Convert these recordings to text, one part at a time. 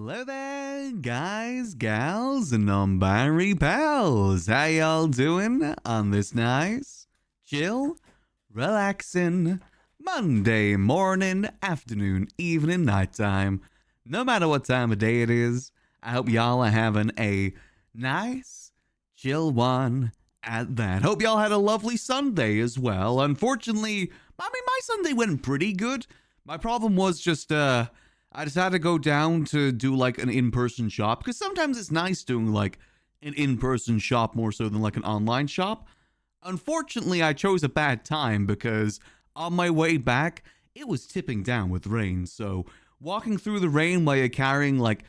Hello there, guys, gals, and non-binary pals. How y'all doing on this nice, chill, relaxing Monday morning, afternoon, evening, nighttime? No matter what time of day it is, I hope y'all are having a nice, chill one at that. Hope y'all had a lovely Sunday as well. Unfortunately, my Sunday went pretty good. My problem was just, I just had to go down to do like an in-person shop, because sometimes it's nice doing like an in-person shop more so than like an online shop. Unfortunately, I chose a bad time because on my way back, it was tipping down with rain. So walking through the rain while you're carrying like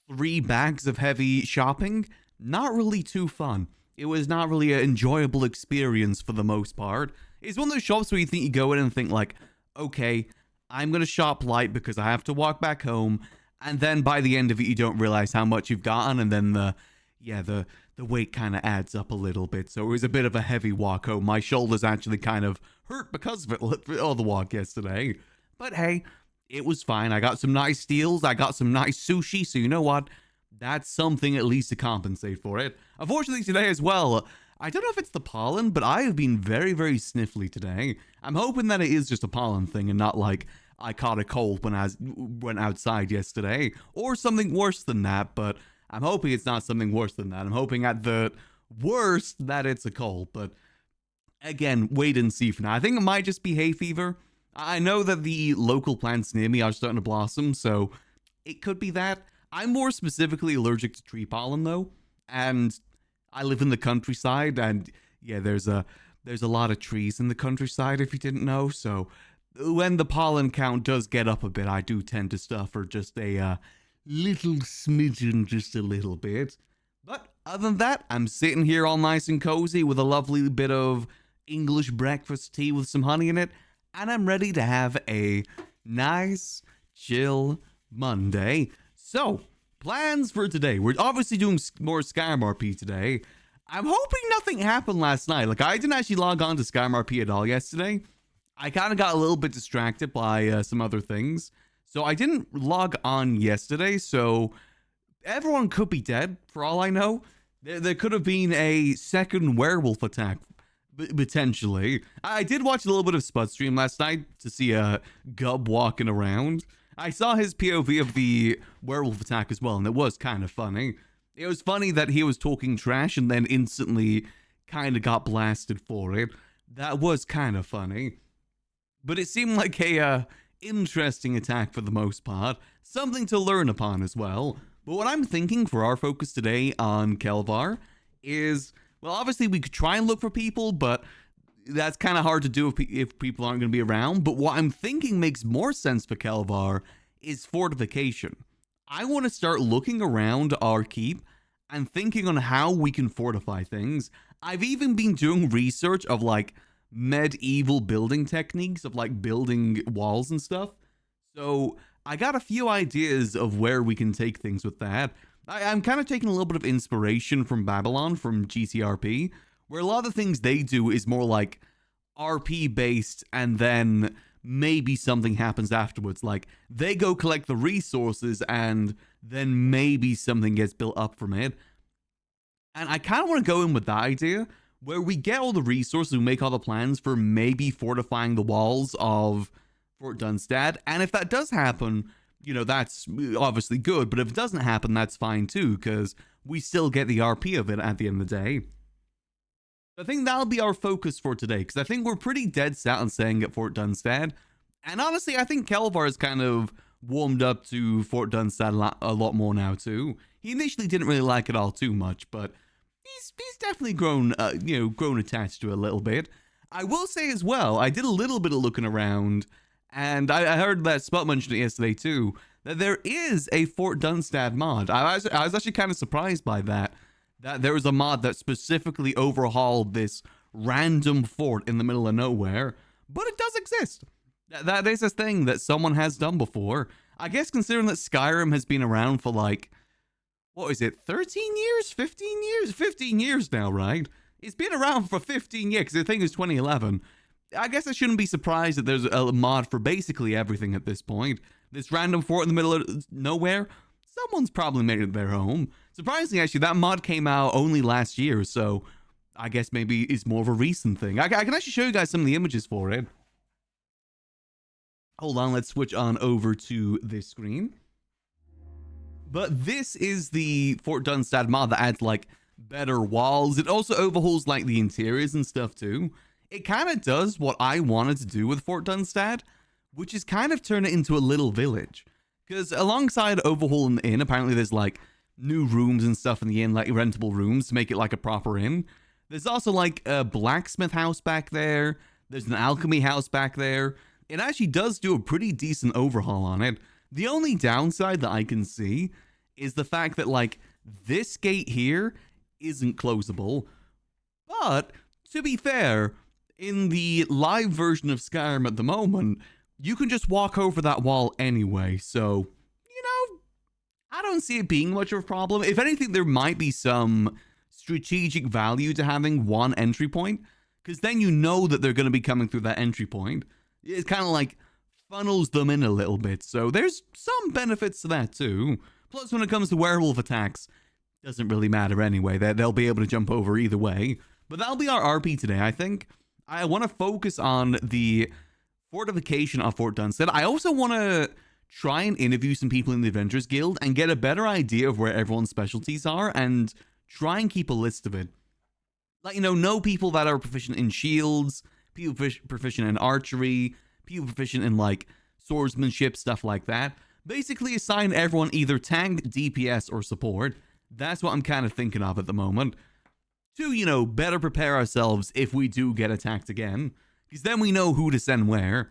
3 bags of heavy shopping, not really too fun. It was not really an enjoyable experience for the most part. It's one of those shops where you think you go in and think like, okay, I'm going to shop light because I have to walk back home. And then by the end of it, you don't realize how much you've gotten. And then the weight kind of adds up a little bit. So it was a bit of a heavy walk home. My shoulders actually kind of hurt because of it, all the walk yesterday. But hey, it was fine. I got some nice deals. I got some nice sushi. So you know what? That's something at least to compensate for it. Unfortunately today as well, I don't know if it's the pollen, but I have been very, very sniffly today. I'm hoping that it is just a pollen thing and not like I caught a cold when I went outside yesterday, or something worse than that, but I'm hoping it's not something worse than that. I'm hoping at the worst that it's a cold, but again, wait and see for now. I think it might just be hay fever. I know that the local plants near me are starting to blossom, so it could be that. I'm more specifically allergic to tree pollen though, and I live in the countryside, and yeah, there's a lot of trees in the countryside if you didn't know, so when the pollen count does get up a bit, I do tend to suffer just a little smidgen, just a little bit. But other than that, I'm sitting here all nice and cozy with a lovely bit of English breakfast tea with some honey in it, and I'm ready to have a nice, chill Monday. So, plans for today. We're obviously doing more Skyrim RP today. I'm hoping nothing happened last night. Like, I didn't actually log on to Skyrim RP at all yesterday. I kind of got a little bit distracted by some other things. So I didn't log on yesterday, so everyone could be dead, for all I know. There could have been a second werewolf attack, potentially. I did watch a little bit of Spud stream last night to see Gub walking around. I saw his POV of the werewolf attack as well, and it was kind of funny. It was funny that he was talking trash and then instantly kind of got blasted for it. That was kind of funny. But it seemed like a interesting attack for the most part. Something to learn upon as well. But what I'm thinking for our focus today on Kelvaar is, well, obviously we could try and look for people, but that's kind of hard to do if people aren't going to be around. But what I'm thinking makes more sense for Kelvaar is fortification. I want to start looking around our keep and thinking on how we can fortify things. I've even been doing research of like medieval building techniques of like building walls and stuff. So I got a few ideas of where we can take things with that. I'm kind of taking a little bit of inspiration from Babylon, from GCRP, where a lot of the things they do is more like RP based, and then maybe something happens afterwards. Like they go collect the resources and then maybe something gets built up from it. And I kind of want to go in with that idea, where we get all the resources, we make all the plans for maybe fortifying the walls of Fort Dunstad. And if that does happen, you know, that's obviously good. But if it doesn't happen, that's fine too, because we still get the RP of it at the end of the day. I think that'll be our focus for today, because I think we're pretty dead set on staying at Fort Dunstad. And honestly, I think Kelvaar has kind of warmed up to Fort Dunstad a lot more now too. He initially didn't really like it all too much, but he's definitely grown, grown attached to it a little bit. I will say as well, I did a little bit of looking around, and I heard that Spot mentioned it yesterday too, that there is a Fort Dunstad mod. I was actually kind of surprised by that there was a mod that specifically overhauled this random fort in the middle of nowhere, but it does exist. That is a thing that someone has done before. I guess considering that Skyrim has been around for like, what is it, 13 years? 15 years? 15 years now, right? It's been around for 15 years, because the thing is 2011. I guess I shouldn't be surprised that there's a mod for basically everything at this point. This random fort in the middle of nowhere someone's probably made it their home. Surprisingly, actually, that mod came out only last year, so I guess maybe it's more of a recent thing. I can actually show you guys some of the images for it. Hold on, let's switch on over to this screen. But this is the Fort Dunstad mod that adds like better walls. It also overhauls like the interiors and stuff too. It kind of does what I wanted to do with Fort Dunstad, which is kind of turn it into a little village. Because alongside overhauling the inn, apparently there's like new rooms and stuff in the inn, like rentable rooms to make it like a proper inn. There's also like a blacksmith house back there. There's an alchemy house back there. It actually does do a pretty decent overhaul on it. The only downside that I can see is the fact that like this gate here isn't closable. But to be fair, in the live version of Skyrim at the moment, you can just walk over that wall anyway. So, you know, I don't see it being much of a problem. If anything, there might be some strategic value to having one entry point, because then you know that they're going to be coming through that entry point. It kind of like funnels them in a little bit. So there's some benefits to that too. Plus, when it comes to werewolf attacks, doesn't really matter anyway. They'll be able to jump over either way. But that'll be our RP today, I think. I want to focus on the fortification of Fort Dunstad. I also want to try and interview some people in the Adventurers Guild and get a better idea of where everyone's specialties are and try and keep a list of it. Like, you know people that are proficient in shields, people proficient in archery, people proficient in, like, swordsmanship, stuff like that. Basically assign everyone either tank, DPS, or support. That's what I'm kind of thinking of at the moment. To, you know, better prepare ourselves if we do get attacked again. Because then we know who to send where.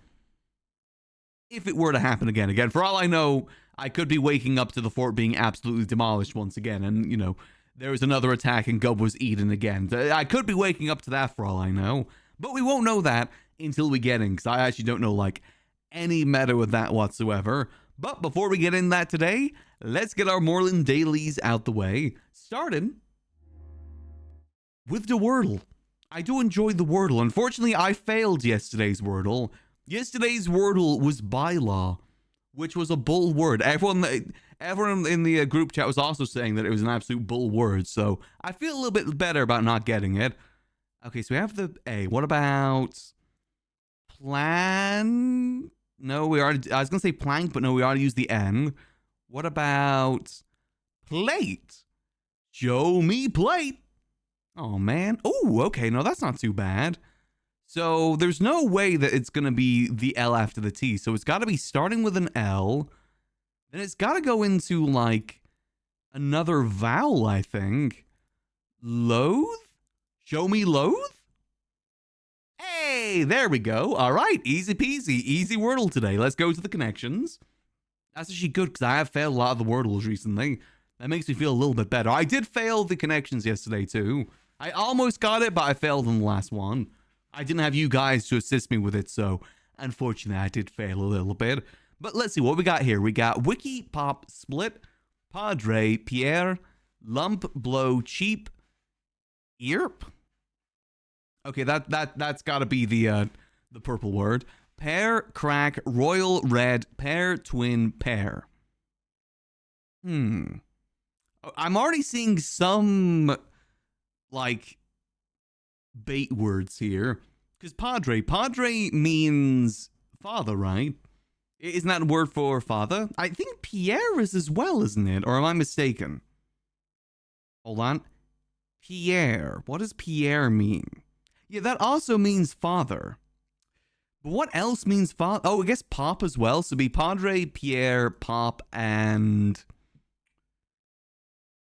If it were to happen again. For all I know, I could be waking up to the fort being absolutely demolished once again. And, you know, there was another attack and Gub was eaten again. I could be waking up to that for all I know. But we won't know that until we get in. Because I actually don't know, like, any meta with that whatsoever. But before we get in that today, let's get our Moorland dailies out the way. Starting with the Wordle. I do enjoy the Wordle. Unfortunately, I failed yesterday's Wordle. Yesterday's Wordle was bylaw, which was a bull word. Everyone in the group chat was also saying that it was an absolute bull word, so I feel a little bit better about not getting it. Okay, so we have the A. What about plan? No, we already... I was going to say plank, but no, we already used the N. What about plate? Show me plate. Oh, man. Oh, okay. No, that's not too bad. So there's no way that it's going to be the L after the T. So it's got to be starting with an L. Then it's got to go into, like, another vowel, I think. Loathe? Show me loathe? Hey, there we go. All right. Easy peasy. Easy Wordle today. Let's go to the connections. That's actually good because I have failed a lot of the Wordles recently. That makes me feel a little bit better. I did fail the connections yesterday too. I almost got it, but I failed in the last one. I didn't have you guys to assist me with it, so unfortunately I did fail a little bit. But let's see what we got here. We got Wiki, Pop, Split, Padre, Pierre, Lump, Blow, Cheap, Earp. Okay, that's got to be the purple word. Pear, Crack, Royal, Red, Pear, Twin, Pear. I'm already seeing some, like, bait words here. Because Padre means father, right? Isn't that a word for father? I think Pierre is as well, isn't it? Or am I mistaken? Hold on. Pierre. What does Pierre mean? Yeah, that also means father. But what else means father? Oh, I guess Pop as well. So it'd be Padre, Pierre, Pop, and...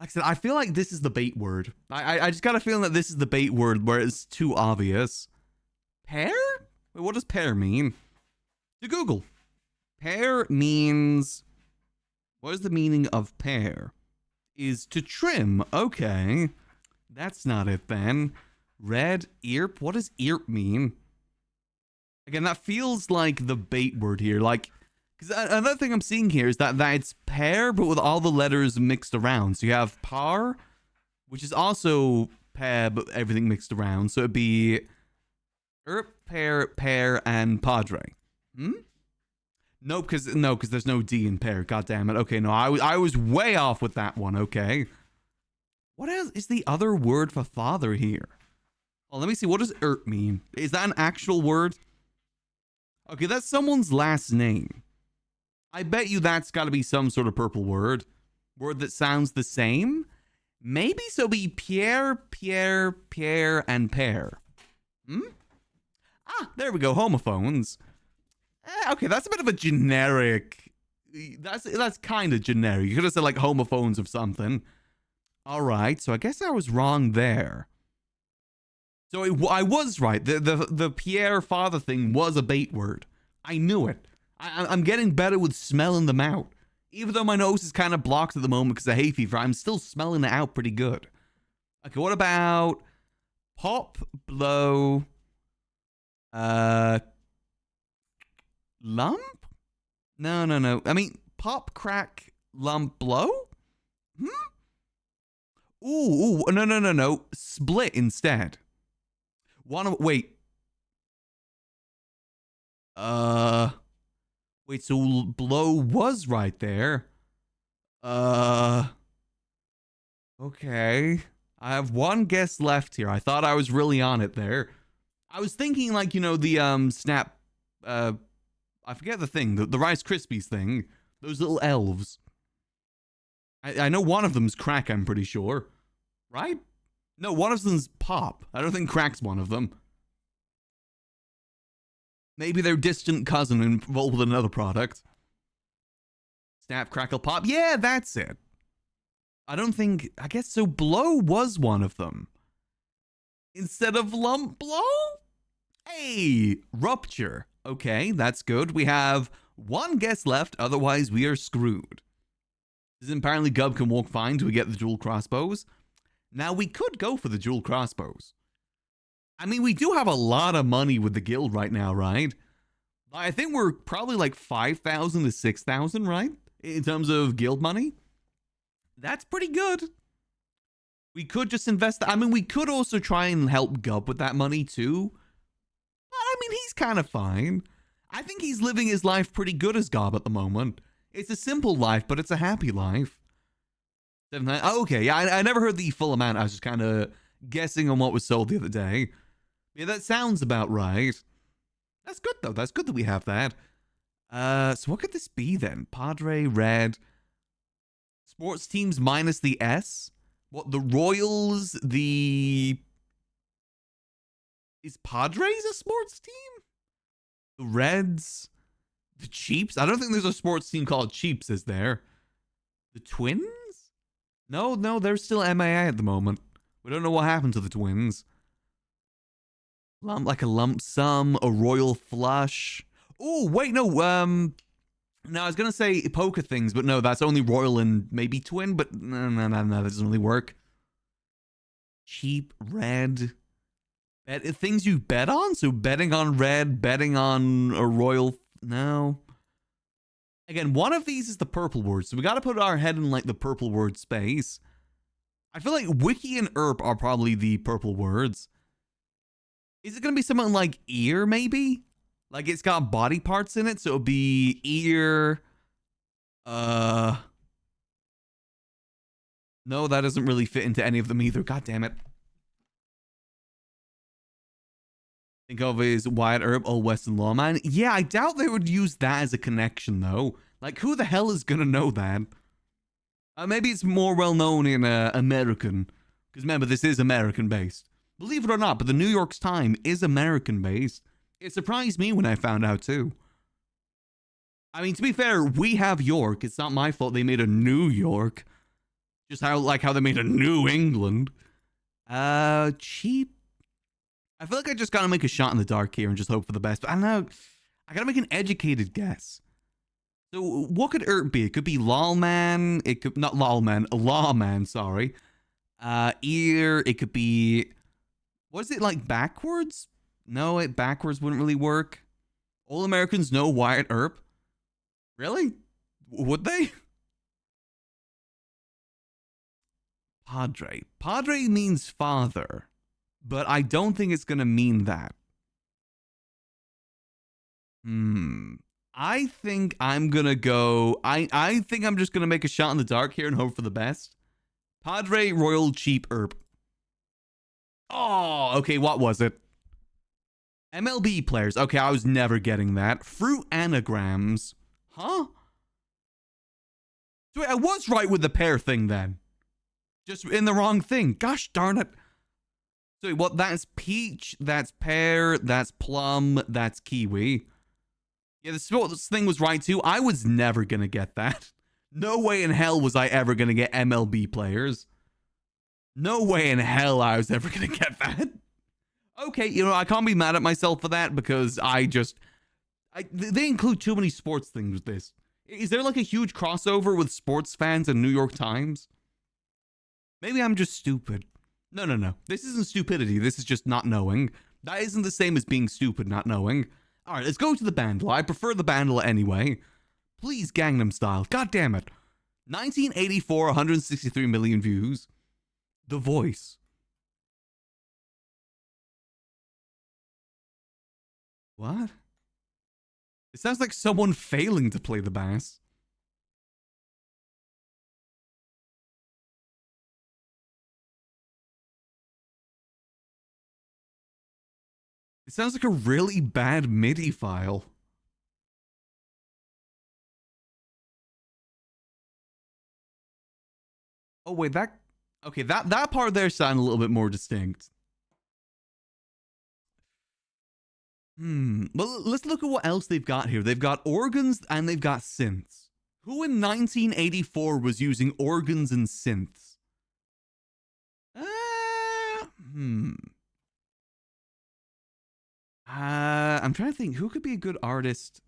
Like I said, I feel like this is the bait word. I just got a feeling that this is the bait word where it's too obvious. Pear? Wait, what does pear mean? To Google. Pear means... What is the meaning of pear? Is to trim. Okay. That's not it then. Red, earp. What does earp mean? Again, that feels like the bait word here. Like, because another thing I'm seeing here is that it's pear, but with all the letters mixed around. So you have par, which is also pear, but everything mixed around. So it'd be earp, pear, and padre. Nope, because there's no D in pair. God damn it. Okay, no, I was way off with that one. Okay. What else is the other word for father here? Oh, let me see. What does mean? Is that an actual word? Okay, that's someone's last name. I bet you that's got to be some sort of purple word. Word that sounds the same. Maybe so be Pierre, and pair. Ah, there we go. Homophones. Okay, that's a bit of a generic. That's kind of generic. You could have said like homophones of something. All right, so I guess I was wrong there. So I was right. The Pierre father thing was a bait word. I knew it. I'm getting better with smelling them out. Even though my nose is kind of blocked at the moment because of hay fever, I'm still smelling it out pretty good. Okay, what about pop, blow, lump? No. I mean, pop, crack, lump, blow? Ooh, no. Split instead. Wait, so blow was right there. Okay. I have one guess left here. I thought I was really on it there. I was thinking like, the snap, I forget the thing, the Rice Krispies thing. Those little elves. I know one of them's crack, I'm pretty sure. Right? No, one of them's pop. I don't think crack's one of them. Maybe they're distant cousin involved with another product. Snap, crackle, pop. Yeah, that's it. I guess so. Blow was one of them. Instead of lump, blow? Hey, rupture. Okay, that's good. We have one guess left. Otherwise, we are screwed. Apparently Gub can walk fine till we get the dual crossbows. Now, we could go for the dual crossbows. I mean, we do have a lot of money with the guild right now, right? I think we're probably like 5,000 to 6,000, right? In terms of guild money. That's pretty good. We could just invest. I mean, we could also try and help Gub with that money too. But I mean, he's kind of fine. I think he's living his life pretty good as Gub at the moment. It's a simple life, but it's a happy life. Oh, okay, yeah, I never heard the full amount. I was just kind of guessing on what was sold the other day. Yeah, that sounds about right. That's good, though. That's good that we have that. So what could this be, then? Padre, red. Sports teams minus the S? What, the Royals, Is Padres a sports team? The Reds? The Chiefs? I don't think there's a sports team called Chiefs, is there? The Twins? No, they're still MIA at the moment. We don't know what happened to the Twins. Like a lump sum, a royal flush. Oh, wait, no. No, I was going to say poker things, but no, that's only royal and maybe twin, but no, that doesn't really work. Cheap, red. Things you bet on? So betting on red, betting on a royal. No. Again, one of these is the purple word, so we got to put our head in like the purple word space. I feel like wiki and are probably the purple words. Is it going to be something like ear, maybe? Like it's got body parts in it, so it'll be ear. No, that doesn't really fit into any of them either. God damn it. Think of it as Wyatt Earp, Old Western Lawman. Yeah, I doubt they would use that as a connection, though. Like, who the hell is going to know that? Maybe it's more well-known in American. Because remember, this is American-based. Believe it or not, but the New York Times is American-based. It surprised me when I found out, too. I mean, to be fair, we have York. It's not my fault they made a New York. Just how they made a New England. Cheap. I feel like I just gotta make a shot in the dark here and just hope for the best. But I don't know. I gotta make an educated guess. So what could Earth be? It could be Lawman. It could not Lawman. Lawman. Sorry. Ear. It could be. What is it like backwards? No, it backwards wouldn't really work. All Americans know Wyatt Earp. Really? Would they? Padre. Padre means father. But I don't think it's going to mean that. I think I'm gonna go. I think I'm just gonna make a shot in the dark here and hope for the best. Padre Royal Cheap Herb. Oh, okay. What was it? MLB players. Okay, I was never getting that. Fruit anagrams. Huh? So wait, I was right with the pear thing then. Just in the wrong thing. Gosh darn it. So wait, what? That's peach. That's pear. That's plum. That's kiwi. Yeah, the sports thing was right too. I was never gonna get that. No way in hell was I ever gonna get MLB players. No way in hell I was ever gonna get that. Okay, you know, I can't be mad at myself for that because they include too many sports things with this. Is there like a huge crossover with sports fans and New York Times? Maybe I'm just stupid. No. This isn't stupidity. This is just not knowing. That isn't the same as being stupid, not knowing. All right, let's go to the Bandla. I prefer the Bandla anyway. Please, Gangnam Style. God damn it. 1984, 163 million views. The Voice. What? It sounds like someone failing to play the bass. It sounds like a really bad MIDI file. Oh, wait, that... Okay, that part there sounded a little bit more distinct. Well, let's look at what else they've got here. They've got organs and they've got synths. Who in 1984 was using organs and synths? I'm trying to think. Who could be a good artist?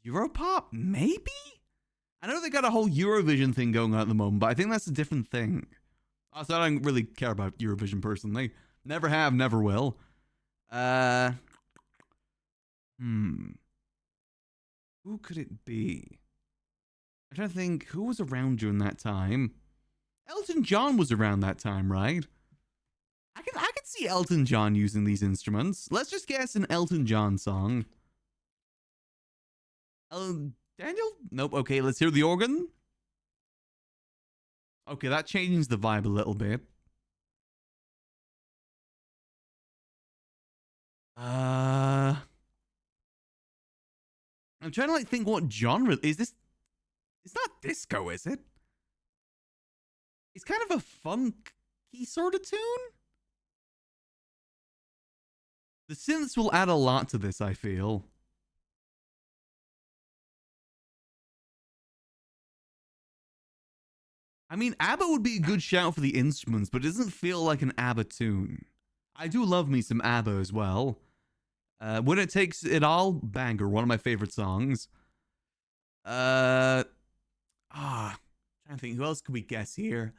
Europop? Maybe? I know they got a whole Eurovision thing going on at the moment, but I think that's a different thing. Also, I don't really care about Eurovision personally. Never have, never will. Who could it be? I'm trying to think. Who was around during that time? Elton John was around that time, right? I can see Elton John using these instruments. Let's just guess an Elton John song. Daniel? Nope. Okay, let's hear the organ. Okay, that changes the vibe a little bit. I'm trying to like think what genre is this? It's not disco, is it? It's kind of a funky sort of tune. The synths will add a lot to this, I feel. I mean, ABBA would be a good shout for the instruments, but it doesn't feel like an ABBA tune. I do love me some ABBA as well. When It Takes It All, banger, one of my favorite songs. Trying to think, who else could we guess here?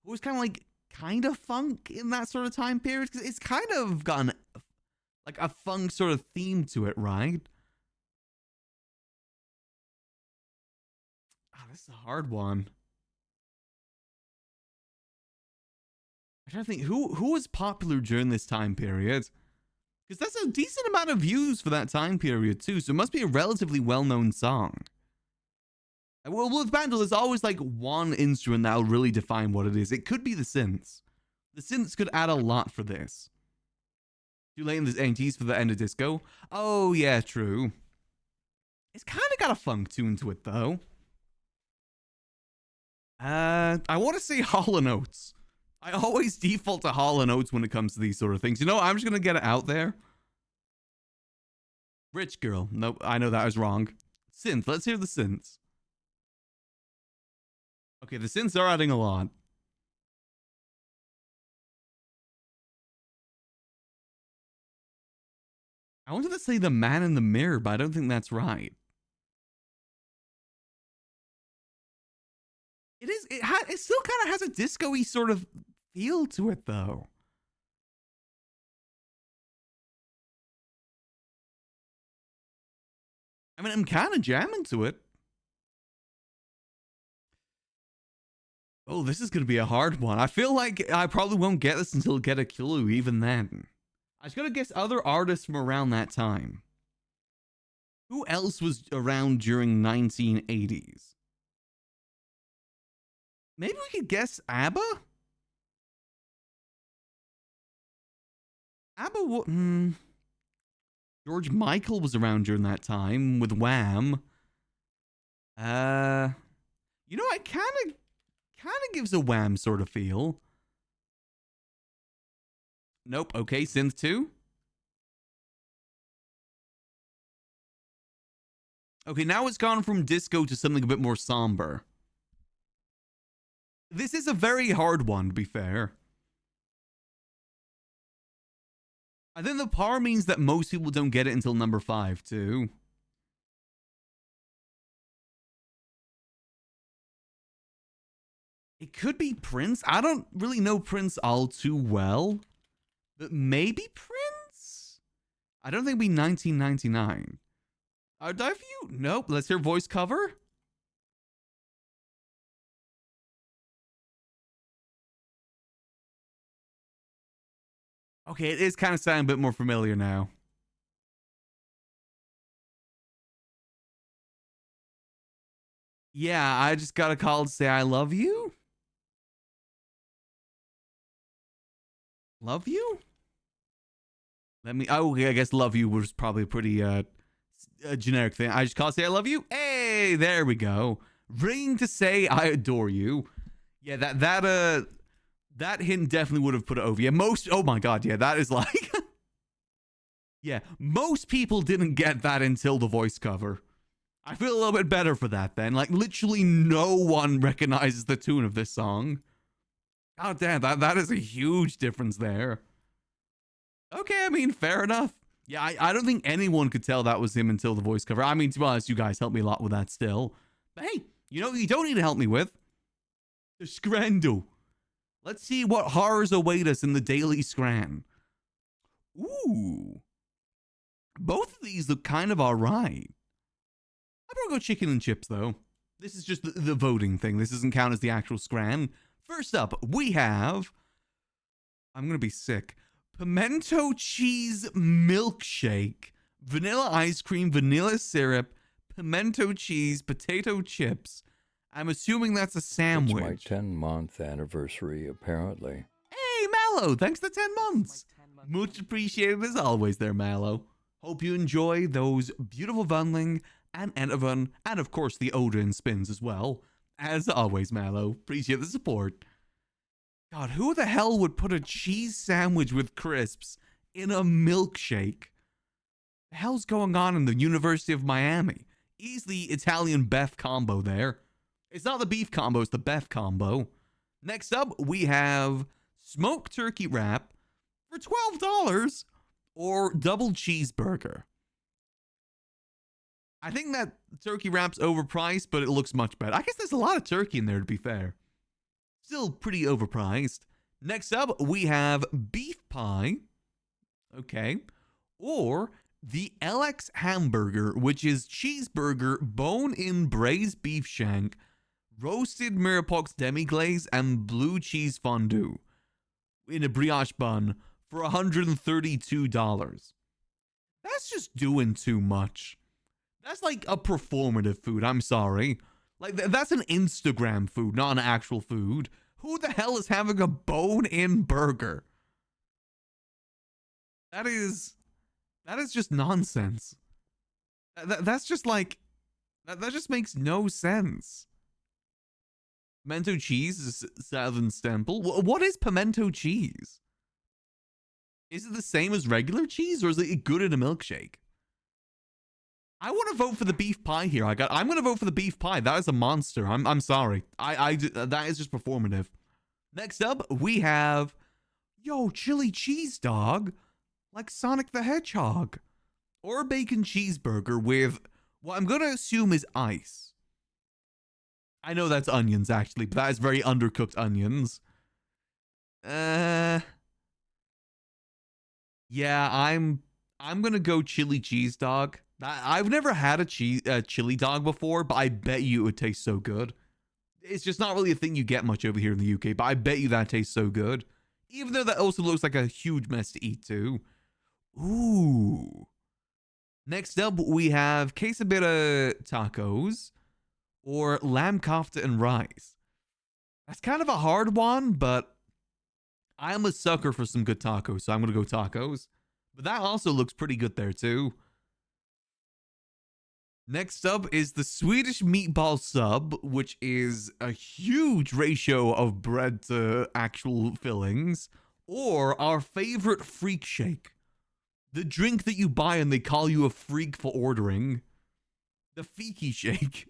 Who was kind of funk in that sort of time period? Because it's kind of got like a funk sort of theme to it, right? This is a hard one. I'm trying to think, who was popular during this time period? Because that's a decent amount of views for that time period too, so it must be a relatively well-known song. Well, with Bandle, there's always like one instrument that'll really define what it is. It could be the synths. The synths could add a lot for this. Too late in the 80s for the end of disco. Oh, yeah, true. It's kind of got a funk tune to it, though. I want to say Hall & Oates. I always default to Hall & Oates when it comes to these sort of things. You know, I'm just going to get it out there. Rich Girl. Nope, I know that was wrong. Synth. Let's hear the synths. Okay, the synths are adding a lot. I wanted to say The Man in the Mirror, but I don't think that's right. It still kind of has a disco-y sort of feel to it, though. I mean, I'm kind of jamming to it. Oh, this is going to be a hard one. I feel like I probably won't get this until Get a Clue, even then. I just got to guess other artists from around that time. Who else was around during 1980s? Maybe we could guess ABBA? ABBA, George Michael was around during that time with Wham. It kind of gives a Wham sort of feel. Nope. Okay, Synth 2. Okay, now it's gone from disco to something a bit more somber. This is a very hard one, to be fair. I think the par means that most people don't get it until number 5, too. It could be Prince. I don't really know Prince all too well. But maybe Prince? I don't think it'd be 1999. Did I view? Nope. Let's hear voice cover. Okay, it is kind of sounding a bit more familiar now. Yeah, I just got a call to say I love you. Love you? I guess love you was probably a pretty a generic thing. I just called to say I love you. Hey, there we go. Ring to say I adore you. Yeah, that hint definitely would have put it over. Yeah, oh my god, yeah, that is like yeah, most people didn't get that until the voice cover. I feel a little bit better for that then. Like literally no one recognizes the tune of this song. God damn, that is a huge difference there. Okay, I mean, fair enough. Yeah, I don't think anyone could tell that was him until the voice cover. I mean, to be honest, you guys helped me a lot with that still. But hey, you know what you don't need to help me with? The Scrandle. Let's see what horrors await us in the Daily Scran. Ooh. Both of these look kind of alright. I'm gonna go chicken and chips, though. This is just the voting thing. This doesn't count as the actual Scran. First up, we have... I'm gonna be sick. Pimento cheese milkshake, vanilla ice cream, vanilla syrup, pimento cheese, potato chips. I'm assuming that's a sandwich. It's my 10-month anniversary, apparently. Hey, Mallow, thanks for 10 months. Much appreciated as always there, Mallow. Hope you enjoy those beautiful Vunling and Enovan, and of course the Odin spins as well. As always, Mallow, appreciate the support. God, who the hell would put a cheese sandwich with crisps in a milkshake? The hell's going on in the University of Miami? Easily Italian beef combo there. It's not the beef combo, it's the beef combo. Next up, we have smoked turkey wrap for $12 or double cheeseburger. I think that turkey wrap's overpriced, but it looks much better. I guess there's a lot of turkey in there, to be fair. Still pretty overpriced. Next up, we have beef pie. Okay. Or the LX hamburger, which is cheeseburger, bone-in braised beef shank, roasted Mirepoix demi-glaze, and blue cheese fondue in a brioche bun for $132. That's just doing too much. That's like a performative food. I'm sorry. Like, that's an Instagram food, not an actual food. Who the hell is having a bone-in burger? That is just nonsense. That's just like, that just makes no sense. Pimento cheese is Southern Stemple. What is pimento cheese? Is it the same as regular cheese, or is it good in a milkshake? I want to vote for the beef pie here. I'm going to vote for the beef pie. That is a monster. I'm sorry. That is just performative. Next up, we have, chili cheese dog, like Sonic the Hedgehog, or a bacon cheeseburger with what I'm going to assume is ice. I know that's onions actually, but that is very undercooked onions. Yeah, I'm going to go chili cheese dog. I've never had a chili dog before, but I bet you it would taste so good. It's just not really a thing you get much over here in the UK, but I bet you that tastes so good. Even though that also looks like a huge mess to eat too. Ooh. Next up, we have quesabita tacos or lamb kofta and rice. That's kind of a hard one, but I'm a sucker for some good tacos, so I'm going to go tacos. But that also looks pretty good there, too. Next up is the Swedish meatball sub, which is a huge ratio of bread to actual fillings, or our favorite freak shake. The drink that you buy and they call you a freak for ordering. The Fiki shake.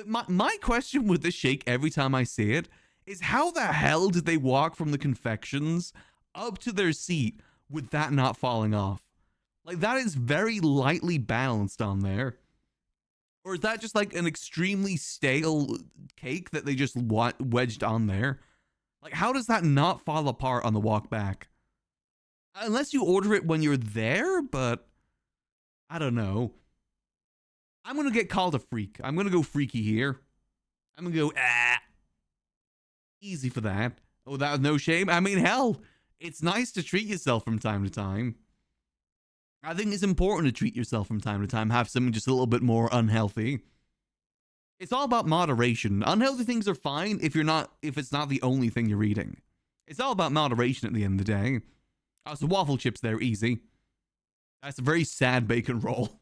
My question with this shake every time I see it is how the hell did they walk from the confections up to their seat with that not falling off? Like, that is very lightly balanced on there. Or is that just like an extremely stale cake that they just wedged on there? Like, how does that not fall apart on the walk back? Unless you order it when you're there, but I don't know. I'm going to get called a freak. I'm going to go freaky here. I'm going to go, easy for that. Oh, that was no shame. I mean, hell, it's nice to treat yourself from time to time. I think it's important to treat yourself from time to time, have something just a little bit more unhealthy. It's all about moderation. Unhealthy things are fine if it's not the only thing you're eating. It's all about moderation at the end of the day. Oh, so waffle chips there, easy. That's a very sad bacon roll.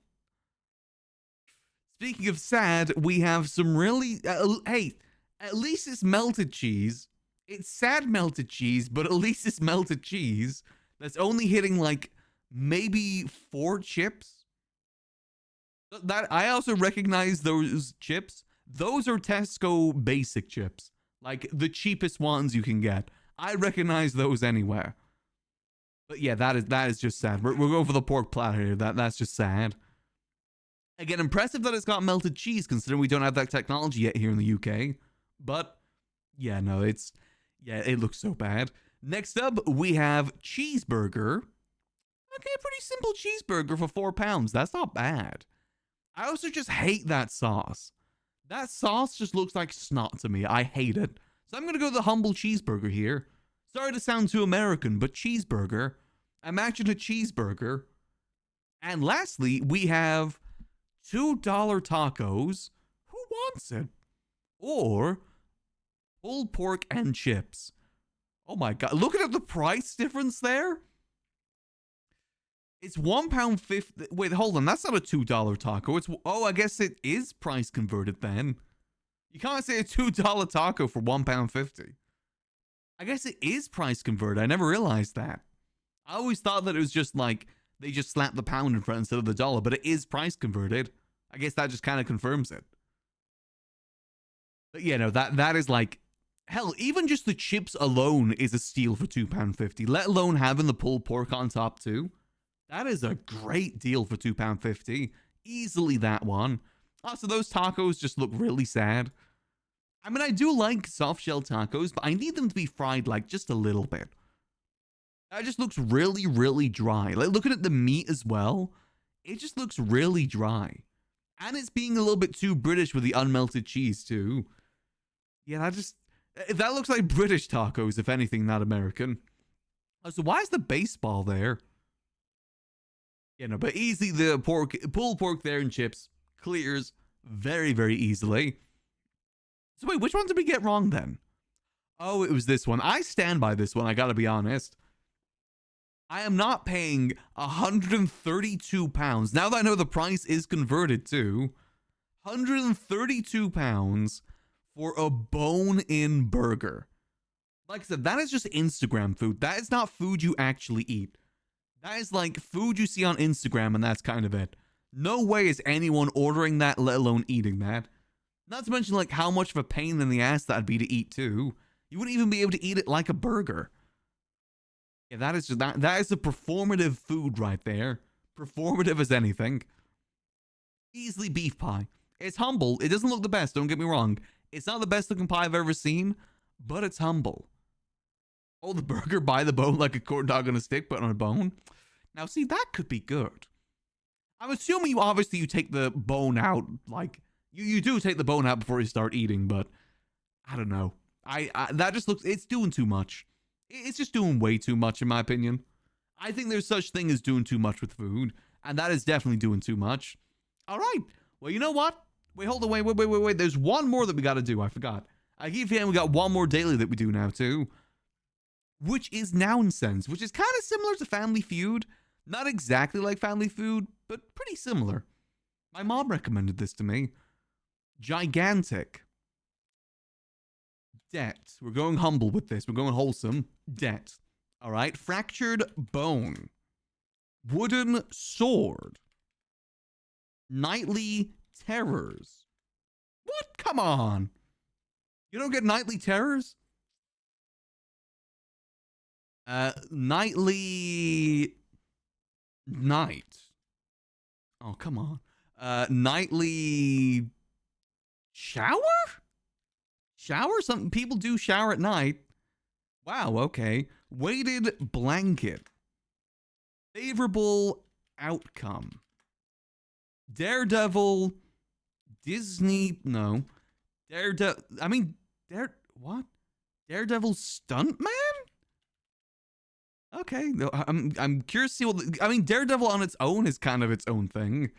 Speaking of sad, we have some really... hey, at least it's melted cheese. It's sad melted cheese, but at least it's melted cheese. That's only hitting like maybe 4 chips. That I also recognize those chips. Those are Tesco basic chips. Like the cheapest ones you can get. I recognize those anywhere. But yeah, that is just sad. We're going for the pork platter here. That's just sad. Again, impressive that it's got melted cheese, considering we don't have that technology yet here in the UK. But yeah, no, it looks so bad. Next up, we have cheeseburger. Okay, a pretty simple cheeseburger for £4. That's not bad. I also just hate that sauce. That sauce just looks like snot to me. I hate it. So I'm going to go the humble cheeseburger here. Sorry to sound too American, but cheeseburger. Imagine a cheeseburger. And lastly, we have $2 tacos. Who wants it? Or pulled pork and chips. Oh my god. Look at the price difference there. It's £1.50. Wait, hold on. That's not a $2 taco. Oh, I guess it is price converted then. You can't say a $2 taco for £1.50. I guess it is price converted. I never realized that. I always thought that it was just like they just slapped the pound in front instead of the dollar, but it is price converted. I guess that just kind of confirms it. But yeah, no, that is like, hell, even just the chips alone is a steal for £2.50, let alone having the pulled pork on top too. That is a great deal for £2.50. Easily that one. Also, those tacos just look really sad. I mean, I do like soft shell tacos, but I need them to be fried like just a little bit. That just looks really, really dry. Like looking at the meat as well, it just looks really dry. And it's being a little bit too British with the unmelted cheese too. Yeah, that looks like British tacos, if anything, not American. Oh, so why is the baseball there? Yeah, no, but easy, the pulled pork there and chips clears very, very easily. So wait, which one did we get wrong then? Oh, it was this one. I stand by this one, I gotta be honest. I am not paying £132. Now that I know the price is converted to £132 for a bone-in burger. Like I said, that is just Instagram food. That is not food you actually eat. That is like food you see on Instagram, and that's kind of it. No way is anyone ordering that, let alone eating that. Not to mention like how much of a pain in the ass that'd be to eat too. You wouldn't even be able to eat it like a burger. Yeah, that is a performative food right there. Performative as anything. Easily beef pie. It's humble. It doesn't look the best, don't get me wrong. It's not the best looking pie I've ever seen, but it's humble. Oh, the burger by the bone like a corn dog on a stick, but on a bone. Now, see, that could be good. I'm assuming you take the bone out, like, you do take the bone out before you start eating, but I don't know. That just looks, it's doing too much. It's just doing way too much, in my opinion. I think there's such thing as doing too much with food. And that is definitely doing too much. All right. Well, you know what? Wait, hold on. Wait. There's one more that we got to do. I forgot. I keep forgetting we got one more daily that we do now, too. Which is Noun Sense, which is kind of similar to Family Feud. Not exactly like Family Feud, but pretty similar. My mom recommended this to me. Gigantic. Debt. We're going humble with this. We're going wholesome. Debt. All right. Fractured bone. Wooden sword. Nightly terrors. What? Come on. You don't get nightly terrors? Nightly night. Oh, come on. Nightly shower? Shower? Some people do shower at night. Wow, okay. Weighted blanket. Favorable outcome. Daredevil. Disney. No. Daredevil. I mean, what? Daredevil stuntman? Okay. No, I'm curious to see what. I mean, Daredevil on its own is kind of its own thing.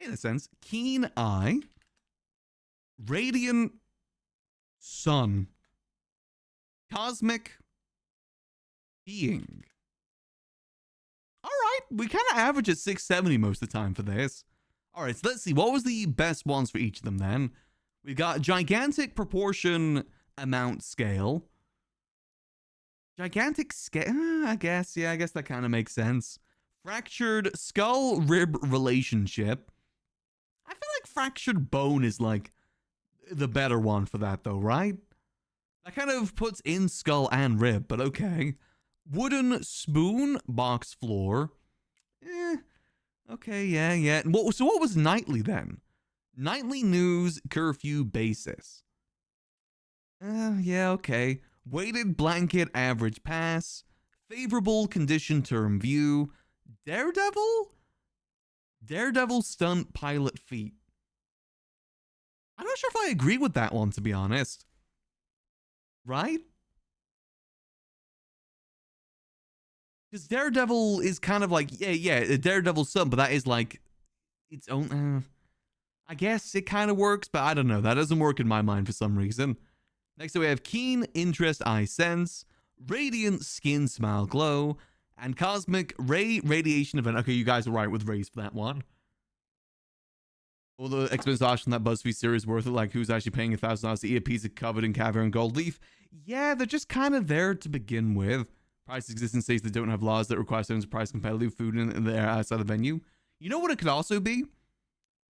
In a sense. Keen eye. Radiant sun. Cosmic being. All right, we kind of average at 670 most of the time for this. All right, so let's see. What was the best ones for each of them then? We got gigantic proportion amount scale. Gigantic scale, I guess. Yeah, I guess that kind of makes sense. Fractured skull rib relationship. I feel like fractured bone is like the better one for that though, right? That kind of puts in skull and rib, but okay. Wooden spoon, box floor. Okay, yeah. So what was nightly then? Nightly news, curfew basis. Yeah, okay. Weighted blanket, average pass. Favorable condition term view. Daredevil? Daredevil stunt pilot feat. I'm not sure if I agree with that one, to be honest. Right? Because Daredevil is kind of like, yeah, Daredevil stunt, but that is like its own. I guess it kind of works, but I don't know. That doesn't work in my mind for some reason. Next, we have keen interest, eye sense, radiant skin, smile, glow, and cosmic ray radiation event. Okay, you guys are right with rays for that one. All the expense from that BuzzFeed series worth it. Like, who's actually paying $1,000 to eat a pizza covered in caviar and gold leaf? Yeah, they're just kind of there to begin with. Price existence states that don't have laws that require certain price competitive food in the outside the venue. You know what it could also be?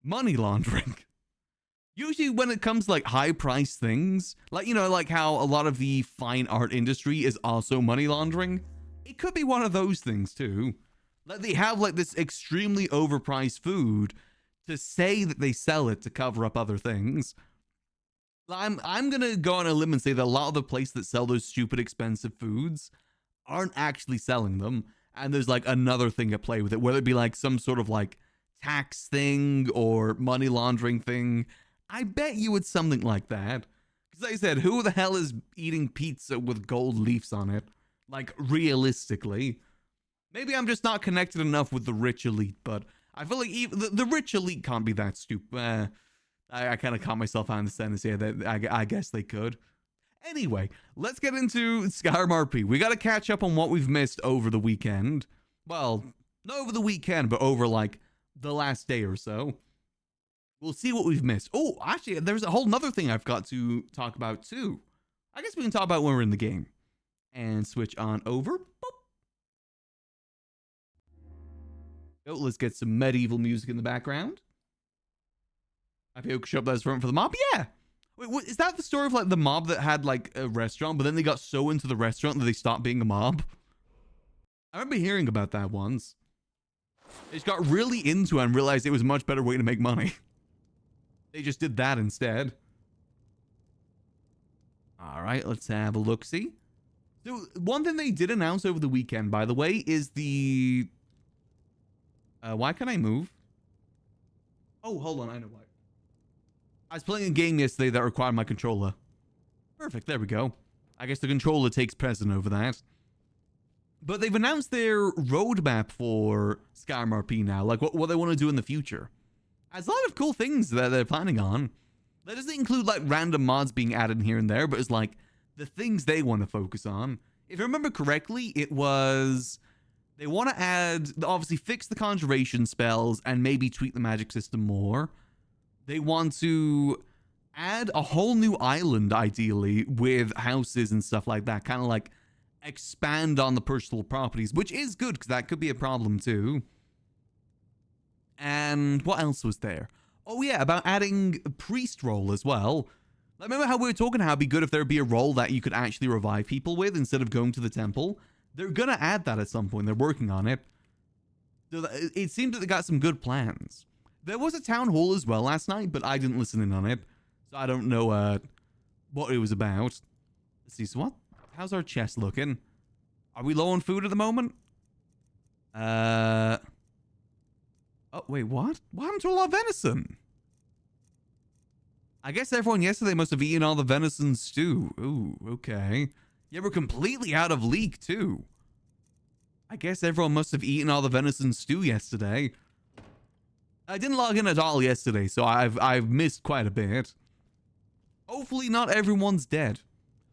Money laundering. Usually when it comes to like high price things, like, you know, like how a lot of the fine art industry is also money laundering. It could be one of those things too. Like they have like this extremely overpriced food to say that they sell it to cover up other things. I'm gonna go on a limb and say that a lot of the places that sell those stupid expensive foods aren't actually selling them, and there's like another thing at play with it, whether it be like some sort of like tax thing or money laundering thing. I bet you it's something like that. Because like I said, who the hell is eating pizza with gold leaves on it? Like realistically. Maybe I'm just not connected enough with the rich elite, but I feel like even the rich elite can't be that stupid. I kind of caught myself on the sentence here that I guess they could. Anyway, let's get into Skyrim RP. We got to catch up on what we've missed over the weekend. Well, not over the weekend, but over like the last day or so. We'll see what we've missed. Oh, actually, there's a whole nother thing I've got to talk about too. I guess we can talk about when we're in the game. And switch on over. Boop. Oh, let's get some medieval music in the background. I feel show up that's front for the mob. Yeah. Wait, what, is that the story of like the mob that had like a restaurant, but then they got so into the restaurant that they stopped being a mob? I remember hearing about that once. They just got really into it and realized it was a much better way to make money. They just did that instead. All right, let's have a look-see. So one thing they did announce over the weekend, by the way, is the... why can't I move? Oh, hold on, I know why. I was playing a game yesterday that required my controller. Perfect, there we go. I guess the controller takes precedent over that. But they've announced their roadmap for Skyrim RP now, like what they want to do in the future. There's a lot of cool things that they're planning on. That doesn't include like random mods being added here and there, but it's like the things they want to focus on. If I remember correctly, it was they want to add, obviously fix the conjuration spells and maybe tweak the magic system more. They want to add a whole new island, ideally, with houses and stuff like that. Kind of like expand on the personal properties, which is good because that could be a problem too. And what else was there? Oh yeah, about adding a priest role as well. Like, remember how we were talking how it'd be good if there'd be a role that you could actually revive people with instead of going to the temple? They're gonna add that at some point. They're working on it. So it seems that they got some good plans. There was a town hall as well last night, but I didn't listen in on it. So I don't know what it was about. Let's see, so what? How's our chest looking? Are we low on food at the moment? Oh, wait, what? What happened to all our venison? I guess everyone yesterday must have eaten all the venison stew. Ooh, okay. Yeah, we're completely out of leek, too. I guess everyone must have eaten all the venison stew yesterday. I didn't log in at all yesterday, so I've missed quite a bit. Hopefully not everyone's dead.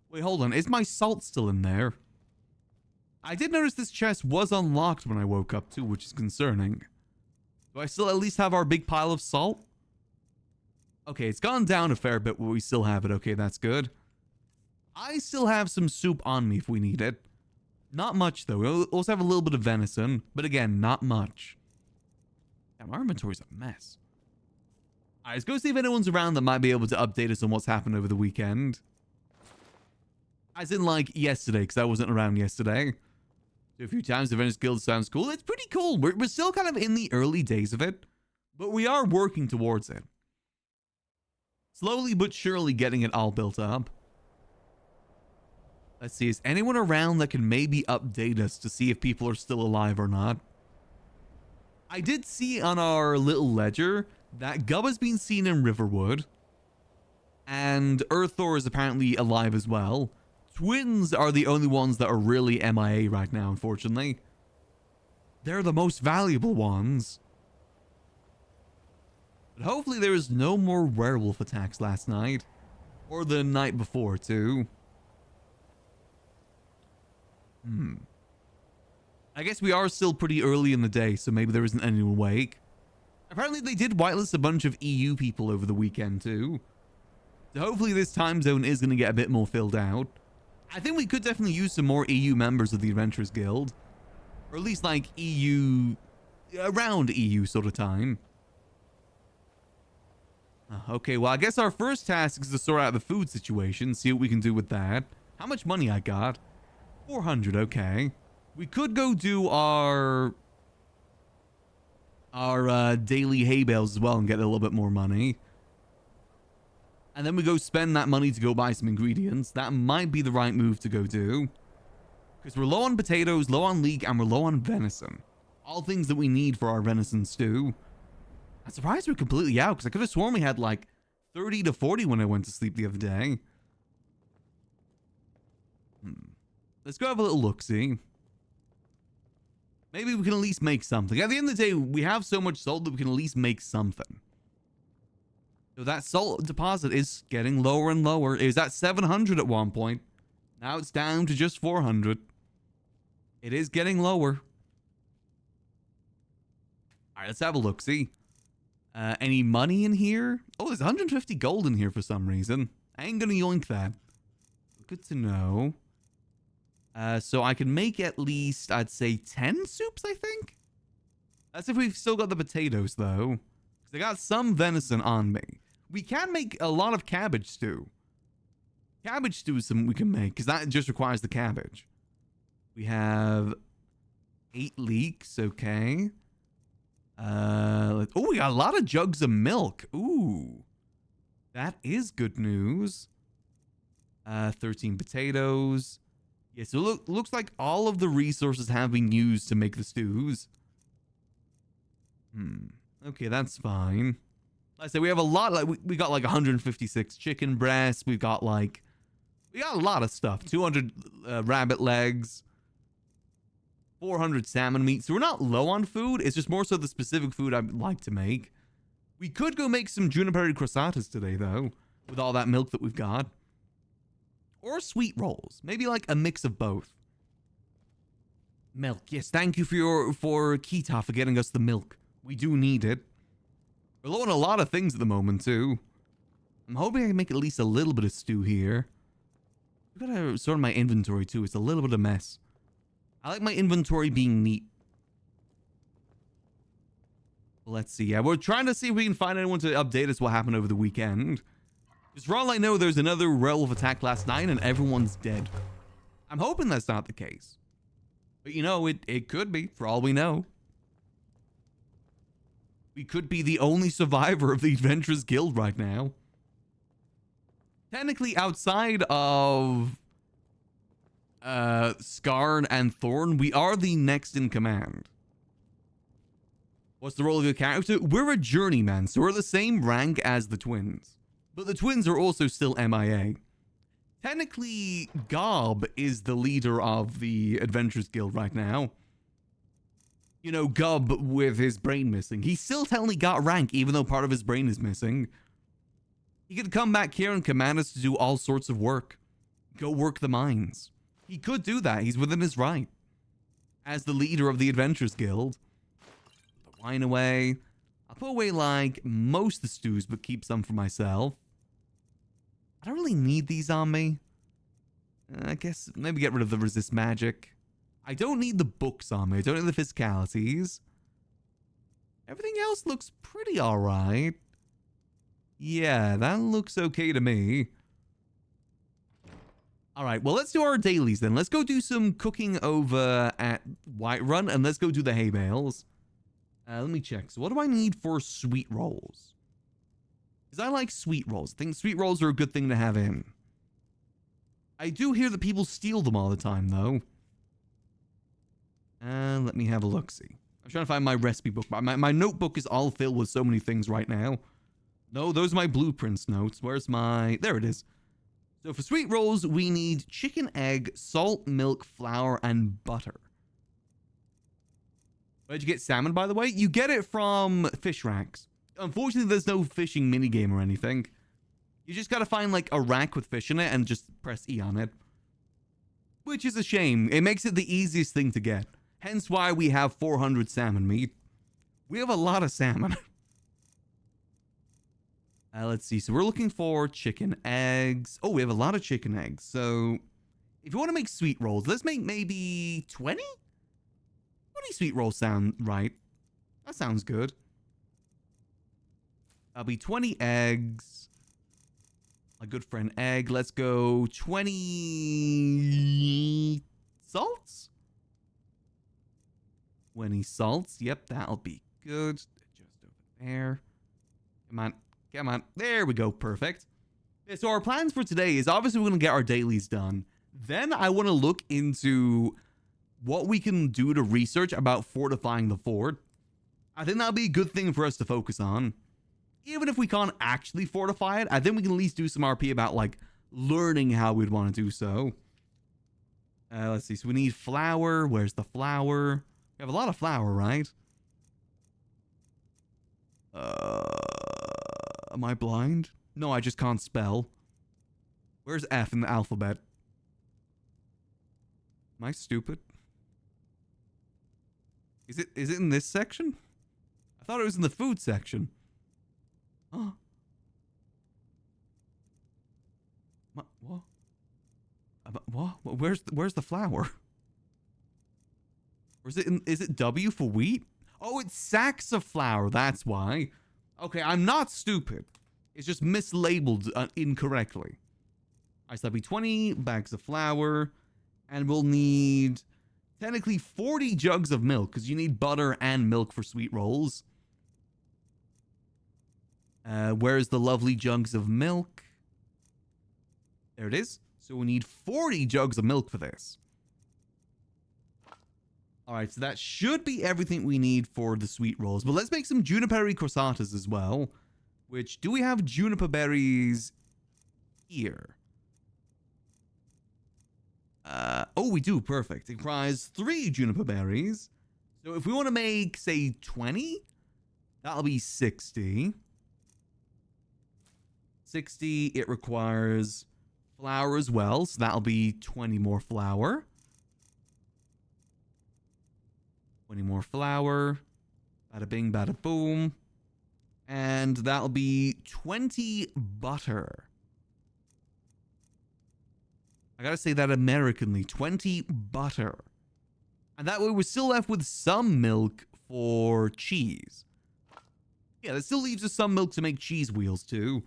Wait, hold on. Is my salt still in there? I did notice this chest was unlocked when I woke up, too, which is concerning. Do I still at least have our big pile of salt? Okay, it's gone down a fair bit, but we still have it. Okay, that's good. I still have some soup on me if we need it. Not much, though. We'll also have a little bit of venison, but again, not much. Damn, our inventory's a mess. All right, let's go see if anyone's around that might be able to update us on what's happened over the weekend. As in, like, yesterday, because I wasn't around yesterday. A few times, the Venice Guild sounds cool. It's pretty cool. We're still kind of in the early days of it, but we are working towards it. Slowly but surely getting it all built up. Let's see, is anyone around that can maybe update us to see if people are still alive or not? I did see on our little ledger that Gub has been seen in Riverwood, and Earthor is apparently alive as well. Twins are the only ones that are really MIA right now, unfortunately. They're the most valuable ones. But hopefully there was no more werewolf attacks last night. Or the night before, too. I guess we are still pretty early in the day, so maybe there isn't anyone awake. Apparently they did whitelist a bunch of EU people over the weekend, too. So hopefully this time zone is going to get a bit more filled out. I think we could definitely use some more EU members of the Adventurers Guild. Or at least like EU, around EU sort of time. Okay, well I guess our first task is to sort out the food situation, see what we can do with that. How much money I got? 400, okay. We could go do our daily hay bales as well and get a little bit more money. And then we go spend that money to go buy some ingredients. That might be the right move to go do. Because we're low on potatoes, low on leek, and we're low on venison. All things that we need for our venison stew. I'm surprised we're completely out, because I could have sworn we had like 30 to 40 when I went to sleep the other day. Let's go have a little look-see. Maybe we can at least make something. At the end of the day, we have so much salt that we can at least make something. So that salt deposit is getting lower and lower. It was at 700 at one point. Now it's down to just 400. It is getting lower. All right, let's have a look-see. Any money in here? Oh, there's 150 gold in here for some reason. I ain't gonna yoink that. Good to know. So I can make at least, I'd say 10 soups, I think? That's if we've still got the potatoes, though. Because I got some venison on me. We can make a lot of cabbage stew. Cabbage stew is something we can make, because that just requires the cabbage. We have 8 leeks, okay. Oh, we got a lot of jugs of milk. Ooh. That is good news. 13 potatoes. Yeah, so looks like all of the resources have been used to make the stews. Okay, that's fine. Like I said, we have a lot, like we got like 156 chicken breasts. We got a lot of stuff. 200 rabbit legs. 400 salmon meat. So we're not low on food. It's just more so the specific food I'd like to make. We could go make some juniper croissantes today, though, with all that milk that we've got. Or sweet rolls. Maybe like a mix of both. Milk. Yes, thank you for Kita for getting us the milk. We do need it. We're low on a lot of things at the moment, too. I'm hoping I can make at least a little bit of stew here. I've got to sort my inventory, too. It's a little bit of a mess. I like my inventory being neat. Let's see. Yeah, we're trying to see if we can find anyone to update us what happened over the weekend. Because for all I know, there's another werewolf attack last night and everyone's dead. I'm hoping that's not the case. But you know, it could be, for all we know. We could be the only survivor of the Adventurers Guild right now. Technically, outside of Skarn and Thorn, we are the next in command. What's the role of your character? We're a journeyman, so we're the same rank as the twins. But the twins are also still MIA. Technically, Gob is the leader of the Adventurers Guild right now. You know, Gob with his brain missing. He still technically got rank, even though part of his brain is missing. He could come back here and command us to do all sorts of work. Go work the mines. He could do that. He's within his right. As the leader of the Adventurers Guild. Put the wine away. I'll put away, like, most of the stews, but keep some for myself. I don't really need these on me. I guess maybe get rid of the resist magic. I don't need the books on me. I don't need the physicalities. Everything else looks pretty alright. Yeah, that looks okay to me. Alright, well, let's do our dailies then. Let's go do some cooking over at Whiterun, and let's go do the hay bales. Let me check. So what do I need for sweet rolls? Because I like sweet rolls. I think sweet rolls are a good thing to have in. I do hear that people steal them all the time, though. Let me have a look-see. I'm trying to find my recipe book. My notebook is all filled with so many things right now. No, those are my blueprints notes. Where's my... There it is. So for sweet rolls, we need chicken, egg, salt, milk, flour, and butter. Where'd you get salmon, by the way? You get it from fish racks. Unfortunately, there's no fishing minigame or anything. You just gotta find, like, a rack with fish in it and just press E on it. Which is a shame. It makes it the easiest thing to get. Hence why we have 400 salmon meat. We have a lot of salmon. Let's see. So we're looking for chicken eggs. Oh, we have a lot of chicken eggs. So if you want to make sweet rolls, let's make maybe 20? 20 sweet rolls sound right. That sounds good. That'll be 20 eggs. My good friend Egg. Let's go 20 salts. 20 salts. Yep, that'll be good. Just over there. Come on. Come on. There we go. Perfect. Okay, so our plans for today is obviously we're going to get our dailies done. Then I want to look into what we can do to research about fortifying the fort. I think that'll be a good thing for us to focus on. Even if we can't actually fortify it, I think we can at least do some RP about, like, learning how we'd want to do so. Let's see. So we need flour. Where's the flour? We have a lot of flour, right? Am I blind? No, I just can't spell. Where's F in the alphabet? Am I stupid? Is it in this section? I thought it was in the food section. Huh? What? What? Where's the flour? Or is it W for wheat? Oh, it's sacks of flour. That's why. Okay, I'm not stupid. It's just mislabeled incorrectly. Alright, so that'll be 20 bags of flour. And we'll need technically 40 jugs of milk, because you need butter and milk for sweet rolls. Where's the lovely jugs of milk? There it is. So we need 40 jugs of milk for this. Alright, so that should be everything we need for the sweet rolls. But let's make some juniper croissantes as well. Which, do we have juniper berries here? Oh, we do. Perfect. It requires 3 juniper berries. So if we want to make, say, 20, that'll be 60. 60, it requires flour as well. So that'll be 20 more flour. 20 more flour. Bada bing, bada boom. And that'll be 20 butter. I gotta say that Americanly. 20 butter. And that way we're still left with some milk for cheese. Yeah, that still leaves us some milk to make cheese wheels too.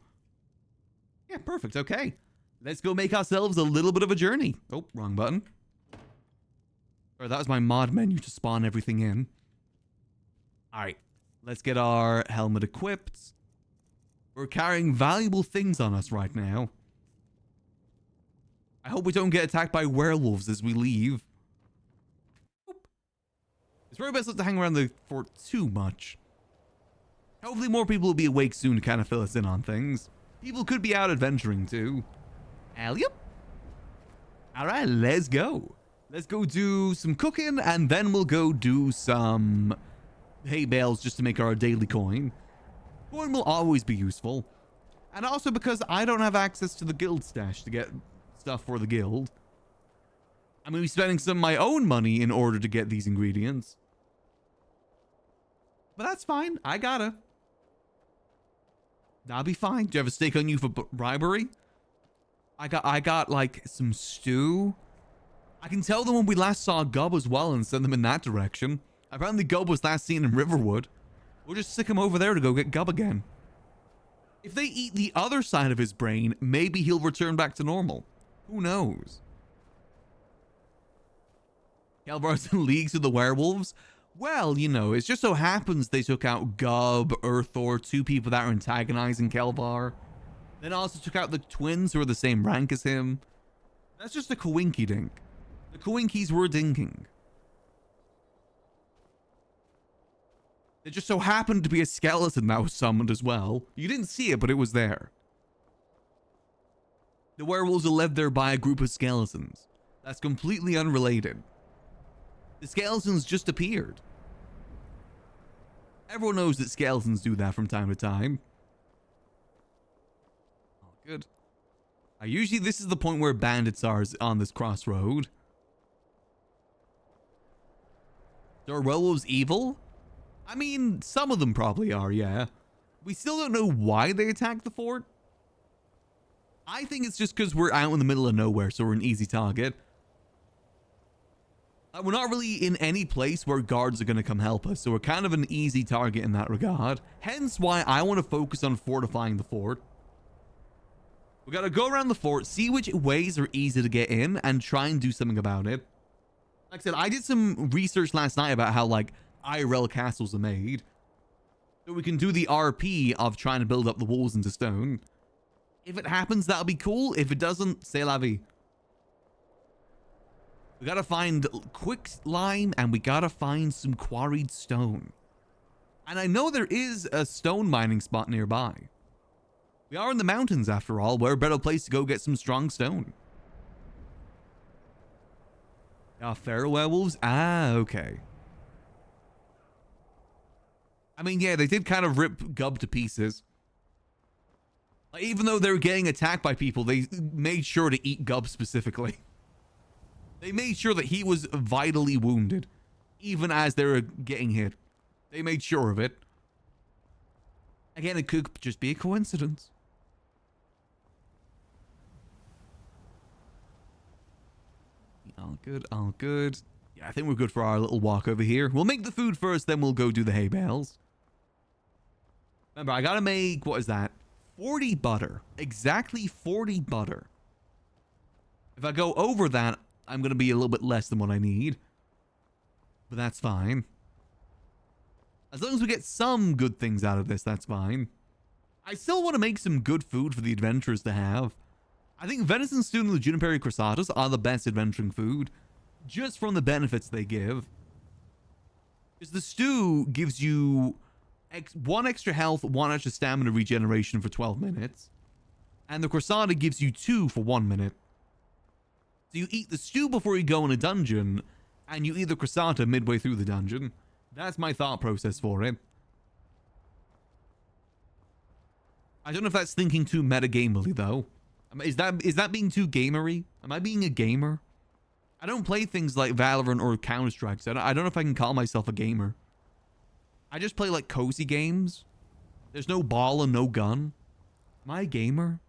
Yeah, perfect. Okay. Let's go make ourselves a little bit of a journey. Oh, wrong button. Or that was my mod menu to spawn everything in. Alright. Let's get our helmet equipped. We're carrying valuable things on us right now. I hope we don't get attacked by werewolves as we leave. It's probably best not to hang around the fort too much. Hopefully more people will be awake soon to kind of fill us in on things. People could be out adventuring too. Yep. Alright, let's go. Let's go do some cooking and then we'll go do some hay bales just to make our daily coin. Coin will always be useful. And also because I don't have access to the guild stash to get stuff for the guild. I'm going to be spending some of my own money in order to get these ingredients. But that's fine. I gotta. That'll be fine. Do you have a stake on you for bribery? I got like some stew. I can tell them when we last saw Gub as well and send them in that direction. Apparently Gub was last seen in Riverwood. We'll just stick him over there to go get Gub again. If they eat the other side of his brain, maybe he'll return back to normal. Who knows? Kelvaar's in leagues with the werewolves. Well, you know, it just so happens they took out Gub, Earthor, 2 people that are antagonizing Kelvaar. Then also took out the twins who are the same rank as him. That's just a coinky-dink. The coinkies were dinking. It just so happened to be a skeleton that was summoned as well. You didn't see it, but it was there. The werewolves are led there by a group of skeletons. That's completely unrelated. The skeletons just appeared. Everyone knows that skeletons do that from time to time. Oh, good. Usually this is the point where bandits are on this crossroad. Are werewolves evil? I mean, some of them probably are, yeah. We still don't know why they attacked the fort. I think it's just because we're out in the middle of nowhere, so we're an easy target. We're not really in any place where guards are going to come help us, so we're kind of an easy target in that regard. Hence why I want to focus on fortifying the fort. We got to go around the fort, see which ways are easy to get in, and try and do something about it. Like I said, I did some research last night about how, like, IRL castles are made. So we can do the RP of trying to build up the walls into stone. If it happens, that'll be cool. If it doesn't, c'est la vie. We gotta find quick lime and we gotta find some quarried stone. And I know there is a stone mining spot nearby. We are in the mountains after all. Where a better place to go get some strong stone? Feral werewolves? Ah, okay. I mean, yeah, they did kind of rip Gub to pieces. Like, even though they were getting attacked by people, they made sure to eat Gub specifically. They made sure that he was vitally wounded, even as they were getting hit. They made sure of it. Again, it could just be a coincidence. All good, all good. Yeah, I think we're good for our little walk over here. We'll make the food first, then we'll go do the hay bales. Remember, I gotta make, what is that? 40 butter. Exactly 40 butter. If I go over that, I'm gonna be a little bit less than what I need. But that's fine. As long as we get some good things out of this, that's fine. I still want to make some good food for the adventurers to have. I think venison stew and the juniper crustadas are the best adventuring food, just from the benefits they give. Because the stew gives you 1 extra health, 1 extra stamina regeneration for 12 minutes. And the crustada gives you 2 for 1 minute. So you eat the stew before you go in a dungeon, and you eat the cressata midway through the dungeon. That's my thought process for it. I don't know if that's thinking too metagamely, though. Is that being too gamery? Am I being a gamer? I don't play things like Valorant or Counter-Strike, so I don't know if I can call myself a gamer. I just play, like, cozy games. There's no ball and no gun. Am I a gamer?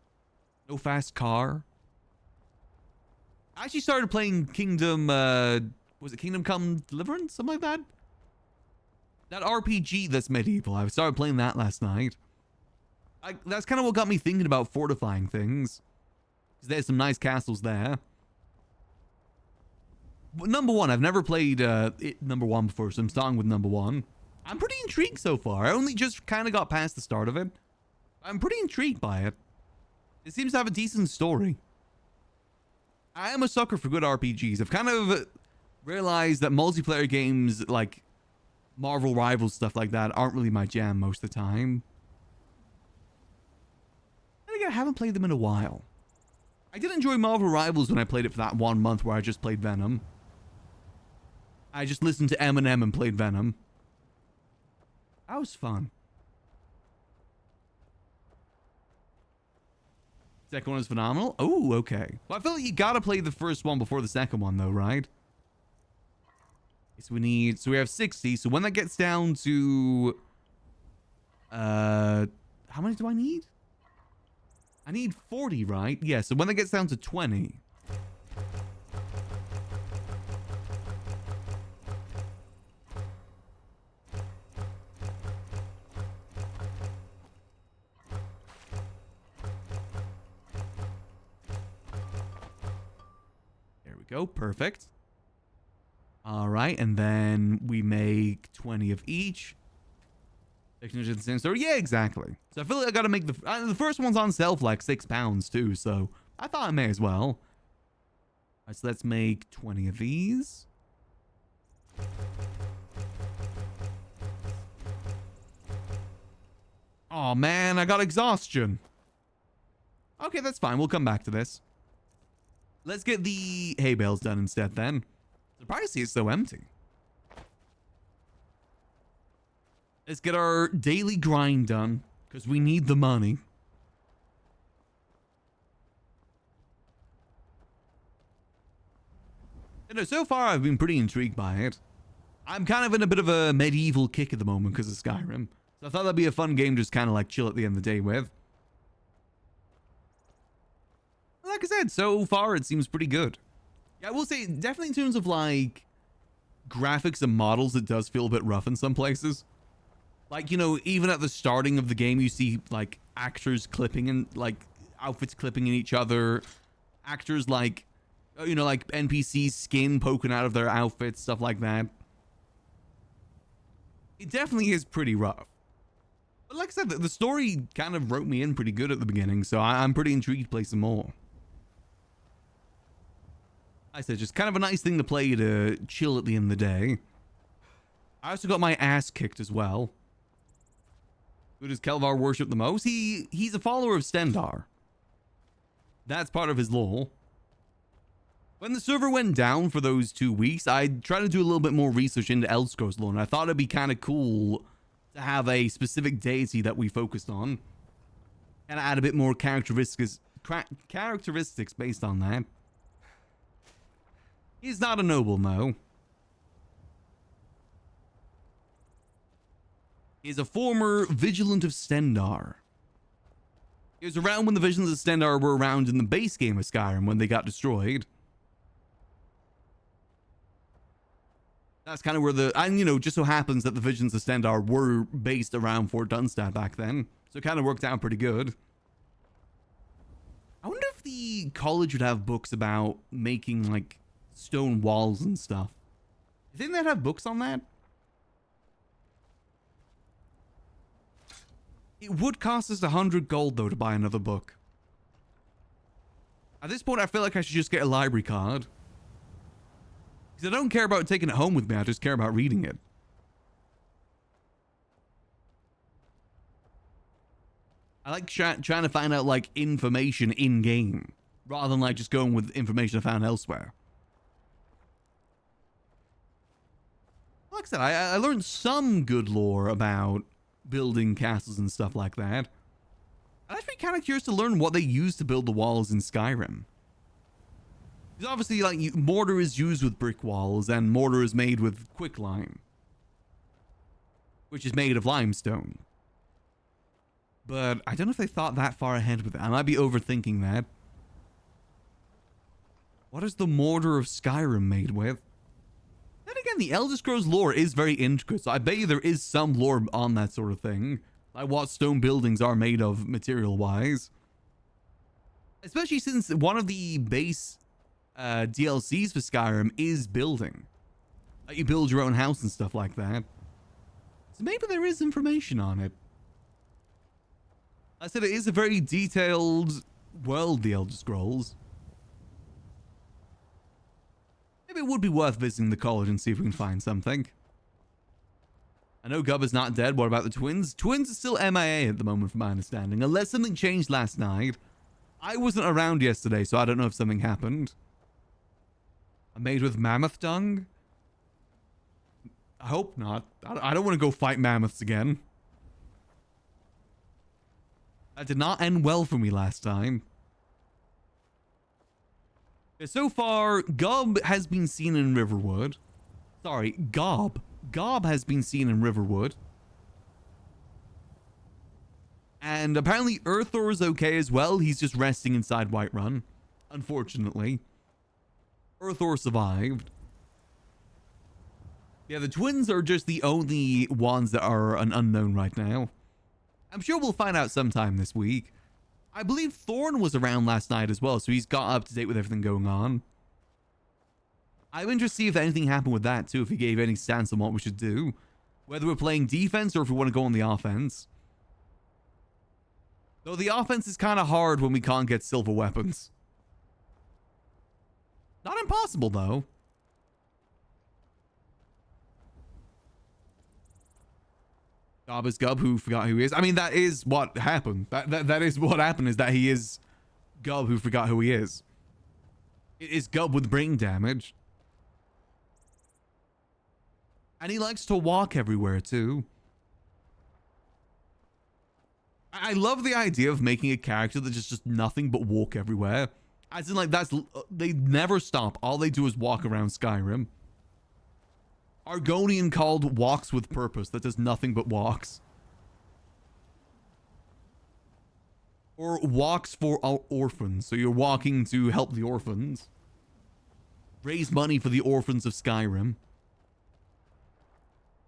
No fast car? I actually started playing Kingdom, was it Kingdom Come Deliverance? Something like that? That RPG that's medieval. I started playing that last night. That's kind of what got me thinking about fortifying things. Because there's some nice castles there. But number one, I've never played number one before, so I'm starting with number one. I'm pretty intrigued so far. I only just kind of got past the start of it. I'm pretty intrigued by it. It seems to have a decent story. I am a sucker for good RPGs. I've kind of realized that multiplayer games like Marvel Rivals, stuff like that, aren't really my jam most of the time. And again, I haven't played them in a while. I did enjoy Marvel Rivals when I played it for that 1 month where I just played Venom. I just listened to Eminem and played Venom. That was fun. Second one is phenomenal. Oh, okay. Well, I feel like you gotta play the first one before the second one, though, right? So we have 60. So when that gets down to, how many do I need? I need 40, right? Yeah. So when that gets down to 20. Go, perfect. All right, and then we make 20 of each. Yeah, exactly. So I feel like I gotta make the first one's on sale for like £6 too, so I thought I may as well. All right, so let's make 20 of these. Oh man, I got exhaustion. Okay, that's fine. We'll come back to this. Let's get the hay bales done instead then. Surprised to see it's so empty. Let's get our daily grind done, because we need the money. You know, so far I've been pretty intrigued by it. I'm kind of in a bit of a medieval kick at the moment because of Skyrim. So I thought that'd be a fun game to just kind of like chill at the end of the day with. Like I said, so far it seems pretty good. Yeah, I will say, definitely in terms of like graphics and models, it does feel a bit rough in some places. Like, you know, even at the starting of the game, you see like actors clipping and like outfits clipping in each other. Actors like, you know, like NPCs skin poking out of their outfits, stuff like that. It definitely is pretty rough. But like I said, the story kind of wrote me in pretty good at the beginning, so I'm pretty intrigued to play some more. I said, just kind of a nice thing to play to chill at the end of the day. I also got my ass kicked as well. Who does Kelvaar worship the most? He's a follower of Stendarr. That's part of his lore. When the server went down for those 2 weeks, I tried to do a little bit more research into Eldscrolls lore, and I thought it'd be kind of cool to have a specific deity that we focused on. And add a bit more characteristics based on that. He's not a noble, no. He's a former Vigilant of Stendarr. He was around when the Vigilants of Stendarr were around in the base game of Skyrim when they got destroyed. That's kind of where and you know, just so happens that the Vigilants of Stendarr were based around Fort Dunstad back then. So it kind of worked out pretty good. I wonder if the college would have books about making like stone walls and stuff. You think they'd have books on that? It would cost us 100 gold though to buy another book. At this point I feel like I should just get a library card. Because I don't care about taking it home with me, I just care about reading it. I like trying to find out like information in game rather than like just going with information I found elsewhere. Like I said, I learned some good lore about building castles and stuff like that. I'm actually kind of curious to learn what they use to build the walls in Skyrim. Because obviously, like, mortar is used with brick walls, and mortar is made with quicklime, which is made of limestone. But I don't know if they thought that far ahead with it. I might be overthinking that. What is the mortar of Skyrim made with? Then again, the Elder Scrolls lore is very intricate, so I bet you there is some lore on that sort of thing. Like what stone buildings are made of material-wise. Especially since one of the base DLCs for Skyrim is building. Like you build your own house and stuff like that. So maybe there is information on it. I said it is a very detailed world, the Elder Scrolls. Maybe it would be worth visiting the college and see if we can find something. I know Gubb is not dead. What about the twins? Twins are still MIA at the moment, from my understanding. Unless something changed last night. I wasn't around yesterday, so I don't know if something happened. I'm made with mammoth dung? I hope not. I don't want to go fight mammoths again. That did not end well for me last time. So far, Gubb has been seen in Riverwood. Sorry, Gob. Gob has been seen in Riverwood. And apparently Earthor is okay as well. He's just resting inside Whiterun. Unfortunately. Earthor survived. Yeah, the twins are just the only ones that are an unknown right now. I'm sure we'll find out sometime this week. I believe Thorn was around last night as well, so he's got up to date with everything going on. I'm interested to see if anything happened with that too, if he gave any stance on what we should do. Whether we're playing defense or if we want to go on the offense. Though the offense is kind of hard when we can't get silver weapons. Not impossible though. Gob is Gubb, who forgot who he is. I mean, that is what happened. That is what happened, is that he is Gubb who forgot who he is. It is Gubb with brain damage. And he likes to walk everywhere, too. I love the idea of making a character that just nothing but walk everywhere. As in, like, they never stop. All they do is walk around Skyrim. Argonian called Walks with Purpose, that does nothing but walks. Or Walks for Orphans, so you're walking to help the orphans. Raise money for the orphans of Skyrim.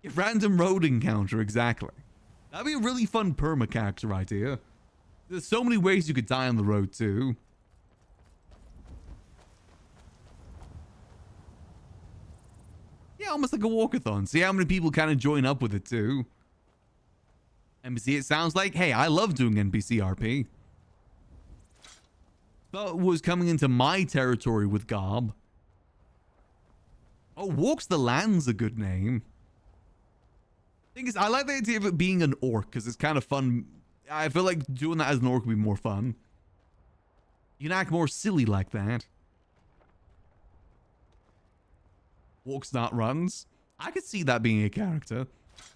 A random road encounter, exactly. That'd be a really fun perma character idea. There's so many ways you could die on the road, too. Yeah, almost like a walkathon. See how many people kind of join up with it, too. NPC, it sounds like, hey, I love doing NPC RP. Thought was coming into my territory with Gob. Oh, Walks the Land's a good name. Thing is, I like the idea of it being an orc, because it's kind of fun. I feel like doing that as an orc would be more fun. You can act more silly like that. Walks, not runs. I could see that being a character.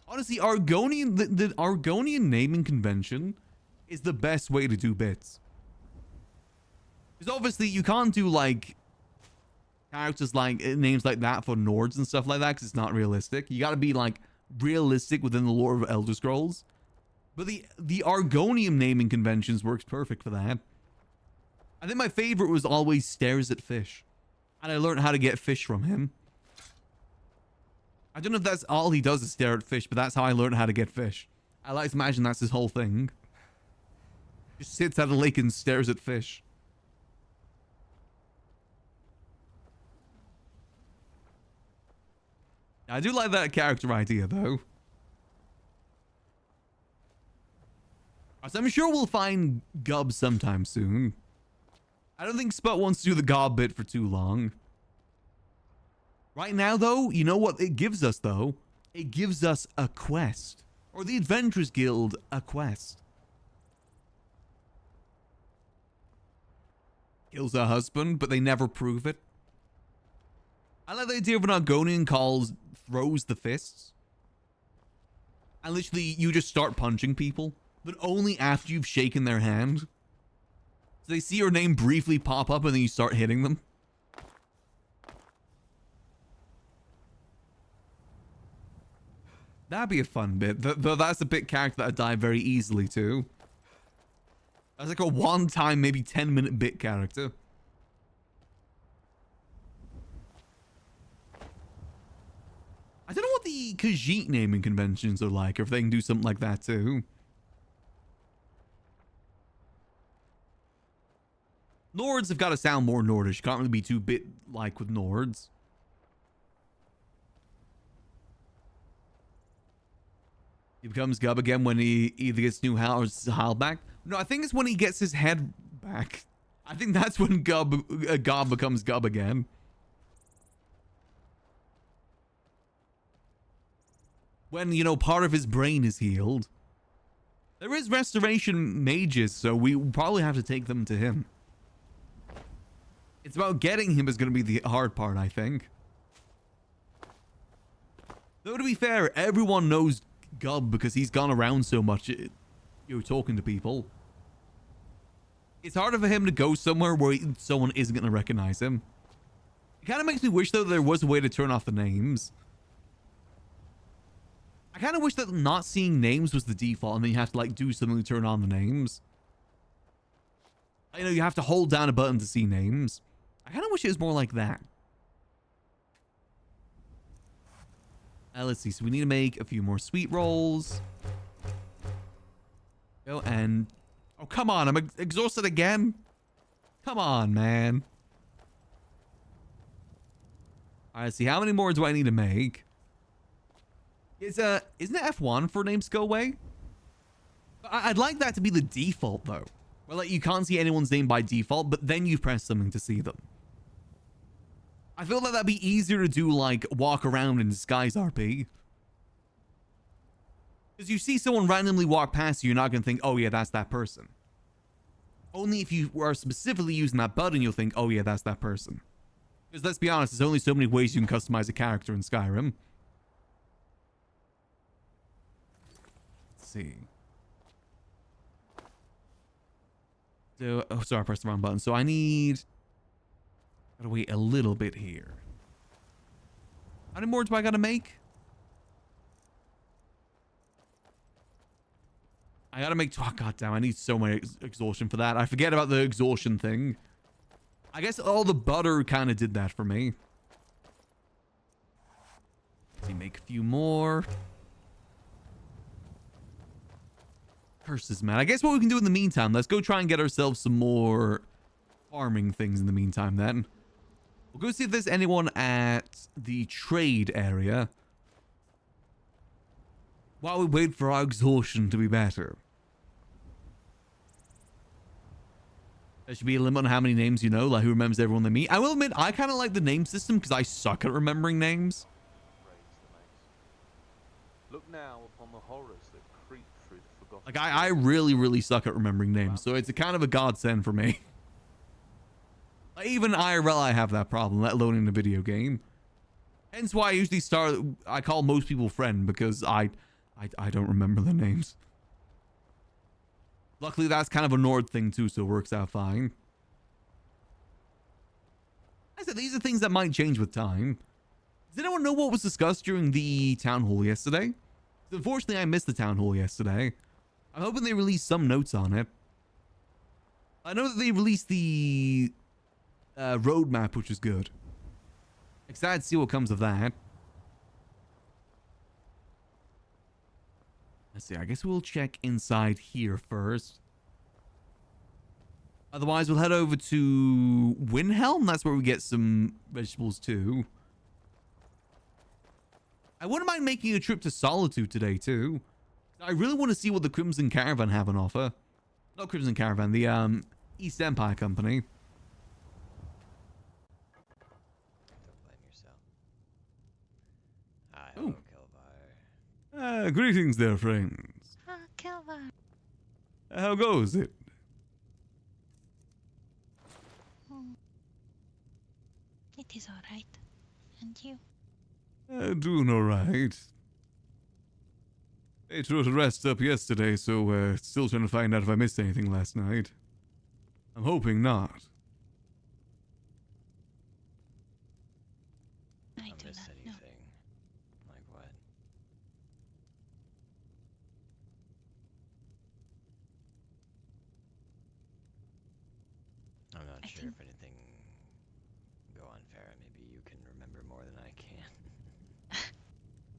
Honestly, Argonian, the Argonian naming convention is the best way to do bits. Because obviously you can't do like characters like names like that for Nords and stuff like that, because it's not realistic. You got to be like realistic within the lore of Elder Scrolls. But the Argonian naming conventions works perfect for that. I think my favorite was always Stares at Fish. And I learned how to get fish from him. I don't know if that's all he does is stare at fish, but that's how I learned how to get fish. I like to imagine that's his whole thing. Just sits at a lake and stares at fish. I do like that character idea, though. So I'm sure we'll find Gubb sometime soon. I don't think Sput wants to do the Gob bit for too long. Right now, though, you know what it gives us, though? It gives us a quest. Or the Adventurers Guild a quest. kills her husband, but they never prove it. I like the idea of an Argonian throws the fists. And literally, you just start punching people, but only after you've shaken their hand. So they see your name briefly pop up, and then you start hitting them. That'd be a fun bit. Though that's a bit character that I die very easily too. That's like a one-time, maybe 10-minute bit character. I don't know what the Khajiit naming conventions are like, or if they can do something like that too. Nords have got to sound more Nordish. You can't really be too bit-like with Nords. He becomes Gub again when he either gets new Hal back. No, I think it's when he gets his head back. I think that's when Gob becomes Gub again. When, you know, part of his brain is healed. There is restoration mages, so we probably have to take them to him. It's about getting him is going to be the hard part, I think. Though, to be fair, everyone knows Gub because he's gone around so much, talking to people. It's harder for him to go somewhere where someone isn't going to recognize him. It kind of makes me wish, though, there was a way to turn off the names. I kind of wish that not seeing names was the default, and then you have to, like, do something to turn on the names. I know you have to hold down a button to see names. I kind of wish it was more like that. Let's see. So we need to make a few more sweet rolls. Go and... Oh, come on. I'm exhausted again. Come on, man. All right, let's see. How many more do I need to make? Isn't it F1 for names go away? I'd like that to be the default, though. Well, like, you can't see anyone's name by default, but then you press something to see them. I feel like that'd be easier to do, like, walk around in Disguise RP. Because you see someone randomly walk past you, you're not going to think, oh yeah, that's that person. Only if you are specifically using that button, you'll think, oh yeah, that's that person. Because let's be honest, there's only so many ways you can customize a character in Skyrim. Let's see. So, oh, sorry, I pressed the wrong button. So I need... Gotta wait a little bit here. How many more do I gotta make? I gotta make... Oh, goddamn, I need so much exhaustion for that. I forget about the exhaustion thing. I guess all the butter kind of did that for me. Let's see, make a few more. Curses, man. I guess what we can do in the meantime, let's go try and get ourselves some more farming things in the meantime then. We'll go see if there's anyone at the trade area while we wait for our exhaustion to be better. There should be a limit on how many names you know, like who remembers everyone they meet. I will admit, I kind of like the name system because I suck at remembering names. Look now upon the horrors that creep through the forgotten. Like, I really suck at remembering names, so it's a kind of a godsend for me. Even IRL, I have that problem, let alone in a video game. Hence why I usually I call most people friend, because I don't remember their names. Luckily, that's kind of a Nord thing too, so it works out fine. I said, these are things that might change with time. Does anyone know what was discussed during the town hall yesterday? Unfortunately, I missed the town hall yesterday. I'm hoping they released some notes on it. I know that they released the roadmap, which is good. Excited to see what comes of that. Let's see, I guess we'll check inside here first. Otherwise, we'll head over to Windhelm. That's where we get some vegetables too. I wouldn't mind making a trip to Solitude today too. I really want to see what the Crimson Caravan have on offer. Not Crimson Caravan, the East Empire Company. Don't blame yourself. Hi, hello, Kelvaar. Greetings there, friends. Ah, Kelvaar. How goes it? It is alright. And you? Doing alright. They threw a rest up yesterday, so still trying to find out if I missed anything last night. I'm hoping not. I do miss not know. anything. Like what? I'm not I sure think- if anything go on, Farah. Maybe you can remember more than I can.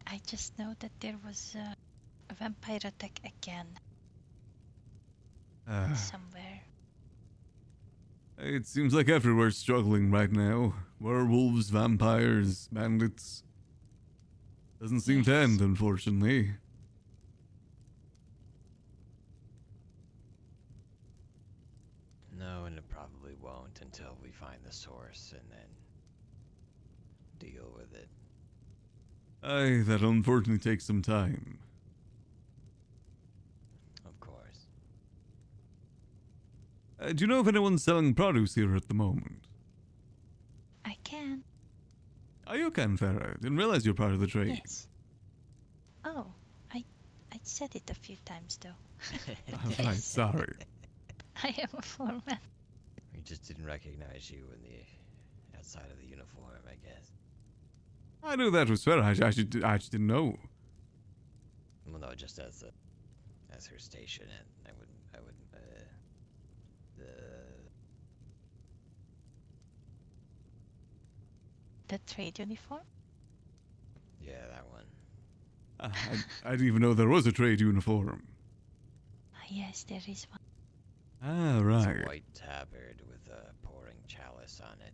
I just know that there was a vampire attack again somewhere. It seems like everywhere's struggling right now. Werewolves, vampires, bandits. Doesn't seem to Yes. end, unfortunately. No, and it probably won't until we find the source and then deal with it. Aye, that unfortunately takes some time. Of course. Do you know if anyone's selling produce here at the moment? I can. Oh, you can, Farah. Didn't realize you're part of the trade. Yes. Oh, I said it a few times though. Oh, right, sorry. I am a foreman. We just didn't recognize you in the outside of the uniform, I guess. I knew that was Farah. I just didn't know. Well, no, just as her station, and I wouldn't. The trade uniform? Yeah, that one. I didn't even know there was a trade uniform. Ah, yes, there is one. Ah, It's right. a white tabard with a pouring chalice on it.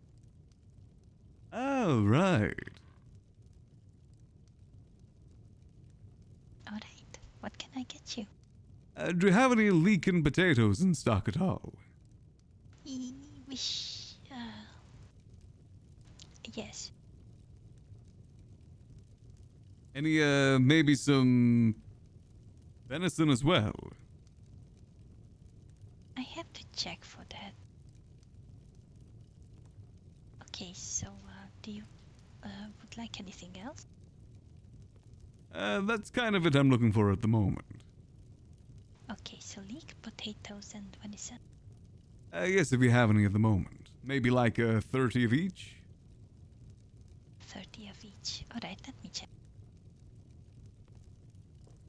Oh, right. Alright, what can I get you? Do you have any leeking potatoes in stock at all? Wish. Yes. Any, maybe some venison as well? I have to check for that. Okay, so, do you, would like anything else? That's kind of it I'm looking for at the moment. Okay, so leek, potatoes, and venison. Yes, if you have any at the moment. Maybe like 30 of each? 30 of each. Alright, let me check.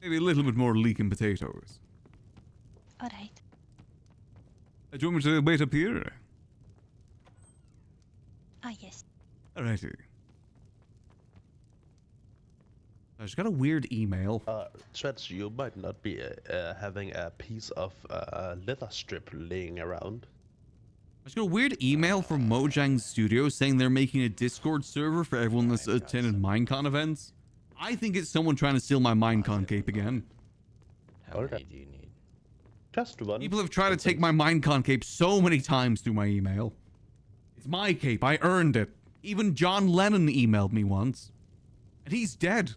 Maybe a little bit more leeking potatoes. Alright. Do you want me to wait up here? Ah, yes. Alrighty. I just got a weird email. Threads, you might not be having a piece of leather strip laying around. I just got a weird email from Mojang Studios saying they're making a Discord server for everyone that's attended Minecon events. I think it's someone trying to steal my Minecon cape again. How many Alright. do you need? Just one. People have tried to take my Minecon cape so many times through my email. It's my cape. I earned it. Even John Lennon emailed me once. And he's dead.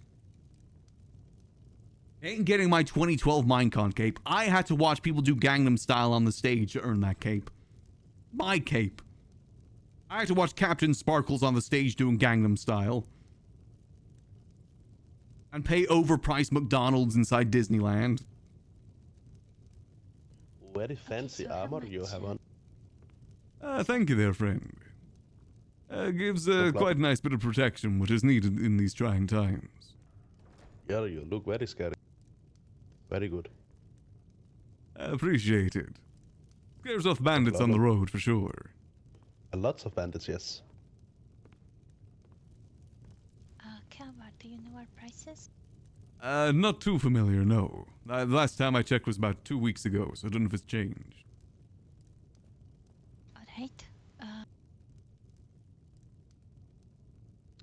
Ain't getting my 2012 Minecon cape. I had to watch people do Gangnam Style on the stage to earn that cape. My cape. I had to watch Captain Sparkles on the stage doing Gangnam Style. And pay overpriced McDonald's inside Disneyland. Very fancy so how armor you much, have on. Thank you there, friend. Gives No problem. quite a nice bit of protection, which is needed in these trying times. Yeah, you look very scary. Very good. Appreciated. Scares off bandits on the road for sure. Lots of bandits, yes. Kelvaar, do you know our prices? Not too familiar, no. The last time I checked was about 2 weeks ago, so I don't know if it's changed. Alright.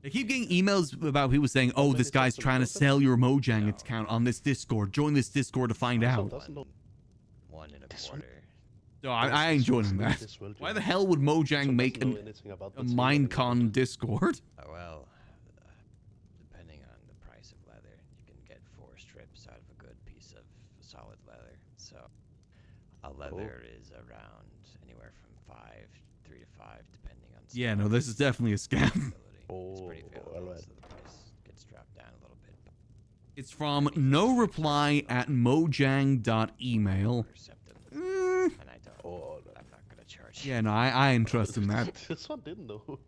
I keep getting emails about people saying, oh, this guy's trying to sell your Mojang account on this Discord. Join this Discord to find out. One and a This quarter. So I ain't joining that. This will do. Why the hell would Mojang make Doesn't know a anything about the thing Minecon Discord? Well, depending on the price of leather, you can get 4 strips out of a good piece of solid leather. So, a leather is around anywhere from 5 through 3 to 5, depending on. Yeah, no, this is definitely a scam. It's pretty Oh, available, alright. so the price gets dropped down a little bit. But It's from no reply at mojang.email. for symptoms, Mm, and I don't. Oh, I'm not gonna charge. yeah, no, I ain't trusting that. This one didn't though.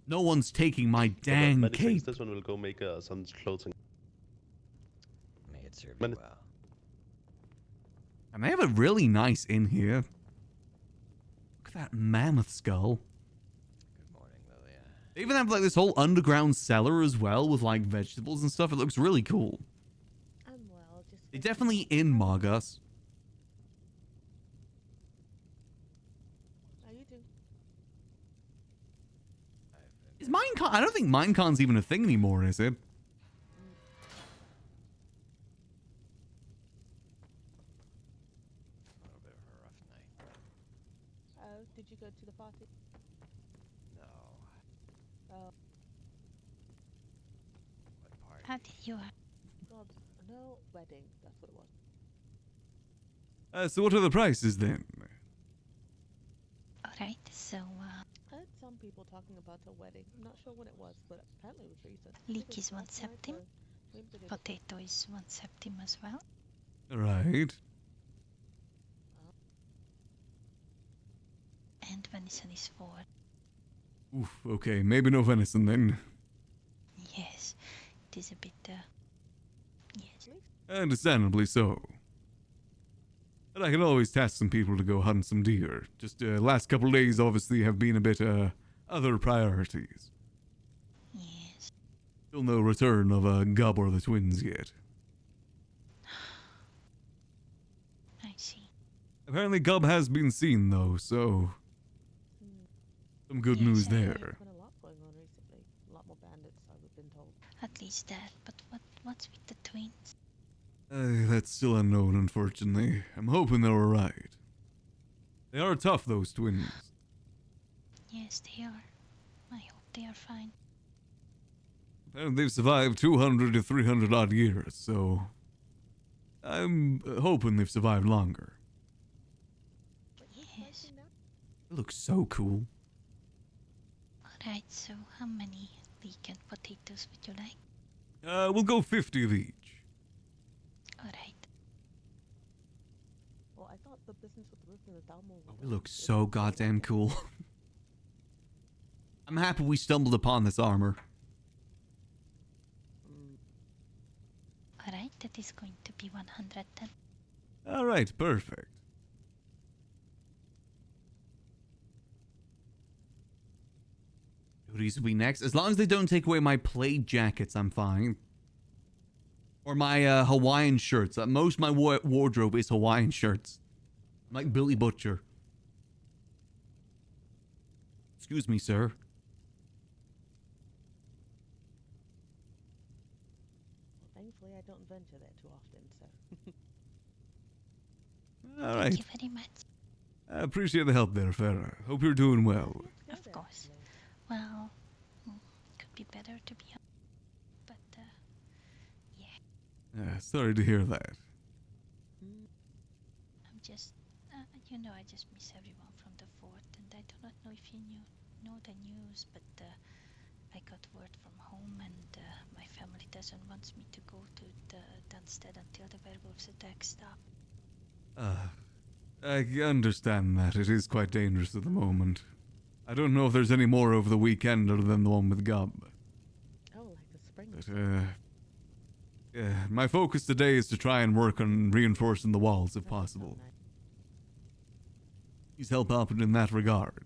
No one's taking my But dang many thanks. cape. This one will go make some clothing. May it serve Many- you well. And they have a really nice inn here. Look at that mammoth skull. Good morning, Lilia. They even have like this whole underground cellar as well with like vegetables and stuff. It looks really cool. I'm well, just. They definitely in Margus. How you doing? Is Minecon? I don't think Minecon's even a thing anymore, is it? A little bit of a rough night. Oh, did you go to the party? No. Oh, What party? How did you? God, no wedding. That's what it was. So what are the prices then? Alright, so I heard some people talking about a wedding. I'm not sure when it was, but apparently it was recent. Leek It was is last night 170. or maybe the day before. potato is 170 as well. Right. And venison is 4. Oof, okay, maybe no venison then. Yes, it is a bit. Yes. Understandably so. But I can always task some people to go hunt some deer. Just last couple days obviously have been a bit other priorities. Yes. Still no return of Gub or the twins yet. I see. Apparently Gub has been seen though, so some good Yes, news I there. There's been a lot going on recently. A lot more bandits, I've been told. At least that. But what's with the twins? That's still unknown, unfortunately. I'm hoping they're alright. They are tough, those twins. Yes, they are. I hope they are fine. And they've survived 200 to 300 odd years, so I'm hoping they've survived longer. Wait, who's Yes. fighting now? It looks so cool. Alright, so how many leek and potatoes would you like? We'll go 50 of each. Alright. Well, I thought the business with the roof and the Dalmo. Oh, it looks so goddamn cool. I'm happy we stumbled upon this armor. Alright, that is going to be 110. Alright, perfect. Hoodies will be next. As long as they don't take away my plaid jackets, I'm fine. Or my Hawaiian shirts. Most of my wardrobe is Hawaiian shirts. I'm like Billy Butcher. Excuse me, sir. Well, thankfully, I don't venture there too often, so. All Thank right. you very much. I appreciate the help there, Farah. Hope you're doing well. Let's Of go course. there. Well, could be better to be honest. But, yeah. Sorry to hear that. I'm just, I just miss everyone from the fort, and I do not know if you know the news, but I got word from home, and my family doesn't want me to go to the Dunstead until the werewolves attack stop. I understand that. It is quite dangerous at the moment. I don't know if there's any more over the weekend other than the one with Gub. Oh, like the spring. But, my focus today is to try and work on reinforcing the walls if That does sound possible. nice. Please help out in that regard.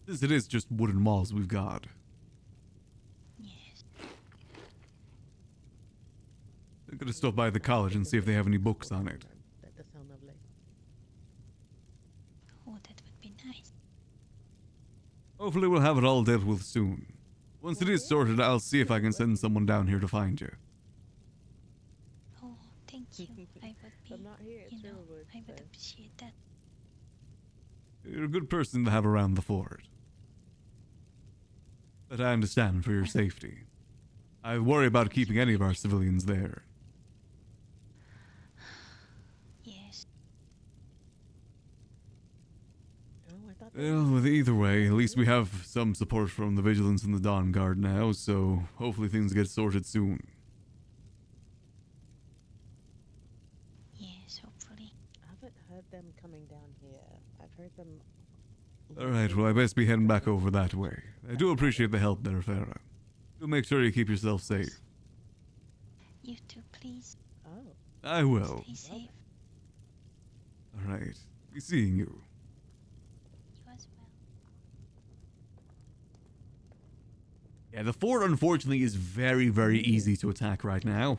Since it is just wooden walls we've got. Yes. I'm gonna stop by the college and see if they have any books on it. That does sound lovely. Oh, that would be nice. Hopefully we'll have it all dealt with soon. Once it is sorted, I'll see if I can send someone down here to find you. Oh, thank you. I would If I'm be, not here, it's you know, Riverwood, I would so. appreciate that. You're a good person to have around the fort. But I understand for your safety. I worry about keeping any of our civilians there. Yes. Oh, I Well, either way, at least we have some support from the Vigilance and the Dawn Guard now, so hopefully things get sorted soon. Yes, hopefully. I haven't heard them coming down here. I've heard them. Alright, well, I best be heading back over that way. I do appreciate the help there, Farah. Do make sure you keep yourself safe. You too, please. Oh. I will. Stay safe. Alright, be seeing you. You as well. Yeah, the fort, unfortunately, is very, very easy to attack right now.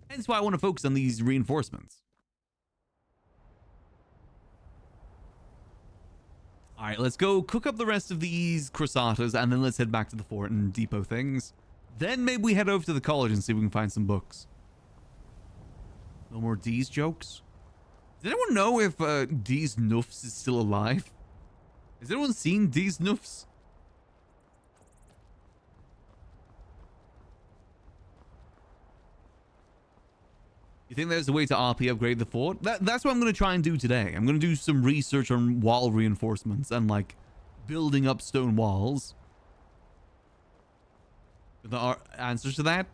Hence why I want to focus on these reinforcements. Alright, let's go cook up the rest of these croissantas, and then let's head back to the fort and depot things. Then maybe we head over to the college and see if we can find some books. No more D's jokes? Does anyone know if D's Nuffs is still alive? Has anyone seen D's Nuffs? You think there's a way to RP upgrade the fort? That's what I'm going to try and do today. I'm going to do some research on wall reinforcements and, like, building up stone walls. The answers to that?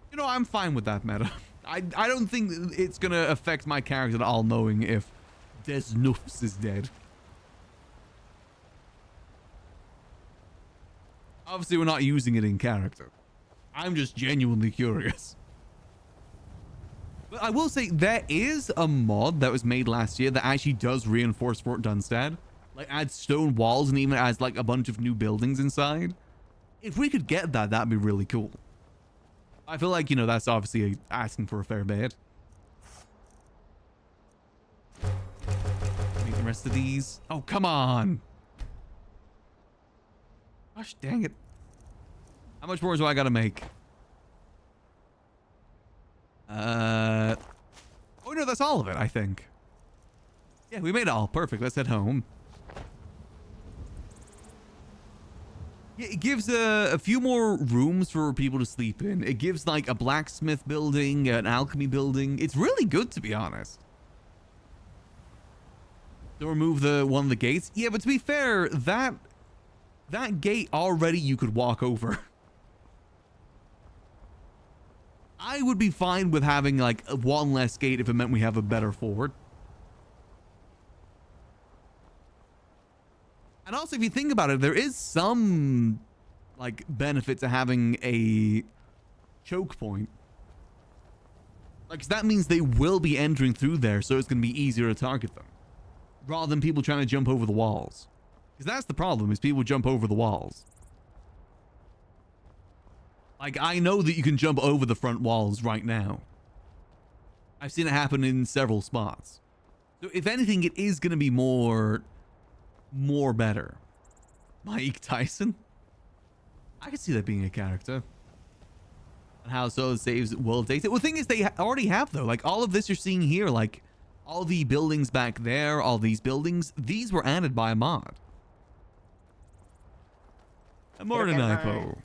You know, I'm fine with that meta. I don't think it's going to affect my character at all knowing if Des Nuffs is dead. Obviously, we're not using it in character. I'm just genuinely curious. But I will say there is a mod that was made last year that actually does reinforce Fort Dunstad. Like adds stone walls and even adds like a bunch of new buildings inside. If we could get that, that'd be really cool. I feel like, you know, that's obviously asking for a fair bit. Make the rest of these. Oh, come on. Gosh, dang it. How much more do I gotta make? Oh no, that's all of it, I think. Yeah, we made it all. Perfect. Let's head home. Yeah, it gives a few more rooms for people to sleep in. It gives like a blacksmith building, an alchemy building. It's really good, to be honest. Don't remove one of the gates. Yeah, but to be fair, that gate already you could walk over. I would be fine with having like one less gate if it meant we have a better fort. And also, if you think about it, there is some like benefit to having a choke point. Like, 'cause that means they will be entering through there, so it's going to be easier to target them. Rather than people trying to jump over the walls. Because that's the problem, is people jump over the walls. Like, I know that you can jump over the front walls right now. I've seen it happen in several spots. So if anything, it is going to be more better. Mike Tyson? I could see that being a character. And how so saves world data. Well, the thing is, they already have, though. Like, all of this you're seeing here, like, all the buildings back there, all these buildings, these were added by a mod. Morning, Ipo.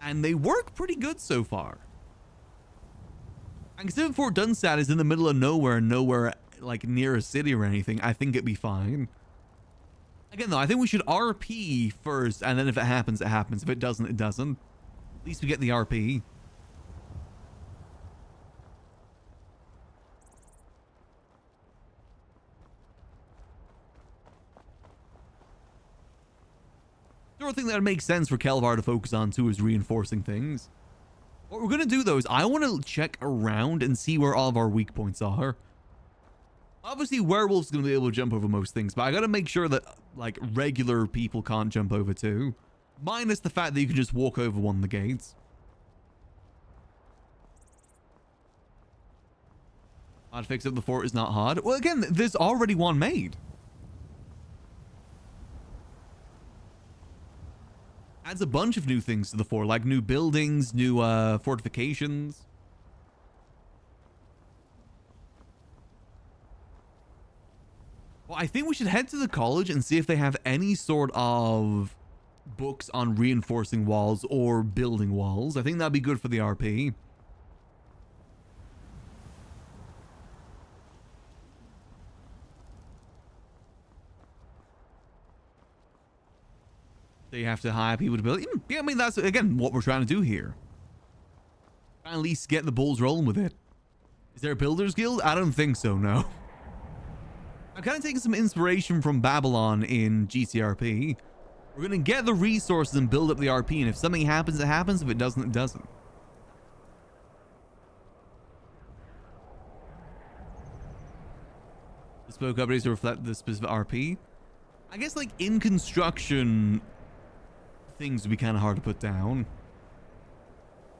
And they work pretty good so far. And considering Fort Dunstad is in the middle of nowhere like near a city or anything, I think it'd be fine. Again, though, I think we should RP first, and then if it happens, it happens. If it doesn't, it doesn't. At least we get the RP. The other thing that makes sense for Kelvaar to focus on too is reinforcing things. What we're going to do though is I want to check around and see where all of our weak points are. Obviously werewolves going to be able to jump over most things, but I got to make sure that like regular people can't jump over too. Minus the fact that you can just walk over one of the gates. Hard to fix up the fort is not hard. Well, again, there's already one made. Adds a bunch of new things to the fort, like new buildings, new fortifications. Well, I think we should head to the college and see if they have any sort of books on reinforcing walls or building walls. I think that'd be good for the RP. They have to hire people to build. Yeah, I mean, that's, again, what we're trying to do here. Try at least get the balls rolling with it. Is there a builders guild? I don't think so, no. I'm kind of taking some inspiration from Babylon in GCRP. We're going to get the resources and build up the RP, and if something happens, it happens. If it doesn't, it doesn't. Bespoke updates to reflect the specific RP. I guess, like, in construction, things would be kind of hard to put down.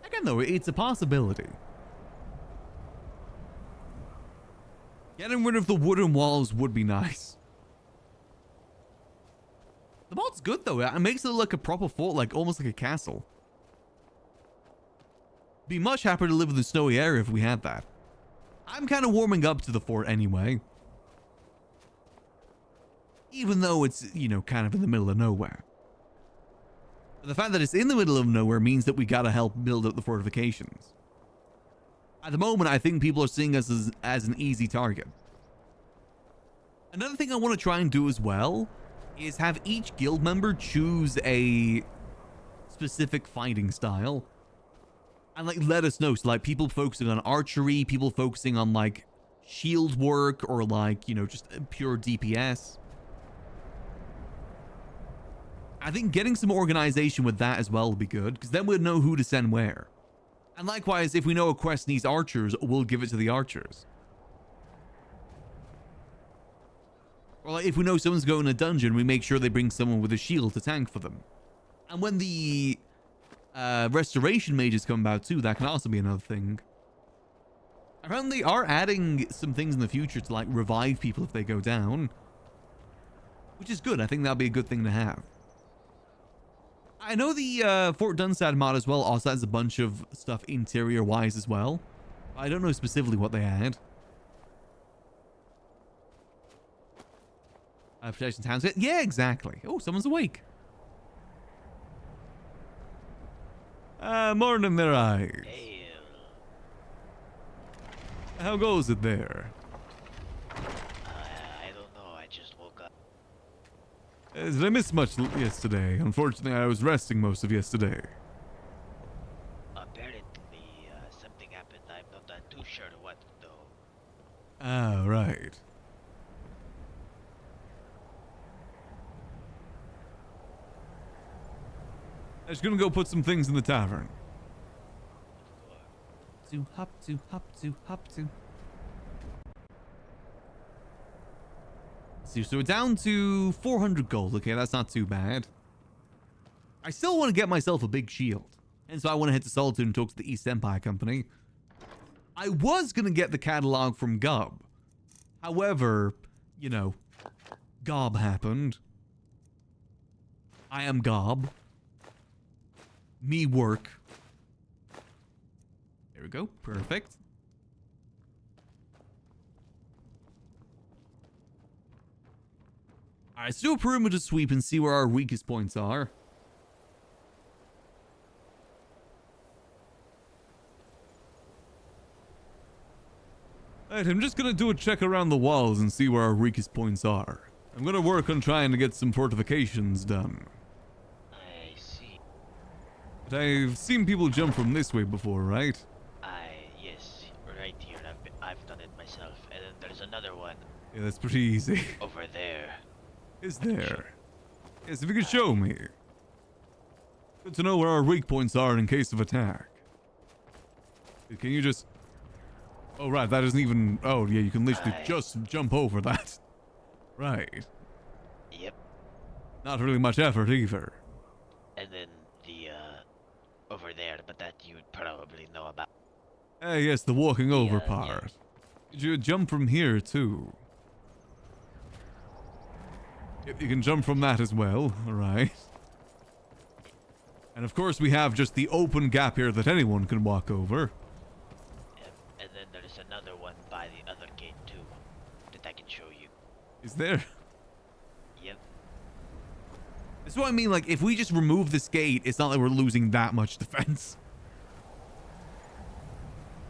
Again, though, it's a possibility. Getting rid of the wooden walls would be nice. The mod's good, though. It makes it look like a proper fort, like almost like a castle. Be much happier to live in the snowy area if we had that. I'm kind of warming up to the fort anyway. Even though it's, you know, kind of in the middle of nowhere. But the fact that it's in the middle of nowhere means that we gotta help build up the fortifications. At the moment, I think people are seeing us as an easy target. Another thing I want to try and do as well is have each guild member choose a specific fighting style. And, like, let us know. So, like, people focusing on archery, people focusing on, like, shield work, or, like, you know, just pure DPS. I think getting some organization with that as well would be good, because then we'll know who to send where. And likewise, if we know a quest needs archers, we'll give it to the archers. Or like if we know someone's going in a dungeon, we make sure they bring someone with a shield to tank for them. And when the restoration mages come about too, that can also be another thing. Apparently they are adding some things in the future to like revive people if they go down. Which is good. I think that'll be a good thing to have. I know the Fort Dunstad mod as well also has a bunch of stuff interior wise as well. I don't know specifically what they add. Protection towns. Yeah, exactly. Oh, someone's awake. Morning there, eyes. Hey, How goes it there? I don't know. I just woke up. Did I miss much yesterday? Unfortunately, I was resting most of yesterday. Apparently, something happened. I'm not too sure what though. Ah, right. I was gonna go put some things in the tavern. To hop to hop to hop to. So we're down to 400 gold. Okay, that's not too bad. I still want to get myself a big shield. And so I want to head to Solitude and talk to the East Empire Company. I was going to get the catalog from Gob. However, you know, Gob happened. I am Gob. Me work. There we go. Perfect. Alright, let's do a perimeter sweep and see where our weakest points are. Alright, I'm just gonna do a check around the walls and see where our weakest points are. I'm gonna work on trying to get some fortifications done. I see. But I've seen people jump from this way before, right? Yes, right here. I've done it myself. And then there's another one Yeah, that's pretty easy. over there. Is there? Yes, if you could show me. Good to know where our weak points are in case of attack. Can you just... Oh, right, that isn't even... Oh, yeah, you can literally just jump over that. Right. Yep. Not really much effort either. And then the over there, but that you would probably know about. Yes, the walking over Yeah. part. Could you jump from here, too? Yep, you can jump from that as well, alright. And of course we have just the open gap here that anyone can walk over. Yep. And then there's another one by the other gate too, that I can show you. Is there? Yep. That's what I mean, like, if we just remove this gate, it's not like we're losing that much defense.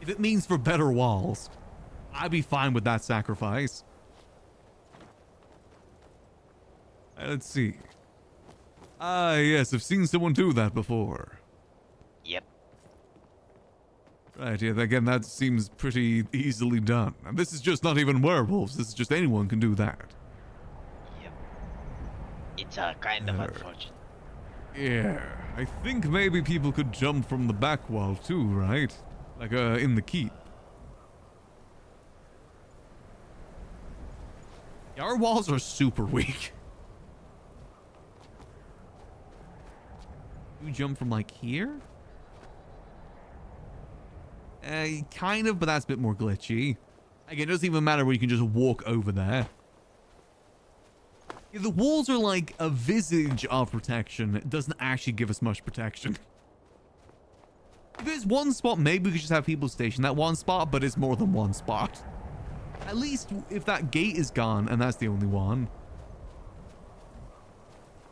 If it means for better walls, I'd be fine with that sacrifice. Let's see. Ah, yes, I've seen someone do that before. Yep. Right, yeah, again, that seems pretty easily done. And this is just not even werewolves, this is just anyone can do that. Yep. It's kind of unfortunate. Yeah, I think maybe people could jump from the back wall too, right? Like, in the keep. Yeah, our walls are super weak. You jump from, like, here? Kind of, but that's a bit more glitchy. Again, it doesn't even matter where you can just walk over there. Yeah, the walls are like a visage of protection. It doesn't actually give us much protection. If there's one spot, maybe we could just have people station that one spot, but it's more than one spot. At least if that gate is gone and that's the only one.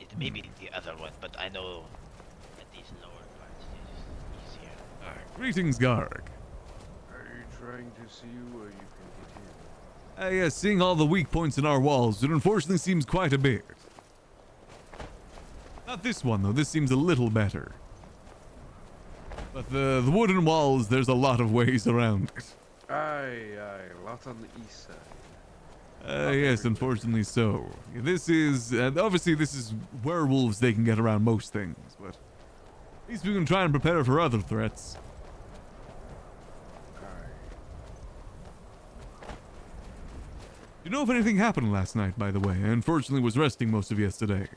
It may be the other one, but I know that these lower parts is easier. Alright, greetings, Garg. Are you trying to see where you can get in? Yeah, seeing all the weak points in our walls, it unfortunately seems quite a bit. Not this one, though. This seems a little better. But the wooden walls, there's a lot of ways around it. Aye, a lot on the east side. Yes, unfortunately so. This is, obviously this is werewolves, they can get around most things, but at least we can try and prepare for other threats. Do you know if anything happened last night, by the way? I unfortunately was resting most of yesterday.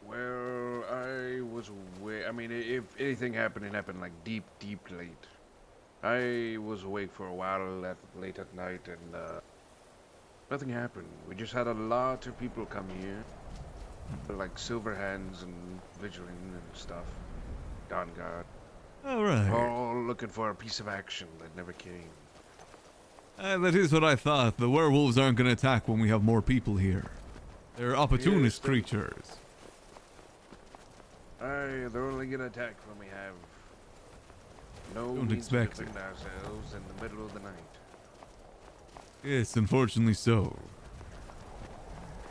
Well, I was away. I mean, if anything happened, it happened like deep late. I was awake for a while late at night, and nothing happened. We just had a lot of people come here, like Silver Hands and Vigilant and stuff. Dawn Guard. Alright. All looking for a piece of action that never came. That is what I thought. The werewolves aren't going to attack when we have more people here. They're opportunist creatures. Aye, they're only gonna attack when we have no Don't means expect to defend ourselves in the middle of the night. Yes, unfortunately so.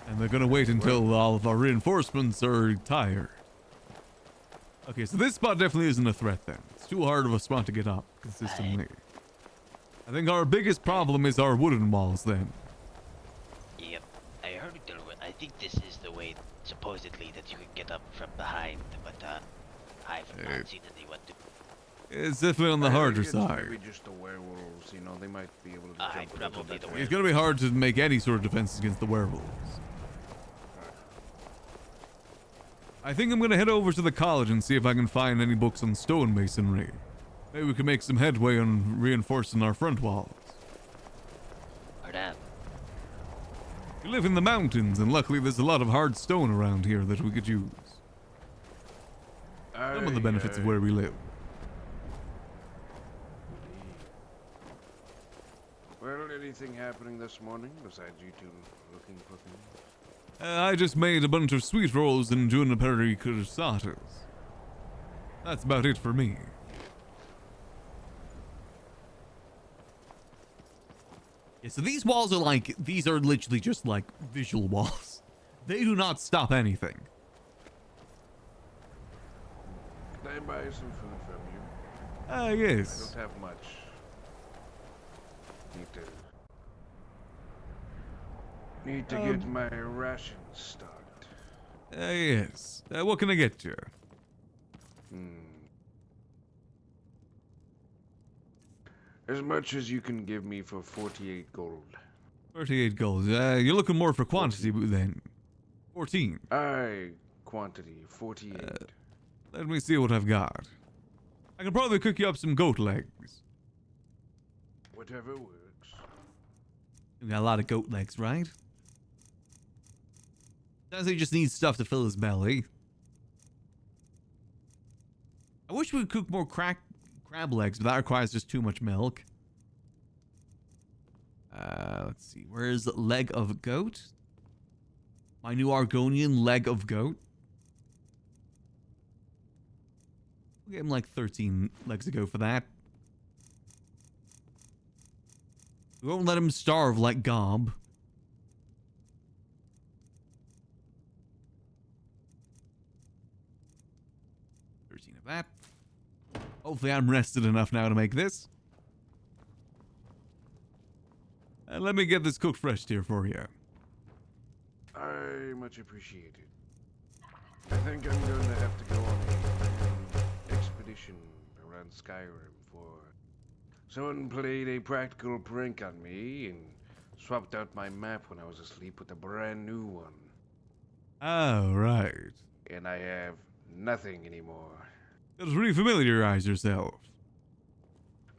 And they're gonna wait until all of our reinforcements are tired. Okay, so this spot definitely isn't a threat then. It's too hard of a spot to get up consistently. I think our biggest problem is our wooden walls then. Yep. I heard there were, I think this is the way, supposedly, that you can get up from behind, but I've not seen anyone do. It's definitely on the I harder think it's side. Maybe just the werewolves, you know, they might be able to jump a little probably the better. It's gonna be hard to make any sort of defense against the werewolves. I think I'm gonna head over to the college and see if I can find any books on stonemasonry. Maybe we can make some headway on reinforcing our front walls. Or that. We live in the mountains, and luckily there's a lot of hard stone around here that we could use. Some of the benefits of where we live. Well, anything happening this morning besides you two looking for things? I just made a bunch of sweet rolls and juniper cruzatas. That's about it for me. Yeah, so these walls are like, these are literally just like visual walls. They do not stop anything. Can I buy some food from you? Yes. I don't have much. Need to get my rations stocked. Yes. What can I get you? As much as you can give me for 48 gold. 38 gold. You're looking more for quantity then. 14. Aye, quantity, 48. Let me see what I've got. I can probably cook you up some goat legs. Whatever works. You got a lot of goat legs, right? Sounds like he just needs stuff to fill his belly. I wish we could cook more crab legs, but that requires just too much milk. Let's see. Where's leg of goat? My new Argonian leg of goat. We'll give him like 13 legs ago for that. We won't let him starve like Gob. Hopefully I'm rested enough now to make this. And let me get this cooked fresh here for you. I much appreciate it. I think I'm going to have to go on a expedition around Skyrim for someone played a practical prank on me and swapped out my map when I was asleep with a brand new one. Oh, right. And I have nothing anymore. Just refamiliarize yourself.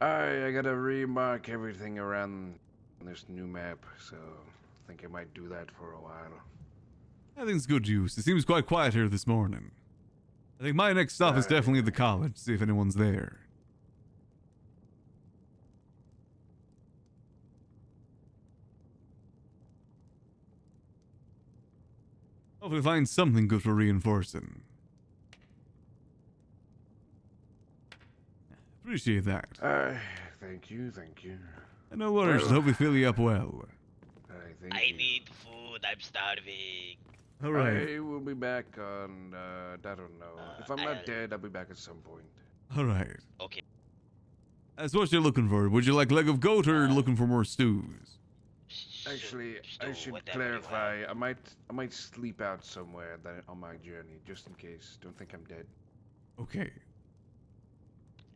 I gotta remark everything around this new map, so I think I might do that for a while. I think it's good use. It seems quite quiet here this morning. I think my next stop is definitely the college, see if anyone's there. Hopefully find something good for reinforcing. Appreciate that. Thank you, thank you. And no worries, Well, hope we fill you up well. Thank I you. need food. I'm starving. Alright, I will be back on, I don't know. If I'm not dead, I'll be back at some point. alright. Okay. That's what you're looking for. Would you like leg of goat or looking for more stews? Actually, I Stew, should whatever you clarify. have. I might sleep out somewhere on my journey, just in case. Don't think I'm dead. Okay.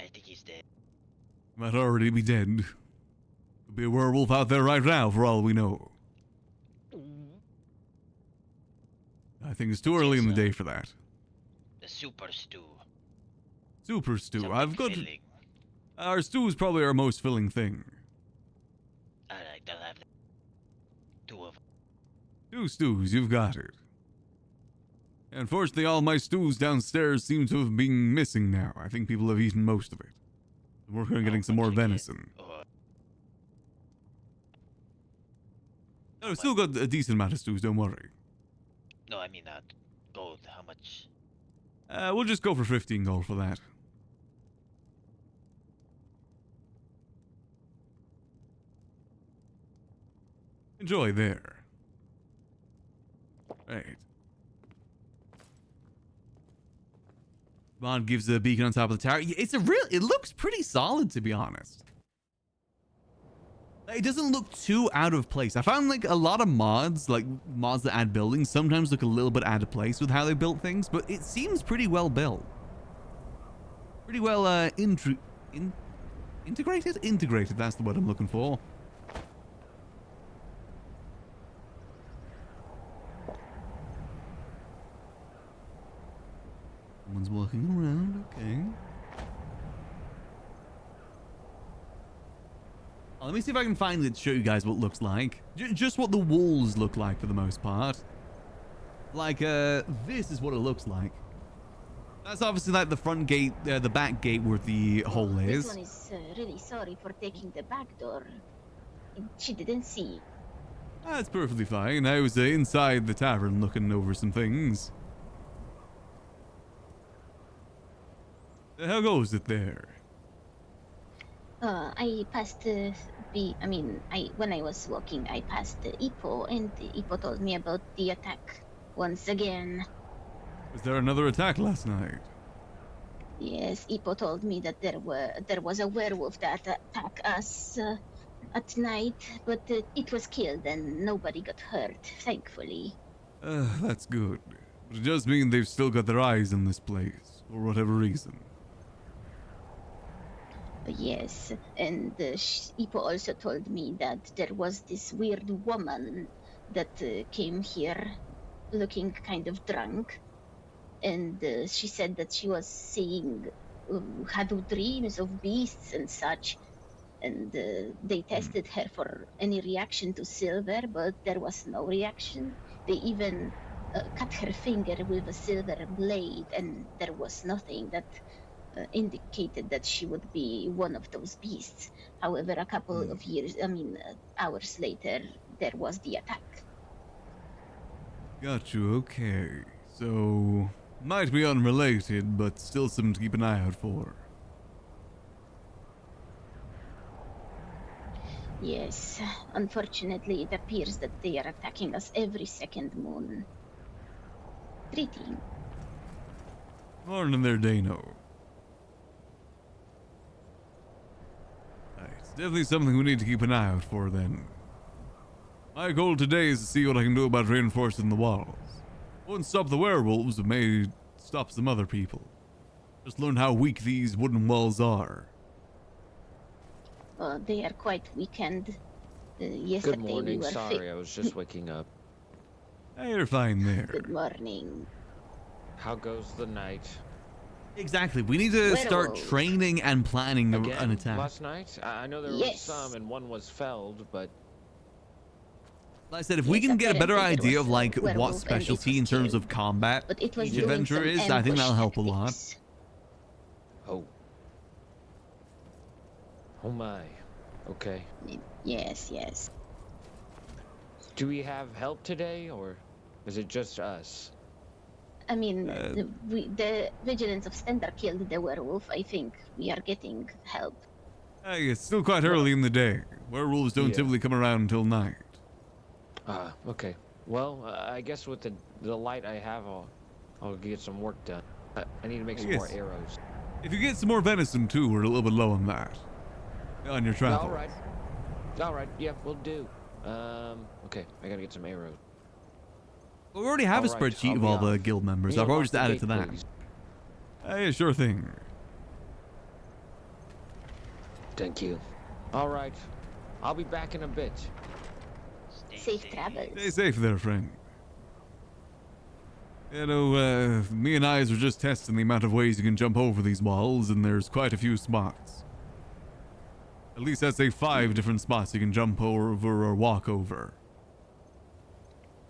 I think he's dead. Might already be dead. Could be a werewolf out there right now for all we know. I think it's too early in the day for that. The super stew. Super stew. Something I've got... filling. Our stew is probably our most filling thing. Alright, I'll have two of them. 2 stews, you've got it. Unfortunately, all my stews downstairs seem to have been missing now. I think people have eaten most of it. I'm working on getting some more venison. I've still got a decent amount of stews, don't worry. No, I mean gold. How much? We'll just go for 15 gold for that. Enjoy there. Right. Bond gives the beacon on top of the tower. It's a real. It looks pretty solid, to be honest. It doesn't look too out of place. I found like a lot of mods, like mods that add buildings, sometimes look a little bit out of place with how they built things, but it seems pretty well built. Pretty well integrated? Integrated, that's the word I'm looking for. Someone's walking around, okay. Let me see if I can find it to show you guys what it looks like. Just what the walls look like for the most part. Like, this is what it looks like. That's obviously like the front gate, the back gate where the hole is. This one is really sorry for taking the back door. She didn't see. That's perfectly fine. I was inside the tavern looking over some things. How goes it there? I passed when I was walking, I passed the Ipo, and the Ipo told me about the attack once again. Was there another attack last night? Yes, Ipo told me that there was a werewolf that attacked us at night, but it was killed and nobody got hurt, thankfully. That's good. But it does mean they've still got their eyes on this place, for whatever reason. Yes, and Ipo also told me that there was this weird woman that came here looking kind of drunk, and she said that she was seeing, had dreams of beasts and such, and they tested her for any reaction to silver, but there was no reaction. They even cut her finger with a silver blade, and there was nothing that indicated that she would be one of those beasts. However, a couple of hours later, there was the attack. Got you, okay. So, might be unrelated, but still something to keep an eye out for. Yes, unfortunately, it appears that they are attacking us every second moon. Greeting. Morning there, Dano. Definitely something we need to keep an eye out for then. My goal today is to see what I can do about reinforcing the walls. Won't stop the werewolves, but may stop some other people. Just learn how weak these wooden walls are. They are quite weakened. Yesterday Good morning. we were Sorry, I was just waking up. Hey, you're fine there. Good morning. How goes the night? Exactly. We need to start Werewolf. training and planning an Again, attack. last night? I know there were Yes. some and one was felled, but Like I said, if we Yes, can get a better apparently there idea was of a like what werewolf and it specialty was in terms killed. of combat But it was each doing adventure some is, I think that'll help a lot. ambush oh. Oh my. Okay. tactics. Yes, yes. Do we have help today, or is it just us? I mean, the vigilance of Stender killed the werewolf. I think we are getting help. Hey, it's still quite early in the day. Werewolves don't Yeah. typically come around until night. Okay. Well, I guess with the light I have, I'll get some work done. I need to make some more Yes. arrows. If you get some more venison too, we're a little bit low on that. On your travel. All right. All right. Yeah, we'll do. Okay. I gotta get some arrows. Well, we already have a All right, spreadsheet I'll of be all the off. guild members. Can you I'll probably unlock just the add it gate, to that. please? Hey, sure thing. Thank you. All right. I'll be back in a bit. Safe travels. Stay safe there, friend. You know, me and Eyes were just testing the amount of ways you can jump over these walls, and there's quite a few spots. At least I'd say 5 different spots you can jump over or walk over.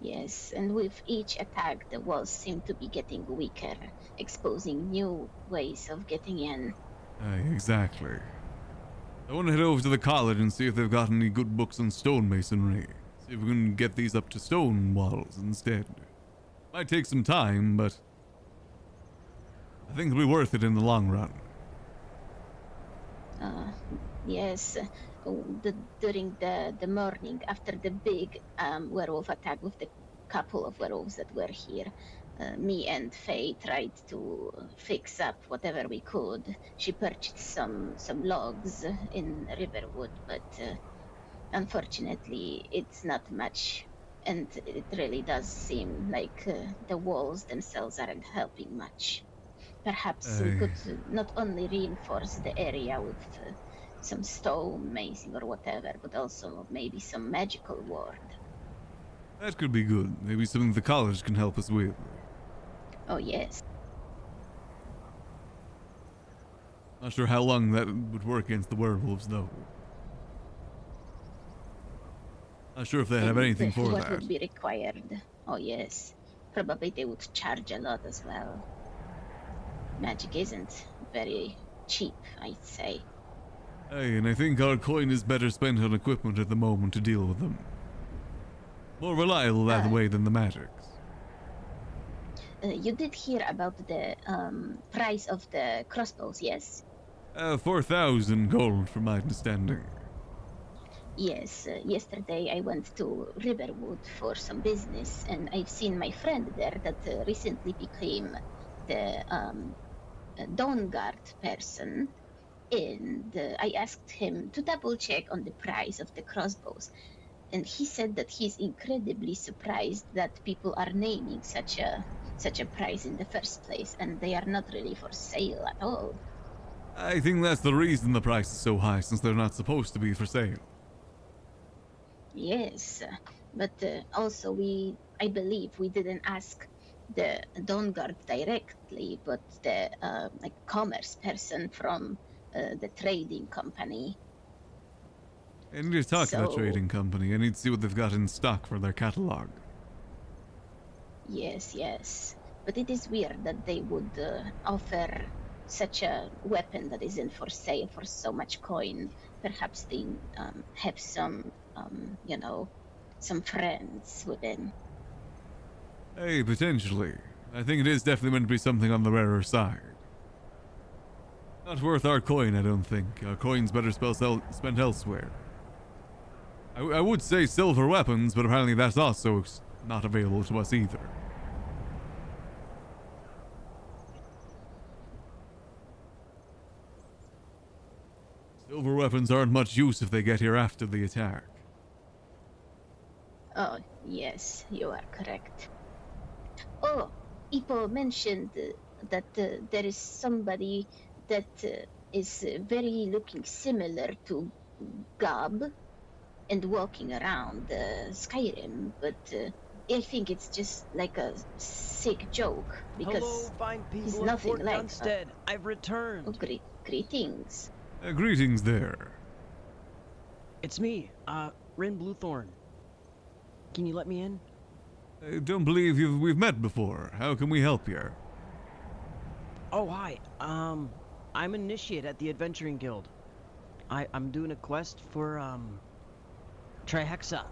Yes, and with each attack, the walls seem to be getting weaker, exposing new ways of getting in. Exactly. I want to head over to the college and see if they've got any good books on stonemasonry. See if we can get these up to stone walls instead. Might take some time, but I think it'll be worth it in the long run. Yes, during the morning after the big werewolf attack with the couple of werewolves that were here, me and Faye tried to fix up whatever we could. She purchased some logs in Riverwood, but unfortunately it's not much, and it really does seem like the walls themselves aren't helping much. Perhaps we could not only reinforce the area with some stone macing or whatever, but also maybe some magical ward. That could be good. Maybe something the college can help us with. Oh yes. Not sure how long that would work against the werewolves, though. Not sure if they have And anything for what that. would be required? Oh yes. Probably they would charge a lot as well. Magic isn't very cheap, I'd say. Hey, and I think our coin is better spent on equipment at the moment to deal with them. More reliable that way than the magics. You did hear about the price of the crossbows, yes? 4,000 gold, from my understanding. Yes, yesterday I went to Riverwood for some business, and I've seen my friend there that recently became the Dawn Guard person, and I asked him to double check on the price of the crossbows, and he said that he's incredibly surprised that people are naming such a price in the first place, and they are not really for sale at all. I think that's the reason the price is so high, since they're not supposed to be for sale. Yes, but also I believe we didn't ask the Dawn Guard directly, but the commerce person from the trading company. I need to talk to that So- trading company. I need to see what they've got in stock for their catalog. Yes, but it is weird that they would offer such a weapon that isn't for sale for so much coin. Perhaps they have some, some friends within. Hey, potentially. I think it is definitely meant to be something on the rarer side. Not worth our coin, I don't think. Our coin's better spent elsewhere. I would say silver weapons, but apparently that's also not available to us either. Still Silver weapons aren't much use if they get here after the attack. Oh, yes, you are correct. Oh, Ipo mentioned that there is somebody that is very looking similar to Gob and walking around Skyrim, but I think it's just like a sick joke because Hello, fine people he's of nothing Fort like Dunstead. I've returned. Oh, greetings. Greetings there. It's me, Rin Bluethorn. Can you let me in? I don't believe we've met before. How can we help you? Oh, hi. I'm an initiate at the Adventuring Guild. I'm doing a quest for, Trihexa.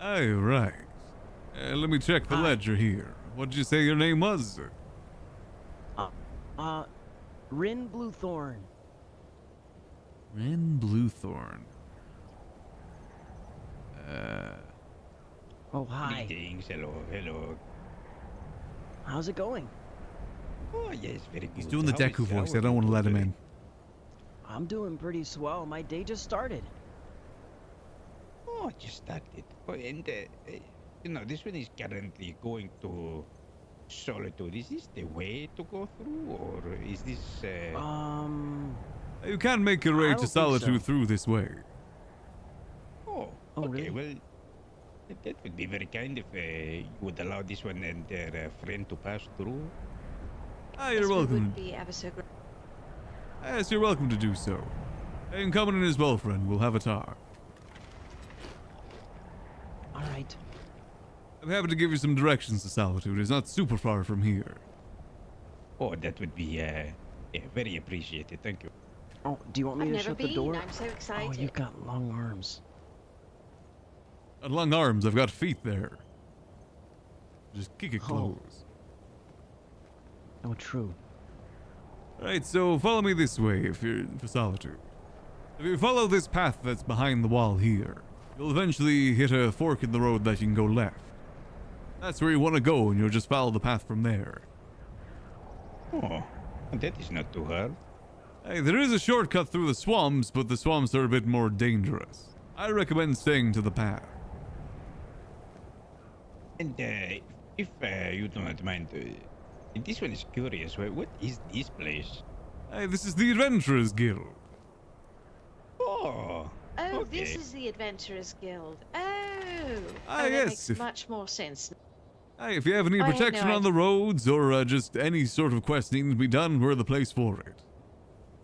Aye, right. Let me check the ledger here. What did you say your name was? Rin Bluethorn. Rin Bluethorn. Oh, hi. Greetings, hello. How's it going? Oh, yes, very good. He's doing the How Deku is voice. our I don't want to let him doing? in. I'm doing pretty swell. My day just started. Oh, just started. Oh, and, this one is currently going to Solitude. Is this the way to go through, or is this, You can make your I way don't to think so. Solitude through this way. Oh, Oh, okay, really? well, that would be very kind if you would allow this one and their friend to pass through. Ah, you're welcome. be ever so great. Yes, you're welcome to do so. And come in as well, friend. We'll have a talk. All right. I'm happy to give you some directions to Solitude. It's not super far from here. Oh, that would be very appreciated. Thank you. Oh, do you want me I've to never shut been. the door? I'm so Oh, excited. you've got long arms. Got long arms. I've got feet there. Just kick it Oh. close. Oh, true. Alright, so follow me this way if you're for Solitude. If you follow this path that's behind the wall here, you'll eventually hit a fork in the road that you can go left. That's where you want to go, and you'll just follow the path from there. Oh, that is not too hard. Hey, there is a shortcut through the swamps, but the swamps are a bit more dangerous. I recommend staying to the path. And if you do not mind, this one is curious. What is this place? Hey, this is the Adventurers Guild. Oh, Oh, okay. this is the Adventurers Guild. Oh. Ah, that yes, makes if- much more sense. Hey, if you have any I had no protection on the idea. roads or just any sort of quest needing to be done, we're the place for it.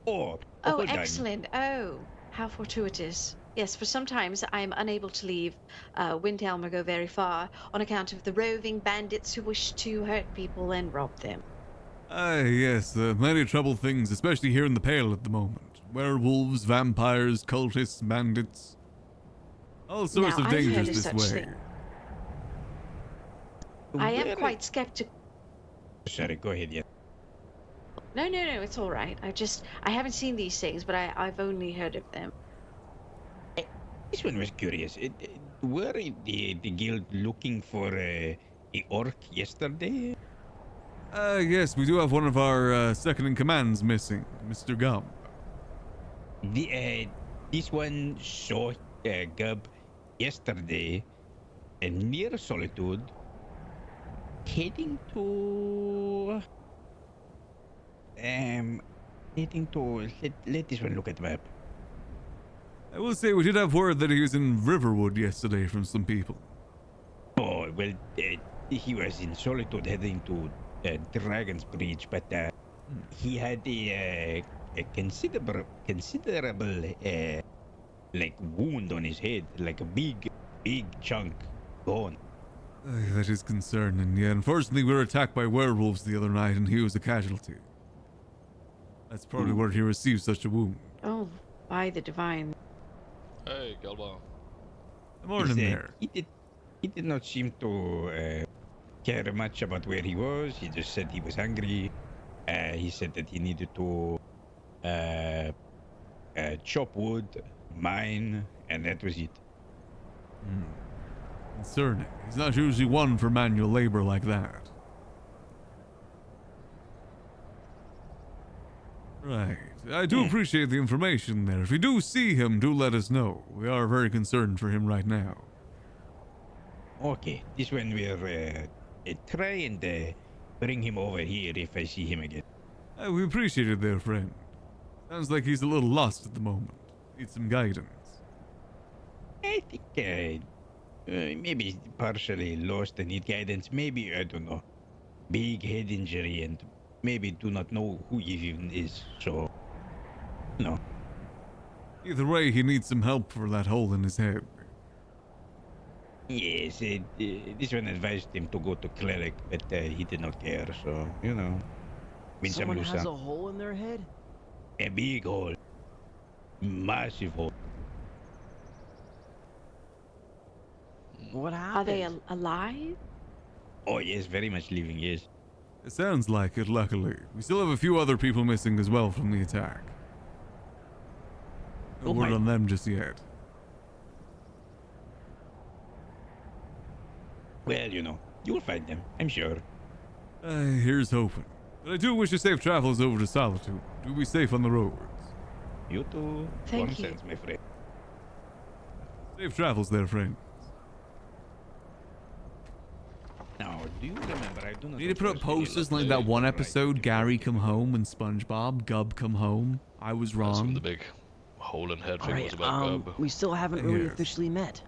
Oh, Oh, hold on. excellent. Oh, how fortuitous. Yes, for sometimes I am unable to leave Windhelm or go very far on account of the roving bandits who wish to hurt people and rob them. Ah, yes, many troubled things, especially here in the Pale at the moment. Werewolves, vampires, cultists, bandits. All sorts Now, of I've heard dangers of this such way. thing. I am Where- quite skeptical. Sorry, go ahead. Yeah. No, it's all right. I haven't seen these things, but I've only heard of them. This one was curious. Were the guild looking for a orc yesterday? Yes, we do have one of our second-in-commands missing, Mr. Gum. This one saw Gub yesterday near Solitude, heading to. Let this one look at the map. I will say we did have word that he was in Riverwood yesterday from some people. Oh, well, he was in Solitude heading to Dragon's Bridge, but he had a considerable like wound on his head, like a big chunk gone. That is concerning. Yeah, unfortunately, we were attacked by werewolves the other night, and he was a casualty. That's probably where he received such a wound. Oh, by the divine. Hey, Kelvaar. Good morning there. He did not seem to care much about where he was. He just said he was hungry. He said that he needed to chop wood, mine, and that was it. Concerning. He's not usually one for manual labor like that. Right. I do appreciate the information there. If you do see him, do let us know. We are very concerned for him right now. Okay, this one we'll try and bring him over here if I see him again. We appreciate it there, friend. Sounds like he's a little lost at the moment. Needs some guidance. I think maybe partially lost and need guidance. Maybe, I don't know, big head injury and maybe do not know who he even is. So, no. Either way, he needs some help for that hole in his head. Yes, this one advised him to go to cleric, but he did not care. So, you know, win some, Someone lose has some. a hole in their head? A big hole, massive hole. What happened? Are they alive? Oh yes, very much living. Yes. It sounds like it, luckily. We still have a few other people missing as well from the attack. No word on them just yet. Well, you know, you'll find them, I'm sure. Here's hoping. But I do wish you safe travels over to Solitude. Do be safe on the roads. You too. Thank you. Sense, my friend. Safe travels there, friend. Now, do you remember? I do not. Need to put up posters like that one episode, Gary Come Home and SpongeBob, Gub Come Home. I was That's what wrong. the big hole in head thing Alright, was about Gub. we still haven't really Yes. officially met.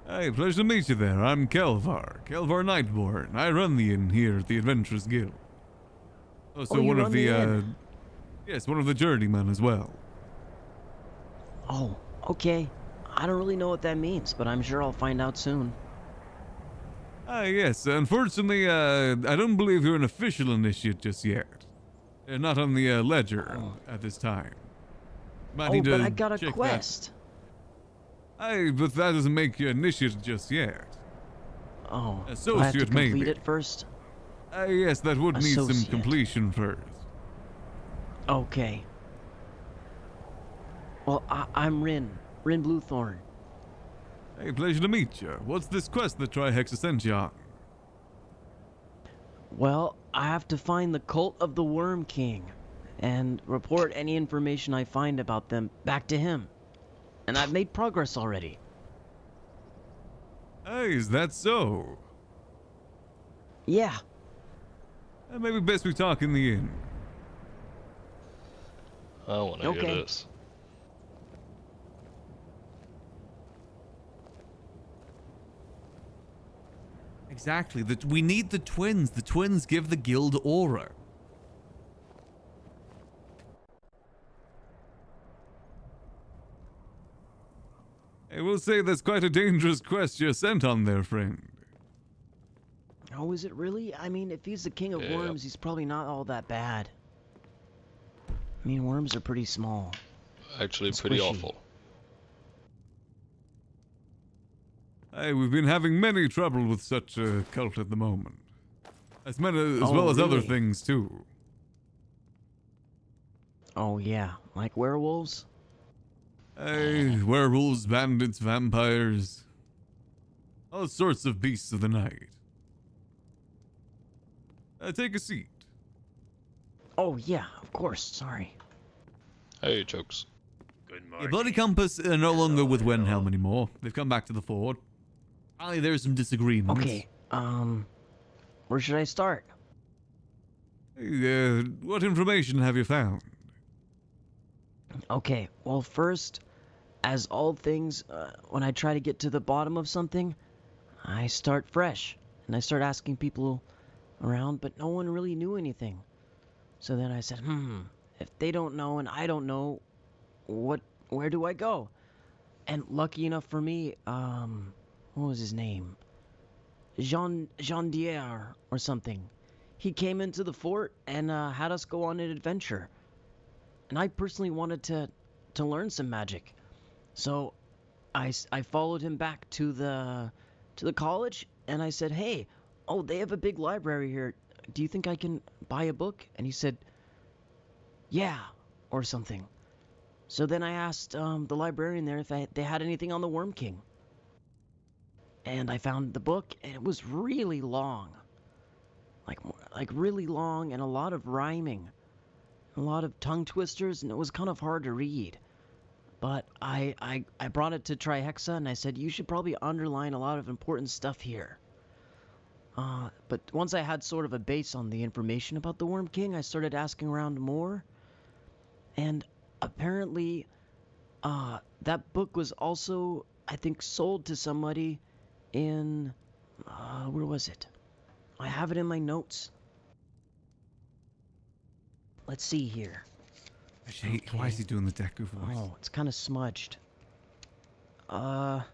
Hey, pleasure to meet you there. I'm Kelvaar Nightborne. I run the inn here at the Adventurers Guild. Also, Oh, you one of run the, the inn? yes, one of the journeymen as well. Oh, okay. I don't really know what that means, but I'm sure I'll find out soon. Yes, unfortunately, I don't believe you're an official initiate just yet. Not on the ledger at this time. Might Oh, need but to I got a check quest. But that doesn't make you initiate just yet. Oh, do I have to Associate, complete maybe. it first? Yes, that would need some Associate. completion first. Okay. Well, I'm Rin Bluethorn. Hey, pleasure to meet you. What's this quest that Trihexa sent you on? Well, I have to find the cult of the Worm King and report any information I find about them back to him. And I've made progress already. Hey, is that so? Yeah. Maybe best we talk in the inn. I want to hear this. Exactly. We need the twins. The twins give the guild aura. I will say that's quite a dangerous quest you're sent on there, friend. Oh, is it really? I mean, if he's the king of worms, he's probably not all that bad. I mean, worms are pretty small. Actually, and pretty squishy. awful. Hey, we've been having many trouble with such a cult at the moment. As Oh, well as other really? things, too. Oh, yeah. Like werewolves? Hey, werewolves, bandits, vampires. All sorts of beasts of the night. Take a seat. Oh, yeah, of course. Sorry. Hey, jokes. Your Bloody Compass are no longer with Wenhelm anymore. They've come back to the fort. Apparently there's some disagreements. Okay, where should I start? Hey, what information have you found? Okay, well, first, as all things, when I try to get to the bottom of something, I start fresh, and I start asking people around, but no one really knew anything. So then I said, if they don't know and I don't know, where do I go? And lucky enough for me, what was his name? Jean Dier or something. He came into the fort and had us go on an adventure. And I personally wanted to learn some magic. So I followed him back to the college and I said, "Hey, oh, they have a big library here. Do you think I can buy a book?" And he said, "Yeah," or something. So then I asked the librarian there if they had anything on the Worm King. And I found the book, and it was really long. Like really long and a lot of rhyming. a lot of tongue twisters, and it was kind of hard to read. But I brought it to Trihexa, and I said, you should probably underline a lot of important stuff here. But once I had sort of a base on the information about the Worm King, I started asking around more. And apparently, that book was also, I think, sold to somebody in, where was it? I have it in my notes. Let's see here. Why is he doing the Deku voice? Oh, it's kind of smudged. Tharo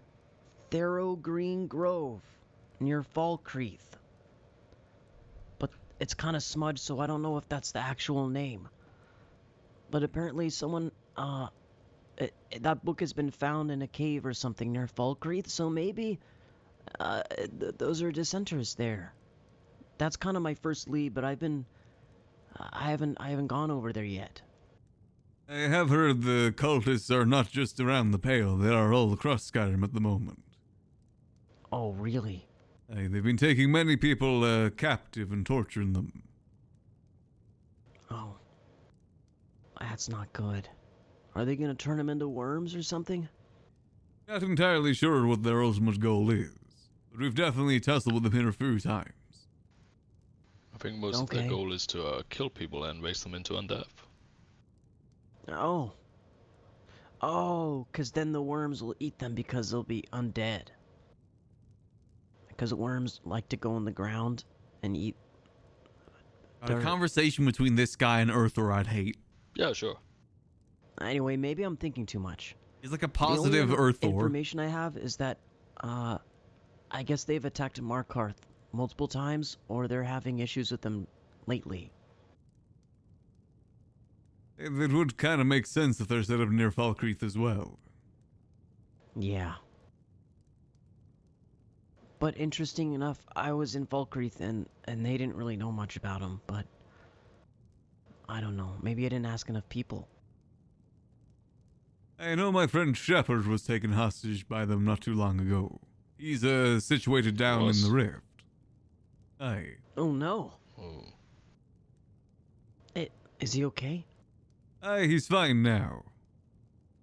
Green Grove, near Falkreath. But it's kind of smudged, so I don't know if that's the actual name. But apparently someone, that book has been found in a cave or something near Falkreath, so maybe, those are dissenters there. That's kind of my first lead, but I haven't gone over there yet. I have heard the cultists are not just around the Pale, they are all across Skyrim at the moment. Oh, really? They've been taking many people captive and torturing them. Oh. That's not good. Are they gonna turn them into worms or something? Not entirely sure what their ultimate goal is, but we've definitely tussled with them here a few times. I think most of their goal is to kill people and raise them into undead. Oh. Oh, because then the worms will eat them because they'll be undead. Because worms like to go in the ground and eat A conversation between this guy and Earthor I'd hate. Yeah, sure. Anyway, maybe I'm thinking too much. He's like a positive the only Earthor. Information I have is that, I guess they've attacked Markarth multiple times, or they're having issues with them lately. It would kind of make sense if they're set up near Falkreath as well. Yeah. But interesting enough, I was in Falkreath and they didn't really know much about him, but I don't know. Maybe I didn't ask enough people. I know my friend Shepard was taken hostage by them not too long ago. He's situated down in the rift. Aye. Oh no. Oh. Is he okay? Aye, he's fine now.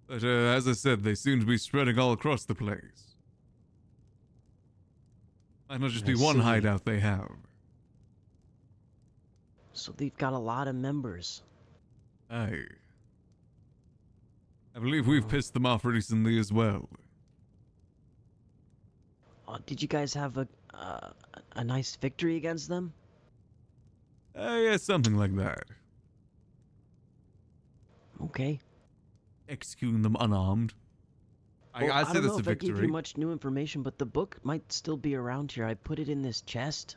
But as I said, they seem to be spreading all across the place. Might not just be one hideout they have. So they've got a lot of members. Aye. I believe we've pissed them off recently as well. Did you guys have a nice victory against them? Yeah, something like that. Okay. Executing them unarmed. Well, I I said don't it's know a if I gave victory. you much new information, but the book might still be around here. I put it in this chest,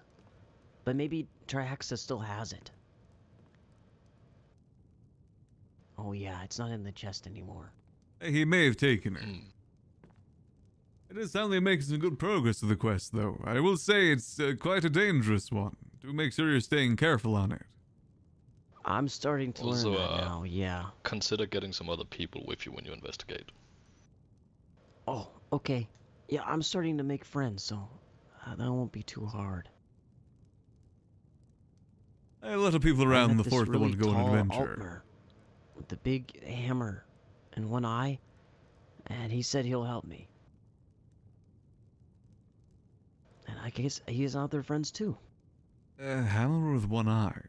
but maybe Trihexa still has it. Oh yeah, it's not in the chest anymore. He may have taken it. It is soundly making some good progress with the quest, though. I will say it's quite a dangerous one. Do make sure you're staying careful on it. I'm starting to Also, learn that now, yeah. Consider getting some other people with you when you investigate. Oh, okay. Yeah, I'm starting to make friends, so that won't be too hard. A lot of people around the fort that want to go on an adventure. Altmer with the big hammer and one eye, and he said he'll help me. And I guess he has other friends too. Hammer with one eye.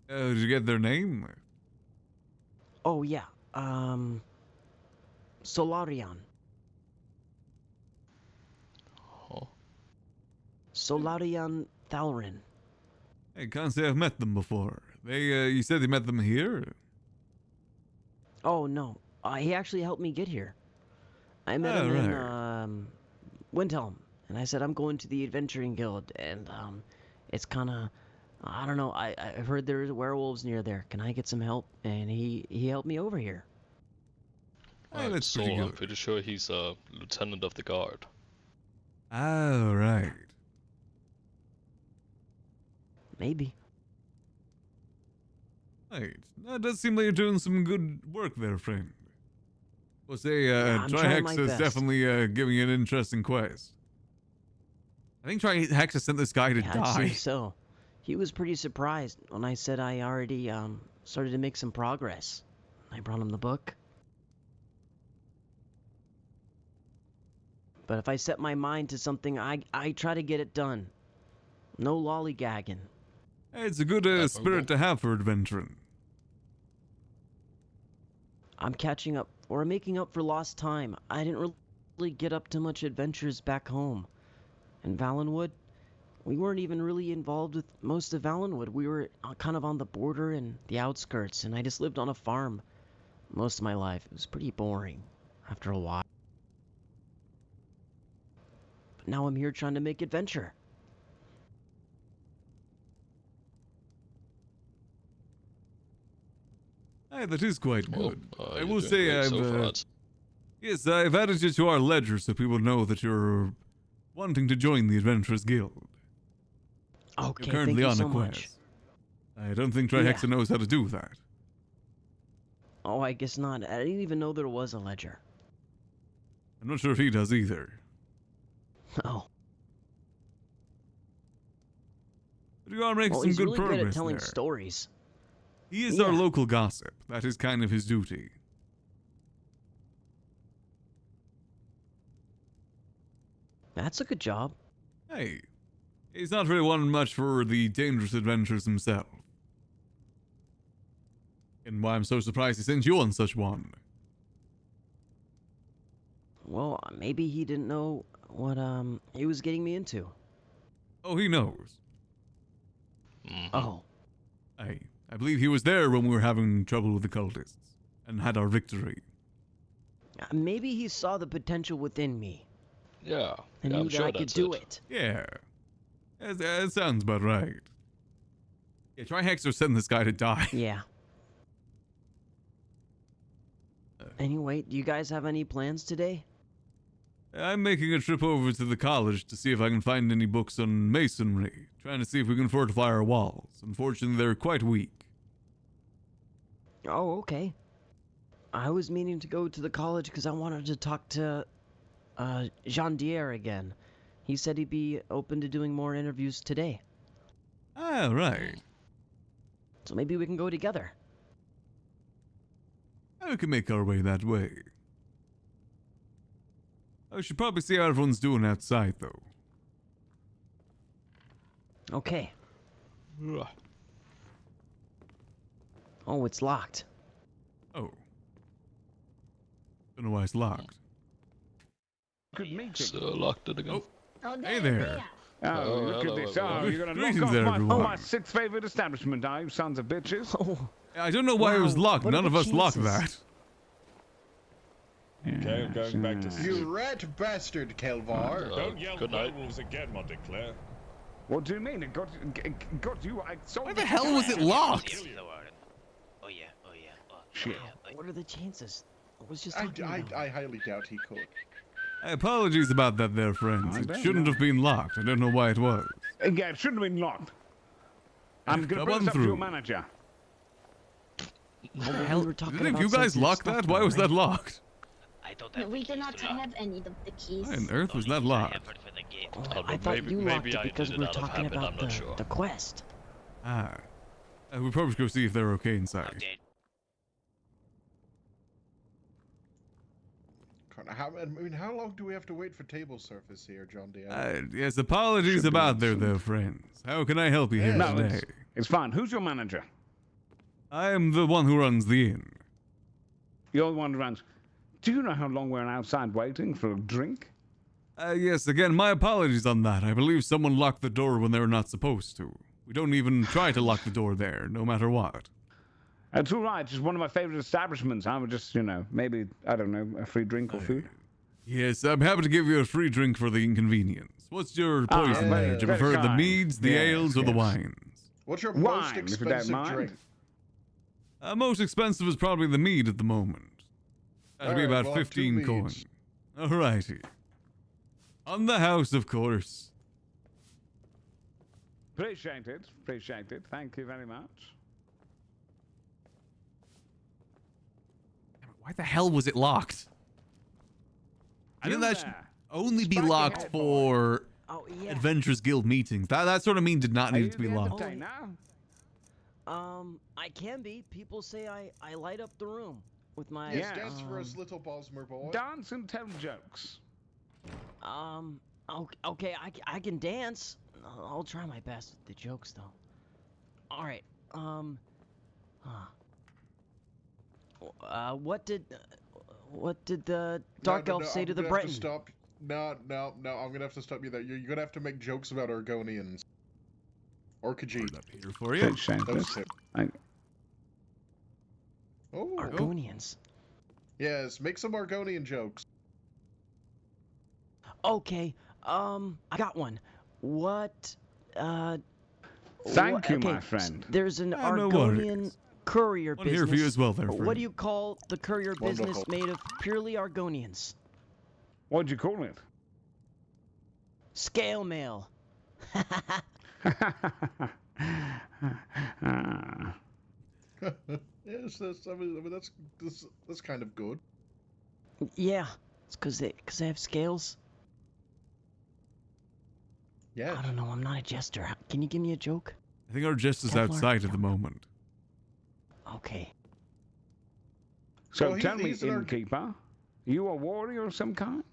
Did you get their name? Oh yeah, Solarian. Oh. Solarian Thalrin. I can't say I've met them before. You said you met them here? Oh no, he actually helped me get here. I met him in Windhelm, and I said I'm going to the Adventuring Guild, and it's kind of, I don't know. I've heard there's werewolves near there. Can I get some help? And he helped me over here. That's pretty good. I'm pretty sure he's a lieutenant of the guard. Oh, right. Maybe. Right. That does seem like you're doing some good work there, friend. We'll say, I'm trying my Trihexa is best. definitely giving you an interesting quest. I think Trihexa sent this guy to Yeah, it die. seems so. He was pretty surprised when I said I already started to make some progress. I brought him the book. But if I set my mind to something, I try to get it done. No lollygagging. It's a good spirit to have for adventuring. I'm catching up, or making up for lost time. I didn't really get up to much adventures back home. In Valenwood, we weren't even really involved with most of Valenwood. We were kind of on the border and the outskirts, and I just lived on a farm most of my life. It was pretty boring after a while. But now I'm here trying to make adventure. Aye, that is quite good. I you're will doing say great I've so far. yes, I've added you to our ledger so people know that you're wanting to join the Adventurers Guild. Okay, You're currently thank you on so a much. quest. I don't think Trihexa knows how to do that. Oh, I guess not. I didn't even know there was a ledger. I'm not sure if he does either. Oh. But you are making Well, some he's good really progress good at telling there. stories. He is our local gossip. That is kind of his duty. That's a good job. Hey, he's not really one much for the dangerous adventures himself. And why I'm so surprised he sent you on such one. Well, maybe he didn't know what he was getting me into. Oh, he knows. Oh. I believe he was there when we were having trouble with the cultists and had our victory. Maybe he saw the potential within me. Yeah. And knew that I could do it. Yeah. That sounds about right. Yeah, try Hexer send this guy to die. Yeah. Anyway, do you guys have any plans today? I'm making a trip over to the college to see if I can find any books on masonry, trying to see if we can fortify our walls. Unfortunately, they're quite weak. Oh, okay. I was meaning to go to the college because I wanted to talk to Jean Dier again. He said he'd be open to doing more interviews today. Ah, right. So maybe we can go together. We can make our way that way. I should probably see how everyone's doing outside, though. Okay. Oh, it's locked. Oh. Don't know why it's locked. Good meeting. So locked it again. Oh, Hey there. Oh, look at this. Oh, you're gonna Greetings knock off there, my, everyone. my sixth favorite establishment, are you sons of bitches? Oh. I don't know why it was locked. None of us locked that. Okay, I'm going back to You rat bastard, Kelvaar. Don't yell good night. werewolves again, Monteclair. What do you mean? It got you. I saw. Why the hell was it locked? Oh yeah. Shit. What are the chances? I was just I highly doubt he could. Apologies about that there, friends. It shouldn't have been locked. I don't know why it was. Yeah, it shouldn't have been locked. I'm gonna Come bring on this up to your through. manager. What the hell were talking Didn't about? you guys lock that? Why was that locked? I don't No, we do not have any of the keys. Why on earth was that locked? Oh, I thought you locked it because we were talking about the quest. Ah. We probably should go see if they're okay inside. How long do we have to wait for table service here, John Deere? Yes, apologies about there, friends. How can I help you here No, today? it's fine. Who's your manager? I am the one who runs the inn. You're the one who runs. Do you know how long we're outside waiting for a drink? Yes, again, my apologies on that. I believe someone locked the door when they were not supposed to. We don't even try to lock the door there, no matter what. That's all right. It's one of my favorite establishments. I would just, maybe, I don't know, a free drink or food. Yes, I'm happy to give you a free drink for the inconvenience. What's your poison there? Do you prefer the meads, the ales, or the wines? What's your Wine, most if you don't expensive mind. drink? Most expensive is probably the mead at the moment. That'd be Alright, about we'll have 15 2 coins. meads. Alrighty. On the house, of course. Appreciate it. Thank you very much. Why the hell was it locked? Didn't that only be locked for Oh, yeah. Adventurers Guild meetings. That sort of mean did not Are you need to be the locked. entertainer? I can be. People say I light up the room with my... Yes, dance for us, little Bosmer boy. Dance and tell jokes. Okay, I can dance. I'll try my best with the jokes, though. All right. What did the Dark Elf say to the Breton? Stop. No, I'm gonna have to stop you there. You're gonna have to make jokes about Argonians. Or Khajiit. Here for you. Oh. Argonians. Yes, make some Argonian jokes. Okay, I got one. What, Thank you, okay, my friend. There's an no Argonian worries. courier One business. here for you as well there, What friend. do you call the courier business made of purely Argonians? What'd you call it? Scale mail. Yes, that's kind of good. Yeah, it's because they have scales. Yeah. I don't know. I'm not a jester. Can you give me a joke? I think our jest is Kelvaar? outside at the moment. Okay. So Well, tell me, he's an innkeeper, you a warrior of some kind?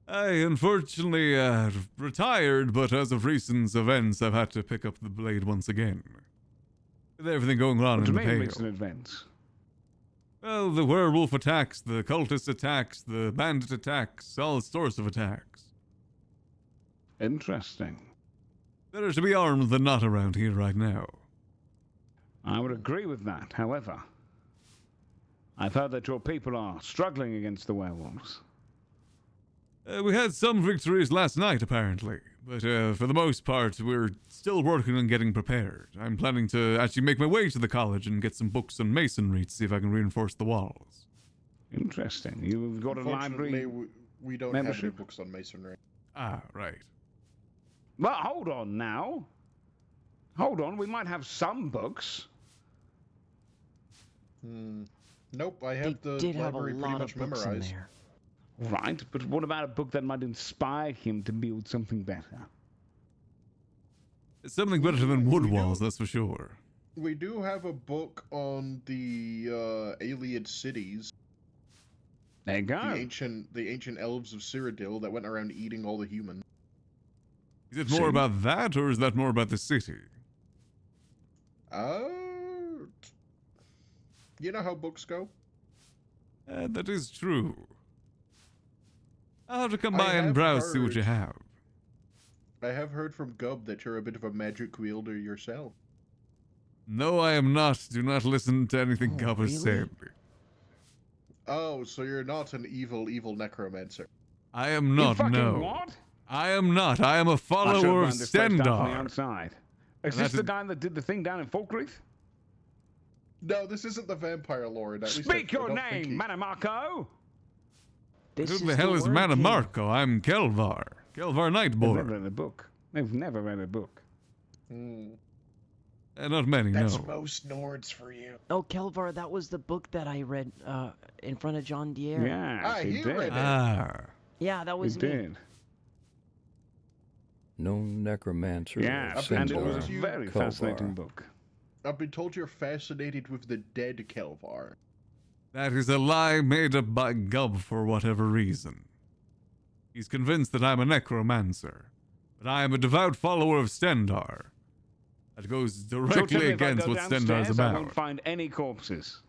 I unfortunately retired, but as of recent events, I've had to pick up the blade once again. With everything going on What in do the you mean Pale. recent events? Well, the werewolf attacks, the cultist attacks, the bandit attacks, all sorts of attacks. Interesting. Better to be armed than not around here right now. I would agree with that. However, I've heard that your people are struggling against the werewolves. We had some victories last night, apparently, but for the most part, we're still working on getting prepared. I'm planning to actually make my way to the college and get some books on masonry to see if I can reinforce the walls. Interesting. You've got a Unfortunately, library we don't have any membership? books on masonry. Ah, right. Well, hold on now. Hold on, we might have some books. Nope, I have They the did have a library pretty lot much of books in memorized. there. Right, but what about a book that might inspire him to build something better? It's something better than wood walls, that's for sure. We do have a book on the Alien cities. There you go. The ancient elves of Cyrodiil that went around eating all the humans. Is it more about that, or is that more about the city? You know how books go? That is true. I'll have to come by and browse, see what you have. I have heard from Gub that you're a bit of a magic wielder yourself. No, I am not. Do not listen to anything Gub has said. Oh, so you're not an evil necromancer. I am not, no. What? I am not. I am a follower of Stendar. Outside. Is this the guy that did the thing down in Falkreath? No, this isn't the vampire lord. At least Speak I your don't think name, Manamarco! Who the hell is Manamarco? I'm Kelvaar. Kelvaar They've never Nightborne. read a book. They've never read a book. Not many, That's no. most Nords for you. Oh, Kelvar, that was the book that I read in front of John Deere. Yeah, he did. read it. Ah. Yeah, that was He me. did. No necromancer. Yeah, of and it Sindar, was a very Kelvaar. fascinating book. I've been told you're fascinated with the dead Kelvar. That is a lie made up by Gub for whatever reason. He's convinced that I'm a necromancer, but I am a devout follower of Stendar. That goes So tell directly me if I against go what Stendar's downstairs, I about. won't find any corpses.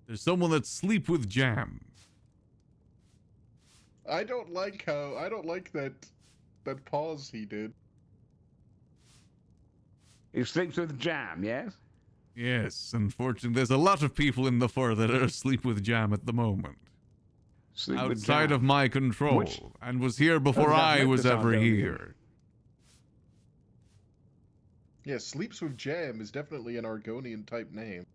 There's someone that sleep with jam. I don't like that pause he did. He sleeps with jam, yes? Yes, unfortunately, there's a lot of people in the fur that are asleep with jam at the moment. Sleep with Outside jam. of my control, Which- and was here before that I meant was this ever Argonian. here. Yeah, sleeps with jam is definitely an Argonian type name.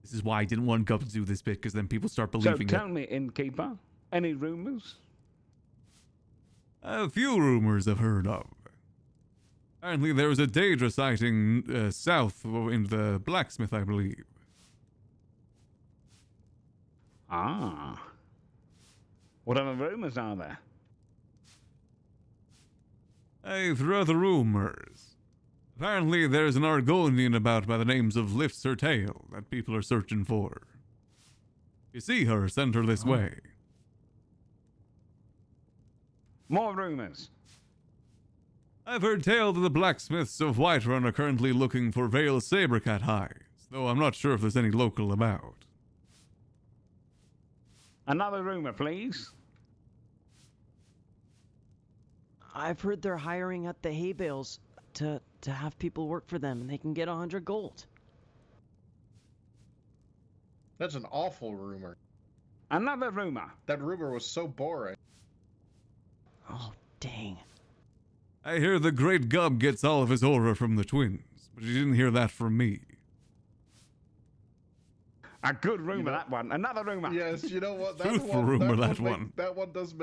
This is why I didn't want Gub to do this bit, because then people start So believing tell it. me, innkeeper, any rumours? A few rumors I've heard of. Apparently there was a Daedra sighting south in the blacksmith, I believe. Ah. What other rumours are there? I've heard the rumors. Apparently there's an Argonian about by the names of Lifts Her Tail that people are searching for. If you see her, send her this way. More rumors. I've heard tale that the blacksmiths of Whiterun are currently looking for Vale Sabercat hides, though I'm not sure if there's any local about. Another rumor, please. I've heard they're hiring at the hay bales to have people work for them, and they can get 100 gold. That's an awful rumor. Another rumor. That rumor was so boring. Oh, dang. I hear the Great Gub gets all of his aura from the twins, but you didn't hear that from me. A good rumor, that one. Another rumor. Yes, you know what? That Truthful one, rumor, that one. one does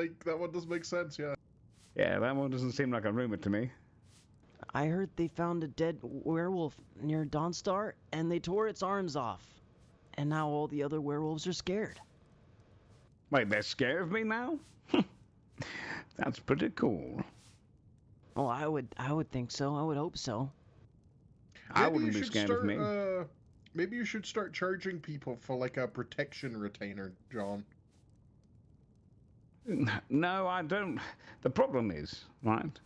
make sense. Yeah. Yeah, that one doesn't seem like a rumor to me. I heard they found a dead werewolf near Dawnstar, and they tore its arms off. And now all the other werewolves are scared. Wait, they're scared of me now? That's pretty cool. Oh, I would think so. I would hope so. I wouldn't be scared of me. Maybe you should start charging people for like a protection retainer, John. No, I don't. The problem is, right?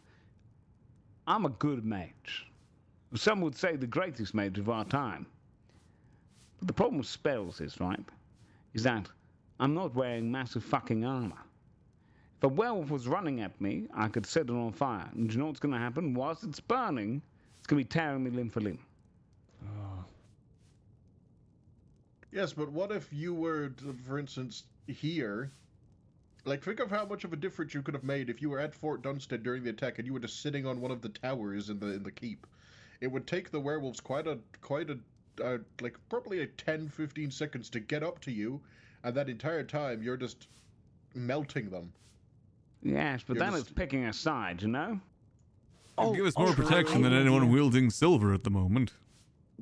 I'm a good mage. Some would say the greatest mage of our time. But the problem with spells is, right, is that I'm not wearing massive fucking armor. If a werewolf was running at me, I could set it on fire. And you know what's going to happen? Whilst it's burning, it's going to be tearing me limb for limb. Oh. Yes, but what if you were, for instance, here? Like, think of how much of a difference you could have made if you were at Fort Dunstead during the attack and you were just sitting on one of the towers in the keep. It would take the werewolves quite a like probably a 10-15 seconds to get up to you, and that entire time you're just melting them. Yes, but then it's picking a side, you know? Give us more protection than anyone wielding silver at the moment.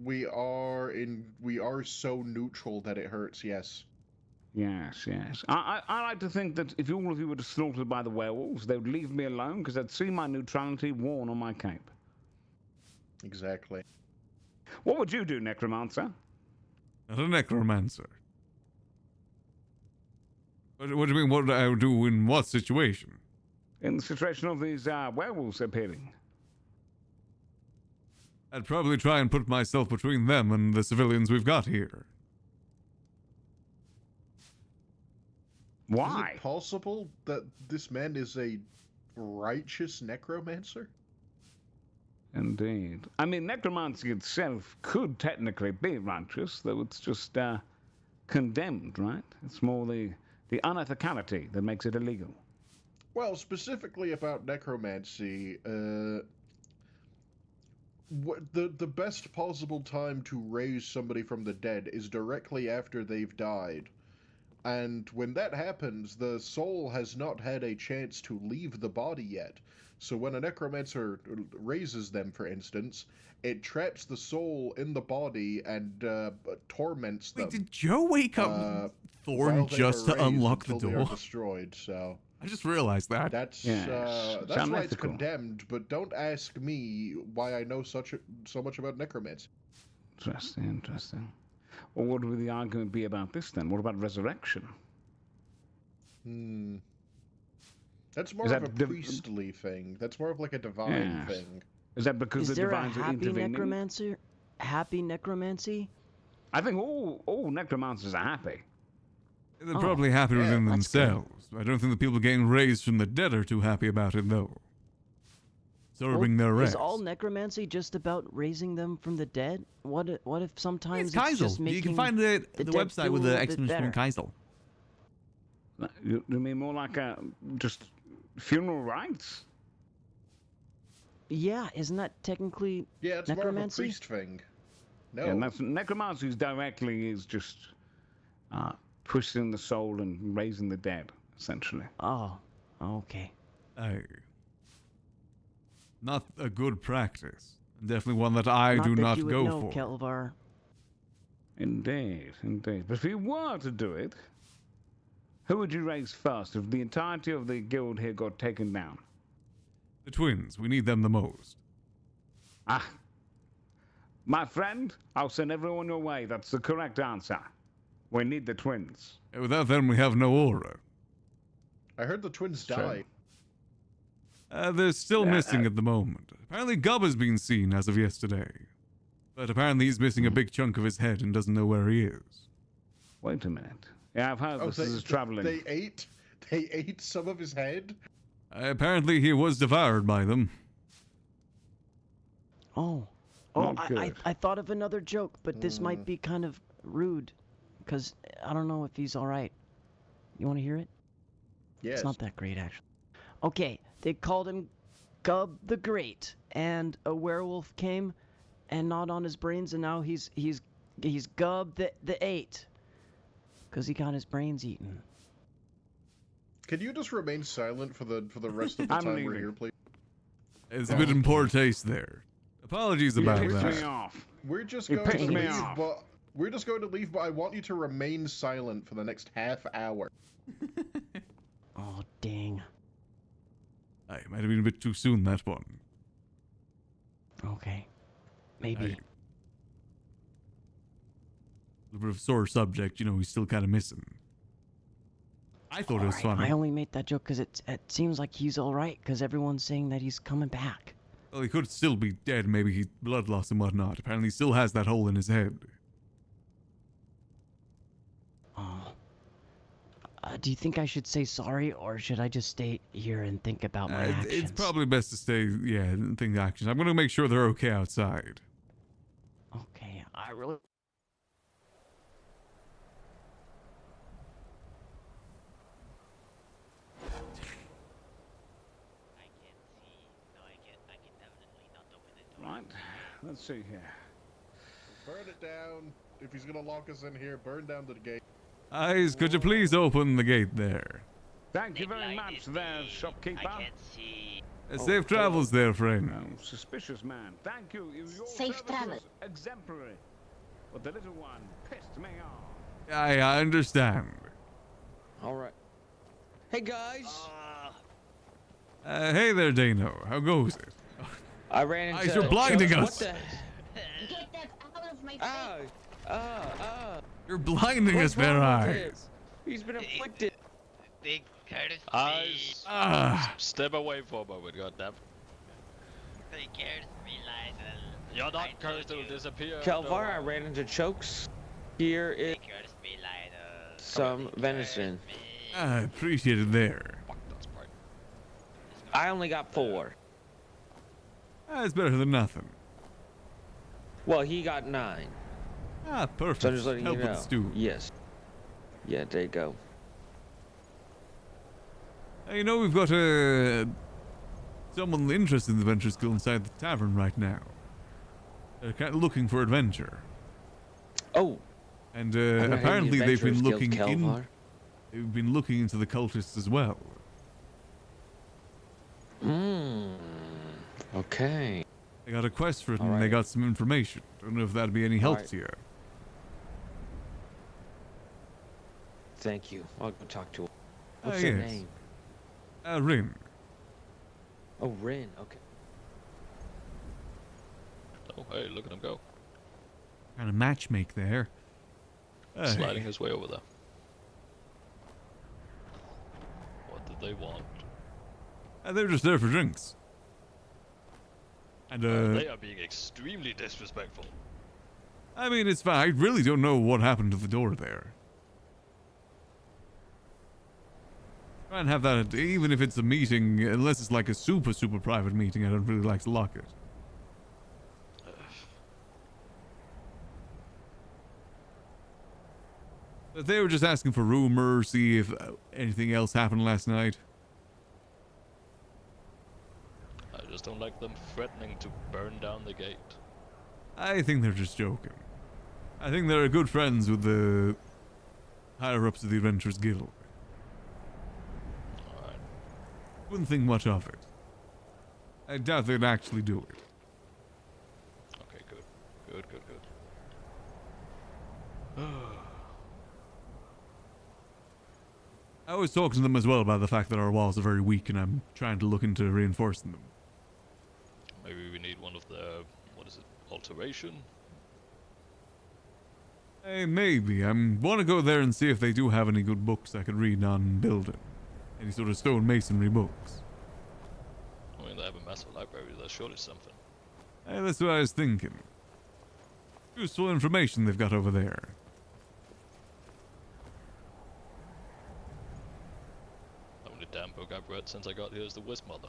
We are so neutral that it hurts, yes. Yes, yes. I like to think that if all of you were slaughtered by the werewolves, they would leave me alone because they'd see my neutrality worn on my cape. Exactly. What would you do, Necromancer? Not a necromancer. What do you mean, what would I do in what situation? In the situation of these werewolves appearing. I'd probably try and put myself between them and the civilians we've got here. Why? Is it possible that this man is a righteous necromancer? Indeed. I mean, necromancy itself could technically be righteous, though it's just condemned, right? It's more the unethicality that makes it illegal. Well, specifically about necromancy, the best possible time to raise somebody from the dead is directly after they've died. And when that happens, the soul has not had a chance to leave the body yet. So when a necromancer raises them, for instance, it traps the soul in the body and torments them. Wait, did Joe wake up Thorn just to unlock the door? They are destroyed, so... I just realized that. That's why it's condemned, but don't ask me why I know so much about necromancy. Interesting. Well, what would the argument be about this then? What about resurrection? That's more of a priestly thing. That's more of like a divine thing. Is that because the divines are intervening? Happy necromancy? I think all necromancers are happy. They're probably happy within themselves. I don't think the people getting raised from the dead are too happy about it, though. Absorbing their rest. Is all necromancy just about raising them from the dead? What if sometimes it's it's just making you can find the website with the exclamation Keizaal. You mean more like just funeral rites? Yeah, isn't that technically it's necromancy? More of a priest thing. No. Yeah, and that's necromancy is just pushing the soul and raising the dead, essentially. Oh, okay. Not a good practice. Definitely one that I do not go for. Kelvaar. Indeed. But if you were to do it, who would you raise first if the entirety of the guild here got taken down? The twins. We need them the most. Ah. My friend, I'll send everyone your way. That's the correct answer. We need the twins. Without them, we have no aura. I heard the twins True. die. They're still missing at the moment. Apparently Gubb has been seen as of yesterday. But apparently he's missing a big chunk of his head and doesn't know where he is. Wait a minute. Yeah, I've heard this is traveling. They ate some of his head? Apparently he was devoured by them. Oh. Oh, I thought of another joke, but this might be kind of rude. Because I don't know if he's alright. You want to hear it? Yes. It's not that great, actually. Okay, they called him Gubb the Great, and a werewolf came and gnawed on his brains, and now he's Gubb the Eight. Because he got his brains eaten. Can you just remain silent for the rest of the time we're here, please? It's a bit in poor taste there. Apologies about that. We're just going to leave, but we're just going to leave, but I want you to remain silent for the next half hour. Oh, dang. It might have been a bit too soon, that one. Okay. Maybe. A little bit of sore subject, you know, he's still kind of missing. I thought it was funny. I only made that joke because it seems like he's alright, because everyone's saying that he's coming back. Well, he could still be dead. Maybe he's blood loss and whatnot. Apparently he still has that hole in his head. Oh. Do you think I should say sorry, or should I just stay here and think about my actions? It's probably best to stay, and think actions. I'm going to make sure they're okay outside. Okay, I really... Right, let's see here. Burn it down. If he's going to lock us in here, burn down the gate. Eyes, could you please open the gate there? Thank you very much there, shopkeeper. Safe travels there, friend. Oh, suspicious man. Thank you. Your Safe travel. Exemplary. But the little one pissed me off. I understand. All right. Hey, guys. Hey there, Dano. How goes it? I ran into... Eyes, you're blinding Chuck. us. Get that out of my face. You're blinding us, Bear Eyes. He's been afflicted. Big courtesy. Eyes. Step away for a moment, goddamn. Big courtesy, Lionel. You're not cursed, it'll disappear. Kelvaar, I ran into Chokes. Here is some venison. I appreciate it there. I only got 4. That's better than nothing. Well, he got 9. Perfect. So I'm just letting Help you with know. the stew. Yes. Yeah, there you go. You know, we've got someone interested in the adventure skill inside the tavern right now. They're kind of looking for adventure. Oh. And Okay, apparently the they've been Adventurers looking Guild, Kelvaar. They've been looking into the cultists as well. Okay. They got a quest for it, All and they right. got some information. Don't know if that'd be any help right. to you. Thank you. I'll go talk to him. What's your yes. name? Rin. Oh, Rin. Okay. Oh, hey, look at him go. Kind of matchmake there. Sliding his way over there. What did they want? They're just there for drinks. And They are being extremely disrespectful. I mean, it's fine. I really don't know what happened to the door there. Try and have that, even if it's a meeting, unless it's like a super private meeting, I don't really like to lock it. But they were just asking for rumors, see if anything else happened last night. I just don't like them threatening to burn down the gate. I think they're just joking. I think they're good friends with the higher-ups of the Adventurers Guild. Alright. Wouldn't think much of it. I doubt they'd actually do it. Okay, good. Good, good, good. I was talking to them as well about the fact that our walls are very weak, and I'm trying to look into reinforcing them. Maybe we need one of the, what is it, alteration? Hey, maybe. I want to go there and see if they do have any good books I could read on building. Any sort of stone masonry books. I mean, they have a massive library, that's surely something. Hey, that's what I was thinking. Useful information they've got over there. The only damn book I've read since I got here is The Wisp Mother.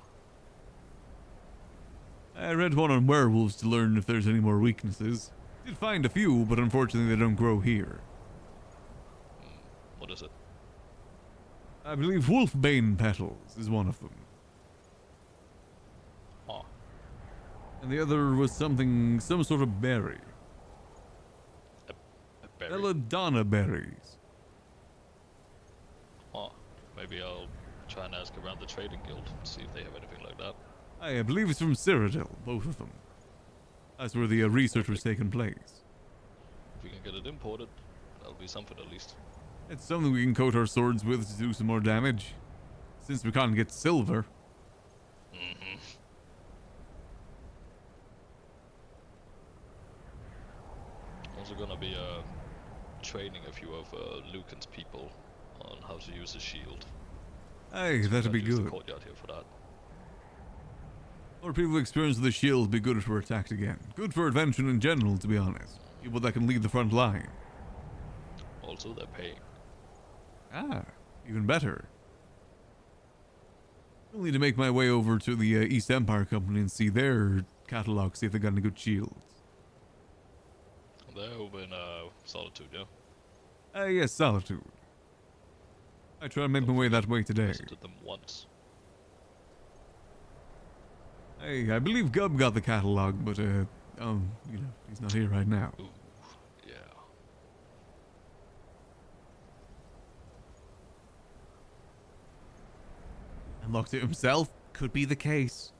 I read one on werewolves to learn if there's any more weaknesses. Did find a few, but unfortunately they don't grow here. What is it? I believe wolfbane petals is one of them. Oh. And the other was some sort of berry. A berry? Belladonna berries. Oh, maybe I'll try and ask around the trading guild, see if they have anything like that. I believe it's from Cyrodiil, both of them. That's where the research was taking place. If we can get it imported, that'll be something at least. It's something we can coat our swords with to do some more damage. Since we can't get silver. Mm-hmm. Also gonna be training a few of Lucan's people on how to use a shield. Hey, so that'd be use the good. courtyard here for that. More people with experience with the shield be good if we're attacked again. Good for adventure in general, to be honest. People that can lead the front line. Also, they're paying. Ah, even better. I'll need to make my way over to the East Empire Company and see their catalog, see if they got any good shields. They're over in Solitude, yeah? Yes, Solitude. I try to make my way that way today. Visited them once. Hey, I believe Gub got the catalog, but, you know, he's not here right now. Ooh, yeah. Unlocked it himself? Could be the case.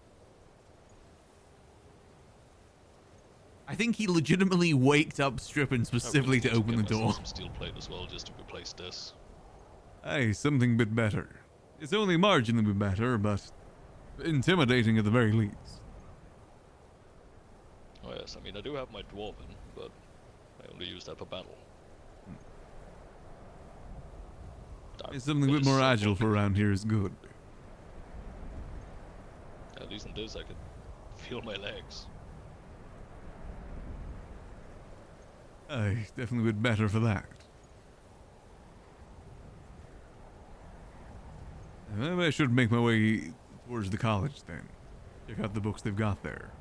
I think he legitimately waked up Strippin specifically to open the door. Some steel plate as well, just to replace this. Hey, something bit better. It's only marginally bit better, but intimidating at the very least. Oh yes, I mean I do have my dwarven, but I only use that for battle. It's something a bit more agile for around here is good. At least in this I can feel my legs. Aye, definitely bit better for that. Maybe I should make my way towards the college then. Check out the books they've got there.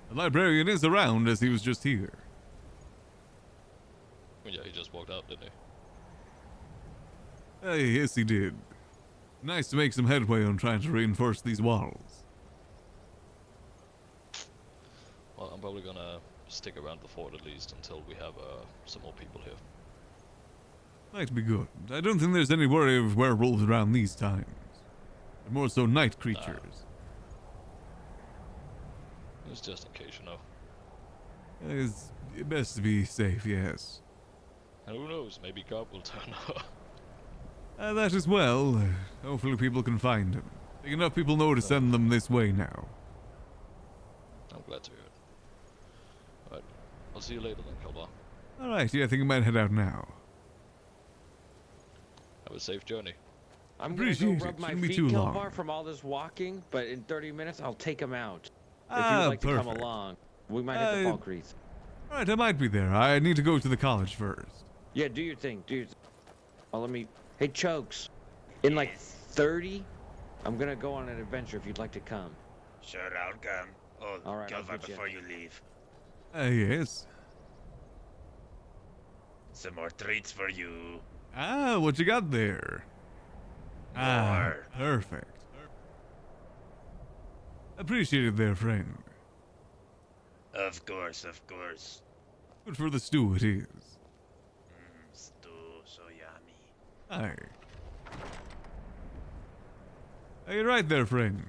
The librarian is around as he was just here. Yeah, he just walked out, didn't he? Hey, yes he did. Nice to make some headway on trying to reinforce these walls. Well, I'm probably gonna stick around the fort at least until we have some more people here. Might be good. I don't think there's any worry of werewolves around these times. They're more so night creatures. It's just in case, you know. It's best to be safe, yes. And who knows, maybe God will turn up. That as well. Hopefully people can find him. Think enough people know to send them this way now. I'm glad to hear it. Alright, I'll see you later then, Kelvaar. Alright, yeah, I think I might head out now. Have a safe journey. I'm gonna go rub my feet, Kelvaar, from all this walking, but in 30 minutes I'll take him out. If you would like to come along, we might hit the Falkreath. Alright, I might be there. I need to go to the college first. Yeah, do your thing, do your thing. Oh, let me... Hey, Chokes. In like 30, I'm gonna go on an adventure if you'd like to come. Sure, I'll come. Oh, all right, Kelvaar, before you leave. Yes. Some more treats for you. Ah, what you got there? Ah, perfect. Appreciate it there, friend. Of course, of course. Good for the stew it is. Stew, so yummy. Aye. Are you right there, friend?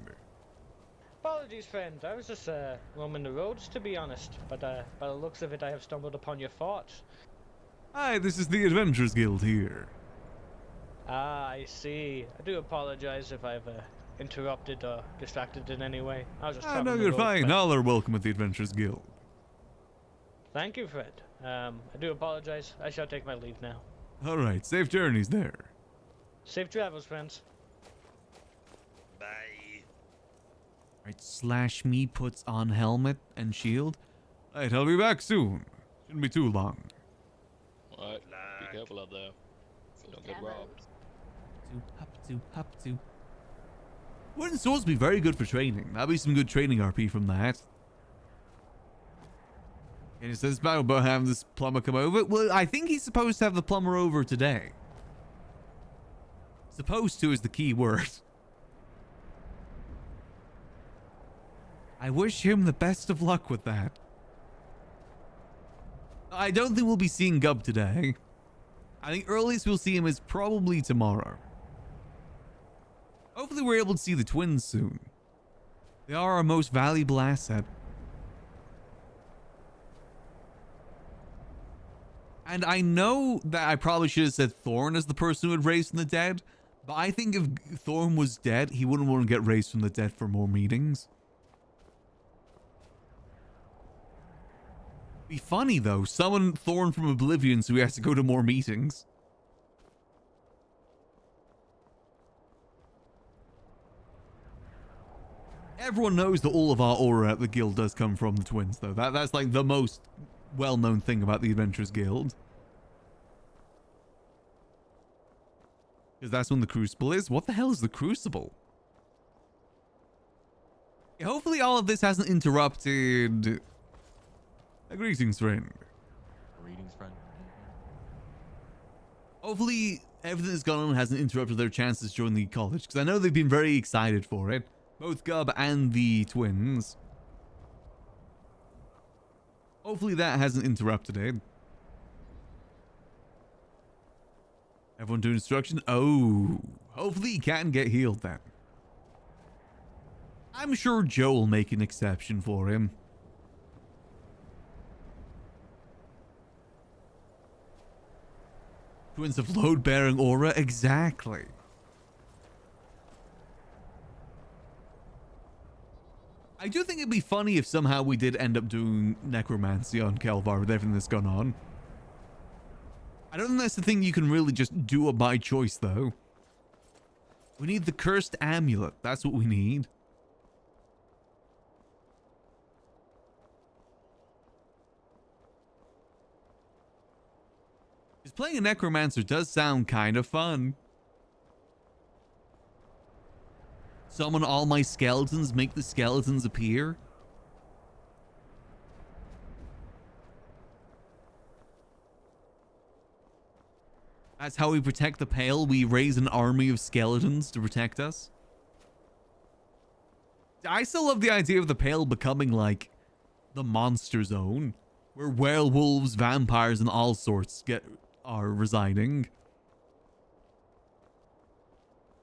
Apologies, friend. I was just roaming the roads, to be honest. But by the looks of it, I have stumbled upon your fort. Aye, this is the Adventurers Guild here. Ah, I see. I do apologize if I've interrupted or distracted in any way. I was just No, traveling you're the roads, fine. man. All are welcome at the Adventurers Guild. Thank you, Fred. I do apologize. I shall take my leave now. All right, safe journeys there. Safe travels, friends. Bye. Right, Slash Me puts on helmet and shield. Right, I'll be back soon. Shouldn't be too long. Alright, be careful out there. Don't get robbed. Hop to. Wouldn't swords be very good for training? That'd be some good training RP from that. And it says about having this plumber come over. Well, I think he's supposed to have the plumber over today. Supposed to is the key word. I wish him the best of luck with that. I don't think we'll be seeing Gub today. I think earliest we'll see him is probably tomorrow. Hopefully we're able to see the twins soon. They are our most valuable asset. And I know that I probably should have said Thorn as the person who had raised from the dead, but I think if Thorn was dead, he wouldn't want to get raised from the dead for more meetings. Be funny though, summon Thorn from Oblivion so he has to go to more meetings. Everyone knows that all of our aura at the guild does come from the twins though. That's like the most well-known thing about the Adventurers Guild. Because that's when the Crucible is. What the hell is the Crucible? Yeah, hopefully all of this hasn't interrupted... Greetings, friend. Greetings, friend. Hopefully everything that's gone on hasn't interrupted their chances during the college. Because I know they've been very excited for it. Both Gub and the twins. Hopefully that hasn't interrupted it. Everyone doing instruction? Oh, hopefully he can get healed then. I'm sure Joe will make an exception for him. Twins of load-bearing aura? Exactly. I do think it'd be funny if somehow we did end up doing necromancy on Kelvaar with everything that's gone on. I don't think that's the thing you can really just do by choice, though. We need the cursed amulet. That's what we need. Because playing a necromancer does sound kind of fun. Summon all my skeletons, make the skeletons appear. That's how we protect the Pale. We raise an army of skeletons to protect us. I still love the idea of the Pale becoming like the monster zone, where werewolves, vampires, and all sorts are residing.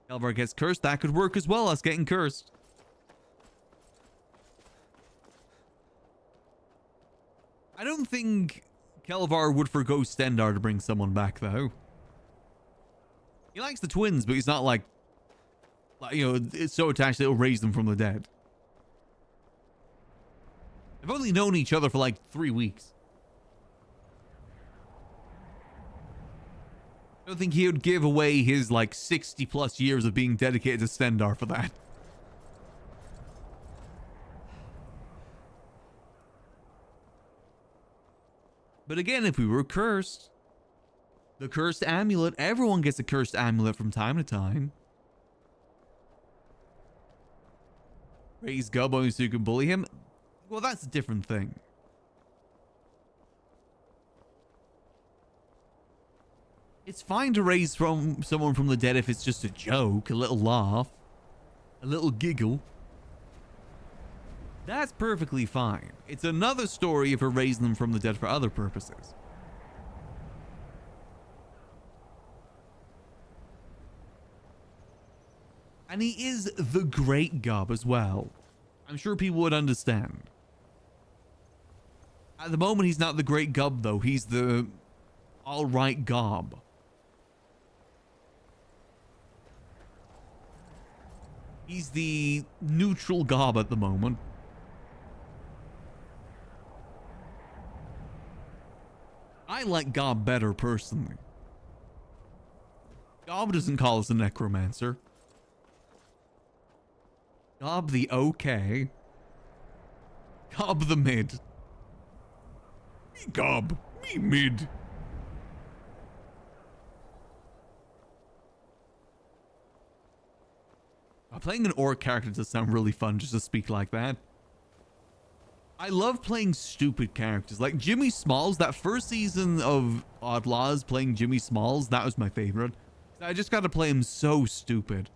Kelvaar gets cursed. That could work as well as getting cursed. I don't think Kelvaar would forgo Stendar to bring someone back, though. He likes the twins, but he's not like you know, it's so attached that he'll raise them from the dead. They've only known each other for like 3 weeks. I don't think he would give away his like 60 plus years of being dedicated to Stendar for that. But again, if we were cursed, the cursed amulet, everyone gets a cursed amulet from time to time. Raise Gub only so you can bully him. Well, that's a different thing. It's fine to raise from someone from the dead if it's just a joke, a little laugh, a little giggle. That's perfectly fine. It's another story if we're raising them from the dead for other purposes. And he is the great Gub as well. I'm sure people would understand. At the moment, he's not the great Gub, though. He's the alright Gob. He's the neutral gob at the moment. I like Gob better personally. Gob doesn't call us a necromancer. Gob the okay. Gob the mid. Me Gob. Me mid. Playing an orc character does sound really fun just to speak like that. I love playing stupid characters. Like Jimmy Smalls, that first season of Outlaws, playing Jimmy Smalls, that was my favorite. I just got to play him so stupid.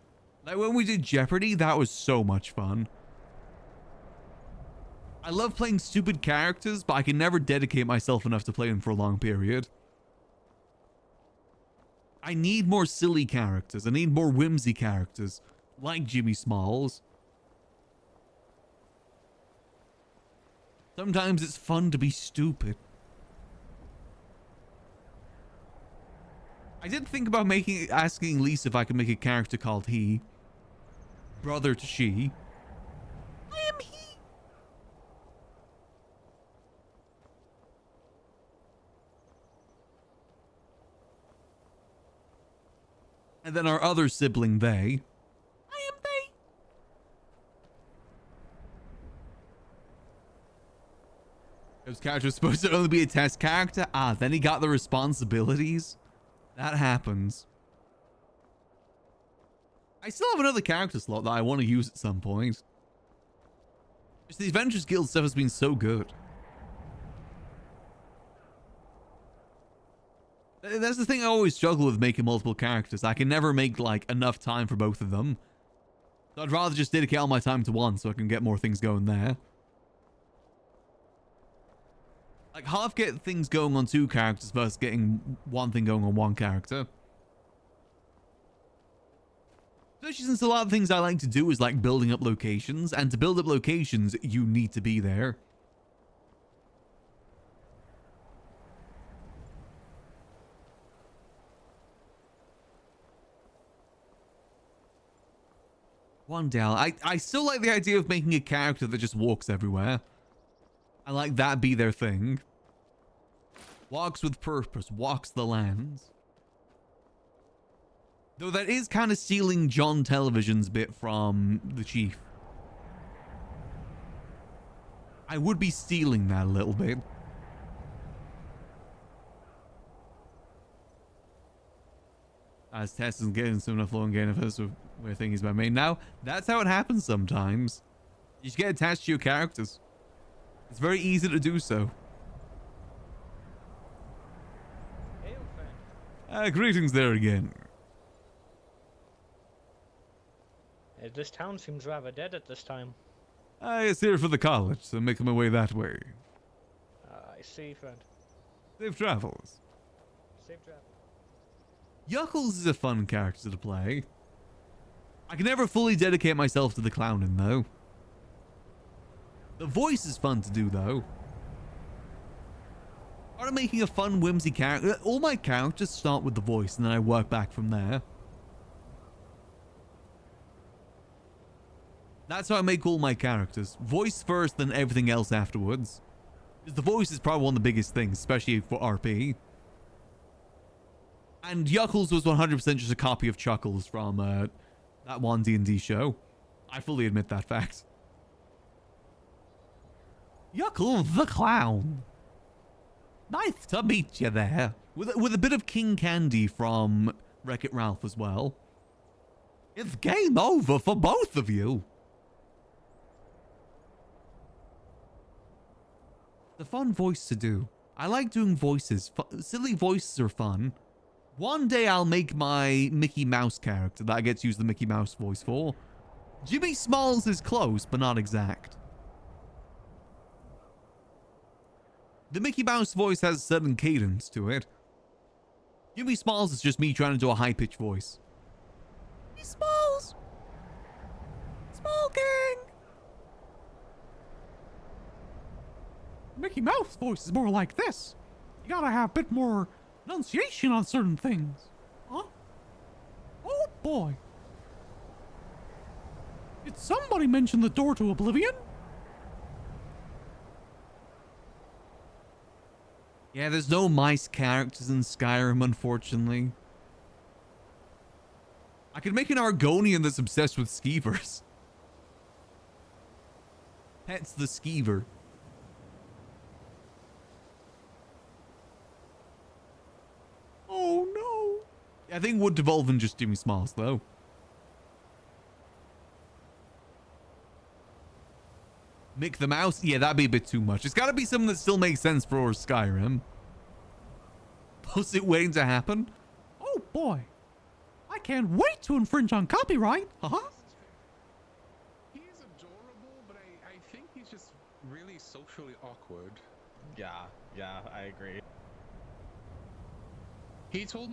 Like when we did Jeopardy, that was so much fun. I love playing stupid characters, but I can never dedicate myself enough to play them for a long period. I need more silly characters. I need more whimsy characters, like Jimmy Smalls. Sometimes it's fun to be stupid. I did think about asking Lisa if I could make a character called he. Brother to she. I am he. And then our other sibling, they. I am they. Those characters supposed to only be a test character? Ah, then he got the responsibilities. That happens. I still have another character slot that I want to use at some point. Just the Adventures Guild stuff has been so good. That's the thing I always struggle with making multiple characters. I can never make like enough time for both of them. So I'd rather just dedicate all my time to one so I can get more things going there. Like half get things going on two characters versus getting one thing going on one character. Especially since a lot of things I like to do is like building up locations, and to build up locations, you need to be there. Wandale, I still like the idea of making a character that just walks everywhere. I like that be their thing. Walks with purpose, walks the lands. Though that is kind of stealing John Television's bit from the Chief. I would be stealing that a little bit. As Tess is getting some enough long gain of hers where things by me. Now, that's how it happens sometimes. You just get attached to your characters. It's very easy to do so. Greetings there again. This town seems rather dead at this time. It's here for the college, so making my way that way. I see, friend. Safe travels. Safe travel. Yuckles is a fun character to play. I can never fully dedicate myself to the clowning, though. The voice is fun to do, though. Part of making a fun, whimsy character. All my characters start with the voice, and then I work back from there. That's how I make all my characters. Voice first, then everything else afterwards. Because the voice is probably one of the biggest things, especially for RP. And Yuckles was 100% just a copy of Chuckles from that one D&D show. I fully admit that fact. Yuckles the Clown. Nice to meet you there. With a bit of King Candy from Wreck-It Ralph as well. It's game over for both of you. The fun voice to do. I like doing voices. Silly voices are fun. One day I'll make my Mickey Mouse character that I get to use the Mickey Mouse voice for. Jimmy Smalls is close, but not exact. The Mickey Mouse voice has a certain cadence to it. Jimmy Smalls is just me trying to do a high-pitched voice. Jimmy Smalls! Small gang! Mickey Mouse voice is more like this. You gotta have a bit more enunciation on certain things. Huh? Oh boy. Did somebody mention the door to oblivion? Yeah, there's no mice characters in Skyrim, unfortunately. I could make an Argonian that's obsessed with skeevers. Pet's the skeever. Oh no. I think would devolve in just Jimmy Smalls though. Mick the Mouse? Yeah, that'd be a bit too much. It's gotta be something that still makes sense for Skyrim. Was it waiting to happen? Oh boy. I can't wait to infringe on copyright. Haha. He's adorable, but I think he's just really socially awkward. Yeah, I agree. He told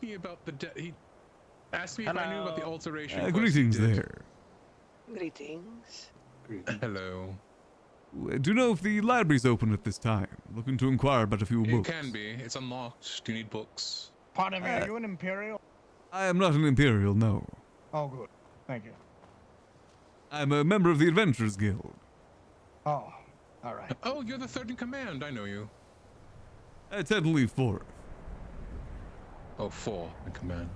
me about he asked me if I knew about the alteration. quest Greetings he did. there. Greetings. Hello. Do you know if the library's open at this time? Looking to inquire about a few It books. can be. It's unlocked. Do you need books? Pardon me, are you an Imperial? I am not an Imperial, no. Oh, good. Thank you. I'm a member of the Adventurers Guild. Oh, all right. Oh, you're the third in command. I know you. Technically fourth. Oh, 4 in command.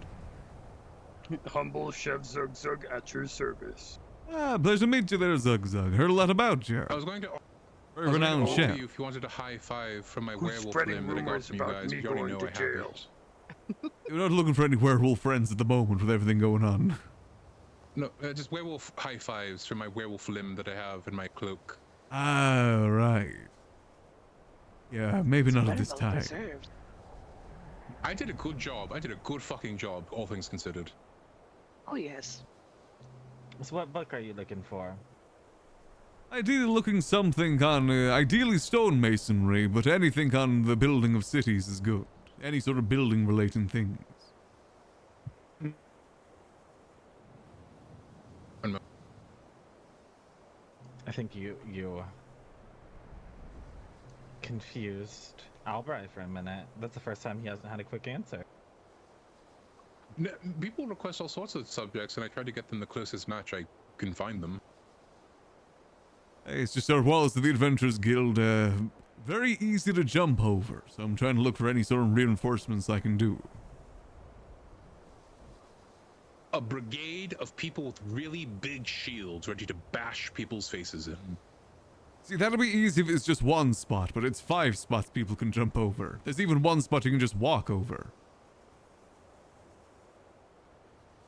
Humble Chef Zug Zug at your service. Pleasure to meet you there, Zug Zug. Heard a lot about you. I was going to. Very renowned chef. You if you wanted a high five from my Who's werewolf spreading limb that I got rumors from you about guys. me You already going know to I have jail? it. We're not looking for any werewolf friends at the moment with everything going on. No, just werewolf high fives from my werewolf limb that I have in my cloak. Ah, right. Yeah, maybe not at this time. I did a good job. I did a good fucking job, all things considered. Oh, yes. So what book are you looking for? Ideally looking something on, ideally stonemasonry, but anything on the building of cities is good. Any sort of building related things. I think you confused Albright for a minute. That's the first time he hasn't had a quick answer. People request all sorts of subjects, and I try to get them the closest match I can find them. Hey, it's just our walls of the Adventurers Guild, very easy to jump over, so I'm trying to look for any sort of reinforcements I can do. A brigade of people with really big shields ready to bash people's faces in. See, that'll be easy if it's just one spot, but it's 5 spots people can jump over. There's even one spot you can just walk over.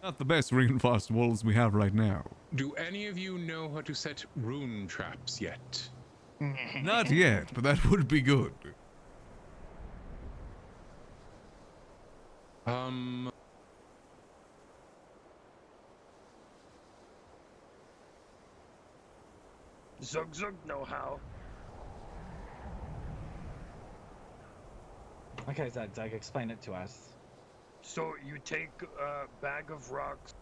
Not the best reinforced walls we have right now. Do any of you know how to set rune traps yet? Not yet, but that would be good. Zug Zug know how. Okay, Zug, explain it to us. So you take a bag of rocks,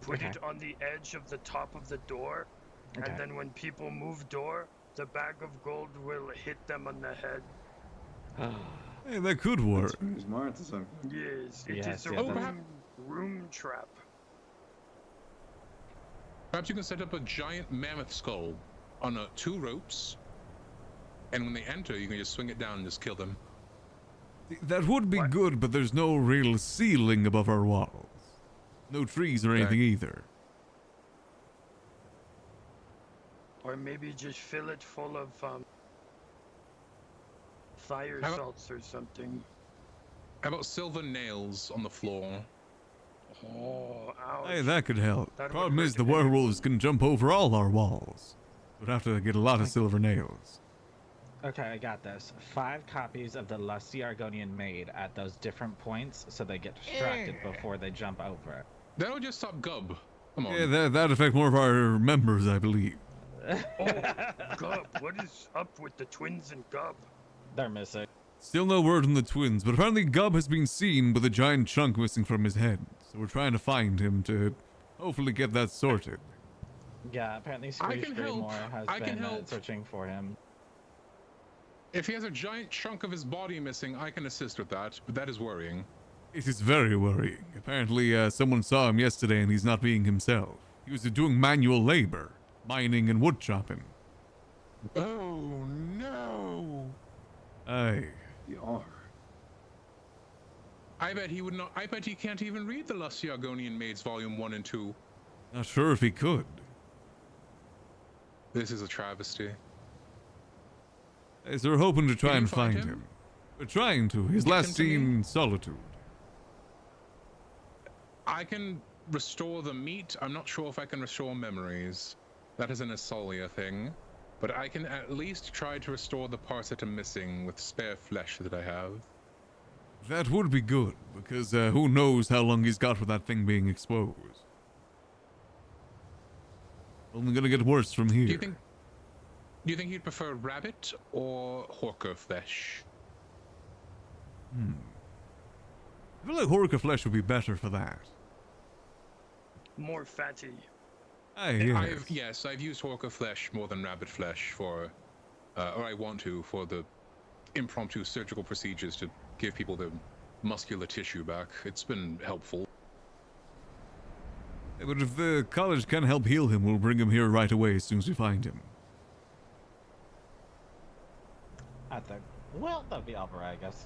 put it on the edge of the top of the door, and then when people move door, the bag of gold will hit them on the head. Hey, that could work. Yes, it is a room trap. Perhaps you can set up a giant mammoth skull on 2 ropes, and when they enter, you can just swing it down and just kill them. That would be good, but there's no real ceiling above our walls. No trees or anything either. Or maybe just fill it full of fire How about- salts or something. How about silver nails on the floor? Oh, ouch. Hey, that could help. That would Problem is, hurt the a bit. werewolves can jump over all our walls. We'd have to get a lot of silver nails. Okay, I got this. 5 copies of the Lusty Argonian made at those different points so they get distracted before they jump over. That'll just stop Gub. Come on. Yeah, that'd affect more of our members, I believe. Oh, Gub, what is up with the twins and Gub? They're missing. Still no word on the twins, but apparently Gub has been seen with a giant chunk missing from his head. So we're trying to find him to hopefully get that sorted. Yeah, apparently I can help. Screechmore has I can been help. searching for him. If he has a giant chunk of his body missing, I can assist with that, but that is worrying. It is very worrying. Apparently, someone saw him yesterday and he's not being himself. He was doing manual labor, mining and wood chopping. Oh no! Aye. You are. I bet he would not. I bet he can't even read the Lusty Argonian Maids Volume 1 and 2. Not sure if he could. This is a travesty. Hey, so we're hoping to try Did you and find find him? him. We're trying to. His Get last him to me? seen in Solitude. I can restore the meat. I'm not sure if I can restore memories. That is an Asolia thing. But I can at least try to restore the parts that are missing with spare flesh that I have. That would be good, because who knows how long he's got with that thing being exposed. Only gonna get worse from here. Do you think he'd prefer rabbit or horker flesh? I feel like Horka flesh would be better for that. More fatty. Yes. I've used horker flesh more than rabbit flesh for, or I want to, for the impromptu surgical procedures to give people the muscular tissue back. It's been helpful. But if the college can help heal him, we'll bring him here right away as soon as we find him. I think. Well, that'd be Alvaro, I guess.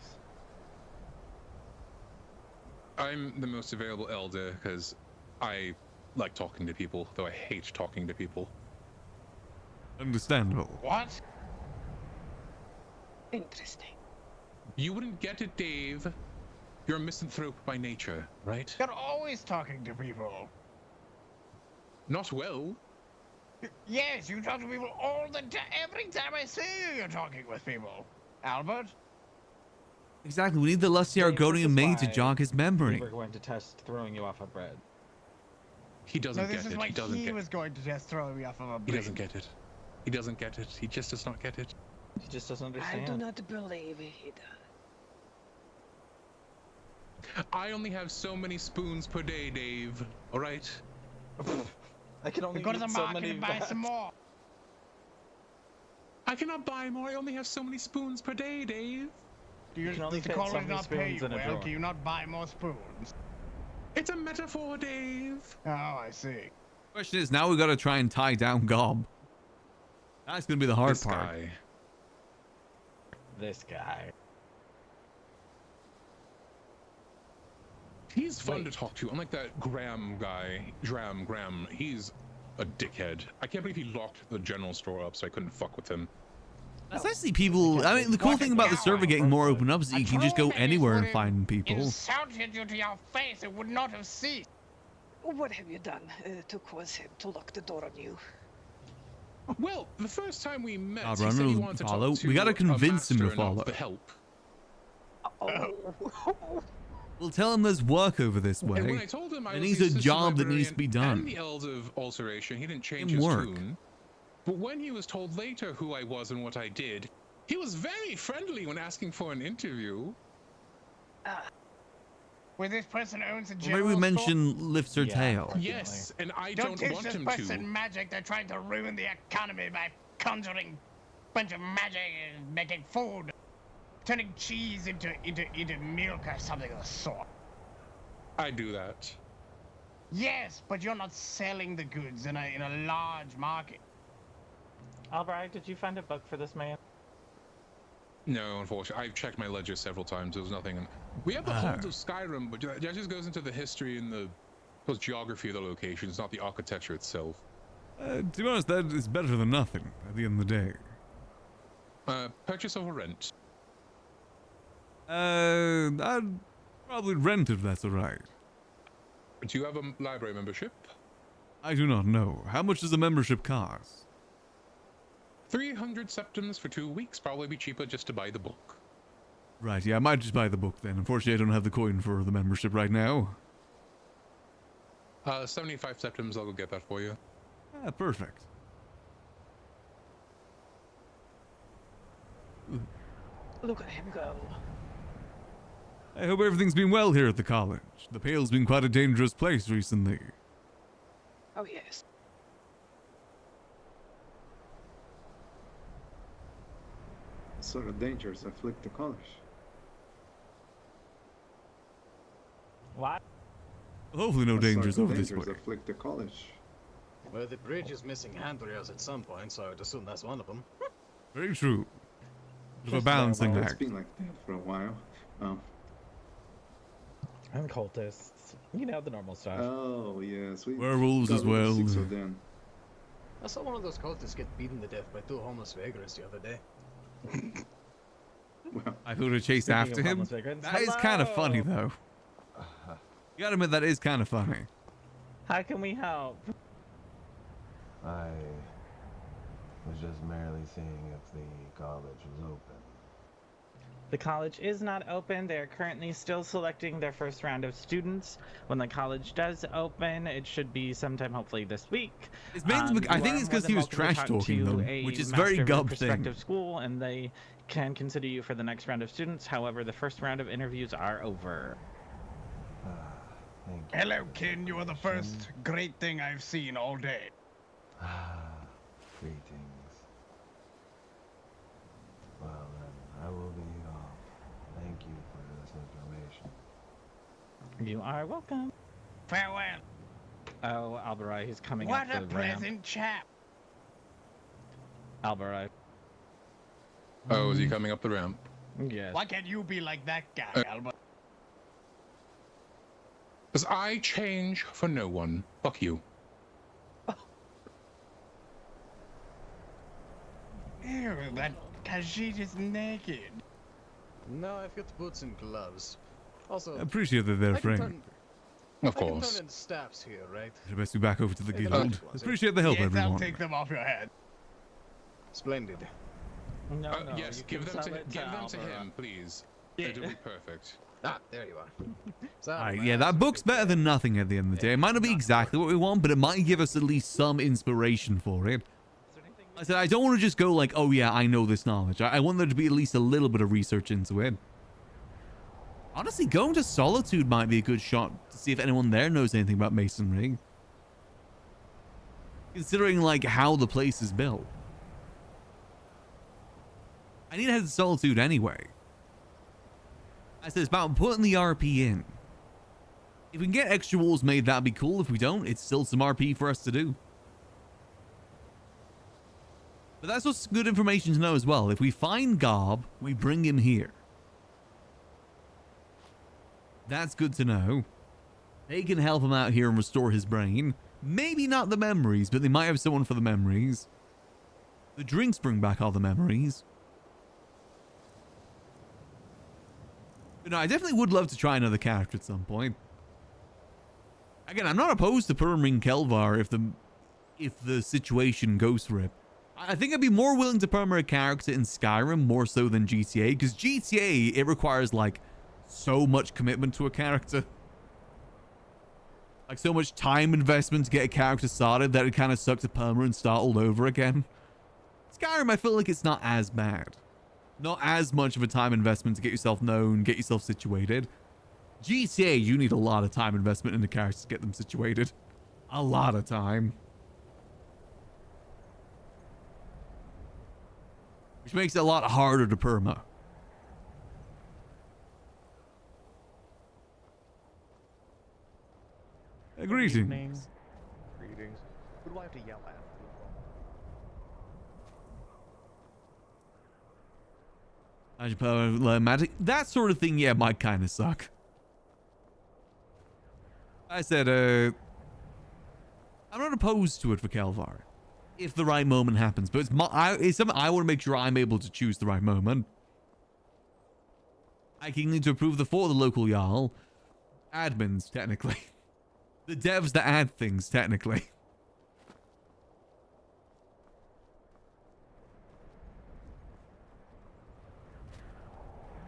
I'm the most available elder because I like talking to people, though I hate talking to people. Understandable. What? Interesting. You wouldn't get it, Dave. You're a misanthrope by nature, right? You're always talking to people. Not well. Yes, you talk to people all the time. Every time I see you, you're talking with people. Albert? Exactly, we need the lusty Argonian maid to jog his memory. We're going to test throwing you off a bread. He doesn't No, get this is it. why He doesn't he get was going to just throw me off of a He bridge. doesn't get it. He doesn't get it. He just does not get it. He just doesn't I understand. do not believe he does. I only have so many spoons per day, Dave. All right. I can only Go to eat the so market many and buy vats. some more. I cannot buy more. I only have so many spoons per day, Dave. Does can only the fit so college many not pay you spoons in a well? drawer. Can you not buy more spoons? It's a metaphor, Dave. Oh, I see. Question is, now we gotta try and tie down Gob. That's gonna be the hard This part. guy. This guy. He's fun to talk to. Unlike that Graham guy, Graham. He's a dickhead. I can't believe he locked the general store up so I couldn't fuck with him. As I see people, I mean, the cool thing about the server getting more open up is that you can just go anywhere and find people. Insulted you to your face, it would not have ceased. What have you done to cause him to lock the door on you? Well, the first time we met, Ah, he Runner said he will wanted to follow. talk to We gotta a convince him to master and follow. the help. We'll tell him there's work over this way. And when I told him I It was needs the a assistant job that needs to be librarian done. and the Elder of Ulceration, he didn't change Him his work. tune. But when he was told later who I was and what I did, he was very friendly when asking for an interview. Where this person owns a Or general maybe we store? mention lifts her tail. Yes, and I Don't don't teach want this him person to. magic. They're trying to ruin the economy by conjuring bunch of magic and making food, turning cheese into milk or something of the sort. I do that. Yes, but you're not selling the goods in a large market. Albright, did you find a book for this man? No, unfortunately. I've checked my ledger several times. There was nothing. We have the Hold of Skyrim, but that just goes into the history and the geography of the location. It's not the architecture itself. To be honest, that is better than nothing at the end of the day. Purchase over rent. I'd probably rent if that's alright. Do you have a library membership? I do not know. How much does a membership cost? 300 septims for 2 weeks. Probably be cheaper just to buy the book. Right, yeah, I might just buy the book then. Unfortunately, I don't have the coin for the membership right now. 75 septims, I'll go get that for you. Ah, perfect. Look at him go. I hope everything's been well here at the college. The Pale's been quite a dangerous place recently. Oh, yes. Sort of dangers afflict the college. What? Hopefully no What sort dangers of over this dangers way. afflict the college. Well, the bridge is missing handrails at some point, so I'd assume that's one of them. Very true. Of a Just balancing It's act. been like that for a while. And cultists. You know, the normal stuff. Oh, yes. We Werewolves got as rid of well. 6 of them. I saw one of those cultists get beaten to death by 2 homeless vagrants the other day. I would have chased Speaking after of him. homeless vagrants, That is kind of funny, though. You gotta admit, that is kind of funny. How can we help? I was just merely seeing if the college was open. The college is not open. They're currently still selecting their first round of students. When the college does open, it should be sometime hopefully this week. It's mainly, I think it's because he was trash talking them, which is very Gub thing. Prospective school, and they can consider you for the next round of students. However, the first round of interviews are over. Hello, Kin. You are the first great thing I've seen all day. Greetings. Well then, I will be off. Thank you for this information. You are welcome. Farewell. Oh, Albarai, he's coming What up a the ramp. pleasant chap. Albarai. Oh, is he coming up the ramp? Yes. Why can't you be like that guy, Albert? Because I change for no one. Fuck you. Ew, that Khajiit is naked. No, I've got boots and gloves. Also, I appreciate that they're I can framed. Of I can course. turn in staffs here, right? Should best be back over to the Hey, guild. Appreciate the help, Yes, everyone. I'll take them off your head. Splendid. No, no, Yes, you give can them sell to it give them to Albarai. him, please. Yeah. It'll be perfect. Ah, there you are. Alright, yeah, that book's better than nothing at the end of the day. It might not be exactly what we want, but it might give us at least some inspiration for it. I said, I don't want to just go like, oh yeah, I know this knowledge. I want there to be at least a little bit of research into it. Honestly, going to Solitude might be a good shot to see if anyone there knows anything about masonry. Considering, like, how the place is built. I need to head to Solitude anyway. I said, it's about putting the RP in. If we can get extra walls made, that'd be cool. If we don't, it's still some RP for us to do. But that's what's good information to know as well. If we find Gob, we bring him here. That's good to know. They can help him out here and restore his brain. Maybe not the memories, but they might have someone for the memories. The drinks bring back all the memories. But no, I definitely would love to try another character at some point. Again, I'm not opposed to perming Kelvaar if the situation goes for it. I think I'd be more willing to perm a character in Skyrim more so than GTA, because GTA, it requires like so much commitment to a character. Like so much time investment to get a character started that it kind of sucks to perma and start all over again. Skyrim, I feel like it's not as bad. Not as much of a time investment to get yourself known, get yourself situated. GTA, you need a lot of time investment in the characters to get them situated. A lot of time. Which makes it a lot harder to perma. Greetings. Greetings. Who do I have to yell at? Magic, that sort of thing, yeah, might kind of suck. I said, I'm not opposed to it for Kelvaar, if the right moment happens, but it's something I want to make sure I'm able to choose the right moment. I can need to approve for the local Jarl. Admins, technically. The devs that add things, technically.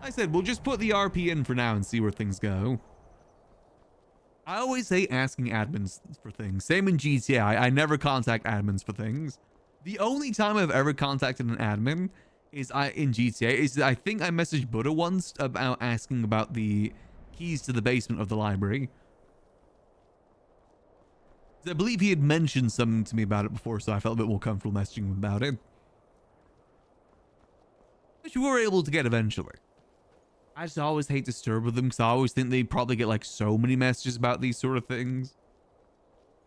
I said, we'll just put the RP in for now and see where things go. I always hate asking admins for things. Same in GTA. I never contact admins for things. The only time I've ever contacted an admin is in GTA. Is I think I messaged Buddha once about asking about the keys to the basement of the library. I believe he had mentioned something to me about it before, so I felt a bit more comfortable messaging him about it. Which we were able to get eventually. I just always hate to disturb with them because I always think they probably get like so many messages about these sort of things.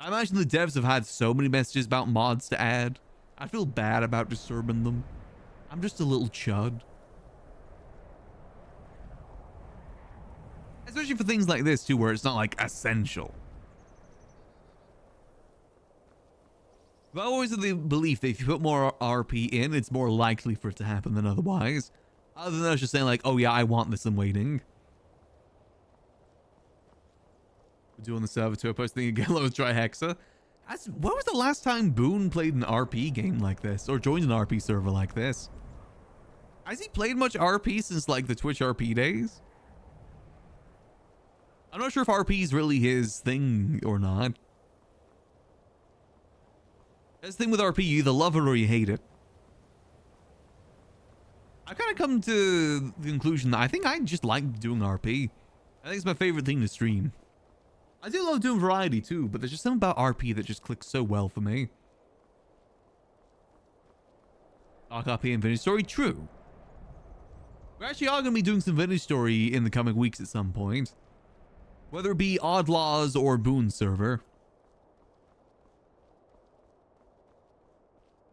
I imagine the devs have had so many messages about mods to add. I feel bad about disturbing them. I'm just a little chud. Especially for things like this too, where it's not like essential. But I always have the belief that if you put more RP in, it's more likely for it to happen than otherwise. Other than us just saying like, oh yeah, I want this, I'm waiting. We're doing the server tour, posting again, let's try Hexa. When was the last time Boone played an RP game like this? Or joined an RP server like this? Has he played much RP since like the Twitch RP days? I'm not sure if RP is really his thing or not. That's the thing with RP, you either love it or you hate it. I've kind of come to the conclusion that I think I just like doing RP. I think it's my favorite thing to stream. I do love doing variety too, but there's just something about RP that just clicks so well for me. Dark RP and Vintage Story, true. We actually are going to be doing some Vintage Story in the coming weeks at some point. Whether it be Odd Laws or Boone server.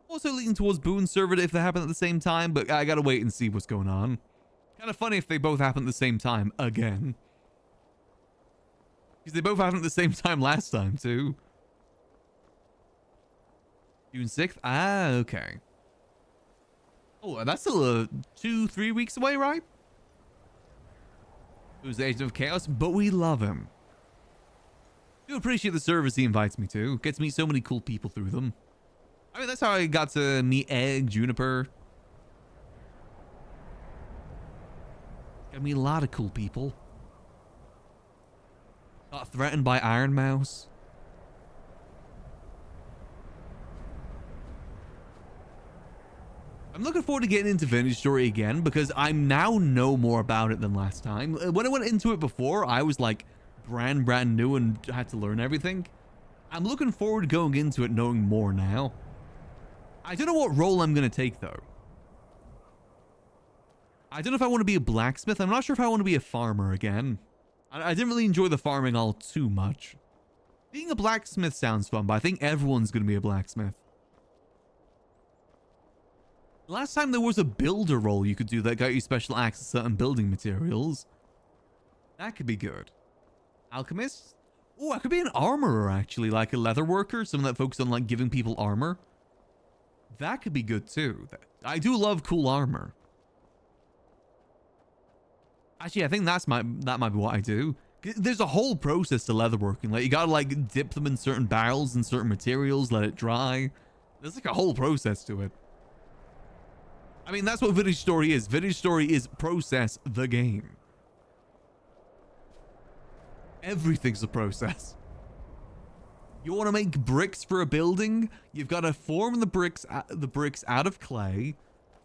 Also leaning towards Boone server if they happen at the same time, but I gotta wait and see what's going on. Kind of funny if they both happen at the same time again. Because they both happened at the same time last time too. June 6th? Ah, okay. Oh, that's still 2-3 weeks away, right? Who's the Agent of Chaos, but we love him. Do appreciate the service he invites me to. Gets me so many cool people through them. I mean, that's how I got to meet Egg, Juniper. Got me a lot of cool people. Got threatened by Iron Mouse. I'm looking forward to getting into Vintage Story again because I now know more about it than last time. When I went into it before, I was like brand new and had to learn everything. I'm looking forward to going into it knowing more now. I don't know what role I'm going to take though. I don't know if I want to be a blacksmith. I'm not sure if I want to be a farmer again. I didn't really enjoy the farming all too much. Being a blacksmith sounds fun, but I think everyone's going to be a blacksmith. Last time there was a builder role you could do that got you special access to certain building materials. That could be good. Alchemist? Oh, I could be an armorer actually, like a leather worker, someone that focuses on like giving people armor. That could be good too. I do love cool armor. Actually, I think that might be what I do. There's a whole process to leatherworking. Like you gotta like dip them in certain barrels and certain materials, let it dry. There's like a whole process to it. I mean, that's what Vintage Story is. Vintage Story is process the game. Everything's a process. You want to make bricks for a building? You've got to form the bricks out of clay.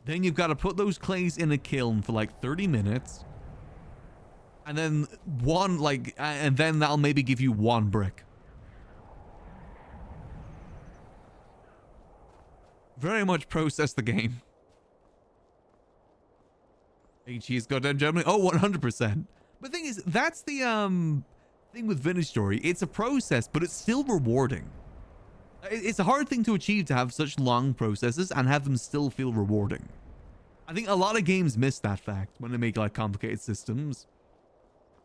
Then you've got to put those clays in a kiln for like 30 minutes. And then and then that'll maybe give you one brick. Very much process the game. HE's goddamn Germany. Oh, 100%. But the thing is, that's the thing with Vintage Story. It's a process, but it's still rewarding. It's a hard thing to achieve to have such long processes and have them still feel rewarding. I think a lot of games miss that fact when they make like complicated systems.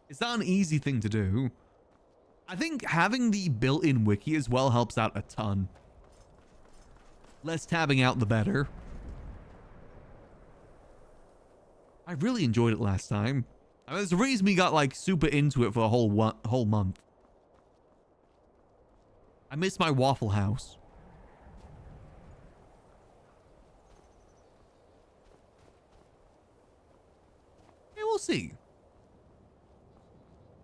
It's not an easy thing to do. I think having the built-in wiki as well helps out a ton. Less tabbing out, the better. I really enjoyed it last time. I mean, there's a reason we got like super into it for a whole month. I miss my Waffle House. Yeah, we'll see.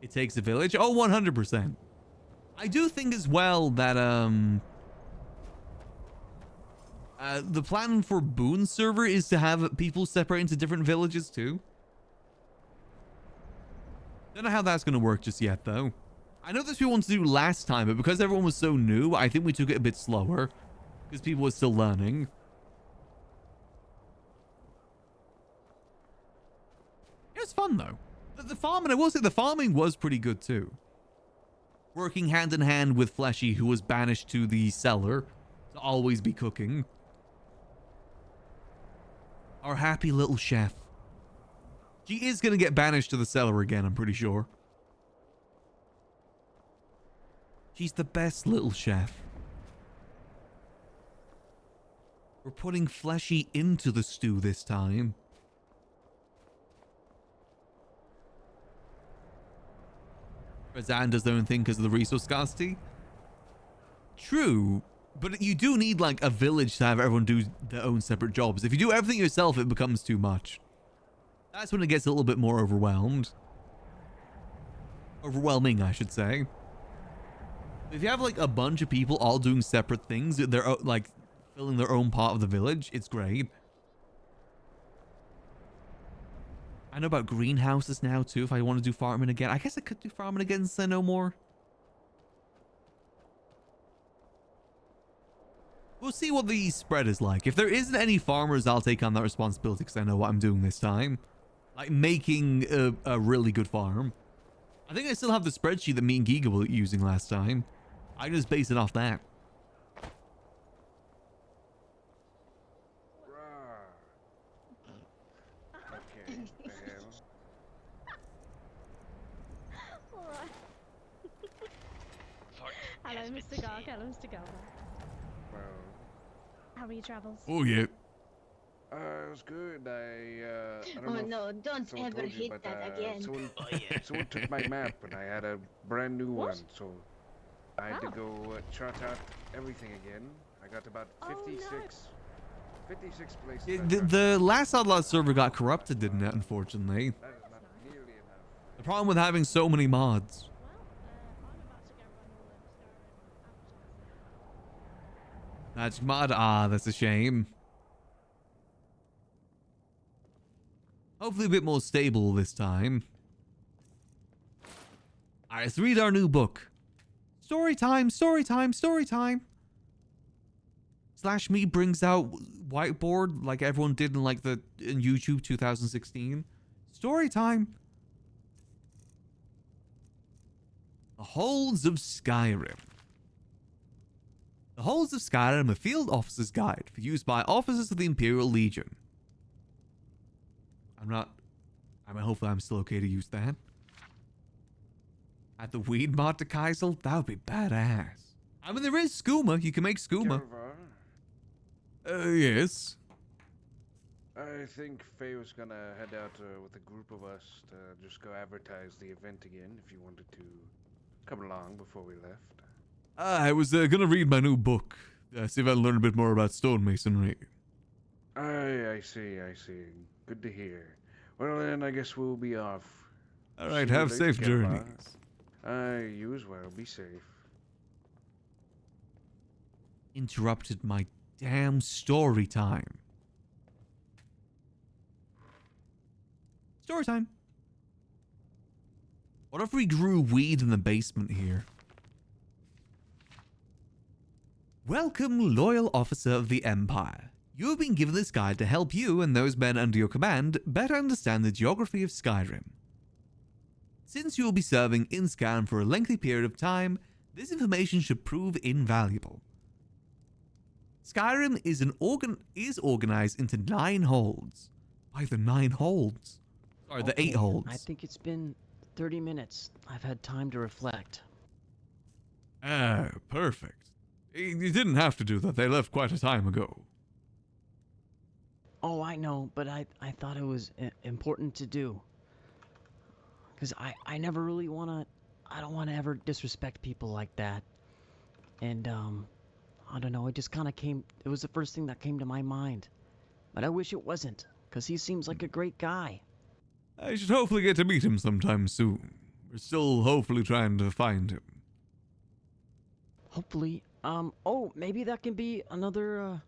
It takes a village. Oh, 100%. I do think as well that the plan for Boone server is to have people separate into different villages too. Don't know how that's going to work just yet though. I know this we wanted to do last time, but because everyone was so new, I think we took it a bit slower. Because people were still learning. It was fun though. The farming, I will say the farming was pretty good too. working hand in hand with Fleshy, who was banished to the cellar to always be cooking. Our happy little chef. She is going to get banished to the cellar again, I'm pretty sure. She's the best little chef. We're putting Fleshy into the stew this time. Razan does their own thing because of the resource scarcity. True, but you do need like a village to have everyone do their own separate jobs. If you do everything yourself, it becomes too much. That's when it gets a little bit more overwhelmed. Overwhelming, I should say. If you have like a bunch of people all doing separate things, they're like filling their own part of the village, it's great. I know about greenhouses now too, if I want to do farming again. I guess I could do farming again since I know more. We'll see what the spread is like. If there isn't any farmers, I'll take on that responsibility because I know what I'm doing this time. Like making a really good farm. I think I still have the spreadsheet that me and Giga were using last time. I can just base it off that. Hello, Mr. Garg. Hello, Mr. Kelvaar. How are your travels? Oh, yeah. It was good. I don't know no, don't ever hit that again. Someone took my map and I had a brand new one, so I had to go chart out everything again. I got about 56 places. The last Outlaw server got corrupted, didn't it, unfortunately? That is not nearly enough. The problem with having so many mods. Magic mod? Ah, that's a shame. Hopefully a bit more stable this time. Alright, let's read our new book. Story time, story time, story time. /me brings out whiteboard like everyone did in like in YouTube 2016. Story time. The Holds of Skyrim. The Holds of Skyrim, a field officer's guide for use by officers of the Imperial Legion. Hopefully I'm still okay to use that. Add the weed mod to Keizaal? That would be badass. I mean, there is skooma. You can make skooma. Yes. I think Faye was gonna head out with a group of us to just go advertise the event again if you wanted to come along before we left. I was gonna read my new book. See if I can learn a bit more about stonemasonry. I see. Good to hear. Well then, I guess we'll be off. Alright, have safe journeys. You as well. Be safe. Interrupted my damn story time. Story time. What if we grew weed in the basement here? Welcome, loyal officer of the Empire. You have been given this guide to help you and those men under your command better understand the geography of Skyrim. Since you will be serving in Skyrim for a lengthy period of time, this information should prove invaluable. Skyrim is organized into 9 holds. Why the 9 holds? Sorry, the 8 holds. I think it's been 30 minutes. I've had time to reflect. Ah, perfect. You didn't have to do that. They left quite a time ago. Oh, I know, but I thought it was important to do. Because I never really want to... I don't want to ever disrespect people like that. And, I don't know, it just kind of came... It was the first thing that came to my mind. But I wish it wasn't, because he seems like a great guy. I should hopefully get to meet him sometime soon. We're still hopefully trying to find him. Hopefully. Oh, maybe that can be another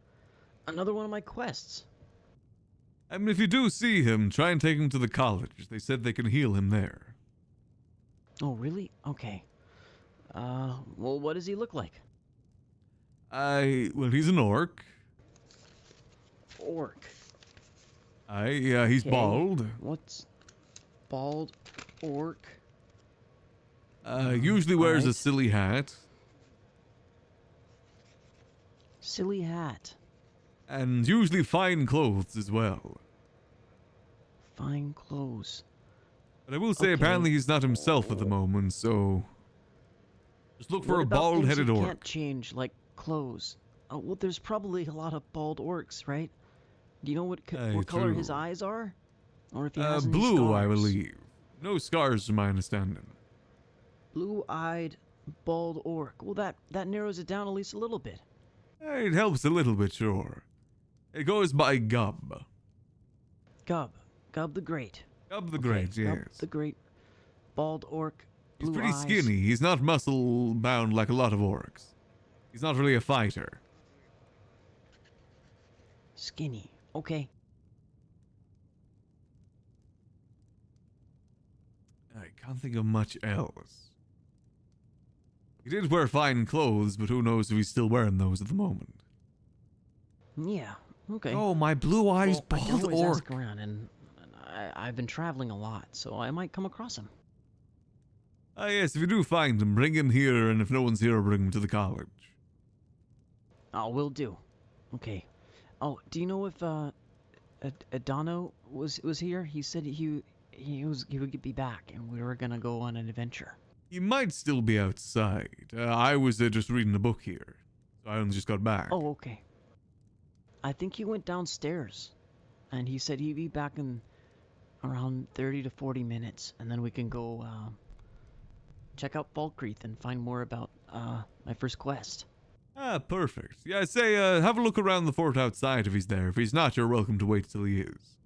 one of my quests. I mean, if you do see him, try and take him to the college. They said they can heal him there. Oh, really? Okay. Well, what does he look like? Well, he's an orc. Orc? He's bald. What's bald orc? Usually wears a Alright. silly hat. Silly hat. And usually fine clothes as well. Fine clothes. But I will say, Okay. apparently he's not himself at the moment, so... Just look for What a about things bald-headed you orc. can't change, like clothes? Oh, well, there's probably a lot of bald orcs, right? Do you know what color his true. eyes are? Or if he has any Blue, I scars? believe. No scars, to my understanding. Blue-eyed, bald orc. Well, that narrows it down at least a little bit. It helps a little bit, sure. It goes by Gub. Gub the Great. Gub the Great, yes. Gub the Great, bald orc, He's blue pretty eyes. skinny. He's not muscle-bound like a lot of orcs. He's not really a fighter. Skinny. Okay. I can't think of much else. He did wear fine clothes, but who knows if he's still wearing those at the moment. Yeah. Okay. Oh, my blue eyes I can bald always orc. ask around, and I've been traveling a lot, so I might come across him. Ah, yes, if you do find him, bring him here, and if no one's here, bring him to the college. Oh, will do. Okay. Oh, do you know if Adano was here? He said he would be back, and we were gonna go on an adventure. He might still be outside. I was just reading a book here, so I only just got back. Oh, okay. I think he went downstairs, and he said he'd be back in around 30 to 40 minutes, and then we can go check out Falkreath and find more about my first quest. Ah, perfect. Yeah, I say, have a look around the fort outside if he's there. If he's not, you're welcome to wait till he is.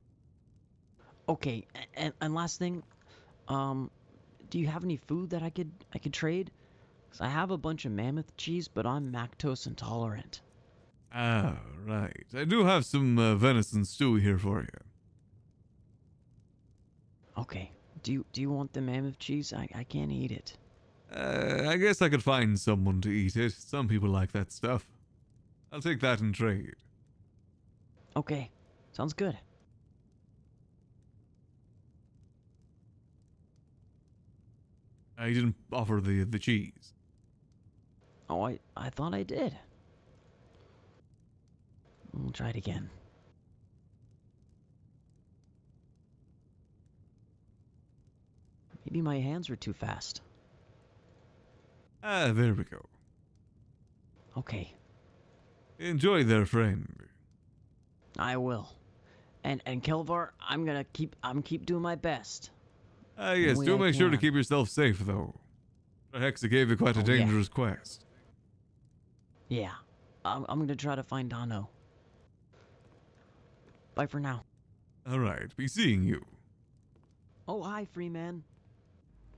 Okay, and last thing, do you have any food that I could trade? 'Cause I have a bunch of mammoth cheese, but I'm lactose intolerant. Ah, right. I do have some venison stew here for you. Okay. Do you want the mammoth cheese? I can't eat it. I guess I could find someone to eat it. Some people like that stuff. I'll take that in trade. Okay. Sounds good. I didn't offer the cheese. Oh, I thought I did. We'll try it again. Maybe my hands were too fast. Ah, there we go. Okay. Enjoy there, friend. I will. And Kelvaar, I'm keep doing my best. Ah, yes, do make sure to keep yourself safe, though. Hexa gave you quite a dangerous quest. Yeah. I'm gonna try to find Dano. Bye for now. Alright, be seeing you. Oh, hi, Freeman.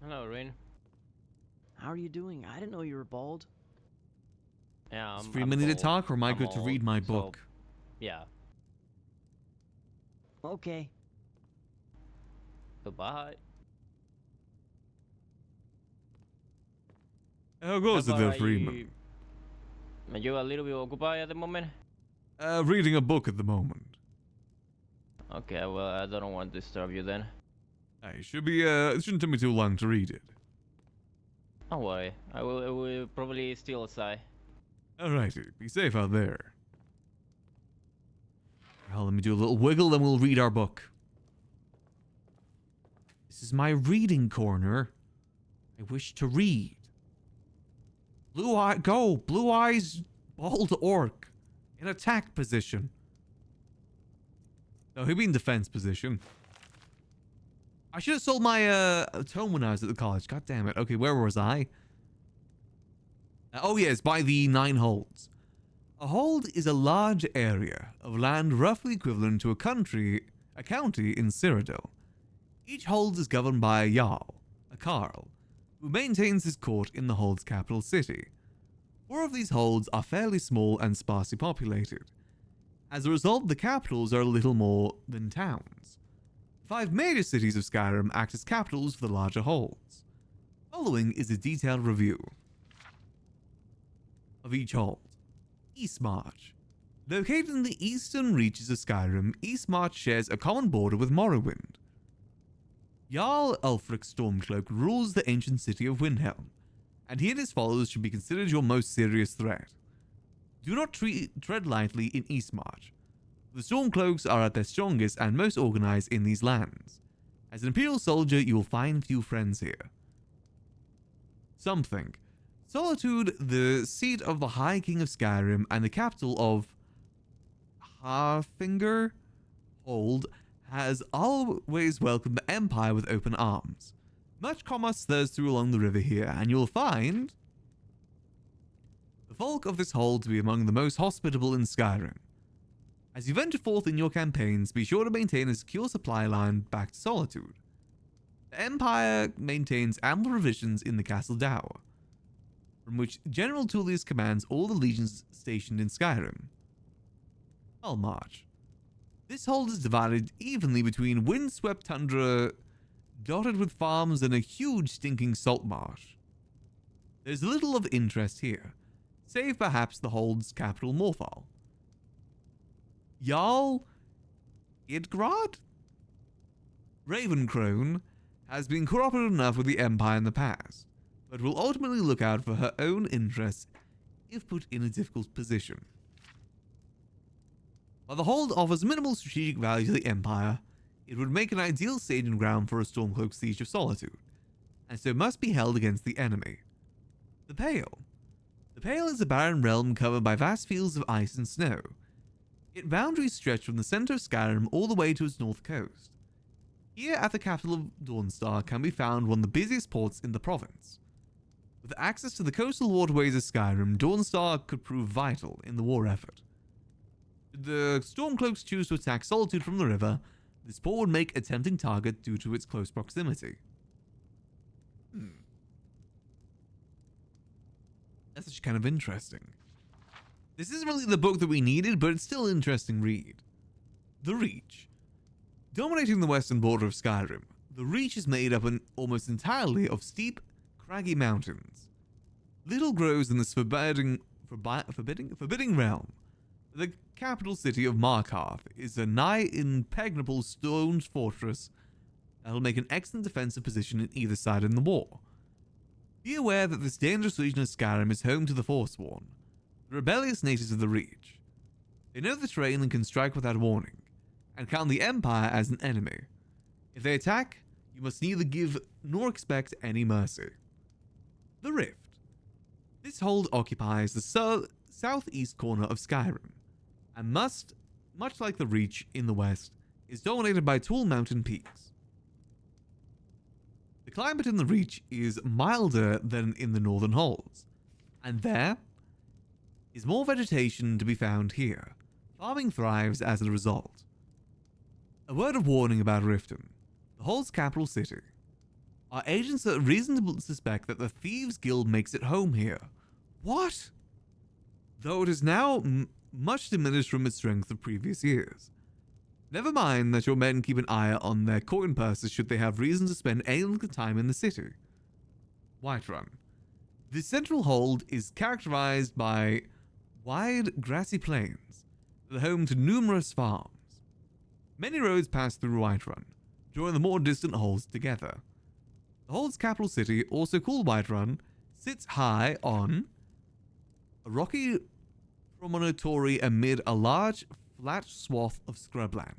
Hello, Rin. How are you doing? I didn't know you were bald. Yeah, Does Freeman need to talk, or am I good to read my book? Yeah. Okay. Goodbye. How goes it there, Freeman? Are you a little bit occupied at the moment? Reading a book at the moment. Okay, well, I don't want to disturb you then. It shouldn't take me too long to read it. Don't worry, I will probably steal aside. Alrighty, be safe out there. Well, let me do a little wiggle, then we'll read our book. This is my reading corner. I wish to read. Blue eyes, bald orc. In attack position. No, he'd be in defense position. I should have sold my tome when I was at the college. God damn it. Okay, where was I? Oh yes, by the 9 holds. A hold is a large area of land roughly equivalent to a county in Cyrodiil. Each hold is governed by a Jarl, a Carl, who maintains his court in the hold's capital city. 4 of these holds are fairly small and sparsely populated. As a result, the capitals are little more than towns. 5 major cities of Skyrim act as capitals for the larger holds. Following is a detailed review of each hold. Eastmarch. Located in the eastern reaches of Skyrim, Eastmarch shares a common border with Morrowind. Jarl Ulfric Stormcloak rules the ancient city of Windhelm, and he and his followers should be considered your most serious threat. Do not tread lightly in Eastmarch. The Stormcloaks are at their strongest and most organized in these lands. As an Imperial soldier, you will find few friends here. Something. Solitude, the seat of the High King of Skyrim and the capital of Harfinger Hold, has always welcomed the Empire with open arms. Much commerce stirs through along the river here, and you'll find the folk of this hold to be among the most hospitable in Skyrim. As you venture forth in your campaigns, be sure to maintain a secure supply line back to Solitude. The Empire maintains ample provisions in the Castle Dower, from which General Tullius commands all the legions stationed in Skyrim. March. This hold is divided evenly between windswept tundra dotted with farms and a huge stinking salt marsh. There's little of interest here, save perhaps the hold's capital Morthal. Jarl Idgrad? Ravencrone has been cooperative enough with the Empire in the past, but will ultimately look out for her own interests if put in a difficult position. While the hold offers minimal strategic value to the Empire, it would make an ideal staging ground for a Stormcloak siege of Solitude, and so must be held against the enemy. The Pale. The Pale is a barren realm covered by vast fields of ice and snow. Its boundaries stretch from the center of Skyrim all the way to its north coast. Here at the capital of Dawnstar can be found one of the busiest ports in the province. With access to the coastal waterways of Skyrim, Dawnstar could prove vital in the war effort. Should the Stormcloaks choose to attack Solitude from the river, this port would make a tempting target due to its close proximity. That's actually kind of interesting. This isn't really the book that we needed, but it's still an interesting read. The Reach. Dominating the western border of Skyrim, the Reach is made up almost entirely of steep, craggy mountains. Little grows in this forbidding realm. The capital city of Markarth is a nigh impregnable stone fortress that will make an excellent defensive position in either side in the war. Be aware that this dangerous region of Skyrim is home to the Forsworn, the rebellious natives of the Reach. They know the terrain and can strike without warning, and count the Empire as an enemy. If they attack, you must neither give nor expect any mercy. The Rift. This hold occupies the southeast corner of Skyrim, and much like the Reach in the west, is dominated by tall mountain peaks. The climate in the Reach is milder than in the northern holds, and there is more vegetation to be found here. Farming thrives as a result. A word of warning about Riften, the hold's capital city. Our agents are reason to suspect that the Thieves Guild makes it home here. What? Though it is now much diminished from its strength of previous years. Never mind that your men keep an eye on their coin purses should they have reason to spend any length of time in the city. Whiterun. The central hold is characterized by wide, grassy plains, the home to numerous farms. Many roads pass through Whiterun, drawing the more distant holds together. The hold's capital city, also called Whiterun, sits high on a rocky promontory amid a large, flat swath of scrubland.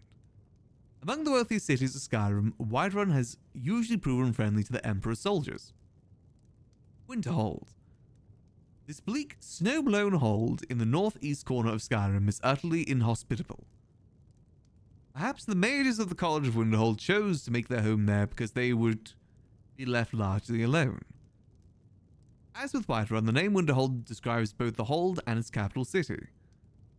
Among the wealthiest cities of Skyrim, Whiterun has usually proven friendly to the Emperor's soldiers. Winterhold. This bleak, snow-blown hold in the northeast corner of Skyrim is utterly inhospitable. Perhaps the mages of the College of Winterhold chose to make their home there because they would be left largely alone. As with Whiterun, the name Winterhold describes both the hold and its capital city,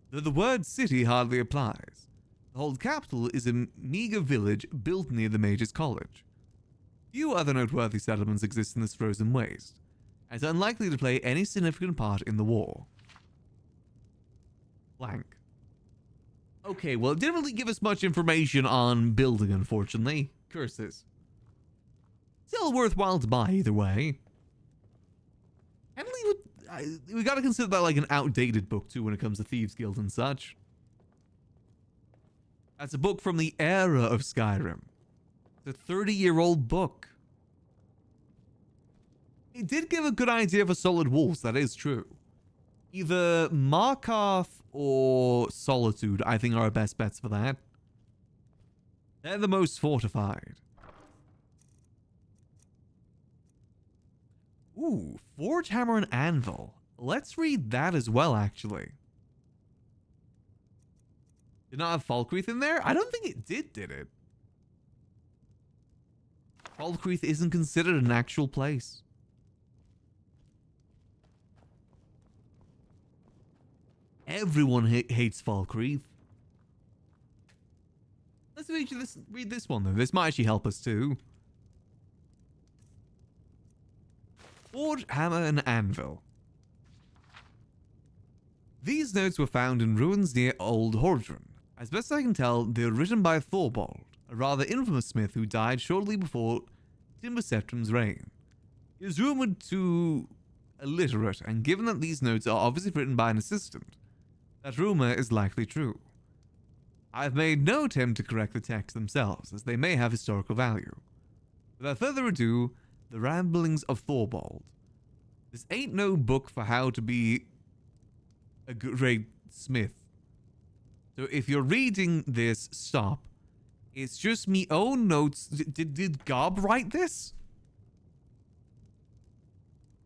though the word city hardly applies. The hold capital is a meager village built near the mage's college. Few other noteworthy settlements exist in this frozen waste, and it's unlikely to play any significant part in the war. Blank. Okay, well, it didn't really give us much information on building, unfortunately. Curses. Still worthwhile to buy either way. We gotta consider that like an outdated book too when it comes to Thieves Guild and such. That's a book from the era of Skyrim. It's a 30-year-old book. It did give a good idea for solid walls, that is true. Either Markarth or Solitude, I think, are our best bets for that. They're the most fortified. Ooh, Forge Hammer and Anvil. Let's read that as well, actually. Did not have Falkreath in there? I don't think it did it? Falkreath isn't considered an actual place. Everyone hates Falkreath. Let's read this one, though. This might actually help us, too. Forge, Hammer, and Anvil. These notes were found in ruins near Old Hordran. As best I can tell, they were written by Thorbold, a rather infamous smith who died shortly before Timber Septim's reign. He was rumored to illiterate, and given that these notes are obviously written by an assistant, that rumor is likely true. I have made no attempt to correct the texts themselves, as they may have historical value. Without further ado, the Ramblings of Thorbold. This ain't no book for how to be a great smith. So if you're reading this, stop. It's just me own notes. Did Gob write this?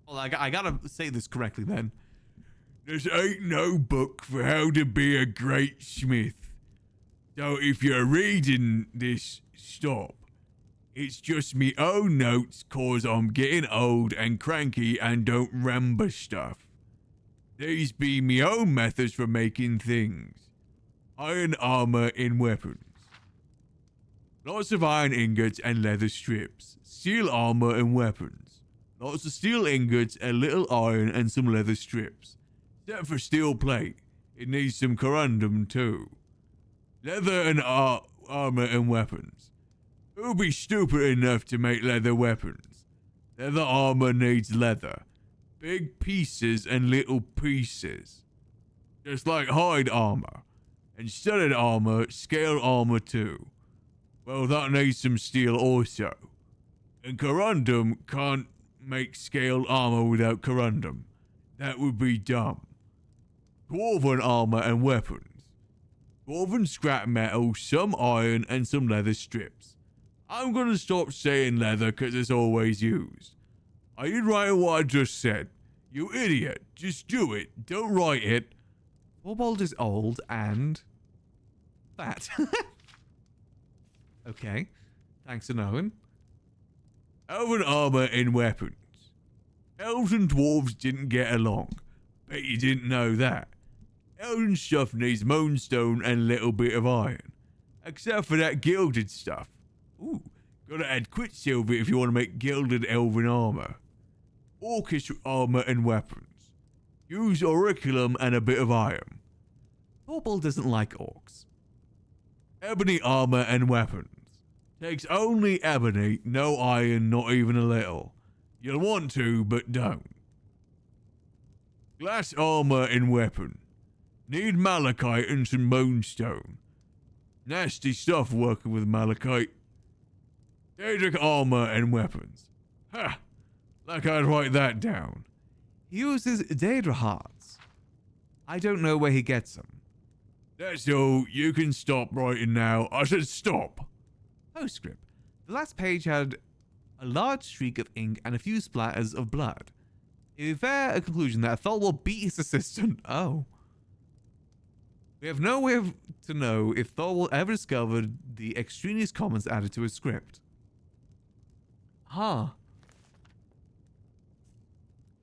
Well, I gotta say this correctly then. This ain't no book for how to be a great smith. So if you're reading this, stop. It's just me own notes cause I'm getting old and cranky and don't remember stuff. These be me own methods for making things. Iron armor in weapons. Lots of iron ingots and leather strips. Steel armor and weapons. Lots of steel ingots, a little iron and some leather strips. Except for steel plate. It needs some corundum too. Leather and armor and weapons. Who'll be stupid enough to make leather weapons? Leather armor needs leather. Big pieces and little pieces. Just like hide armor. And studded armor, scale armor too. Well, that needs some steel also. And corundum can't make scaled armor without corundum. That would be dumb. Dwarven armor and weapons. Dwarven scrap metal, some iron, and some leather strips. I'm gonna stop saying leather because it's always used. Are you writing what I just said? You idiot. Just do it. Don't write it. Thorbold is old and fat. Okay. Thanks for knowing. Elven armor and weapons. Elves and dwarves didn't get along. Bet you didn't know that. Elven stuff needs moonstone and a little bit of iron. Except for that gilded stuff. Ooh, gotta add quicksilver if you want to make gilded elven armor. Orcish armor and weapons. Use auriculum and a bit of iron. Thorbold doesn't like orcs. Ebony armor and weapons. Takes only ebony, no iron, not even a little. You'll want to, but don't. Glass armor and weapon. Need malachite and some moonstone. Nasty stuff working with malachite. Daedric armor and weapons. Ha! Like I'd write that down. He uses Daedra hearts. I don't know where he gets them. That's all. You can stop writing now. I said stop. Postscript. The last page had a large streak of ink and a few splatters of blood. It is fair a conclusion that Thorwald beat his assistant. Oh. We have no way to know if Thorwald ever discovered the extraneous comments added to his script. Huh.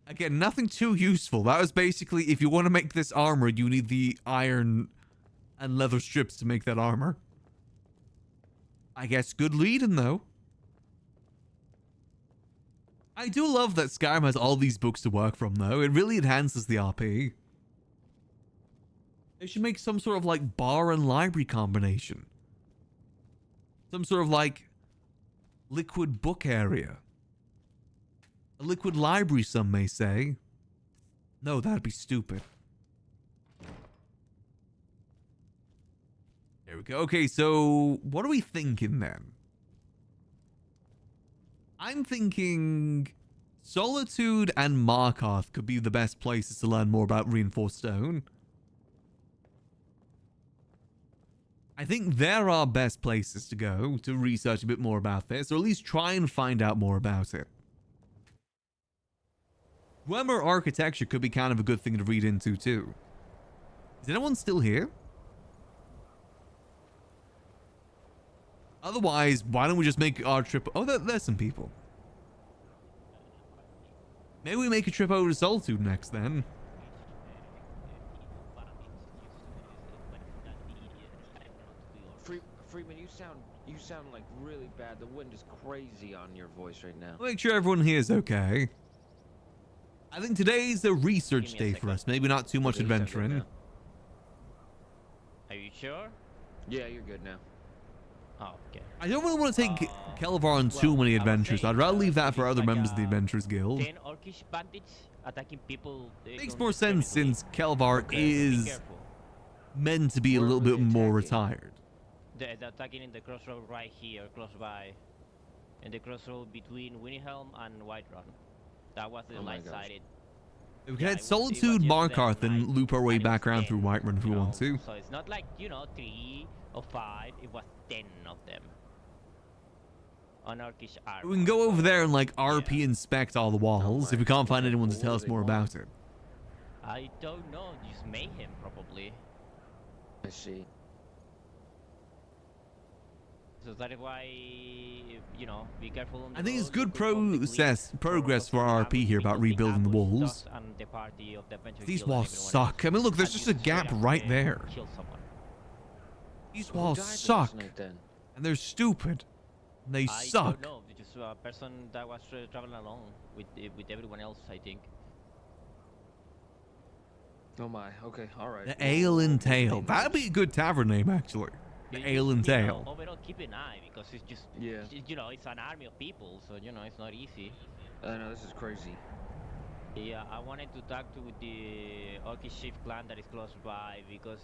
Again, nothing too useful. That was basically, if you want to make this armor, you need the iron and leather strips to make that armor. I guess good reading, though. I do love that Skyrim has all these books to work from, though. It really enhances the RP. They should make some sort of, like, bar and library combination. Some sort of, like, liquid book area. A liquid library, some may say. No, that'd be stupid. There we go. Okay, so what are we thinking then? I'm thinking Solitude and Markarth could be the best places to learn more about reinforced stone. I think there are best places to go to research a bit more about this, or at least try and find out more about it. Dwemer architecture could be kind of a good thing to read into too. Is anyone still here? Otherwise, why don't we just make our trip... Oh, there's some people. Maybe we make a trip over to Solitude next then. Freeman, you sound like really bad. The wind is crazy on your voice right now. Make sure everyone here is okay. I think today's a research day for us. Maybe not too much adventuring. Are you sure? Yeah, you're good now. Oh, okay. I don't really want to take Kelvaar on too many adventures. I'd rather leave that for other members of the Adventurers Guild. 10 orcish bandits attacking people. Makes more sense since Kelvaar is meant to be a little bit more retired. They're attacking in the crossroad right here, close by. In the crossroad between Winniehelm and Whiterun. That was the light-sided. We can head Solitude, Markarth, and loop our way back around through Whiterun if we want to. So it's not like, 3 or 5, it was 10 of them. On Orcish armor. We can go over there and like RP inspect all the walls if we can't find anyone to tell us more about it. I don't know, just mayhem probably. I see. So that is why, be careful on the I think it's road, good progress for our RP here about rebuilding the walls. And the party of the Adventure These Guild walls suck. I mean, look, there's just a gap right there. Kill someone. These walls suck. And they're stupid. They suck. I don't know, just a person that was traveling along with everyone else, I think. Oh my, okay, alright. The Ale and Tail. That'd be a good tavern name, actually. The Ale and Tail. Overall, keep an eye because it's just, it's an army of people, so it's not easy. I know, this is crazy. Yeah, I wanted to talk to the Orcish Chief clan that is close by because,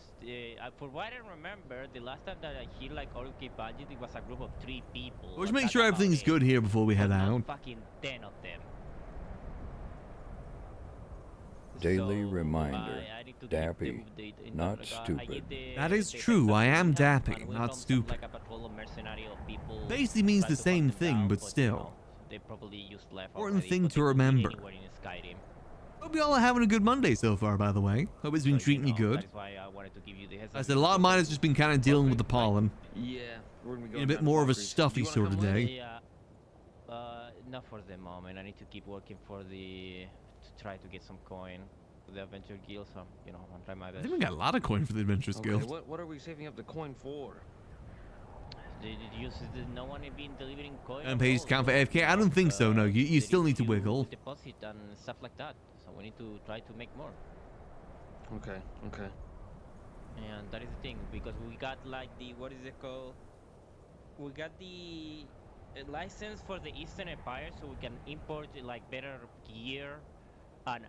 for what I remember, the last time that I hear like Orcish budget, it was a group of 3 people. Let's make sure everything's good here before we head out. Fucking 10 of them. Daily reminder, Dappy, not stupid. That is true, I am Dappy, not stupid. Basically means the same thing, but still. Important thing to remember. Hope you all are having a good Monday so far, by the way. Hope it's been treating you good. I said a lot of mine has just been kind of dealing with the pollen. Yeah, we're gonna be going a bit more of a stuffy sort of day. Yeah, not for the moment. I need to keep working to try to get some coin for the Adventure Guild. So I'm trying my best. I think we got a lot of coin for the Adventurers Guild. What are we saving up the coin for? No one been delivering coin. And pays count for AFK? I don't think so. No, you still need to wiggle. Deposit and stuff like that. So we need to try to make more. Okay. And that is the thing because we got like what is it called? We got the license for the Eastern Empire, so we can import like better gear and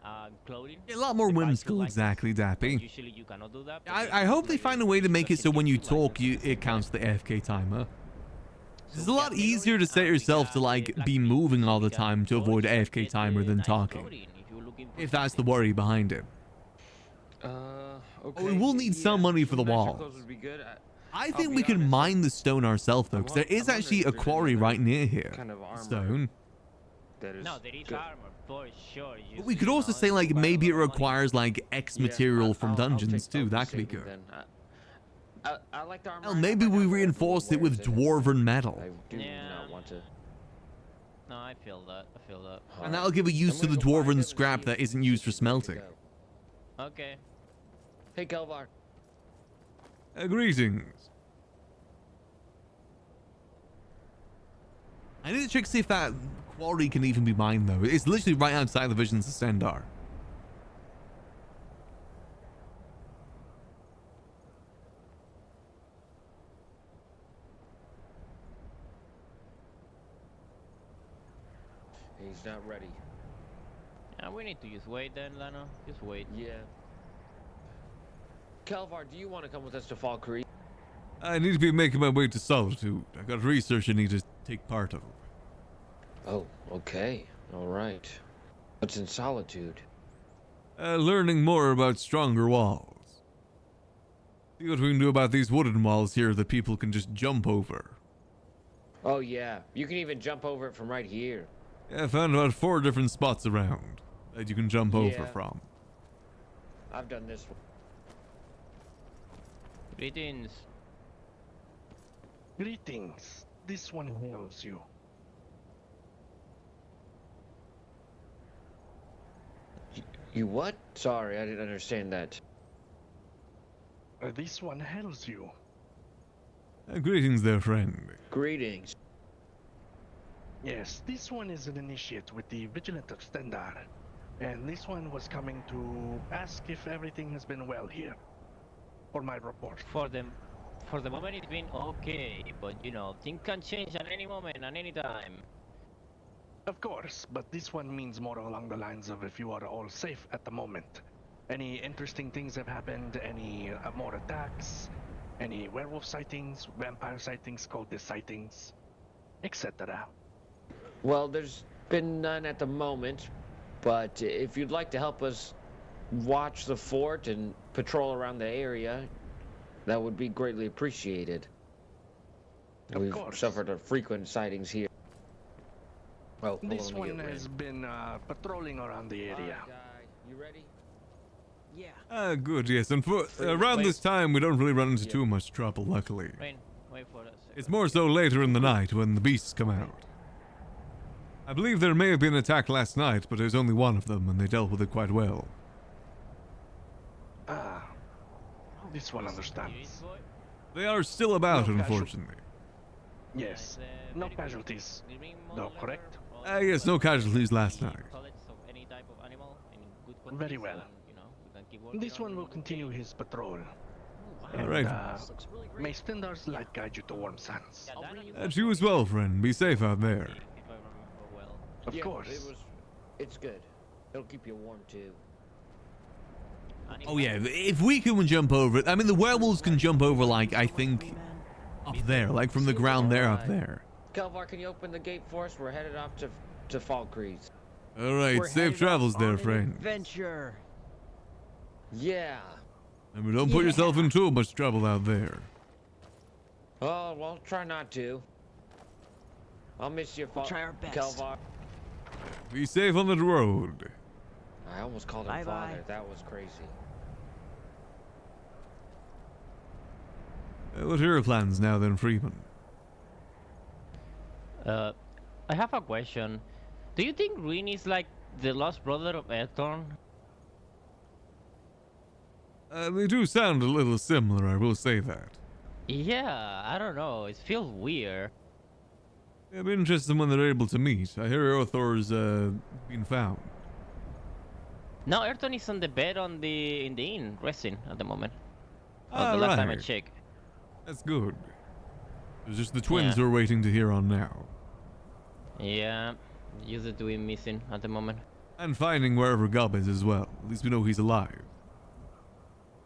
clothing. A lot more whimsical, exactly, Dappy. Usually you cannot do that. I hope they find a way to make it so when you talk, it counts the AFK timer. It's a lot easier to set yourself to like be moving all the time to avoid AFK timer than talking. If that's the worry behind it. Okay. We will need some money for the walls. I think we can mine the stone ourselves though, because there is actually a quarry right near here. Stone. No, there is armor for sure. But we could also say like maybe it requires like X material from dungeons too. That could be good. I like the armor. Hell, maybe we reinforce it with dwarven metal. I do not want to. No, I feel that. And that'll give a use to the dwarven scrap that isn't used for smelting. Okay. Hey, Kelvaar. Greetings. I need to check to see if that quarry can even be mined though. It's literally right outside the Visions of Sendar. He's not ready. Yeah, we need to just wait then, Lano. Just wait. Yeah. Kelvaar, do you want to come with us to Fall Creek? I need to be making my way to Solitude. I got research I need to take part of. Oh, okay. All right. What's in solitude? Learning more about stronger walls. See what we can do about these wooden walls here that people can just jump over. Oh, yeah. You can even jump over it from right here. Yeah, I found about 4 different spots around that you can jump over from. I've done this one. Greetings. Greetings. This one hails you. You what? Sorry, I didn't understand that. This one hails you. Greetings there, friend. Greetings. Yes, this one is an initiate with the Vigilant of Stendar. And this one was coming to ask if everything has been well here. For my report. For the moment it's been okay, but you know, things can change at any moment, at any time. Of course, but this one means more along the lines of if you are all safe at the moment. Any interesting things have happened, any more attacks, any werewolf sightings, vampire sightings, cultist sightings, etc. Well, there's been none at the moment, but if you'd like to help us watch the fort and patrol around the area, that would be greatly appreciated. We've suffered frequent sightings here. Well, this one has been patrolling around the area. You ready? Yeah. Good, yes. And for around this time, we don't really run into too much trouble, luckily. Rain, wait for us. It's more so later in the night when the beasts come out. I believe there may have been an attack last night, but there's only one of them, and they dealt with it quite well. This one understands. They are still about, unfortunately. Yes. No casualties. No, correct? Yes, no casualties last night. Very well. This one will continue his patrol. Alright. May Stendar's light guide you to warm sands. And you as well, friend. Be safe out there. Of course. It's good. It'll keep you warm too. Oh yeah, if we can jump over it, I mean the werewolves can jump over like, I think, up there, like from the ground there up there. Kelvaar, can you open the gate for us? We're headed off to Falkreath. Alright, safe travels there, friend. Adventure. Yeah. I mean, don't put yourself in too much trouble out there. Oh, well, try not to. I'll miss you, We'll try our best. Kelvaar. Be safe on the road. I almost called him father. That was crazy. What are your plans now then, Freeman? I have a question. Do you think Ruin is like the lost brother of Erthorn? They do sound a little similar, I will say that. Yeah, I don't know. It feels weird. It'll be interesting when they're able to meet. I hear Erthor's been found. No, Erthorn is on the bed in the inn, resting at the moment. Ah, the last time I right. checked. That's good. There's just the twins we're waiting to hear on now. Yeah, used to be missing at the moment. And finding wherever Gubb is as well. At least we know he's alive.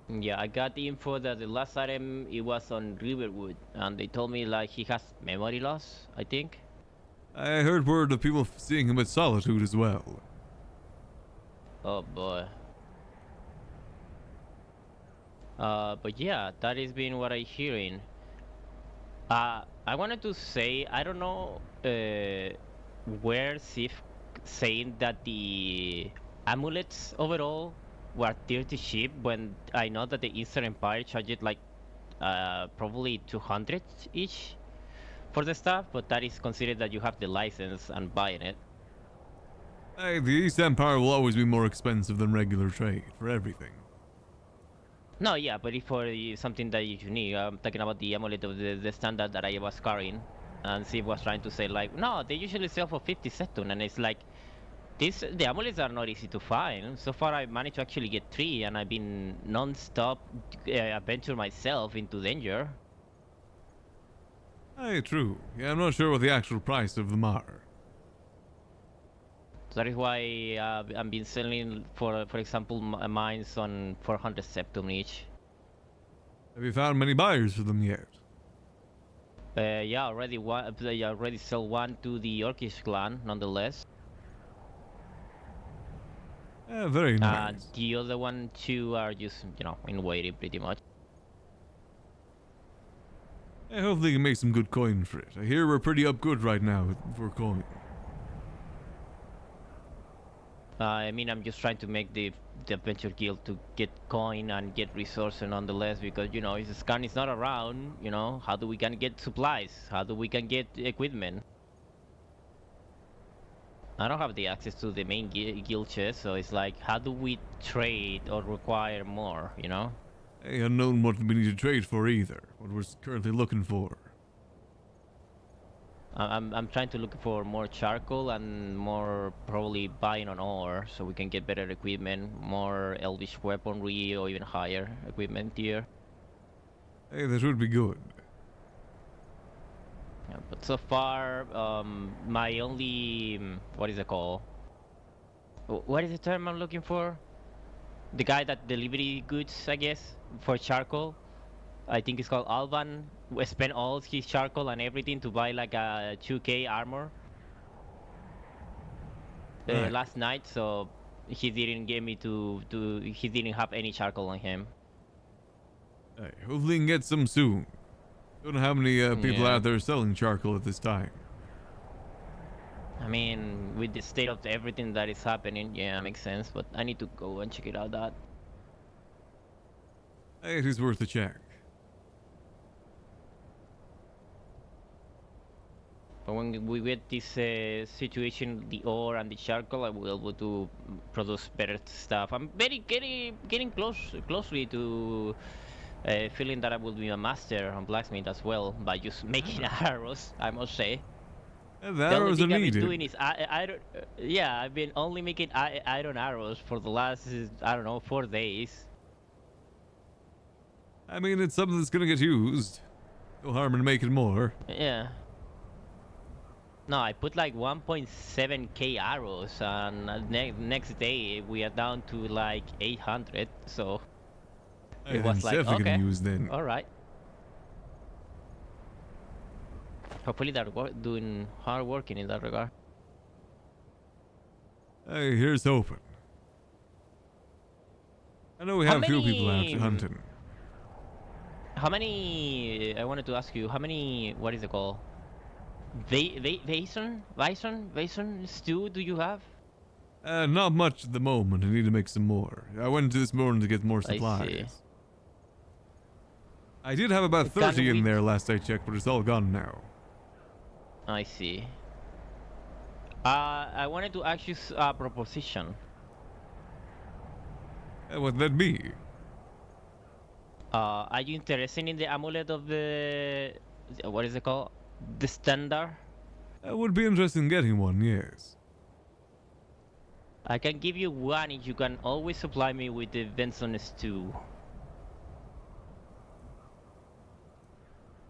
Yeah, I got the info that the last time it was on Riverwood, and they told me like he has memory loss, I think. I heard word of people seeing him at Solitude as well. Oh boy. But yeah, that has been what I'm hearing. I wanted to say, I don't know where Sif saying that the amulets overall were 30 cheap when I know that the Eastern Empire charged like probably 200 each for the stuff, but that is considered that you have the license and buying it. Hey, the East Empire will always be more expensive than regular trade for everything. No, yeah, but if for something that is unique, I'm talking about the amulet of the standard that I was carrying, and Sif was trying to say like, no, they usually sell for 50 setun, and it's like, the amulets are not easy to find. So far, I managed to actually get 3, and I've been non-stop adventure myself into danger. Hey, true. Yeah, I'm not sure what the actual price of them are. So that is why I've been selling, for example, mines on 400 septum each. Have you found many buyers for them yet? Yeah, already one. They already sell one to the Orcish clan, nonetheless. Very nice. The other one, two are just, in waiting pretty much. Hopefully you can make some good coin for it. I hear we're pretty up good right now for coin. I mean, I'm just trying to make the Adventure Guild to get coin and get resources nonetheless, because, if the scan is not around, how do we can get supplies? How do we can get equipment? I don't have the access to the main guild chest, so it's like, how do we trade or require more, Hey, unknown what we need to trade for either, what we're currently looking for. I'm trying to look for more charcoal and more probably buying on ore, so we can get better equipment, more elvish weaponry or even higher equipment tier. Hey, that would be good. Yeah, but so far, my only, what is it called? What is the term I'm looking for? The guy that delivery goods, I guess, for charcoal. I think it's called Alban. We spent all his charcoal and everything to buy like a 2k armor last night, so he didn't get me he didn't have any charcoal on him. Hey, hopefully you can get some soon. Don't know how many people out there selling charcoal at this time. I mean, with the state of everything that is happening, yeah, makes sense, but I need to go and check it out that. Hey, it is worth a check. But when we get this situation, the ore and the charcoal, I will be able to produce better stuff. I'm getting closely to feeling that I will be a master on blacksmith as well by just making arrows, I must say. The arrows are needed. I've been doing is I've been only making iron arrows for the last 4 days. I mean, it's something that's gonna get used. No harm in making more. Yeah. No, I put like 1.7k arrows, and next day we are down to like 800. So it was like, okay, all right. Hopefully they're doing hard working in that regard. Hey, here's hoping. I know we have a few people out hunting. How many? I wanted to ask you, how many? What is it called? Bison stew do you have? Not much at the moment. I need to make some more. I went to this morning to get more supplies. I did have about 30 in there last I checked, but it's all gone now. I see. I wanted to ask you a proposition. What'd that be? Are you interested in the amulet of the... What is it called? The standard? I would be interested in getting one, yes. I can give you one if you can always supply me with the venison stew.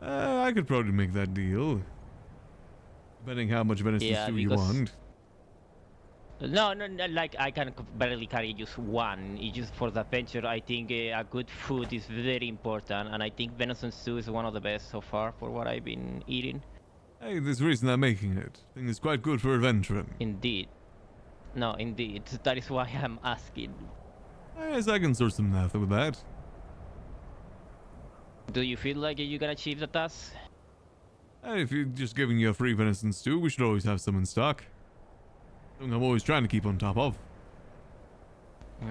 I could probably make that deal. Depending how much venison stew you want. No, like I can barely carry just one. It's just for the adventure. I think a good food is very important, and I think venison stew is one of the best so far for what I've been eating. Hey, there's a reason I'm making it. I think it's quite good for adventuring. Indeed. No, indeed. That is why I'm asking. Yes, I can sort some math with that. Do you feel like you can achieve the task? If you're just giving you a free venison stew, we should always have some in stock. Something I'm always trying to keep on top of.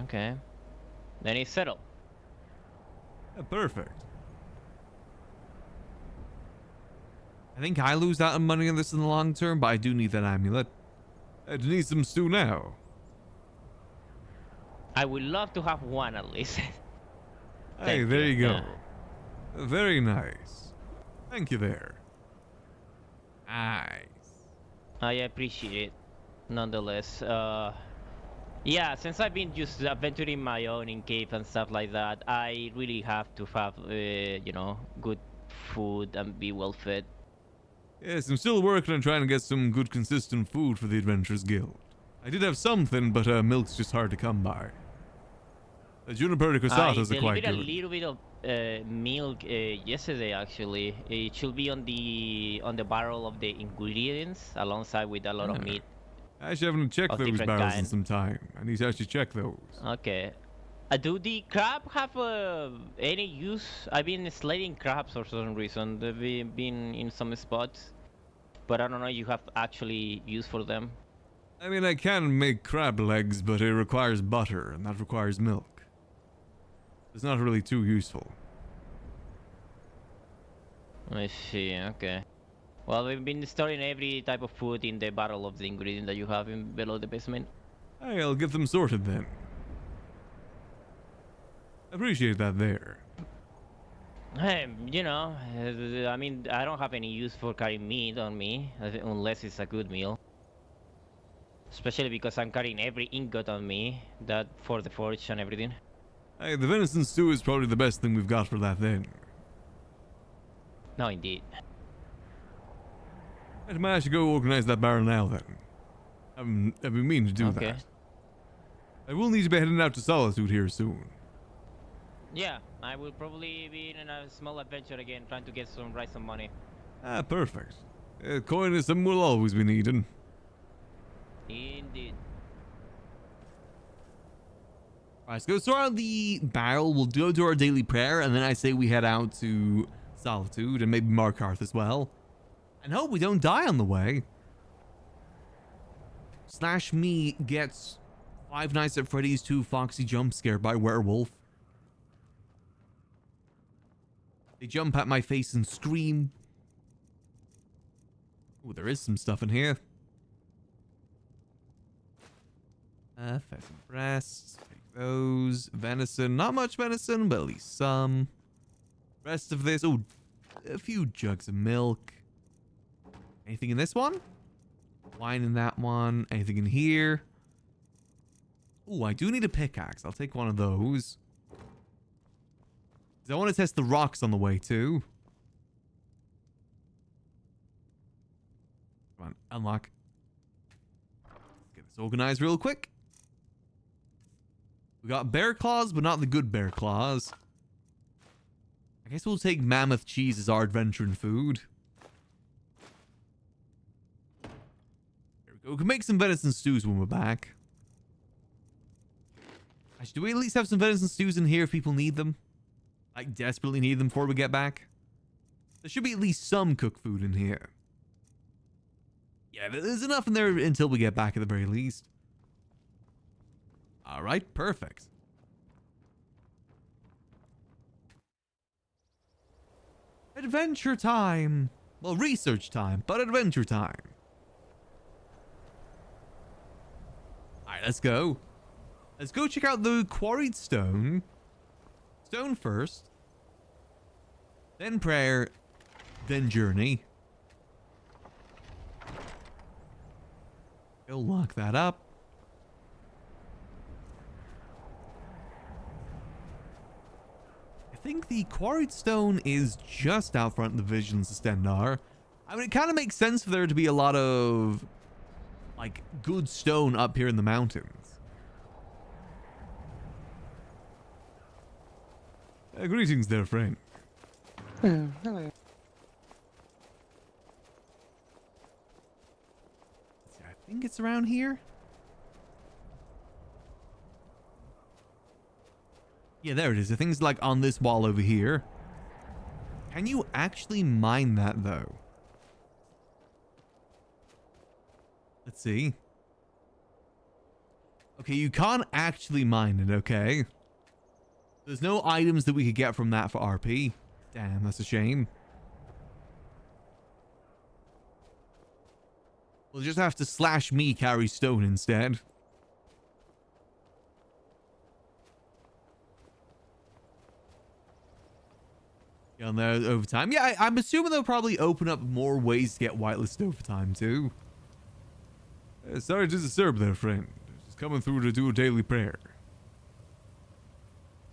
Okay. Then it's settled. Perfect. I think I lose out on money on this in the long term, but I do need that amulet. I need some stew now. I would love to have one at least. Hey, there you go. Yeah. Very nice. Thank you there. Nice. I appreciate it. Nonetheless, yeah, since I've been just adventuring my own in cave and stuff like that, I really have to have, good food and be well fed. Yes, I'm still working on trying to get some good consistent food for the Adventurers Guild. I did have something, but milk's just hard to come by. The juniper cosatos are quite delivered a good. little bit of milk yesterday. Actually, it should be on the barrel of the ingredients alongside with a lot of meat. I actually haven't checked Of those different barrels in kind. some time. I need to actually check those. Okay. Do the crab have any use? I've been slating crabs for some reason. They've been in some spots, but I don't know if you have actually use for them. I mean, I can make crab legs, but it requires butter, and that requires milk. It's not really too useful. I see, okay. Well, we've been storing every type of food in the barrel of the ingredient that you have in below the basement. Hey, I'll get them sorted then. Appreciate that there. Hey, you know, I mean, I don't have any use for carrying meat on me, unless it's a good meal. Especially because I'm carrying every ingot on me, that for the forge and everything. Hey, the venison stew is probably the best thing we've got for that then. No, indeed. I might actually go organize that barrel now then. I've been meaning to do that. I will need to be heading out to Solitude here soon. Yeah, I will probably be in a small adventure again, trying to raise some money. Ah, perfect. Coin is something we'll always be needing. Indeed. Alright, so go sort out the barrel. We'll go do our daily prayer, and then I say we head out to Solitude and maybe Markarth as well. And hope we don't die on the way. Slash me gets Five Nights at Freddy's 2 Foxy jump scared by werewolf. They jump at my face and scream. Oh, there is some stuff in here. Pheasant breasts. Take those. Venison. Not much venison, but at least some. Rest of this. Oh, a few jugs of milk. Anything in this one? Wine in that one. Anything in here? Oh, I do need a pickaxe. I'll take one of those. I want to test the rocks on the way too. Come on, unlock. Let's get this organized real quick. We got bear claws, but not the good bear claws. I guess we'll take mammoth cheese as our adventuring food. There we go. We can make some venison stews when we're back. Actually, do we at least have some venison stews in here if people need them? Like, desperately need them before we get back? There should be at least some cooked food in here. Yeah, there's enough in there until we get back at the very least. Alright, perfect. Adventure time! Well, research time, but adventure time. Alright, let's go. Let's go check out the quarried stone. Stone first. Then prayer. Then journey. Go lock that up. I think the quarried stone is just out front of the Visions of Stendar. I mean, it kind of makes sense for there to be a lot of, like, good stone up here in the mountains. Greetings there, friend. Hello. I think it's around here. Yeah, there it is. I think it's like on this wall over here. Can you actually mine that though? Let's see. Okay, you can't actually mine it, okay? There's no items that we could get from that for RP. Damn, that's a shame. We'll just have to slash me carry stone instead. On there overtime. Yeah, I'm assuming they'll probably open up more ways to get whitelisted overtime too. Sorry to disturb there, friend. Just coming through to do a daily prayer.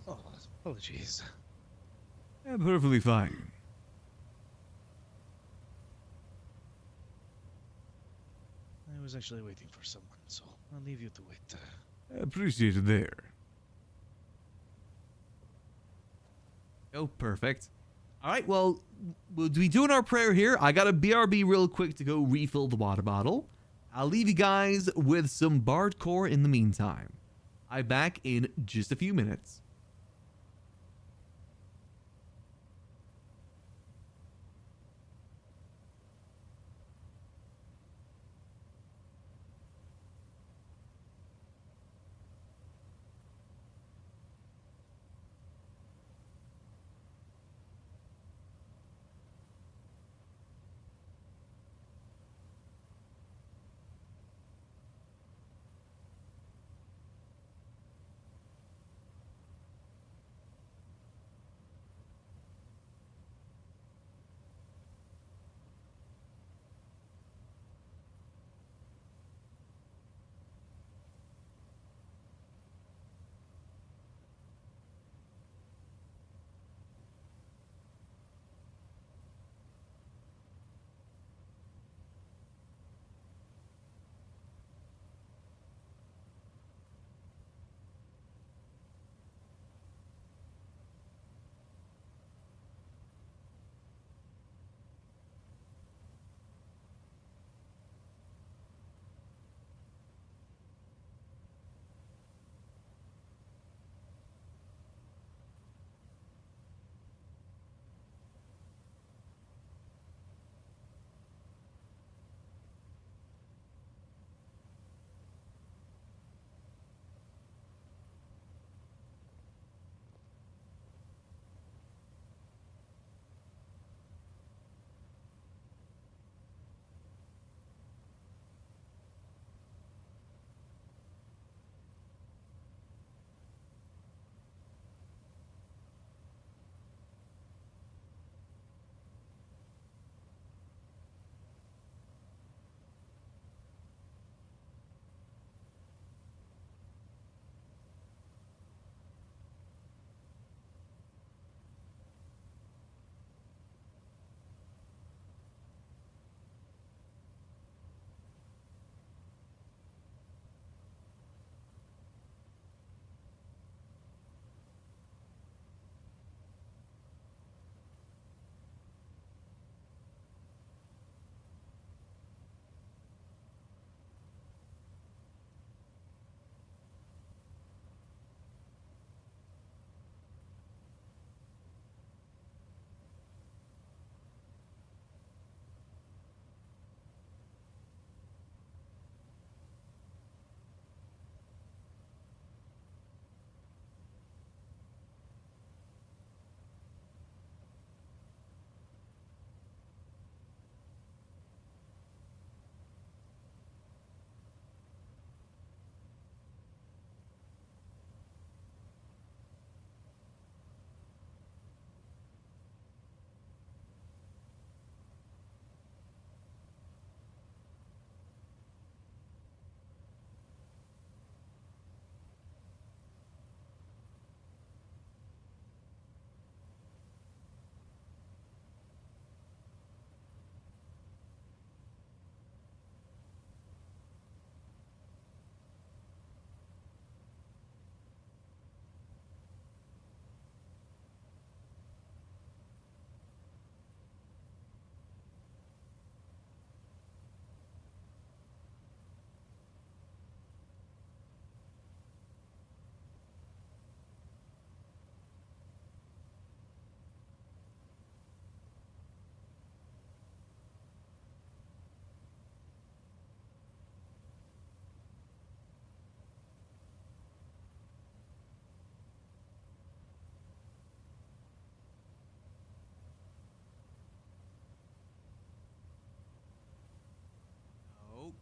Oh, apologies. Yeah, perfectly fine. I was actually waiting for someone, so I'll leave you to wait. Appreciate it there. Oh, perfect. All right, well, we'll be doing our prayer here. I got a BRB real quick to go refill the water bottle. I'll leave you guys with some bardcore in the meantime. I'm back in just a few minutes.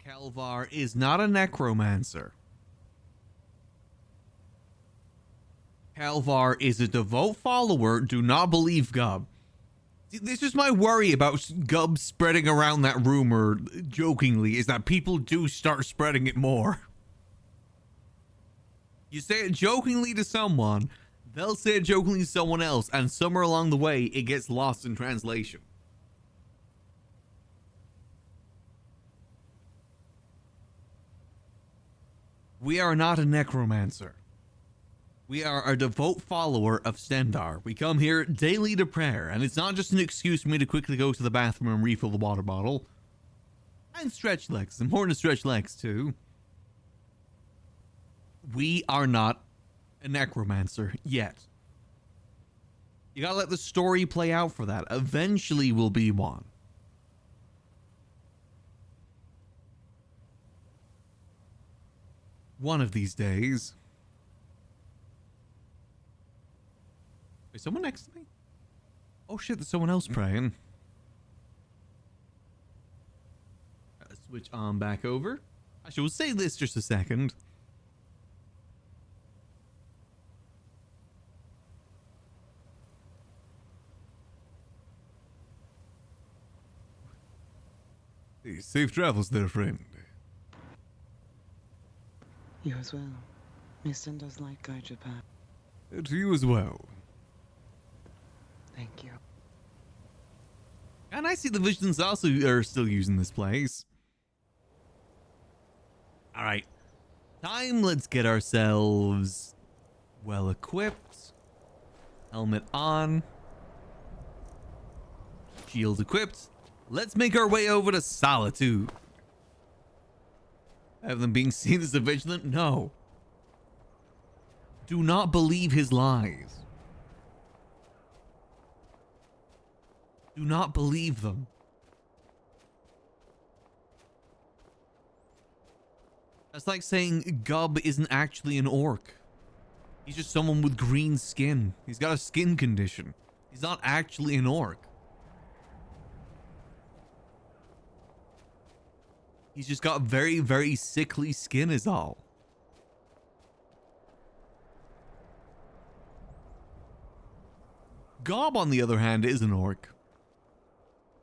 Kelvaar is not a necromancer. Kelvaar is a devout follower. Do not believe Gub. This is my worry about Gub spreading around that rumor jokingly, is that people do start spreading it more. You say it jokingly to someone, they'll say it jokingly to someone else, and somewhere along the way, it gets lost in translation. We are not a necromancer. We are a devout follower of Stendar. We come here daily to prayer, and it's not just an excuse for me to quickly go to the bathroom and refill the water bottle. And stretch legs. It's important to stretch legs, too. We are not a necromancer yet. You gotta let the story play out for that. Eventually we'll be one. One of these days. Is someone next to me? Oh shit, there's someone else praying. Let's switch on back over. Actually, we'll say this just a second. Hey, safe travels there, friend. You as well. May Stendar's light guide your path. To you as well. Thank you. And I see the Visions also are still using this place. Alright. Time, let's get ourselves well equipped. Helmet on. Shield equipped. Let's make our way over to Solitude. Have them being seen as a vigilant? No. Do not believe his lies. Do not believe them. That's like saying Gubb isn't actually an orc. He's just someone with green skin. He's got a skin condition. He's not actually an orc. He's just got very, very sickly skin is all. Gob, on the other hand, is an orc.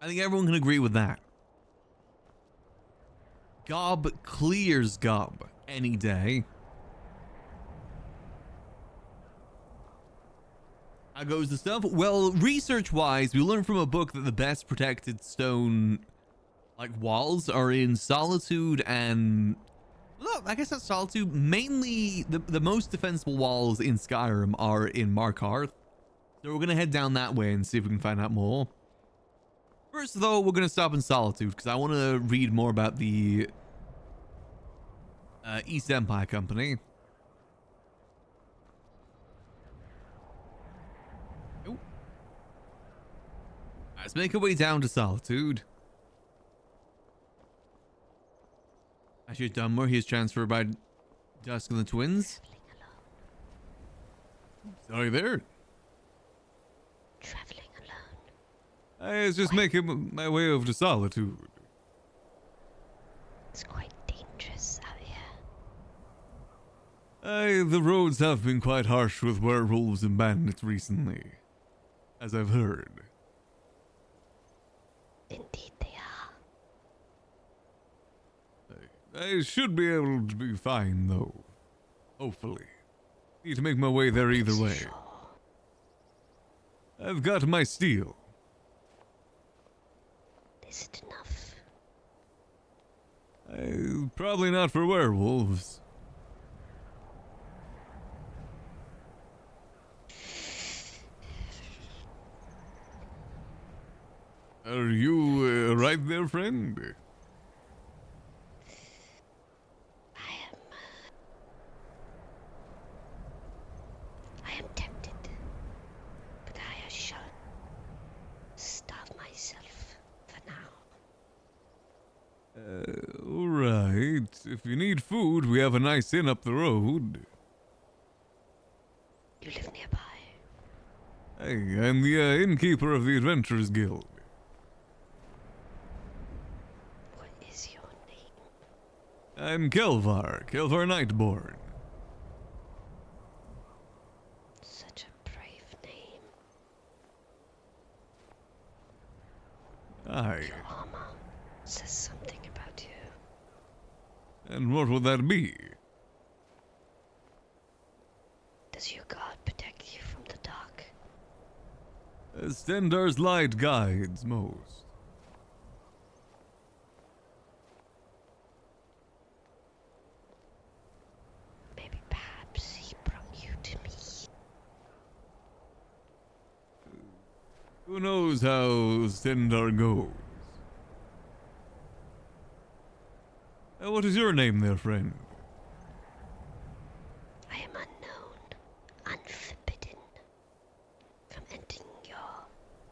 I think everyone can agree with that. Gob clears Gob any day. How goes the stuff? Well, research-wise, we learned from a book that the best protected stone, like, walls are in Solitude and... Well, I guess not Solitude. Mainly, the most defensible walls in Skyrim are in Markarth. So we're going to head down that way and see if we can find out more. First, though, we're going to stop in Solitude because I want to read more about the East Empire Company. Oh. Let's make our way down to Solitude. Actually, Dunmore, he is transferred by Dusk and the Twins. Sorry there. Traveling alone. I was just making my way over to Solitude. It's quite dangerous out here. The roads have been quite harsh with werewolves and bandits recently, as I've heard. Indeed they are. I should be able to be fine, though. Hopefully. Need to make my way there either way. Sure. I've got my steel. Is it enough? Probably not for werewolves. Are you right there, friend? I am tempted, but I shall starve myself for now. Alright. If you need food, we have a nice inn up the road. You live nearby. Hey, I'm the innkeeper of the Adventurers Guild. What is your name? I'm Kelvaar Nightborne. Such a brave name. Aye. Your armor says something about you. And what would that be? Does your god protect you from the dark? Stendar's light guides most. Maybe perhaps he brought you to me. Who knows how Sendar goes? What is your name there, friend? I am unknown, unforbidden from entering your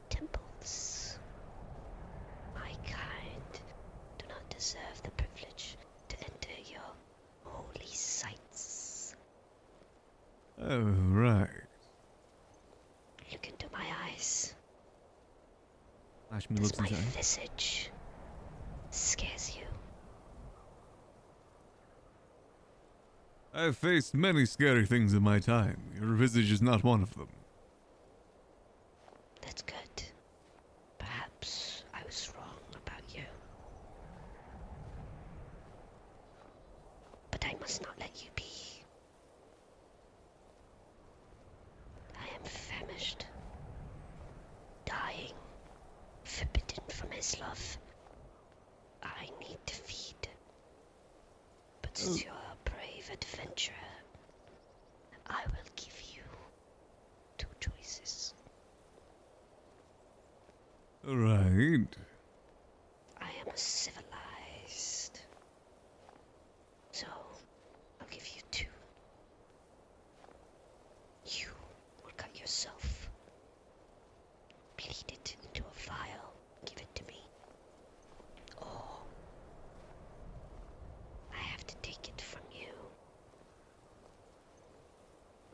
temples. My kind do not deserve the privilege to enter your holy sites. Oh, right. Look into my eyes. Flash me Does looks my inside. visage scares you? I've faced many scary things in my time. Your visage is not one of them. That's good. Perhaps I was wrong about you. But I must not let you be. I am famished, dying, forbidden from his love. I need to feed. But since you're a brave adventurer, I will give you 2 choices. Right. I am civilized. So, I'll give you 2. You will cut yourself, bleed it into a vial, give it to me. Or I have to take it from you.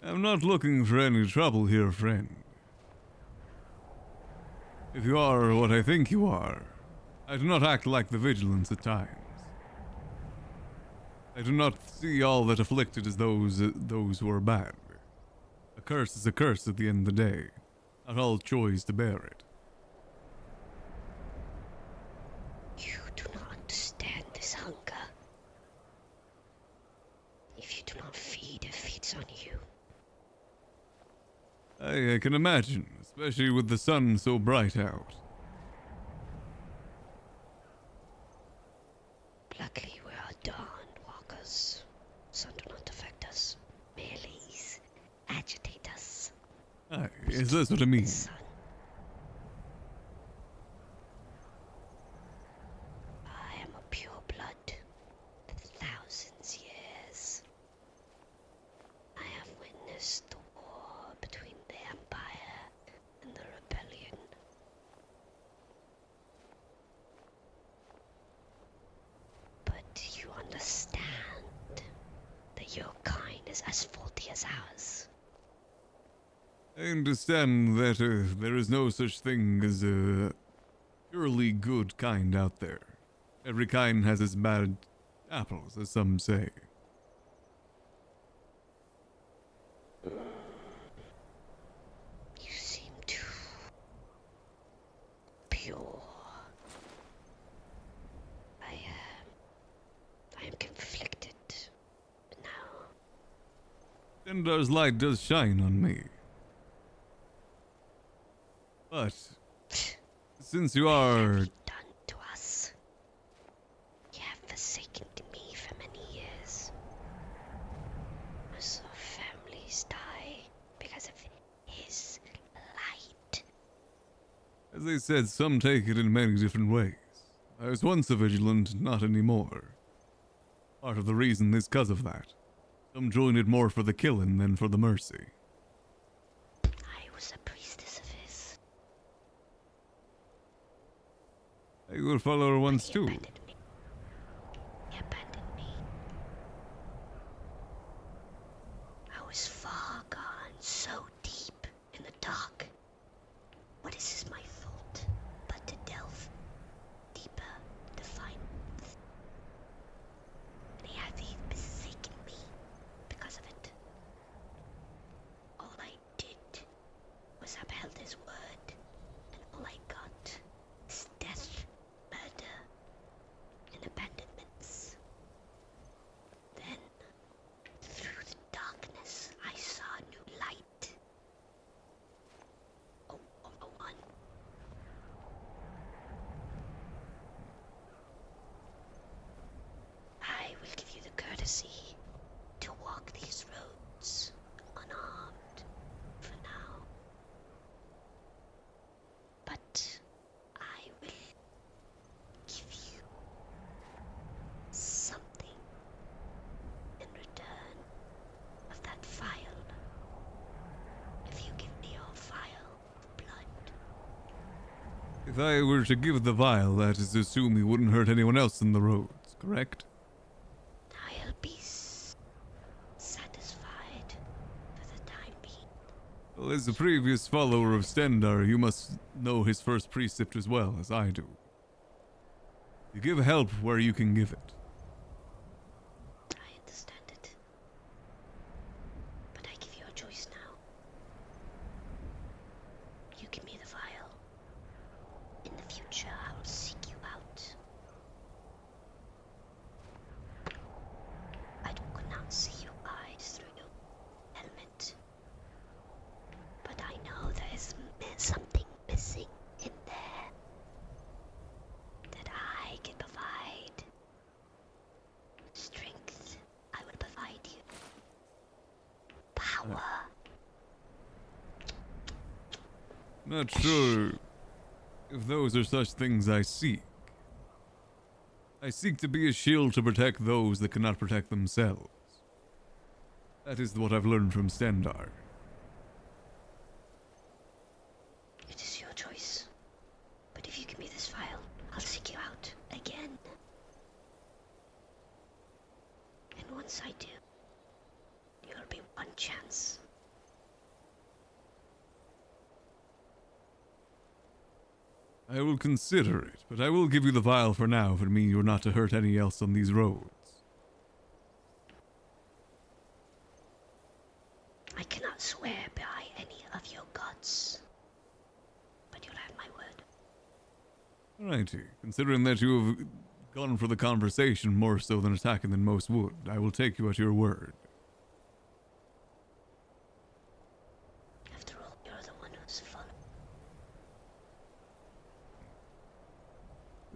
I'm not looking for any trouble here, friend. If you are what I think you are, I do not act like the vigilance at times. I do not see all that afflicted as those who are bad. A curse is a curse at the end of the day. Not all choose to bear it. You do not understand this hunger. If you do not feed, it feeds on you. I can imagine, especially with the sun so bright out. Luckily, we are dawn walkers. Sun do not affect us. Merely agitate us. Aye, yes, that's what I mean. I am a pure blood for thousands years. I have witnessed the war between the Empire and the Rebellion. But you understand that your kind is as faulty as ours. I understand that there is no such thing as a purely good kind out there. Every kind has its bad apples, as some say. You seem too pure. I am conflicted now. Dendar's light does shine on me. But since you are Done to us. You have forsaken me for many years. I saw families die because of his light. as they said, some take it in many different ways. I was once a vigilant, not anymore. Part of the reason is 'cause of that. Some join it more for the killing than for the mercy. I was a priestess of his. I would follow her once too. He abandoned me. I was far gone, so deep in the dark. What is my fault but to delve deeper to find? And he had forsaken me because of it. All I did was upheld his word, and all I got is death, murder, and abandonments. Then, through the darkness, I saw a new light. A one. I will give you the courtesy to walk these roads unarmed for now. If I were to give the vial, that is to assume he wouldn't hurt anyone else in the roads, correct? I'll be satisfied for the time being. Well, as a previous follower of Stendar, you must know his first precept as well as I do. You give help where you can give it. I understand it. But I give you a choice now. You give me the vial. In the future, I will seek you out. I cannot see your eyes through your helmet. But I know there is something missing in there that I can provide. Strength, I will provide you. Power. Not sure if those are such things I seek. I seek to be a shield to protect those that cannot protect themselves. That is what I've learned from Stendar. It is your choice. But if you give me this vial, I'll seek you out again. And once I do, you'll be one chance. I will consider it, but I will give you the vial for now if it means you're not to hurt any else on these roads. I cannot swear by any of your gods. But you'll have my word. Righty. Considering that you have gone for the conversation more so than attacking than most would, I will take you at your word. After all, you're the one who's followed.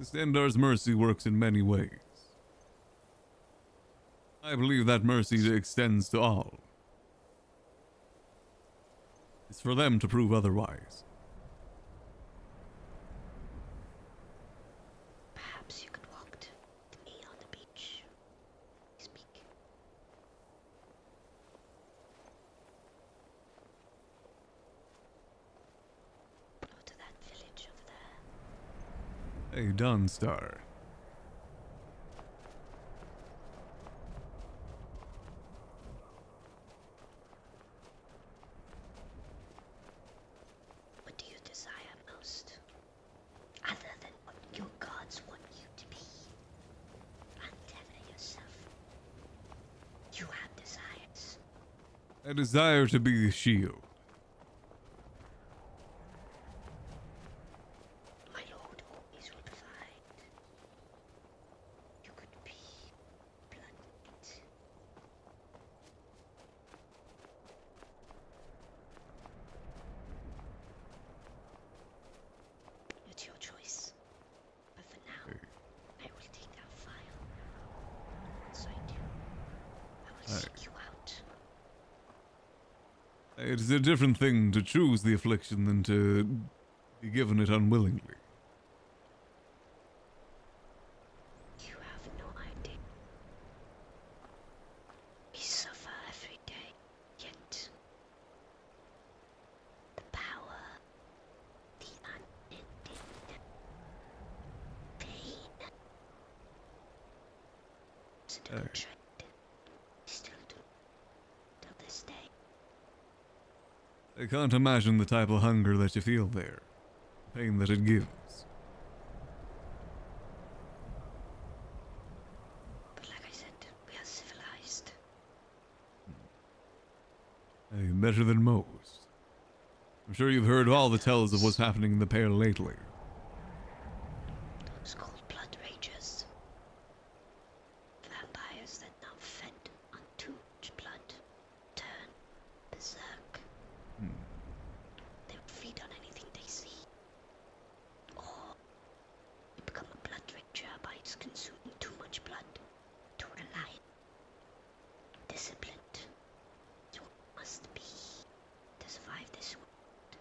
Stendar's mercy works in many ways. I believe that mercy extends to all. It's for them to prove otherwise. Perhaps you could walk to me on the beach. Speak. Go to that village over there. Hey, Dawnstar. What do you desire most? Other than what your gods want you to be. Untether yourself. You have desires. I desire to be the shield. My lord always will provide. You could be blunt. It's your choice. But for now, I will take that file. Once I do, I will seek you out. It is a different thing to choose the affliction than to be given it unwillingly. You have no idea. We suffer every day, yet the power, the unending pain, still tread. Still do, till this day. I can't imagine the type of hunger that you feel there. The pain that it gives. But like I said, we are civilized. Hey, better than most. I'm sure you've heard all the tales of what's happening in the Pale lately. Those cold-blood ragers. Vampires that now fed on too much blood turn berserk. They will feed on anything they see. Or they become a blood rager by consuming too much blood to rely disciplined. You must be to survive this world.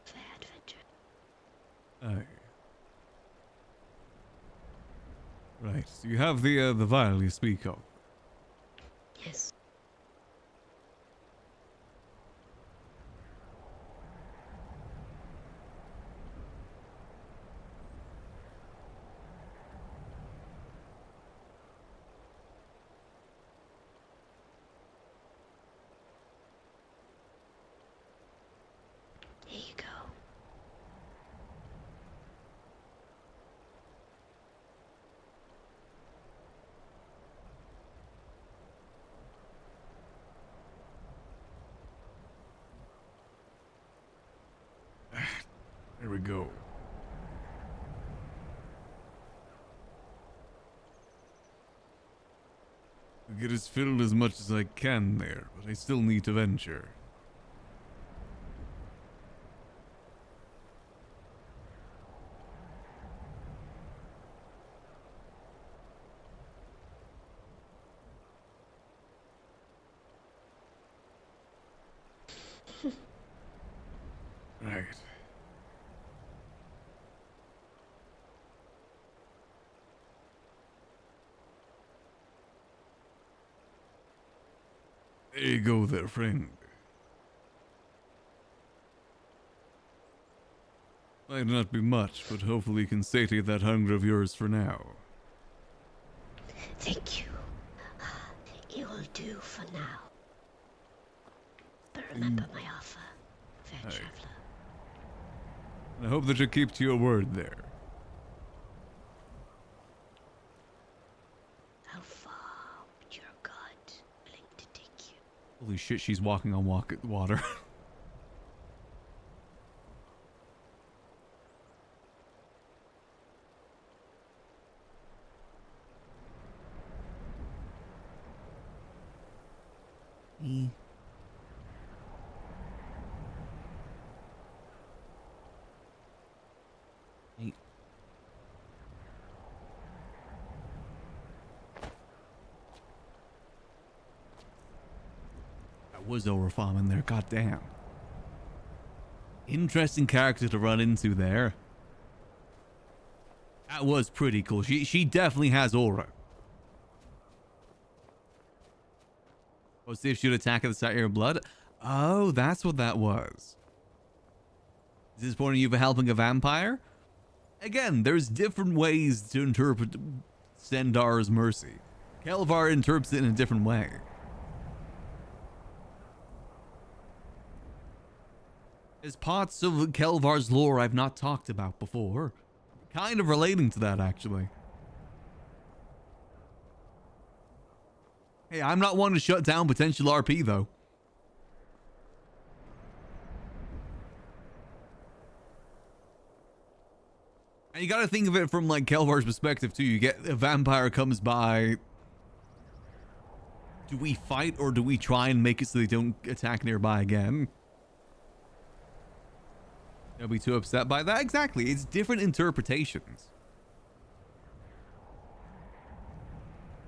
Fair adventure. Aye. Right, so you have the vial you speak of. Yes. There we go. I'll get as filled as much as I can there, but I still need to venture. Right. There you go there, friend. Might not be much, but hopefully can satiate that hunger of yours for now. Thank you. It will do for now. But remember my offer, fair traveler. I hope that you keep to your word there. How far would your god willing to take you? Holy shit, she's walking on water. That was over farming there, goddamn. Interesting character to run into there. That was pretty cool. She definitely has aura. Oh, see if she'd attack at the sight of your blood. Oh, that's what that was. Is this pointing you for helping a vampire? Again, there's different ways to interpret Stendarr's mercy. Kelvaar interprets it in a different way. There's parts of Kelvaar's lore I've not talked about before. Kind of relating to that, actually. Hey, I'm not one to shut down potential RP, though. And you gotta think of it from, like, Kelvaar's perspective, too. You get a vampire comes by. Do we fight, or do we try and make it so they don't attack nearby again? Don't be too upset by that. Exactly. It's different interpretations.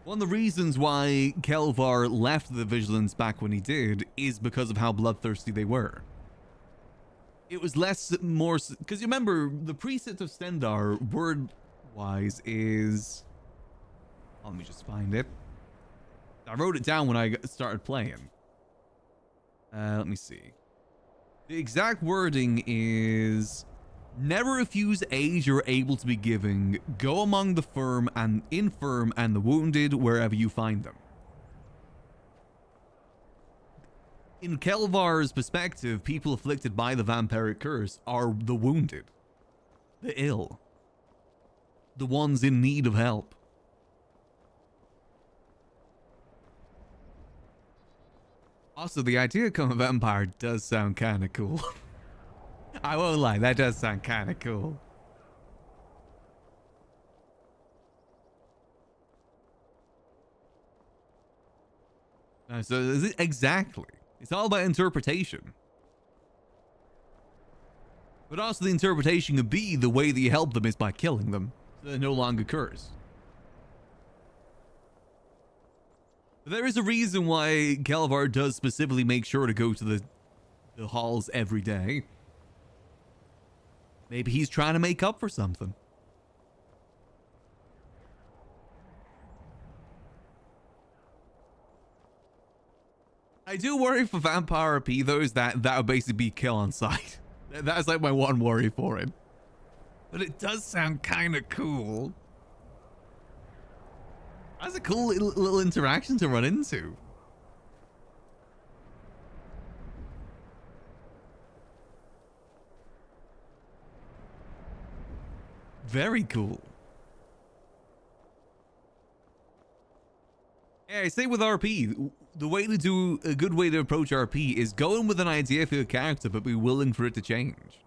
One of the reasons why Kelvaar left the Vigilance back when he did is because of how bloodthirsty they were. It was more, because you remember the precept of Stendarr, word-wise, is... Oh, let me just find it. I wrote it down when I started playing. Let me see. The exact wording is... Never refuse aid you're able to be giving. Go among the infirm and the wounded wherever you find them. In Kelvaar's perspective, people afflicted by the vampiric curse are the wounded, the ill, the ones in need of help. Also, the idea of becoming a vampire does sound kind of cool. I won't lie, that does sound kind of cool. So is it exactly? It's all about interpretation. But also the interpretation could be the way that you help them is by killing them, so they're no longer cursed. But there is a reason why Kelvaar does specifically make sure to go to the halls every day. Maybe he's trying to make up for something. I do worry for Vampire RP though, is that would basically be kill on sight. That's like my one worry for it. But it does sound kind of cool. That's a cool little interaction to run into. Very cool. Yeah, I say with RP, the way to do a good way to approach RP is go in with an idea for your character, but be willing for it to change.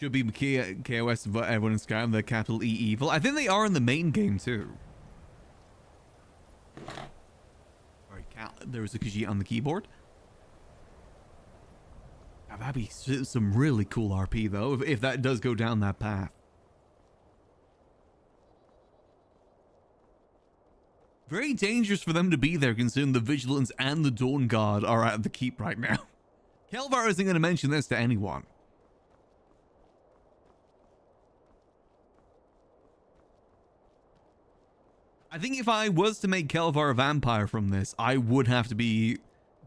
Should be KOS, but everyone in Skyrim, they're capital E evil. I think they are in the main game too. Sorry, there was a Khajiit on the keyboard. Now, that'd be some really cool RP though, if that does go down that path. Very dangerous for them to be there, considering the Vigilance and the Dawn Guard are at the keep right now. Kelvaar isn't going to mention this to anyone. I think if I was to make Kelvaar a vampire from this, I would have to be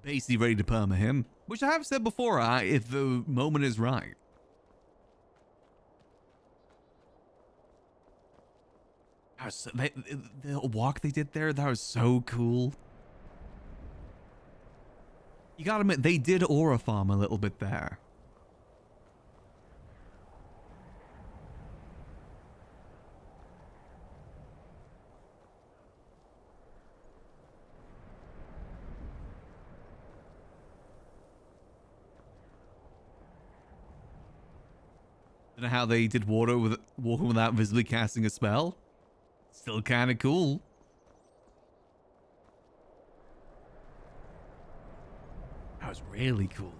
basically ready to perma him. Which I have said before, if the moment is right. The walk they did there, that was so cool. You gotta admit, they did aura farm a little bit there. Don't know how they did walking without visibly casting a spell. Still kind of cool. That was really cool.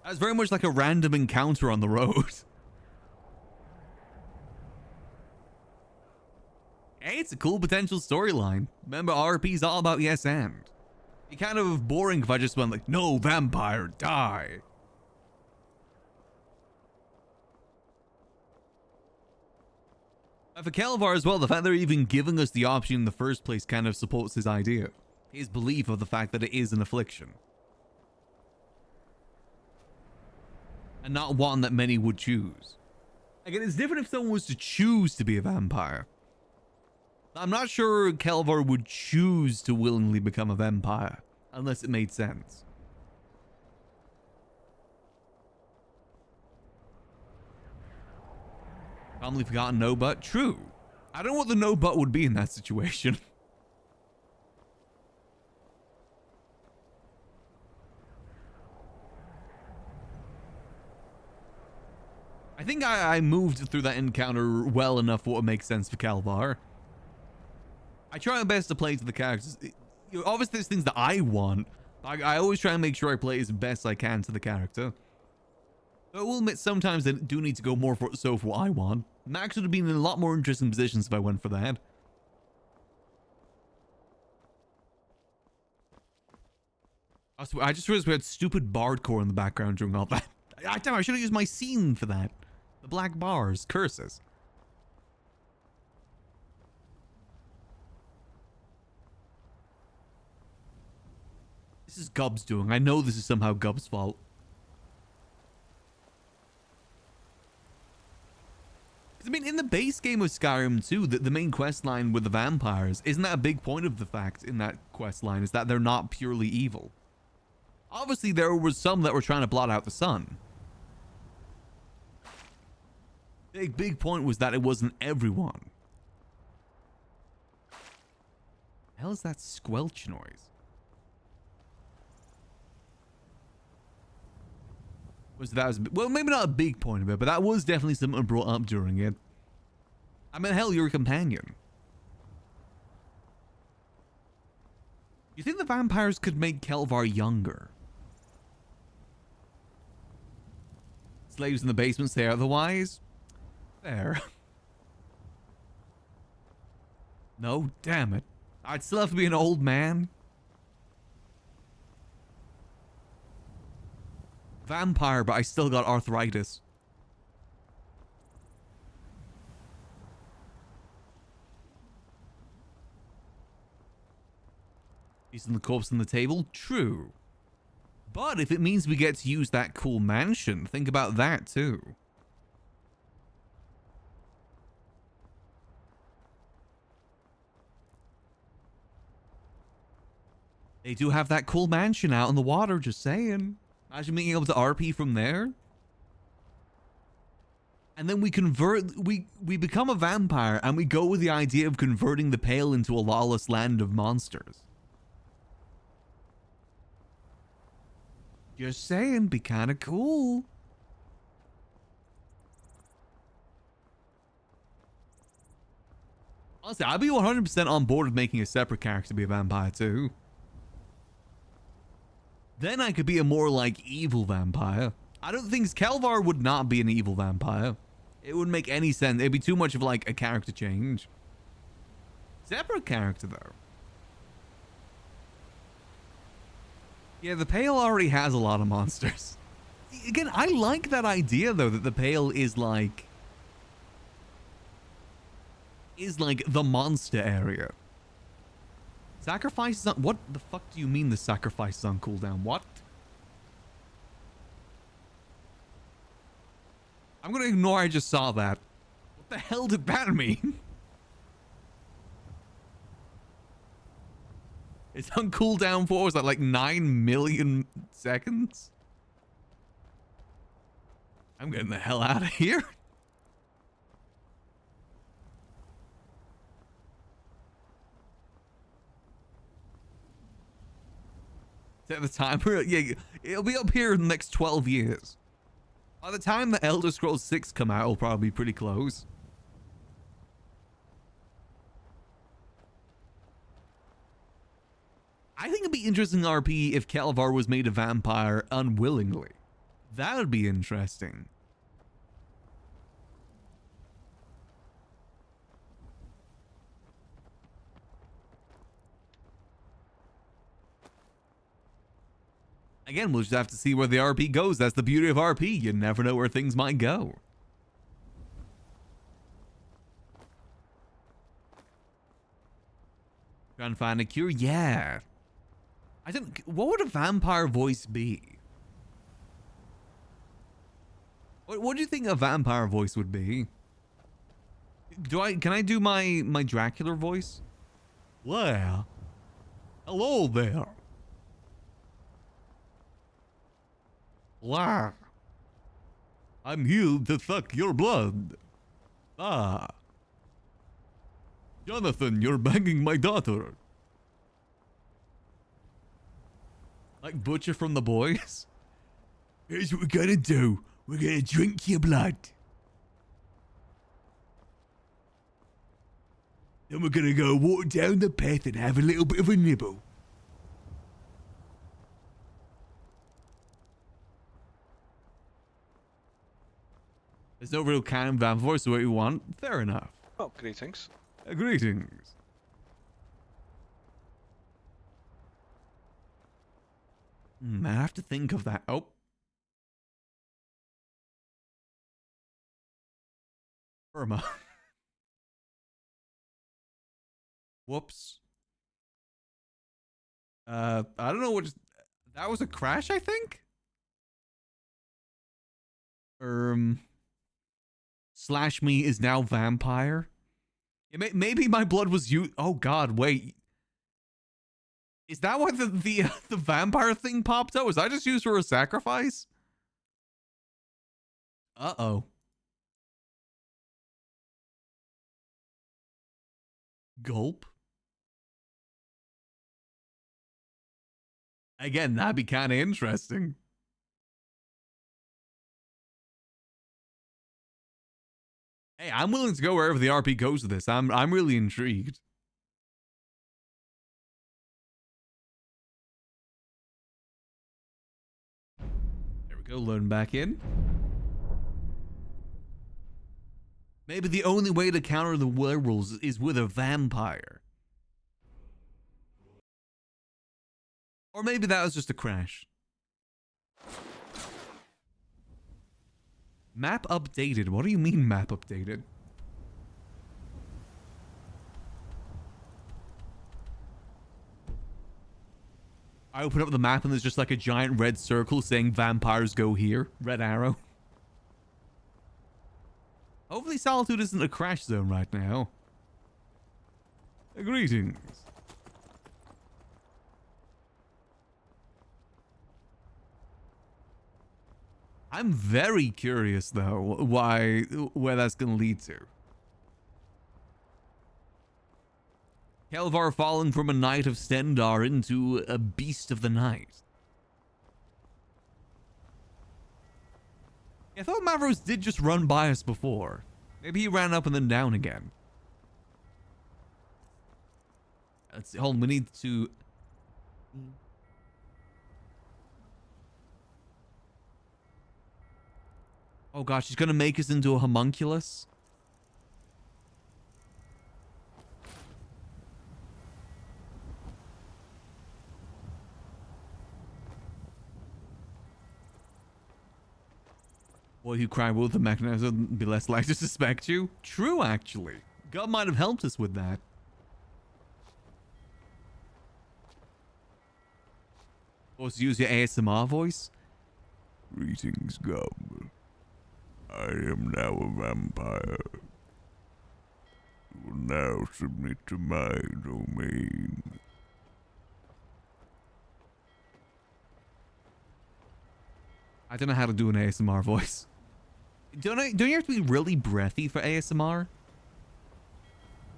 That was very much like a random encounter on the road. Hey, it's a cool potential storyline. Remember, RP's all about yes and. It'd be kind of boring if I just went like, no, vampire, die. For Kelvaar as well, the fact they're even giving us the option in the first place kind of supports his idea. His belief of the fact that it is an affliction. And not one that many would choose. Again, it's different if someone was to choose to be a vampire. I'm not sure Kelvaar would choose to willingly become a vampire, unless it made sense. Commonly forgotten no but. True. I don't know what the no but would be in that situation. I think I moved through that encounter well enough for what would make sense for Kelvaar. I try my best to play to the characters. Obviously, there's things that I want. I always try and make sure I play as best I can to the character. I will admit sometimes I do need to go more for what I want. Max would have been in a lot more interesting positions if I went for that. I just realized we had stupid bardcore in the background during all that. Damn, I should have used my scene for that. The black bars, curses. This is Gub's doing. I know this is somehow Gub's fault. I mean, in the base game of Skyrim too, the main quest line with the vampires, isn't that a big point of the fact in that quest line, is that they're not purely evil? Obviously, there was some that were trying to blot out the sun. Big point was that it wasn't everyone. The hell is that squelch noise? Well, maybe not a big point of it, but that was definitely something brought up during it. I mean, hell, you're a companion. You think the vampires could make Kelvaar younger? Slaves in the basement say otherwise? Fair. No? Damn it. I'd still have to be an old man. Vampire, but I still got arthritis. Using the corpse on the table? True. But if it means we get to use that cool mansion, think about that too. They do have that cool mansion out in the water, just saying. Imagine being able to RP from there. And then we convert, we become a vampire and we go with the idea of converting the Pale into a lawless land of monsters. Just saying, be kind of cool. Honestly, I'd be 100% on board with making a separate character be a vampire too. Then I could be a more like evil vampire. I don't think Kelvaar would not be an evil vampire. It wouldn't make any sense. It'd be too much of like a character change. Separate character though. Yeah, the Pale already has a lot of monsters. Again, I like that idea though, that the Pale is like the monster area. Sacrifice is on... What the fuck do you mean the sacrifice is on cooldown? What? I'm gonna ignore I just saw that. What the hell did that mean? It's on cooldown for, was that like 9 million seconds? I'm getting the hell out of here. At the timer, yeah, it'll be up here in the next 12 years. By the time the Elder Scrolls 6 come out, it'll probably be pretty close. I think it'd be interesting RP if Kelvaar was made a vampire unwillingly. That would be interesting. Again, we'll just have to see where the RP goes. That's the beauty of RP. You never know where things might go. Trying to find a cure? Yeah. I don't... What would a vampire voice be? What do you think a vampire voice would be? Can I do my Dracula voice? Well, hello there. Wow. I'm here to suck your blood. Ah. Jonathan, you're banging my daughter. Like Butcher from The Boys? Here's what we're gonna do. We're gonna drink your blood. Then we're gonna go walk down the path and have a little bit of a nibble. There's no real canon vampire voice, what you want. Fair enough. Oh, greetings. Greetings. I have to think of that. Oh. Irma. Whoops. I don't know what just... That was a crash, I think? Slash me is now vampire. Maybe my blood was you. Oh God, wait. Is that why the vampire thing popped up? Was I just used for a sacrifice? Uh-oh. Gulp. Again, that'd be kind of interesting. Hey, I'm willing to go wherever the RP goes with this. I'm really intrigued. There we go, loading back in. Maybe the only way to counter the werewolves is with a vampire. Or maybe that was just a crash. Map updated. What do you mean map updated? I open up the map and there's just like a giant red circle saying vampires go here. Red arrow. Hopefully Solitude isn't a crash zone right now. Greetings. I'm very curious though where that's gonna lead to. Kelvaar falling from a knight of Stendar into a beast of the night. I thought Mavros did just run by us before. Maybe he ran up and then down again. Let's see. Hold on, we need to... Oh gosh, she's gonna make us into a homunculus. Boy who cried wolf the mechanism be less likely to suspect you. True, actually. God might have helped us with that. Supposed to use your ASMR voice? Greetings, Gum. I am now a vampire. You will now submit to my domain. I don't know how to do an ASMR voice. Don't you have to be really breathy for ASMR?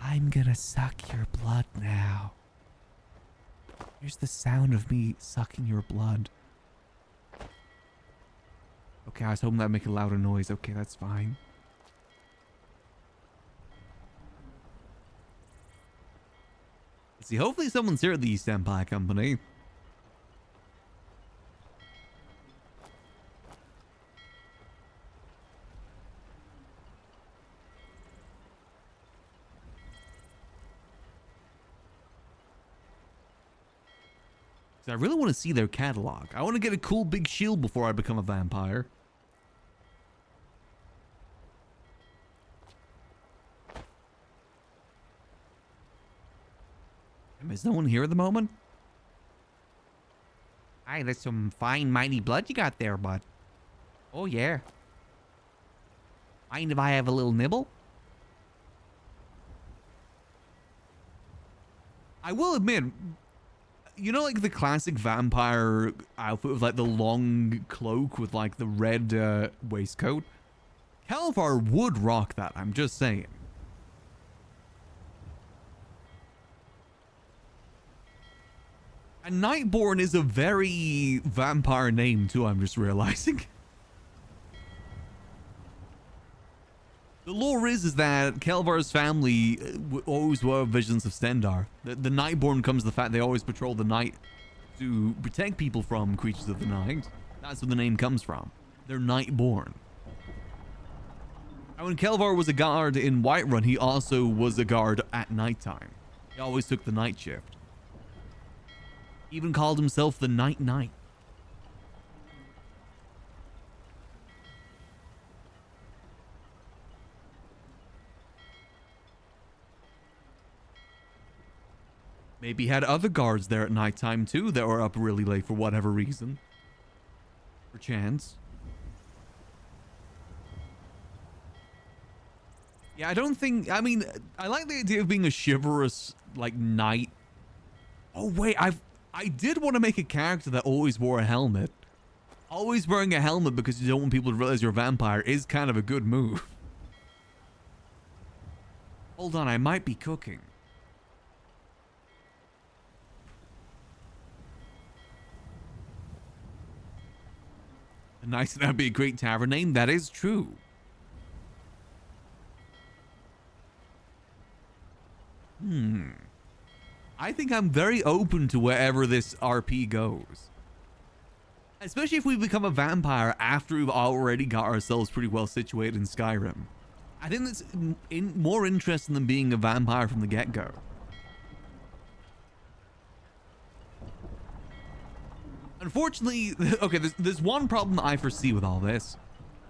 I'm gonna suck your blood now. Here's the sound of me sucking your blood. Okay, I was hoping that'd make a louder noise. Okay, that's fine. Let's see, hopefully someone's here at the East Empire Company. I really want to see their catalog. I want to get a cool big shield before I become a vampire. Is no one here at the moment? Hi, that's some fine, mighty blood you got there, bud. Oh, yeah. Mind if I have a little nibble? I will admit, you know, like the classic vampire outfit with like the long cloak with like the red waistcoat? Kelvaar would rock that, I'm just saying. And Nightborne is a very vampire name too, I'm just realizing. The lore is that Kelvaar's family always were visions of Stendarr. The Nightborne comes to the fact they always patrol the night to protect people from creatures of the night. That's where the name comes from. They're Nightborne. And when Kelvaar was a guard in Whiterun, he also was a guard at nighttime. He always took the night shift. He even called himself the Night Knight. Maybe he had other guards there at nighttime too that were up really late for whatever reason. Perchance. Yeah, I don't think... I mean, I like the idea of being a chivalrous, like, knight. Oh, wait, I did want to make a character that always wore a helmet. Always wearing a helmet because you don't want people to realize you're a vampire is kind of a good move. Hold on, I might be cooking. Nice, that'd be a great tavern name. That is true. I think I'm very open to wherever this RP goes. Especially if we become a vampire after we've already got ourselves pretty well situated in Skyrim. I think that's more interesting than being a vampire from the get-go. Unfortunately, okay, there's one problem that I foresee with all this.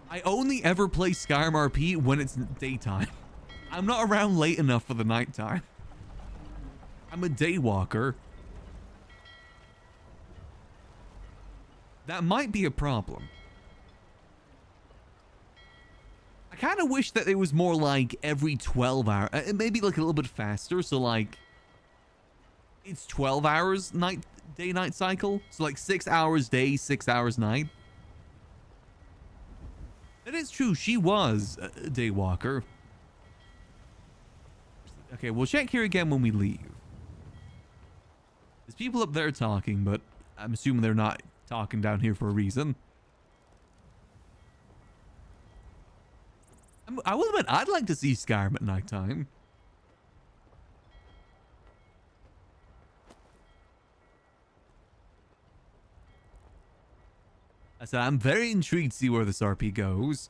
I only ever play Skyrim RP when it's daytime. I'm not around late enough for the nighttime. I'm a daywalker. That might be a problem. I kind of wish that it was more like every 12 hours, maybe like a little bit faster. So like, it's 12 hours day-night cycle. So like 6 hours day, 6 hours night. That is true. She was a daywalker. Okay, we'll check here again when we leave. There's people up there talking, but I'm assuming they're not talking down here for a reason. I will admit, I'd like to see Skyrim at nighttime. said, I'm very intrigued to see where this RP goes.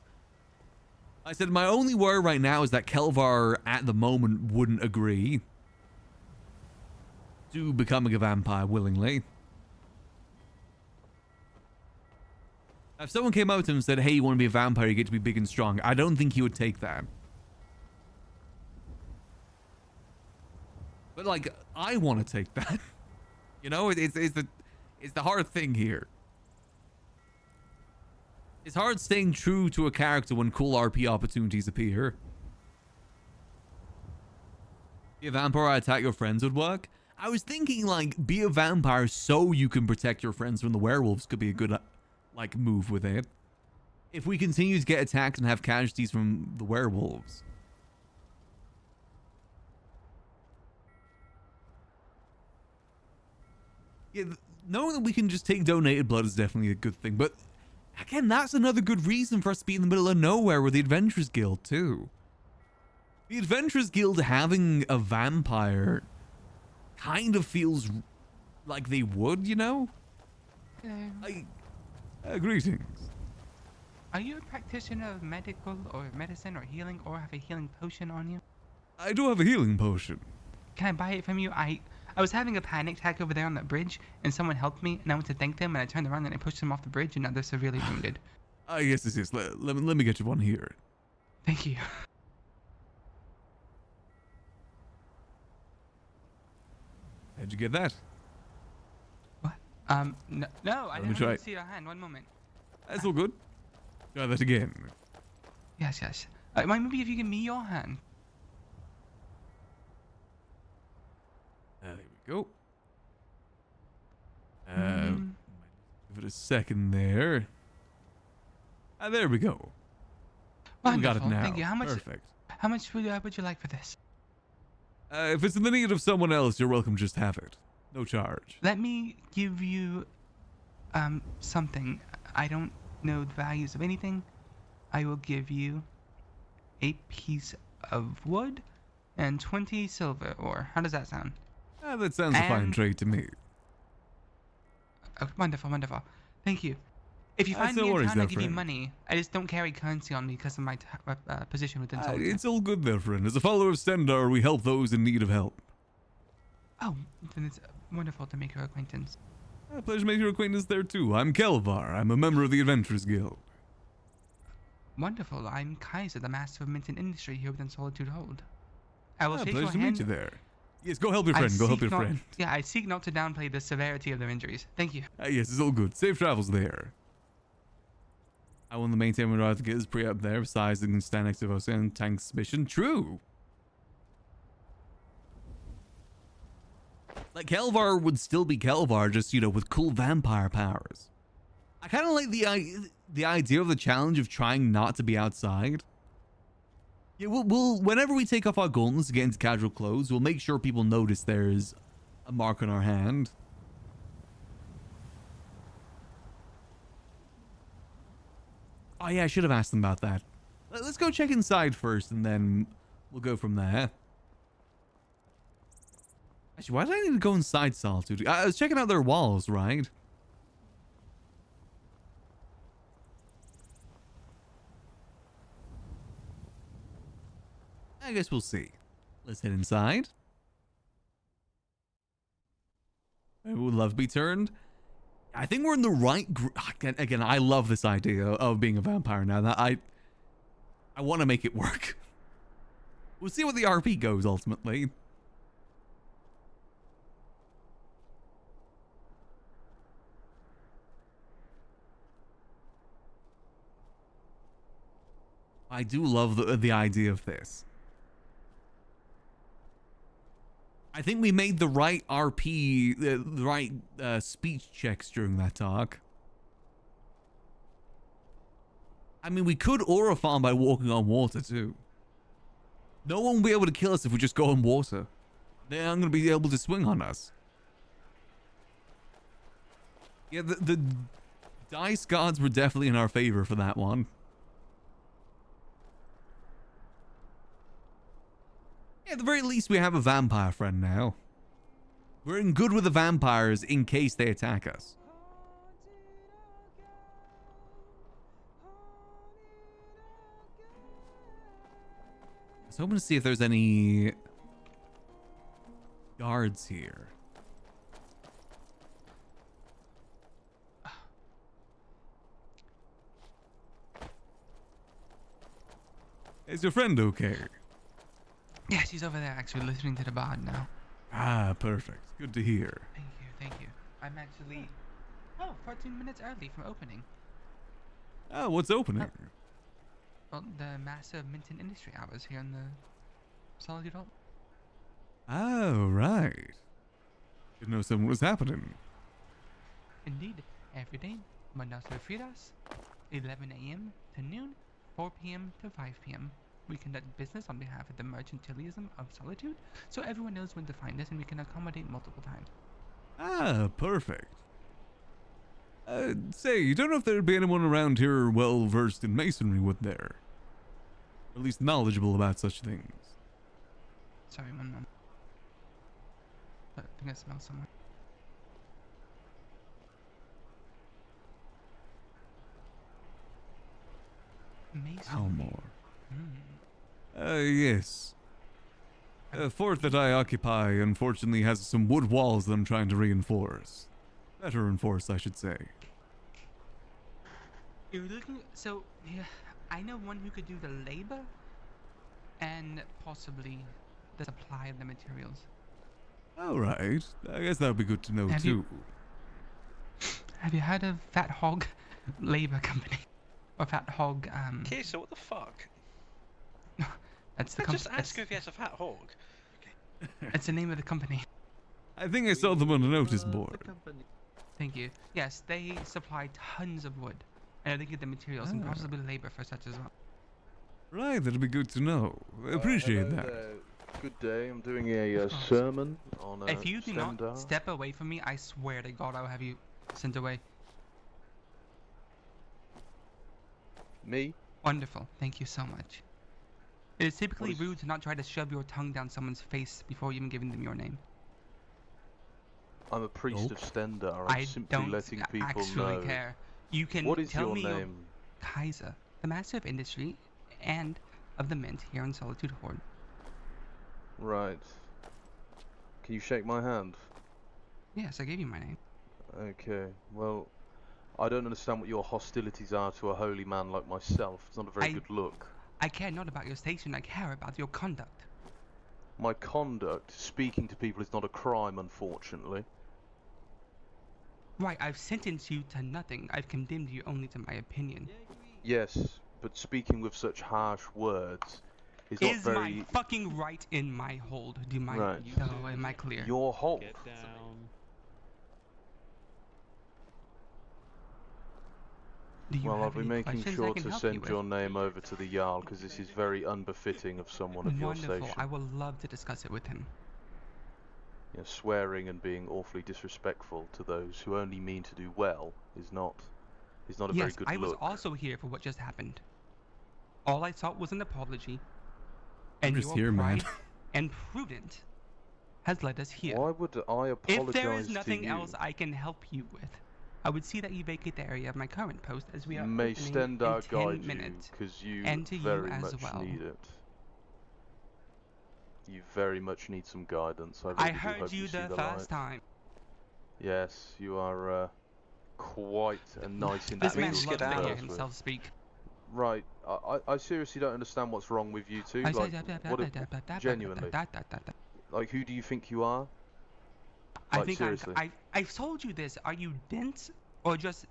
I said, my only worry right now is that Kelvaar at the moment wouldn't agree to becoming a vampire willingly. If someone came out to him and said, hey, you want to be a vampire, you get to be big and strong, I don't think he would take that. But like, I want to take that. You know, it's the hard thing here. It's hard staying true to a character when cool RP opportunities appear. Be a vampire, attack your friends would work. I was thinking like, be a vampire so you can protect your friends from the werewolves could be a good like move with it. If we continue to get attacked and have casualties from the werewolves. Yeah, knowing that we can just take donated blood is definitely a good thing, but again, that's another good reason for us to be in the middle of nowhere with the Adventurers Guild too. The Adventurers Guild having a vampire kind of feels like they would, you know? Greetings. Are you a practitioner of medical or medicine or healing, or have a healing potion on you? I do have a healing potion. Can I buy it from you? I was having a panic attack over there on that bridge, and someone helped me, and I went to thank them, and I turned around and I pushed them off the bridge, and now they're severely wounded. Yes. Let me get you one here. Thank you. How'd you get that? No, I didn't see your hand. 1 moment. That's all good. Try that again. Yes. Maybe if you give me your hand. There we go. Give it a second there. There we go. Wonderful. We got it now. Thank you. Perfect. How much would you like for this? If it's in the need of someone else, you're welcome. Just have it. No charge. Let me give you something. I don't know the values of anything. I will give you a piece of wood and 20 silver ore. How does that sound? That sounds a fine trade to me. Oh, wonderful. Thank you. If you find me in town, I'll give you money. I just don't carry currency on me because of my position within Soldier. It's all good there, friend. As a follower of Stendar, we help those in need of help. Oh, then it's wonderful to make your acquaintance. Pleasure to make your acquaintance there, too. I'm Kelvaar. I'm a member of the Adventurers Guild. Wonderful. I'm Keizaal, the Master of Mint and Industry here within Solitude Hold. I will shake your hand. Pleasure to meet you there. Yes, go help your friend. Go help your friend. Yeah, I seek not to downplay the severity of their injuries. Thank you. Yes, it's all good. Safe travels there. I want to maintain my right to get his pre up there, besides they can stand next to us and tank suspicion. True. Like, Kelvaar would still be Kelvaar, just, you know, with cool vampire powers. I kind of like the idea of the challenge of trying not to be outside. Yeah, we'll whenever we take off our gauntlets to get into casual clothes, we'll make sure people notice there's a mark on our hand. Oh yeah, I should have asked them about that. Let's go check inside first, and then we'll go from there. Actually, why did I need to go inside Solitude? I was checking out their walls, right? I guess we'll see. Let's head inside. I would love to be turned. I think we're in the right again, I love this idea of being a vampire now. That I want to make it work. We'll see what the RP goes ultimately. I do love the idea of this. I think we made the right RP, the right speech checks during that talk. I mean, we could aura farm by walking on water too. No one will be able to kill us if we just go on water. They aren't going to be able to swing on us. Yeah, the dice gods were definitely in our favor for that one. Yeah, at the very least, we have a vampire friend now. We're in good with the vampires in case they attack us. was hoping to see if there's any guards here. Is your friend okay? Yeah, she's over there actually listening to the bard now. Ah, perfect. Good to hear. Thank you. I'm actually 14 minutes early from opening. Oh, what's opening? Well, the massive Minton Industry hours here in the Solitude Hall. Oh, right. Didn't know something was happening. Indeed, every day, Monday through Fridays, 11 a.m. to noon, 4 p.m. to 5 p.m. We conduct business on behalf of the Mercantilism of Solitude, so everyone knows when to find us and we can accommodate multiple times. Ah, perfect. Say, you don't know if there'd be anyone around here well versed in masonry, would there? Or at least knowledgeable about such things. Sorry, one moment. I think I smell someone. Elmore. Yes. The fort that I occupy, unfortunately, has some wood walls that I'm trying to reinforce. Better reinforce, I should say. You're looking. So, yeah, I know one who could do the labor and possibly the supply of the materials. Alright. I guess that would be good to know, too. Have you heard of Fat Hog Labor Company? Or Fat Hog, Keizaal, what the fuck? That's the Just ask if he has a fat hog. It's the name of the company. I think I saw them on a notice board. Thank you. Yes, they supply tons of wood. And they get the materials and possibly labor for such as well. Right, that'd be good to know. I appreciate hello that. there. Good day. I'm doing a sermon on If you do not Stendar. step away from me, I swear to God I'll have you sent away. Me? Wonderful. Thank you so much. It is typically rude to not try to shove your tongue down someone's face before even giving them your name. I'm a priest of Stendar. I'm I simply don't letting people actually know. care. You can What is tell your me name? Keizaal, the master of industry and of the mint here in Solitude Horde. Right. Can you shake my hand? Yes, I gave you my name. Okay. Well, I don't understand what your hostilities are to a holy man like myself. It's not a very good look. I care not about your station, I care about your conduct. My conduct, speaking to people, is not a crime, unfortunately. Right, I've sentenced you to nothing. I've condemned you only to my opinion. Yes, but speaking with such harsh words is not very... my fucking right in my hold? Do you mind? Right. Oh, am I clear? Your hold? Well, I'll be making sure to send your name over to the Jarl, because this is very unbefitting of someone of your Wonderful. station. I will love to discuss it with him. You know, swearing and being awfully disrespectful to those who only mean to do well is not a very good look. I was also here for what just happened. All I sought was an apology, and just your here, man. pride and prudent has led us here. Why would I apologize If there is to nothing you? else I can help you with, I would see that you vacate the area of my current post as we are May opening Stendar in 10 guide you, minutes. because you And to you very as much well. need it. You very much need some guidance. I, really I do heard hope you see the the first light. time. Yes, you are quite a nice This man individual loves to to hear converse himself with. speak. Right, I seriously don't understand what's wrong with you two. Like, genuinely. Like, who do you think you are? I Like, think seriously. I've told you this. Are you dense or just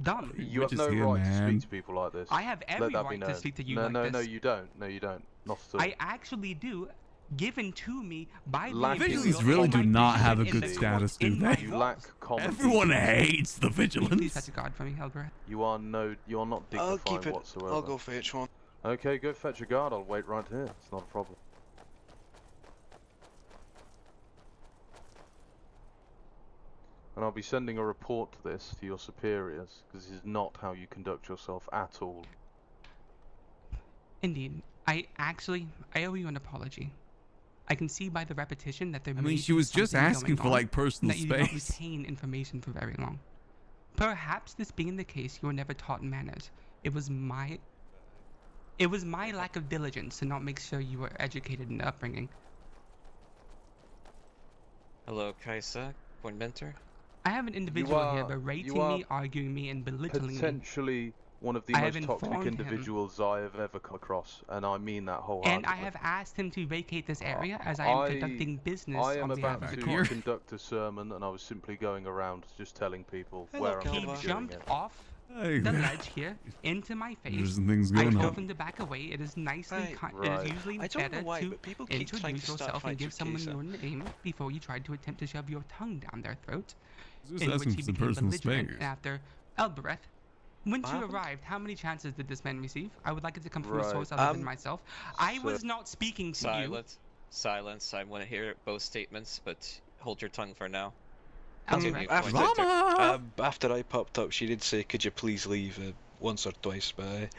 dumb? You have no right to speak to people like this. I have every Let that be right to known. speak to you no, like no, this. No, you don't. No, you don't. Not at all. I actually do. Given to me by the Vigilantes really do not have a good status, do they? You lack common Everyone decency. hates the Please vigilance. fetch a guard for me, Helbreath. You are not I'll dignified keep it. whatsoever. I'll go fetch one. Okay, go fetch a guard. I'll wait right here. It's not a problem. And I'll be sending a report to this to your superiors, because this is not how you conduct yourself at all. Indeed. I owe you an apology. I can see by the repetition that there I mean, may she be was just something asking going for, on, like, personal that you did not space. retain information for very long. Perhaps this being the case, you were never taught manners. It was my It was my lack of diligence to not make sure you were educated in the upbringing. Hello, Keizaal, point mentor. I have an individual here berating me, arguing me, and belittling me. Potentially one of the most toxic individuals I have ever come across, and I mean that wholeheartedly. And I have asked him to vacate this area as I am conducting business I am on behalf of about the to court. conduct a sermon, and I was simply going around just telling people where I'm He doing jumped it. off the ledge here into my face. There's some things I going told on. him to back away. It is nicely, Right. it is usually I don't know better why, to but people keep trying introduce to start yourself and fights give with someone Keizaal. your name before you try to attempt to shove your tongue down their throat. Just In which asking he for some became personal belligerent, space. and after Elbereth, once you happened? arrived, how many chances did this man receive? I would like it to come from a Right. source other than myself. I was not speaking to you. Silence. I want to hear both statements, but hold your tongue for now. Elbereth. Continue, After, point mentor. after I popped up, she did say, "Could you please leave?" Once or twice, but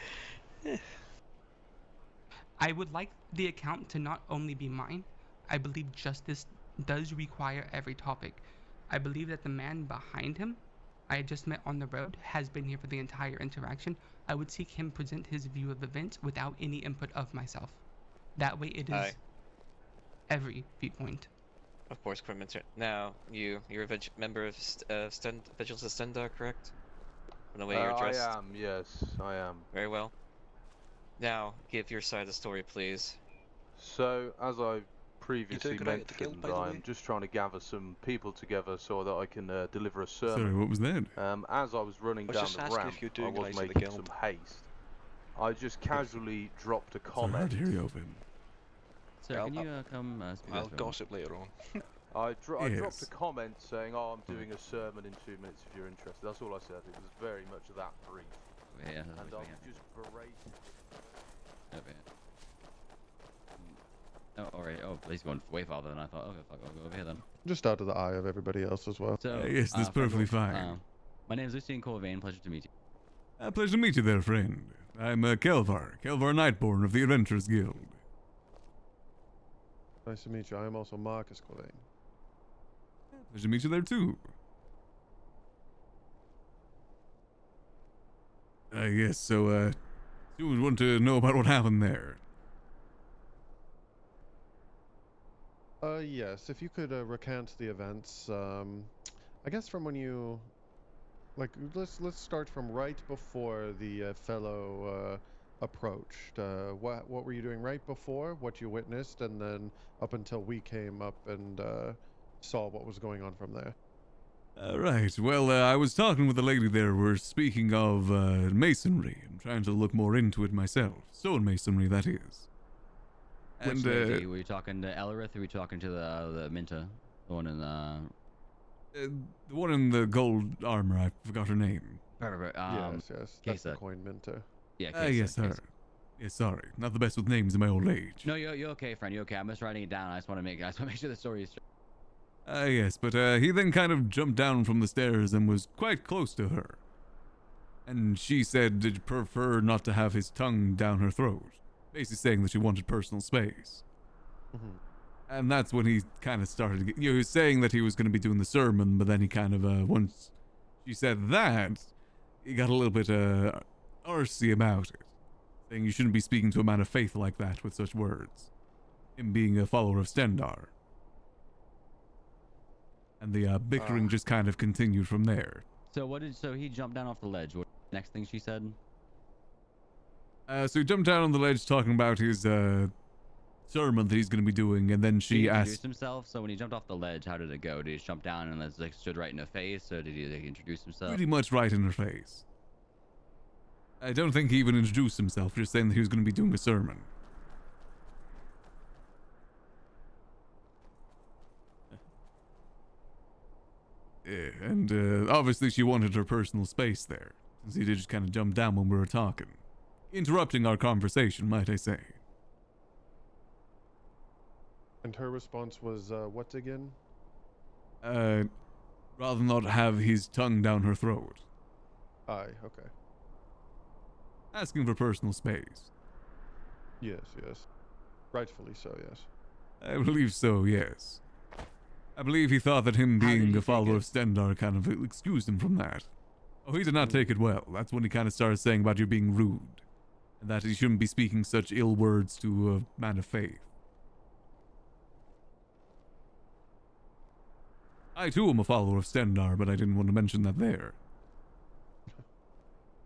I would like the account to not only be mine. I believe justice does require every topic. I believe that the man behind him, I had just met on the road, has been here for the entire interaction. I would seek him present his view of events without any input of myself. That way it is Aye. every viewpoint. Of course, point mentor. Now, you're a member of Vigilance of Stendar, correct? From the way you're dressed. I am, yes, I am. Very well. Now, give your side of the story, please. So, as I previously took her out of the guild, mentioned, by the way? I'm just trying to gather some people together so that I can deliver a sermon. Sorry, what was that? As I was running I was down just the asking ramp, if you're I doing was guys in the making guild. some haste. I just casually dropped a Sorry, comment. hard to hear you open. Sir, can you come speak I'll up for me? gossip later on. I dropped Yes. a comment saying, "Oh, I'm doing a sermon in 2 minutes if you're interested." That's all I said. It was very much that brief. Yeah, And I was just berating. Okay. Oh, alright. Oh, he's going way farther than I thought. Okay, fuck, I'll go over here then. Just out of the eye of everybody else as well. So, yes, that's perfectly fine. My name is Lucien Corvain. Pleasure to meet you. Pleasure to meet you there, friend. I'm Kelvaar Nightborne of the Adventurers Guild. Nice to meet you. I am also Marcus Corvain. Pleasure to meet you there, too. Yes, so, you would want to know about what happened there. Yes, if you could recount the events, I guess from when you, like, let's start from right before the fellow approached. What were you doing right before, what you witnessed, and then up until we came up and saw what was going on from there? Right, well, I was talking with the lady there. We're speaking of masonry. I'm trying to look more into it myself. Stone masonry, that is. Which And, lady? Were you talking to Ellerith or were you talking to the Minta? The one in the... the one in the gold armor, I forgot her name. Perfect. Yes, that's the coin minter. Yeah, Yes, sir. Yeah, sorry. Not the best with names in my old age. No, you're okay, friend. You're okay. I'm just writing it down. I just want to make sure the story is straight. Yes, but he then kind of jumped down from the stairs and was quite close to her. And she said she'd prefer not to have his tongue down her throat. Basically saying that she wanted personal space. And that's when he kind of started to get, he was saying that he was going to be doing the sermon, but then he kind of, once she said that, he got a little bit, arsy about it. Saying you shouldn't be speaking to a man of faith like that with such words. Him being a follower of Stendar. And the, bickering just kind of continued from there. So he jumped down off the ledge. What next thing she said? So he jumped down on the ledge talking about his, sermon that he's going to be doing, and then she He asked... introduced himself. So when he jumped off the ledge, how did it go? Did he just jump down and like stood right in her face, or did he like, introduce himself? Pretty much right in her face. I don't think he even introduced himself, just saying that he was going to be doing a sermon. Yeah, and obviously she wanted her personal space there, since he did just kind of jump down when we were talking. Interrupting our conversation, might I say. And her response was, what again? Rather not have his tongue down her throat. Aye, okay. Asking for personal space. Yes, yes. Rightfully so, yes. I believe so, yes. I believe he thought that him being a follower of Stendar kind of excused him from that. Oh, he did not take it well. That's when he kind of started saying about you being rude. and that he shouldn't be speaking such ill words to a man of faith. I too am a follower of Stendar, but I didn't want to mention that there.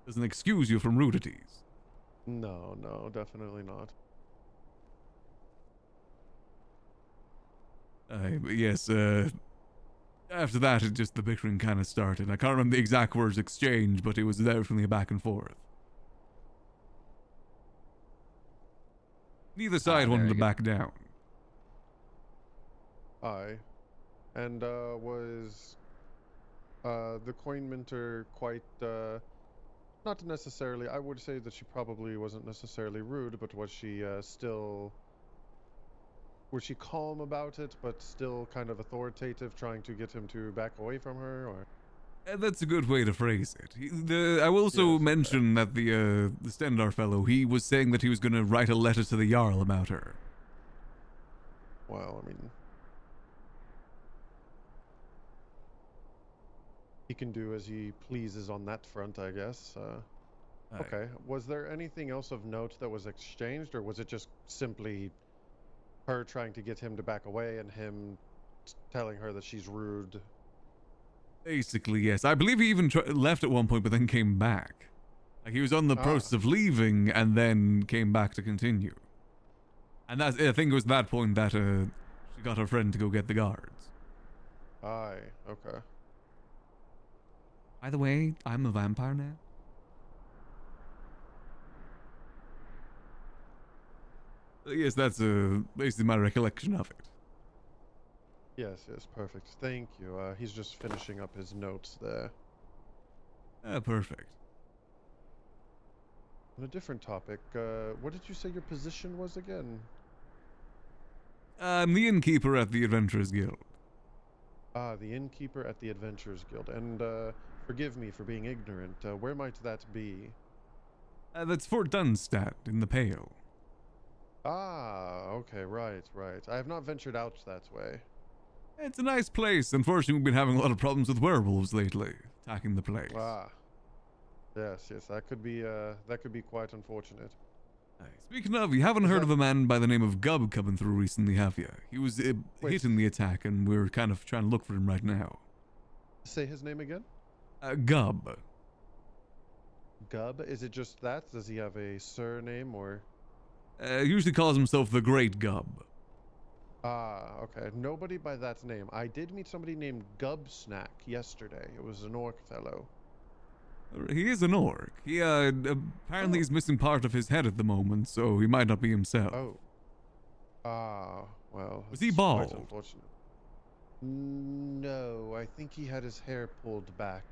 Doesn't excuse you from rudities. No, no, definitely not. But yes, after that, the bickering kind of started. I can't remember the exact words exchanged, but it was definitely a back and forth. Neither side wanted to back down. Aye. And, was, the coin minter quite, not necessarily, I would say that she probably wasn't necessarily rude, but was she, was she calm about it, but still kind of authoritative, trying to get him to back away from her, or? That's a good way to phrase it. I will also mention that the Stendar fellow, he was saying that he was going to write a letter to the Jarl about her. Well, I mean, he can do as he pleases on that front, I guess. Okay. Was there anything else of note that was exchanged, or was it just simply her trying to get him to back away and him telling her that she's rude? Basically, yes. I believe he even left at one point, but then came back. Like, he was on the process of leaving and then came back to continue. And I think it was that point that she got her friend to go get the guards. Aye, okay. By the way, I'm a vampire now. Yes, that's basically my recollection of it. Yes, yes, perfect. Thank you. He's just finishing up his notes there. Perfect. On a different topic, what did you say your position was again? I'm the innkeeper at the Adventurers Guild. Ah, the innkeeper at the Adventurers Guild. And, forgive me for being ignorant, where might that be? That's Fort Dunstad, in the Pale. Ah, okay, right, right. I have not ventured out that way. It's a nice place. Unfortunately, we've been having a lot of problems with werewolves lately, attacking the place. Ah. Yes, yes, that could be quite unfortunate. Speaking of, you haven't heard of a man by the name of Gub coming through recently, have you? He was hit in the attack, and we're kind of trying to look for him right now. Say his name again? Gub. Gub? Is it just that? Does he have a surname, or? Usually calls himself the Great Gub. Ah, okay. Nobody by that name. I did meet somebody named Gubsnack yesterday. It was an orc fellow. He is an orc. He, apparently is missing part of his head at the moment, so he might not be himself. Oh. Ah, well. Was he bald? Quite unfortunate. No, I think he had his hair pulled back.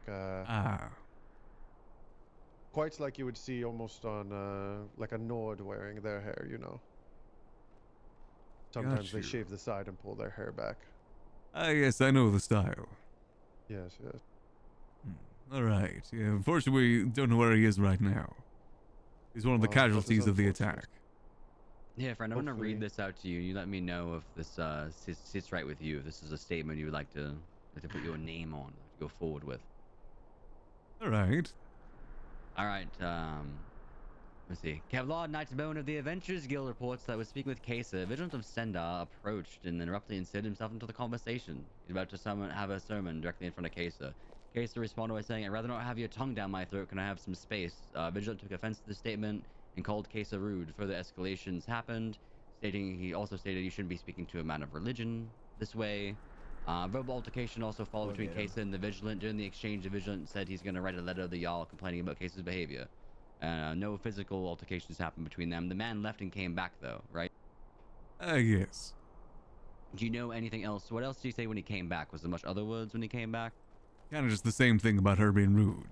Quite like you would see almost on, like a Nord wearing their hair, you know. Sometimes they shave the side and pull their hair back. Yes, I know the style. Yes, yes. Alright, yeah, unfortunately, we don't know where he is right now. He's one of the casualties of the attack. Yeah, friend, I want to read this out to you. You let me know if this sits right with you, if this is a statement you would like to put your name on, to go forward with. Alright. Alright, let's see. Kelvaar Nightborne of the Adventurers Guild reports that was speaking with Keizaal. Vigilant of Stendar approached and then abruptly inserted himself into the conversation. He's about to have a sermon directly in front of Keizaal. Keizaal responded by saying, "I'd rather not have your tongue down my throat. Can I have some space?" Vigilant took offense to the statement and called Keizaal rude. Further escalations happened, he also stated you shouldn't be speaking to a man of religion this way. Verbal altercation also followed between Keizaal and the Vigilant. During the exchange, the Vigilant said he's going to write a letter to the Jarl complaining about Keisaal's behavior. No physical altercations happened between them. The man left and came back, though, right? Yes. Do you know anything else? What else did he say when he came back? Was there much other words when he came back? Kind of just the same thing about her being rude.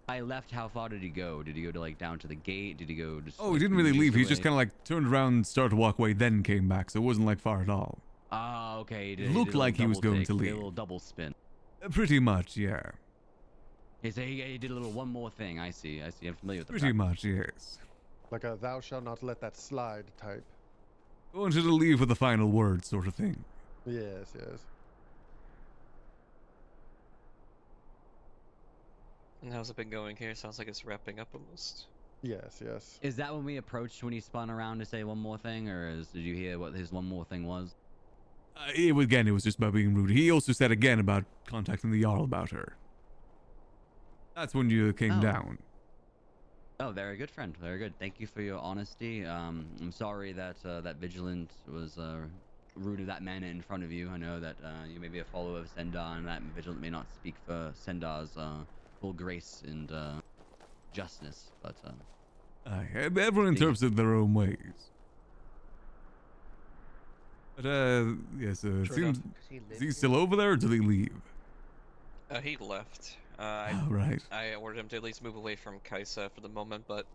I left. How far did he go? Did he go to like down to the gate? Did he go just? Oh, he didn't really leave. He just kind of like turned around and started to walk away, then came back. So it wasn't like far at all. Ah, okay. It looked like he was going to leave. A little double spin. Pretty much, yeah. He did a little one more thing. I see. I'm familiar with the Pretty much, yes. Like a thou shalt not let that slide type. Wanted to leave with a final word sort of thing. Yes, yes. And how's it been going here? Sounds like it's wrapping up almost. Yes, yes. Is that when we approached when he spun around to say one more thing, or did you hear what his one more thing was? It was just about being rude. He also said again about contacting the Jarl about her. That's when you came down. Oh, very good, friend. Very good. Thank you for your honesty. I'm sorry that that Vigilant was rude of that man in front of you. I know that you may be a follower of Sendar, and that Vigilant may not speak for Sendar's full grace and justness, but everyone interprets it their own ways. But yes, seems is he still over there, or did he leave? He left. Right. I ordered him to at least move away from Keizaal for the moment, but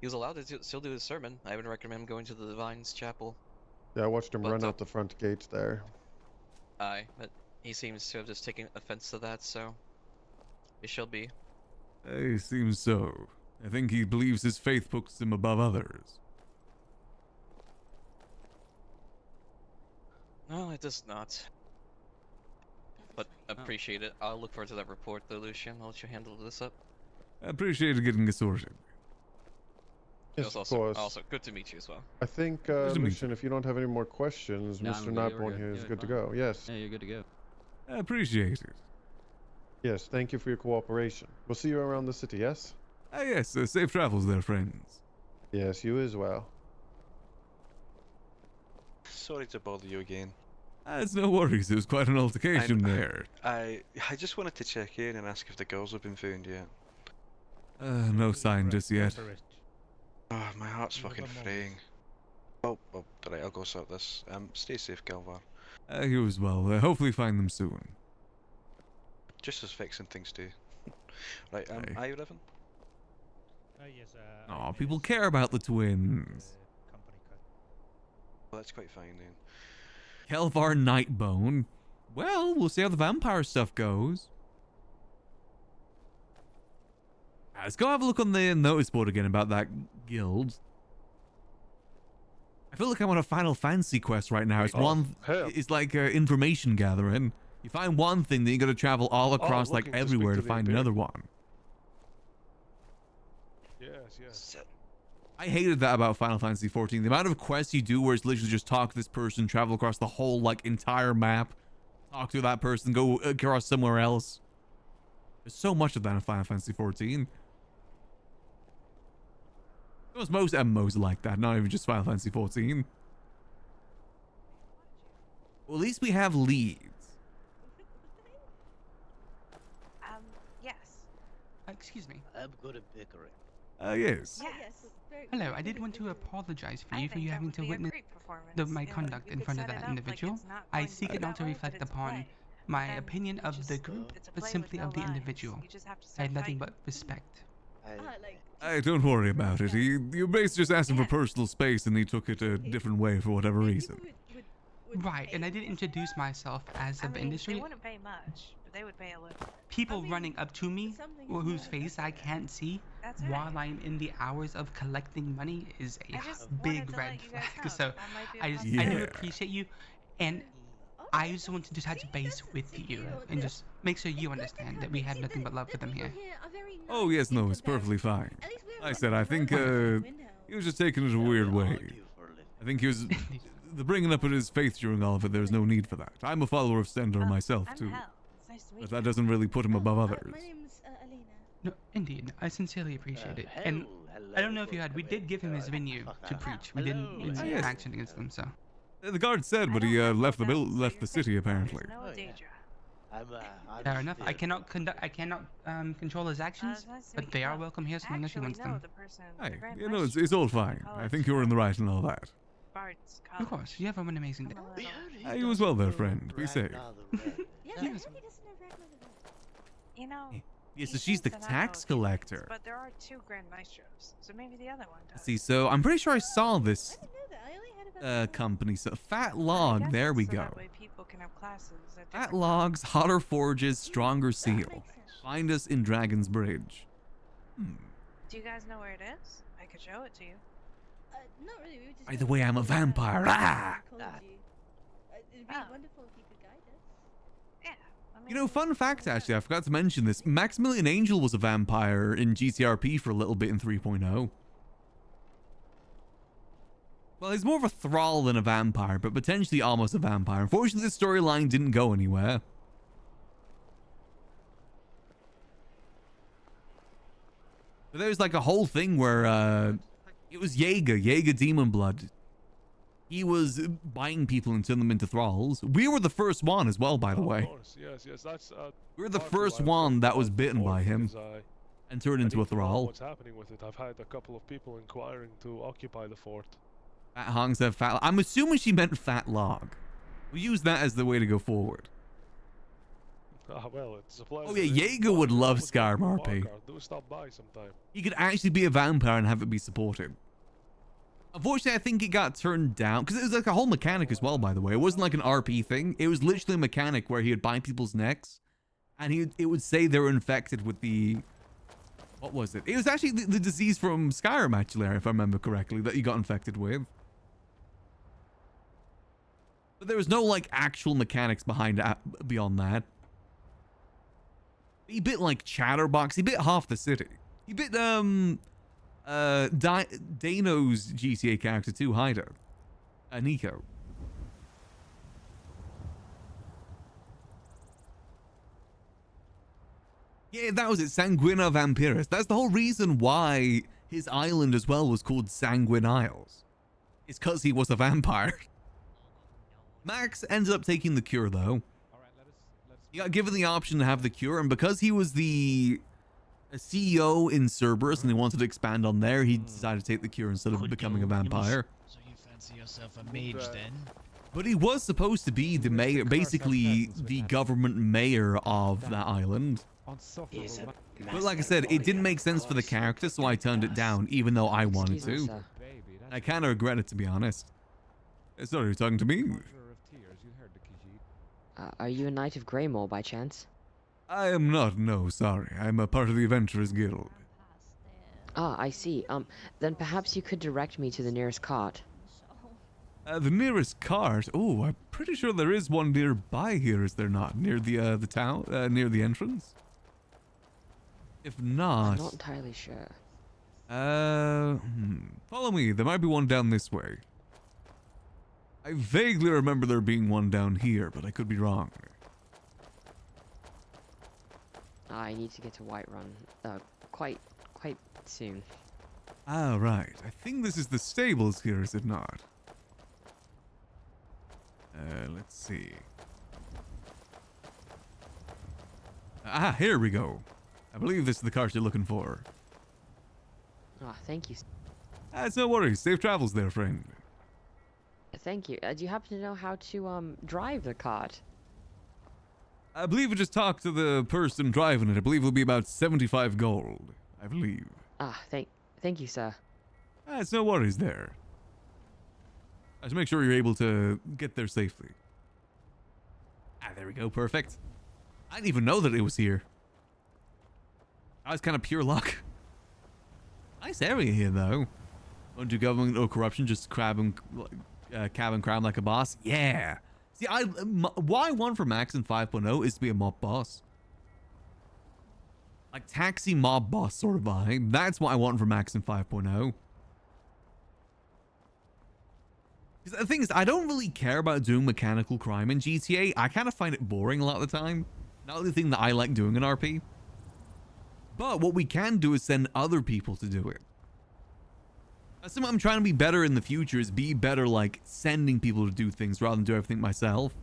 he was allowed to still do his sermon. I would recommend him going to the Divine's Chapel. Yeah, I watched him run out the front gates there. But he seems to have just taken offense to that, so it shall be. It seems so. I think he believes his faith puts him above others. No, it does not. But appreciate it. I'll look forward to that report, though, Lucian. I'll let you handle this up. I appreciate getting it sorted. Yes, It was also good to meet you as well. I think, Lucian, if you don't have any more questions, No, Mr. I'm good. Nightborne here is You're good to fine. go. Yes. Yeah, you're good to go. I appreciate it. Yes, thank you for your cooperation. We'll see you around the city, yes? Yes, safe travels there, friends. Yes, you as well. Sorry to bother you again. It's no worries, it was quite an altercation there. I just wanted to check in and ask if the girls have been found yet. No sign just yet. Oh, my heart's fucking fraying. Oh, alright, I'll go sort this. Stay safe, Kelvaar. You as well. Hopefully find them soon. Just as fixing things too. Right, are you Revan? Yes, Aw, people care about the twins. Well, that's quite fine then. Kelvaar Nightborne. Well, we'll see how the vampire stuff goes. Let's go have a look on the notice board again about that guild. I feel like I'm on a Final Fantasy quest right now. It's it's like information gathering. You find one thing, then you gotta travel all across like everywhere to find another one. Yes, yes. I hated that about Final Fantasy 14. The amount of quests you do where it's literally just talk to this person, travel across the whole like entire map, talk to that person, go across somewhere else. There's so much of that in Final Fantasy 14. Most MMOs like that, not even just Final Fantasy 14. Well, at least we have leads. Yes. Excuse me. I'm good at bickering. Yes. Hello, I did want to apologize for you having to witness my conduct in front of that individual. I seek it not to reflect upon my opinion of the group, but simply of the individual. I had nothing but respect. Don't worry about it. You basically just asked him for personal space and he took it a different way for whatever reason. Right, and I did introduce myself as of industry. They wouldn't pay much, but they would pay a little. People running up to me, whose face I can't see, while I'm in the hours of collecting money is a big red flag. So I do appreciate you, and I just wanted to touch base with you and just make sure you understand that we have nothing but love for them here. Oh yes, no, it's perfectly fine. Like I said, I think he was just taking it a weird way. I think he was the bringing up of his faith during all of it. There's no need for that. I'm a follower of Sendar myself too, but that doesn't really put him above others. My name's Alina. No, indeed, I sincerely appreciate it. And I don't know if you had, we did give him his venue to preach. We didn't use action against them, so. The guard said, but he left the city apparently. Fair enough. I cannot control his actions, but they are welcome here so long as he wants them. Hey, you know, it's all fine. I think you're in the right and all that. Of course, you have an amazing day. You as well there, friend. Be safe. Yes. You know. Yes, so she's the tax collector. But there are 2 Grand Maestros, so maybe the other one does. See, so I'm pretty sure I saw this company. So Fat Log, there we go. That way people can have classes at Fat Logs, Hotter Forges, Stronger Seal. Find us in Dragon's Bridge. Do you guys know where it is? I could show it to you. Not really. We were just By the way, I'm a vampire. Ah! It'd be wonderful if you could guide us. Yeah. You know, fun fact, actually, I forgot to mention this. Maximilian Angel was a vampire in GCRP for a little bit in 3.0. Well, he's more of a thrall than a vampire, but potentially almost a vampire. Unfortunately, the storyline didn't go anywhere. But there's like a whole thing where it was Jaeger Demon Blood. He was buying people and turning them into thralls. We were the first one as well, by the way. Of course, yes, that's. We were the first one that was bitten by him and turned into a thrall. What's happening with it? I've had a couple of people inquiring to occupy the fort. Fat Hong said fat. I'm assuming she meant fat log. We'll use that as the way to go forward. Ah, well, it's a pleasure. Oh yeah, Jaeger would love Skyrim RP. Do stop by sometime. He could actually be a vampire and have it be supported. Unfortunately, I think it got turned down because it was like a whole mechanic as well, by the way. It wasn't like an RP thing. It was literally a mechanic where he would bind people's necks and it would say they were infected with the... What was it? It was actually the disease from Skyrim, actually, if I remember correctly, that you got infected with. But there was no, like, actual mechanics behind it beyond that. He bit, like, Chatterbox. He bit half the city. He bit, Dano's GTA character too, Hyder. Nico. Yeah, that was it. Sanguina Vampiris. That's the whole reason why his island as well was called Sanguine Isles. It's because he was a vampire. Max ended up taking the cure, though. He got given the option to have the cure, and because he was the CEO in Cerberus and he wanted to expand on there, he decided to take the cure instead of becoming a vampire. So you fancy yourself a mage then? But he was supposed to be the mayor, basically the government mayor of that island. But like I said, it didn't make sense for the character, so I turned it down, even though I wanted to. I kind of regret it, to be honest. Sorry, you're talking to me? Are you a Knight of Greymore by chance? I am not, no, sorry. I'm a part of the Adventurers Guild. Ah, I see. Then perhaps you could direct me to the nearest cart. The nearest cart? Oh, I'm pretty sure there is one nearby here, is there not? Near the town, near the entrance? If not... I'm not entirely sure. Follow me, there might be one down this way. I vaguely remember there being one down here, but I could be wrong. I need to get to Whiterun, quite soon. Ah, right. I think this is the stables here, is it not? Let's see. Ah, here we go. I believe this is the cart you're looking for. Ah, thank you. It's no worries. Safe travels there, friend. Thank you. Do you happen to know how to, drive the cart? I believe we just talked to the person driving it. I believe it'll be about 75 gold. I believe. Ah, thank you, sir. It's no worries there. Just make sure you're able to get there safely. Ah, there we go. Perfect. I didn't even know that it was here. That was kind of pure luck. Nice area here, though. Won't do government or corruption, just cab and crab like a boss. Yeah. See, what I want for Max in 5.0 is to be a mob boss. Like taxi mob boss sort of vibe. That's what I want for Max in 5.0. Because the thing is, I don't really care about doing mechanical crime in GTA. I kind of find it boring a lot of the time. Not the thing that I like doing in RP. But what we can do is send other people to do it. That's something I'm trying to be better in the future, is be better like sending people to do things rather than do everything myself.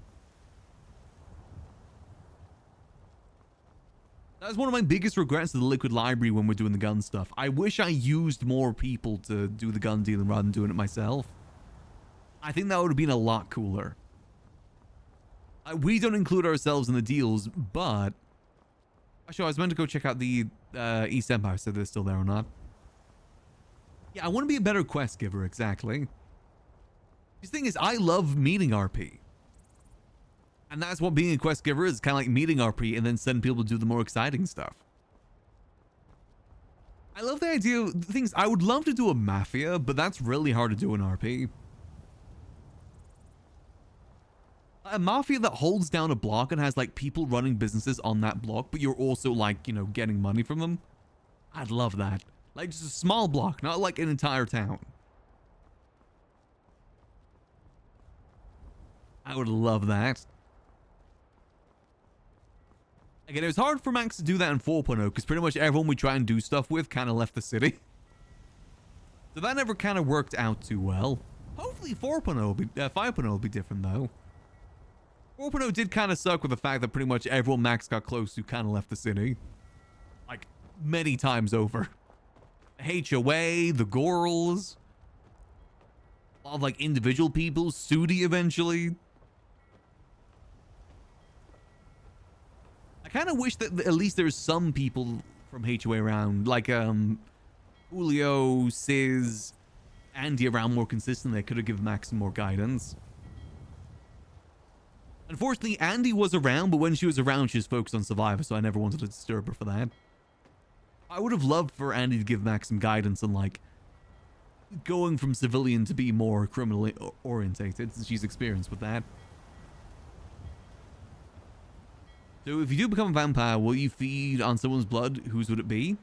That's one of my biggest regrets of the Liquid Library when we're doing the gun stuff. I wish I used more people to do the gun dealing rather than doing it myself. I think that would have been a lot cooler. We don't include ourselves in the deals, but... Actually, I was meant to go check out the East Empire, so they're still there or not. Yeah, I want to be a better quest giver, exactly. The thing is, I love meeting RP. And that's what being a quest giver is, kind of like meeting RP and then sending people to do the more exciting stuff. I love the idea of things. I would love to do a mafia, but that's really hard to do in RP. A mafia that holds down a block and has like people running businesses on that block, but you're also like, you know, getting money from them. I'd love that. Like just a small block, not like an entire town. I would love that. Again, it was hard for Max to do that in 4.0 because pretty much everyone we try and do stuff with kind of left the city. So that never kind of worked out too well. Hopefully 4.0 will be, 5.0 will be different though. 4.0 did kind of suck with the fact that pretty much everyone Max got close to kind of left the city. Like, many times over. HOA, the girls. A lot of like individual people, Sudi eventually. I kind of wish that at least there's some people from HOA around, like Julio, Sis, Andy around more consistently. I could have given Max some more guidance. Unfortunately, Andy was around, but when she was around, she was focused on Survivor, so I never wanted to disturb her for that. I would have loved for Andy to give Max some guidance on, like, going from civilian to be more criminally orientated, since she's experienced with that. So if you do become a vampire, will you feed on someone's blood? Whose would it be?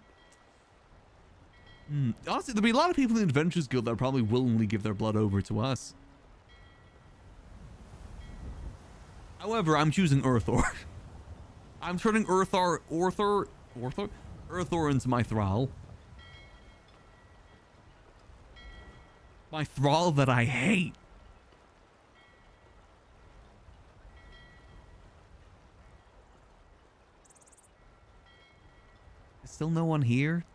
Honestly, there'll be a lot of people in the Adventurers Guild that would probably willingly give their blood over to us. However, I'm choosing Earthor. I'm turning Earthor into my thrall. My thrall that I hate. There's still no one here?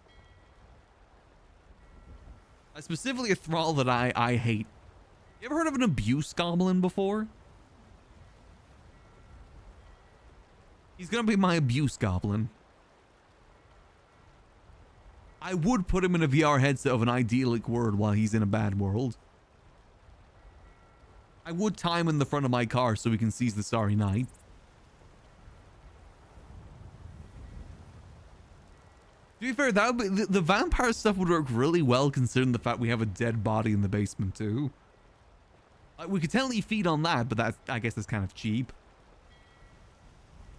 Specifically a thrall that I hate. You ever heard of an abuse goblin before? He's gonna be my abuse goblin. I would put him in a VR headset of an idyllic world while he's in a bad world. I would tie him in the front of my car so we can seize the Starry Night. To be fair, that would be, the vampire stuff would work really well considering the fact we have a dead body in the basement too. We could technically feed on that, but that's, I guess that's kind of cheap.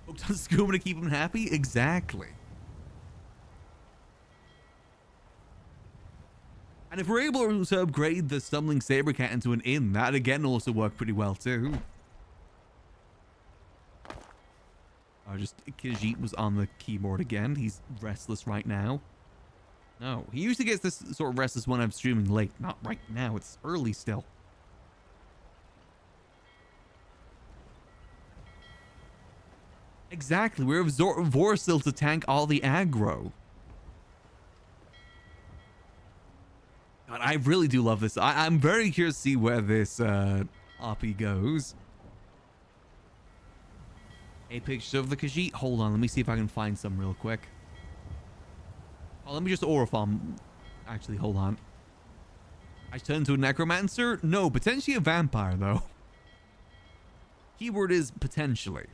Hooked on scuba to keep him happy? Exactly. And if we're able to upgrade the Stumbling Saber Cat into an inn, that again also worked pretty well too. Just Khajiit was on the keyboard again. He's restless right now. No, he usually gets this sort of restless when I'm streaming late. Not right now. It's early still. Exactly. We're Vorsil to tank all the aggro. God, I really do love this. I'm very curious to see where this Oppie goes. A picture of the Khajiit. Hold on, let me see if I can find some real quick. Oh, let me just aura farm. Actually, hold on. I turned into a necromancer? No, potentially a vampire though. Keyword is potentially.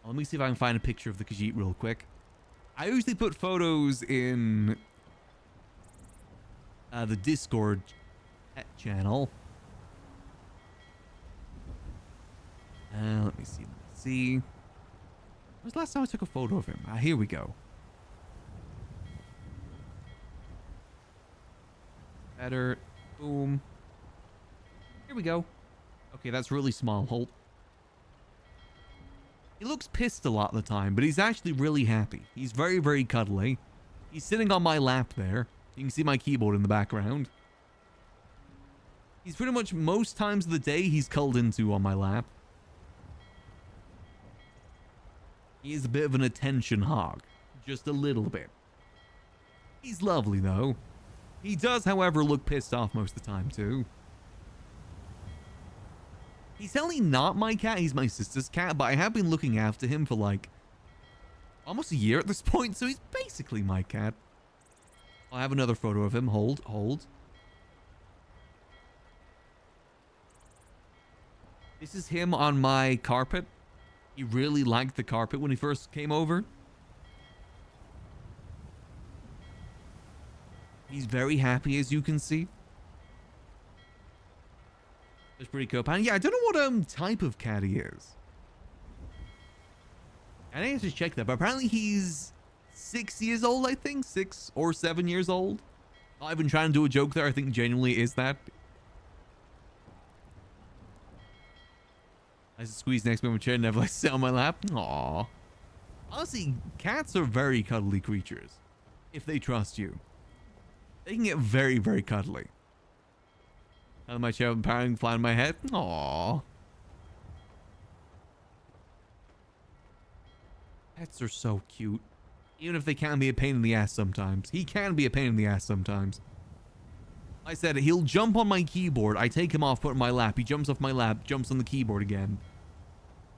Let me see if I can find a picture of the Khajiit real quick. I usually put photos in the Discord channel. Let me see. When's the last time I took a photo of him? Here we go. Better. Boom. Here we go. Okay, that's really small. Hold. He looks pissed a lot of the time, but he's actually really happy. He's very, very cuddly. He's sitting on my lap there. You can see my keyboard in the background. He's pretty much most times of the day he's cuddled into on my lap. He is a bit of an attention hog. Just a little bit. He's lovely though. He does, however, look pissed off most of the time too. He's definitely not my cat, he's my sister's cat, but I have been looking after him for like almost a year at this point, so he's basically my cat. I have another photo of him. Hold. This is him on my carpet. He really liked the carpet when he first came over. He's very happy, as you can see. That's pretty cool. And yeah, I don't know what type of cat he is. I need to check that, but apparently he's 6 years old, I think. 6 or 7 years old. Not even trying to do a joke there. I think genuinely is that. I just squeeze next to me in my chair and never like sit on my lap. Aww. Honestly, cats are very cuddly creatures. If they trust you. They can get very, very cuddly. Out of my chair, powering, flying in my head. Aww. Pets are so cute. Even if they can be a pain in the ass sometimes. He can be a pain in the ass sometimes. I said he'll jump on my keyboard. I take him off, put him in my lap. He jumps off my lap, jumps on the keyboard again.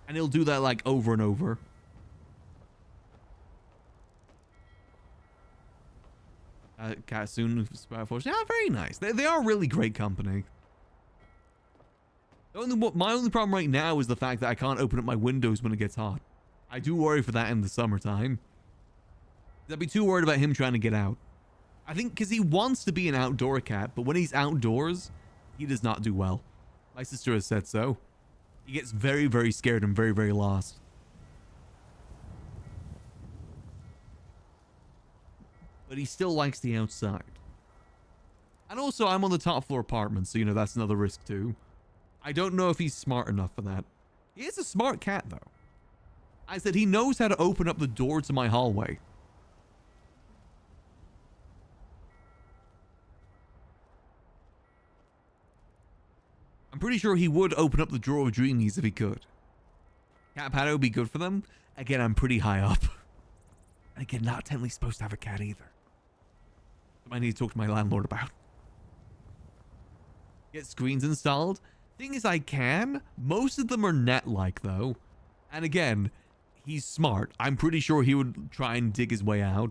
And he'll do that like over and over. Cat soon. Yeah, very nice. They are really great company. My only problem right now is the fact that I can't open up my windows when it gets hot. I do worry for that in the summertime. I'd be too worried about him trying to get out. I think because he wants to be an outdoor cat, but when he's outdoors, he does not do well. My sister has said so. He gets very, very scared and very, very lost. But he still likes the outside. And also, I'm on the top floor apartment, so, you know, that's another risk too. I don't know if he's smart enough for that. He is a smart cat, though. I said he knows how to open up the door to my hallway. I'm pretty sure he would open up the drawer of dreamies if he could. Cat patio would be good for them. Again, I'm pretty high up. And again, not technically supposed to have a cat either. I need to talk to my landlord about. Get screens installed. Thing is, I can. Most of them are net-like, though. And again, he's smart. I'm pretty sure he would try and dig his way out.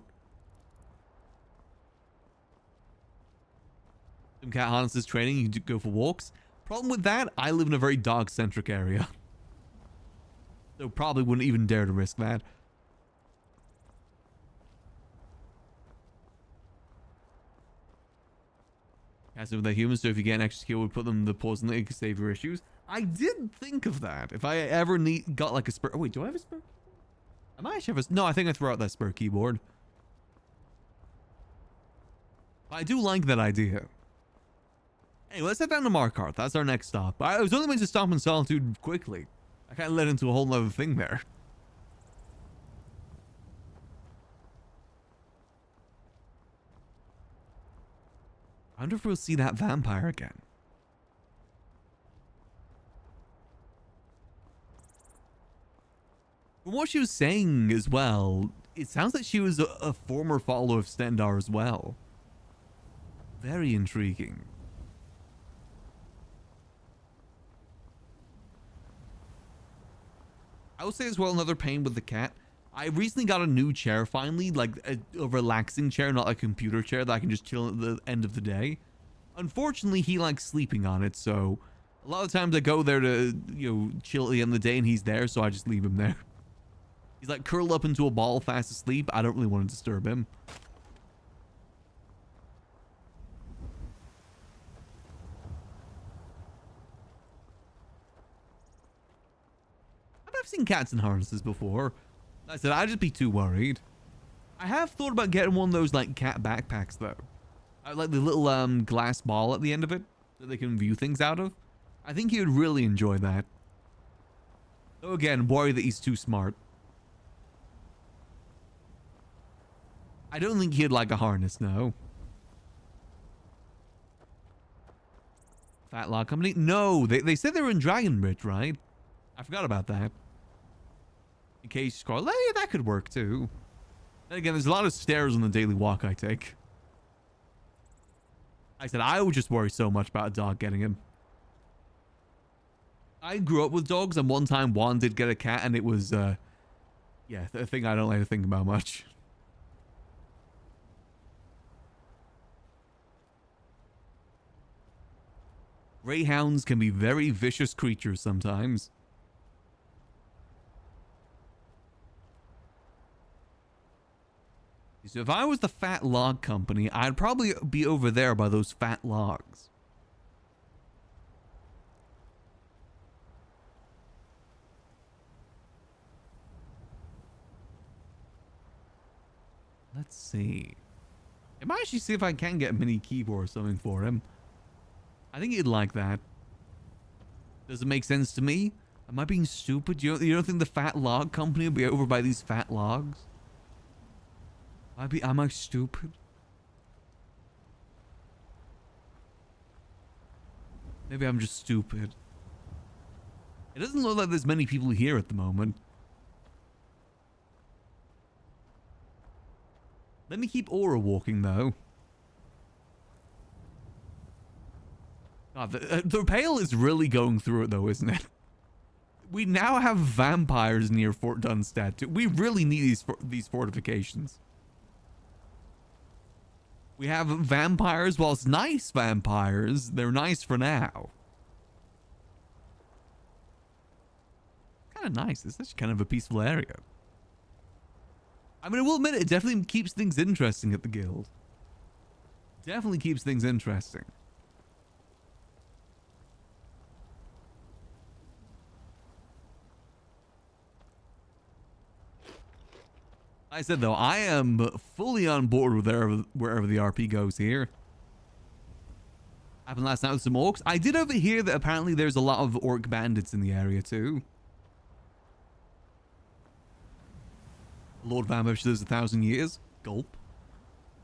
Some cat harnesses training. You can go for walks. Problem with that, I live in a very dog-centric area. So probably wouldn't even dare to risk that. As with the humans, so if you get an extra skill, we'd put them in the pause and they could save your issues. I did think of that. If I ever got like a spur... Oh, wait, do I have a spur? I might actually have a... No, I think I threw out that spur keyboard. I do like that idea. Anyway, let's head down to Markarth. That's our next stop. I was only meant to stop in Solitude quickly. I kind of led into a whole other thing there. I wonder if we'll see that vampire again. From what she was saying as well, it sounds like she was a former follower of Stendar as well. Very intriguing. I will say as well, another pain with the cat. I recently got a new chair finally, like a relaxing chair, not a computer chair that I can just chill at the end of the day. Unfortunately, he likes sleeping on it, so a lot of times I go there to, you know, chill at the end of the day and he's there, so I just leave him there. He's like curled up into a ball fast asleep. I don't really want to disturb him. I've seen cats in harnesses before. I said I'd just be too worried. I have thought about getting one of those like cat backpacks though. I like the little glass ball at the end of it that they can view things out of. I think he would really enjoy that. Though again, worry that he's too smart. I don't think he'd like a harness, no. Fat Log Company? No, they said they were in Dragonbridge, right? I forgot about that. In case you scroll, yeah, that could work too. Then again, there's a lot of stairs on the daily walk I take. I said I would just worry so much about a dog getting him. I grew up with dogs, and one time Juan did get a cat, and it was, yeah, a thing I don't like to think about much. Greyhounds can be very vicious creatures sometimes. So if I was the Fat Log Company, I'd probably be over there by those fat logs. Let's see. I might actually see if I can get a mini keyboard or something for him. I think he'd like that. Does it make sense to me? Am I being stupid? You don't think the fat log company will be over by these fat logs? Am I stupid? Maybe I'm just stupid. It doesn't look like there's many people here at the moment. Let me keep Aura walking, though. God, the Pale is really going through it, though, isn't it? We now have vampires near Fort Dunstead, too. We really need these fortifications. We have vampires. Well, it's nice vampires. They're nice for now. Kind of nice. It's actually kind of a peaceful area. I mean, I will admit it definitely keeps things interesting at the guild. Definitely keeps things interesting. I said, though, I am fully on board with wherever the RP goes here. Happened last night with some orcs. I did overhear that apparently there's a lot of orc bandits in the area, too. Lord Vampire lives 1,000 years. Gulp.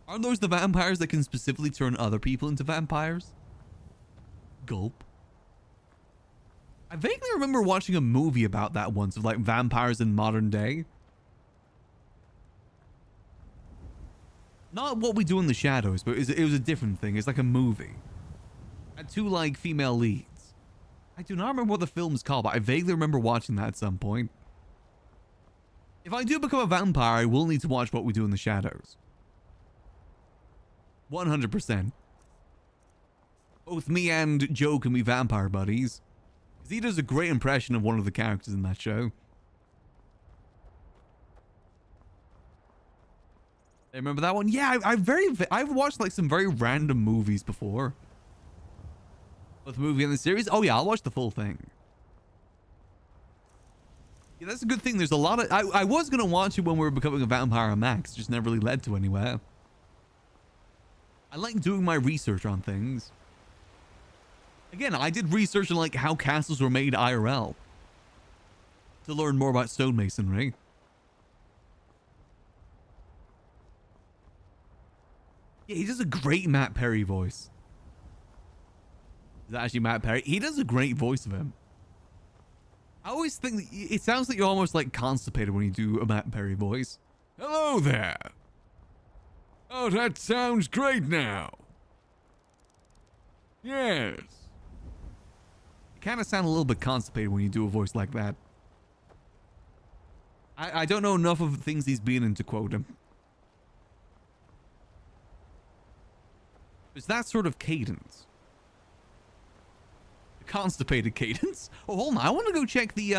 Aren't those the vampires that can specifically turn other people into vampires? Gulp. I vaguely remember watching a movie about that once, of like vampires in modern day. Not What We Do in the Shadows, but it was a different thing. It's like a movie. And two, like, female leads. I do not remember what the film's called, but I vaguely remember watching that at some point. If I do become a vampire, I will need to watch What We Do in the Shadows. 100%. Both me and Joe can be vampire buddies. Because he does a great impression of one of the characters in that show. Remember that one? Yeah, I've watched like some very random movies before. Both the movie and the series. Oh yeah, I'll watch the full thing. Yeah, that's a good thing. There's a lot of... I was going to watch it when we were becoming a vampire on Max. Just never really led to anywhere. I like doing my research on things. Again, I did research on like how castles were made IRL. To learn more about stonemasonry. Yeah, he does a great Matt Perry voice. Is that actually Matt Perry? He does a great voice of him. I always think that it sounds like you're almost like constipated when you do a Matt Perry voice. Hello there. Oh, that sounds great now. Yes. You kind of sound a little bit constipated when you do a voice like that. I don't know enough of the things he's been in to quote him. It's that sort of cadence. The constipated cadence. Oh, hold on. I want to go check the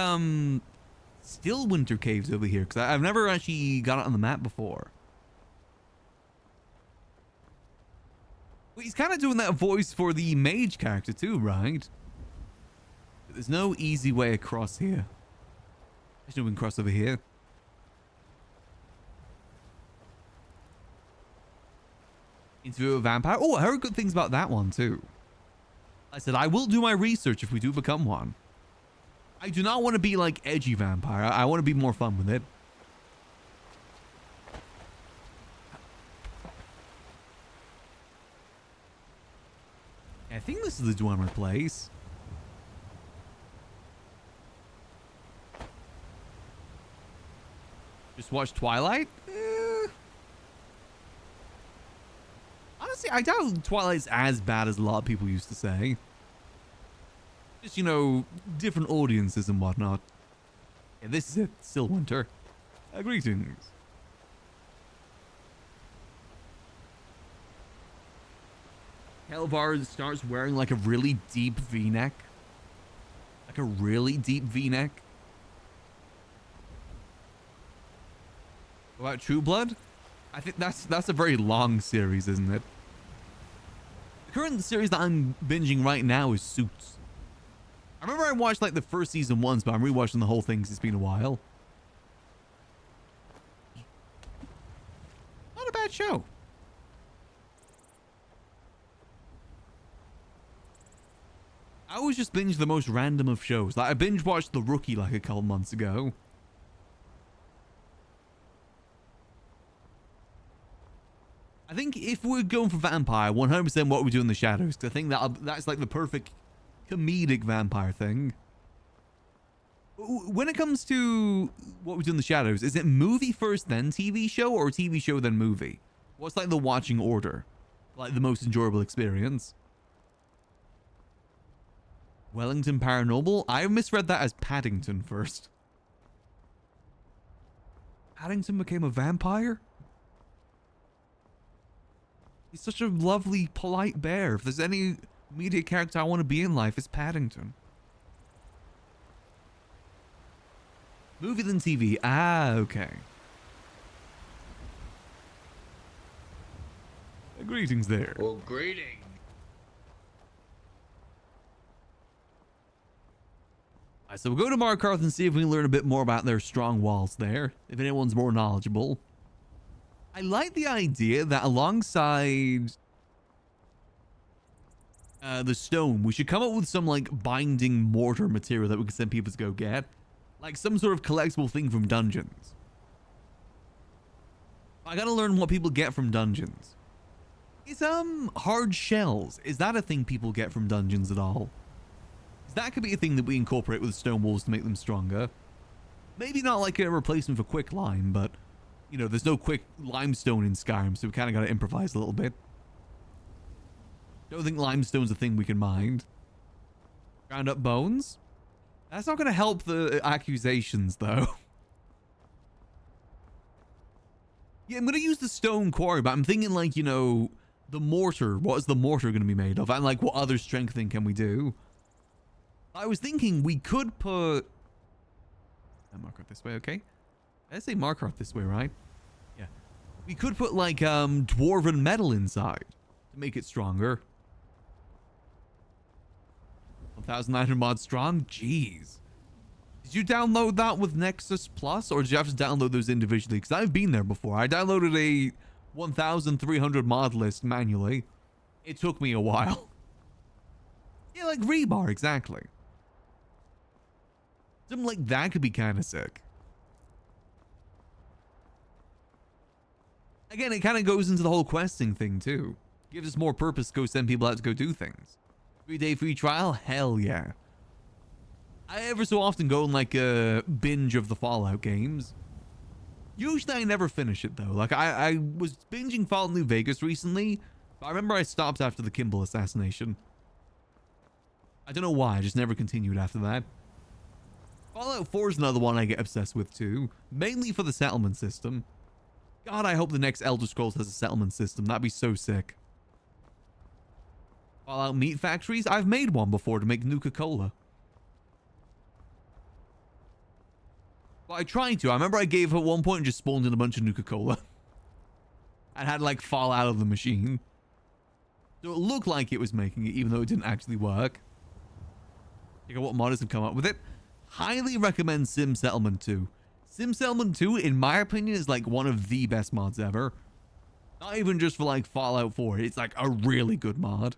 Stillwinter Caves over here, because I've never actually got it on the map before. Well, he's kind of doing that voice for the mage character too, right? There's no easy way across here. There's no way to cross over here. Interview a vampire. Oh, I heard good things about that one too. I said I will do my research if we do become one. I do not want to be like edgy vampire. I want to be more fun with it. I think this is the Dwemer place. Just watch Twilight? Honestly, I doubt Twilight's as bad as a lot of people used to say. Just, you know, different audiences and whatnot. Yeah, this is it. Stillwinter. Greetings. Kelvaar starts wearing like a really deep V-neck. Like a really deep V-neck. What about True Blood? I think that's a very long series, isn't it? The current series that I'm binging right now is Suits. I remember I watched like the first season once, but I'm rewatching the whole thing because it's been a while. Not a bad that show? I always just binge the most random of shows. Like, I binge watched The Rookie like a couple months ago. I think if we're going for vampire, 100% What We Do in the Shadows. Because I think that's like the perfect comedic vampire thing. When it comes to What We Do in the Shadows, is it movie first then TV show, or TV show then movie? What's like the watching order? Like the most enjoyable experience? Wellington Paranormal? I misread that as Paddington first. Paddington became a vampire? He's such a lovely, polite bear. If there's any media character I want to be in life, it's Paddington. Movie than TV. Ah, okay. Greetings there. Well, greetings. Alright, so we'll go to Markarth and see if we can learn a bit more about their strong walls there. If anyone's more knowledgeable. I like the idea that alongside the stone, we should come up with some like binding mortar material that we can send people to go get. Like some sort of collectible thing from dungeons. I gotta learn what people get from dungeons. Is hard shells, is that a thing people get from dungeons at all? That could be a thing that we incorporate with stone walls to make them stronger. Maybe not like a replacement for quick lime, but you know, there's no quick limestone in Skyrim, so we kind of got to improvise a little bit. Don't think limestone's a thing we can mine. Ground up bones? That's not going to help the accusations, though. Yeah, I'm going to use the stone quarry, but I'm thinking like, you know, the mortar. What is the mortar going to be made of? And like, what other strengthening can we do? I was thinking we could put... Markarth this way, okay? I say Markarth this way, right? Yeah. We could put like dwarven metal inside to make it stronger. 1,900 mods strong? Jeez. Did you download that with Nexus Plus, or did you have to download those individually? Because I've been there before. I downloaded a 1,300 mod list manually. It took me a while. Yeah, like rebar, exactly. Something like that could be kind of sick. Again, it kind of goes into the whole questing thing too. Gives us more purpose to go send people out to go do things. 3-day free trial? Hell yeah. I ever so often go on like a binge of the Fallout games. Usually I never finish it though. Like I was binging Fallout New Vegas recently, but I remember I stopped after the Kimball assassination. I don't know why, I just never continued after that. Fallout 4 is another one I get obsessed with too, mainly for the settlement system. God, I hope the next Elder Scrolls has a settlement system. That'd be so sick. Fallout meat factories? I've made one before to make Nuka-Cola. Well, I tried to. I remember I gave at one point and just spawned in a bunch of Nuka-Cola. And had like fall out of the machine. So it looked like it was making it, even though it didn't actually work. Check out what modders have come up with it. Highly recommend Sim Settlement 2. Sim Settlement 2, in my opinion, is like one of the best mods ever. Not even just for like Fallout 4. It's like a really good mod.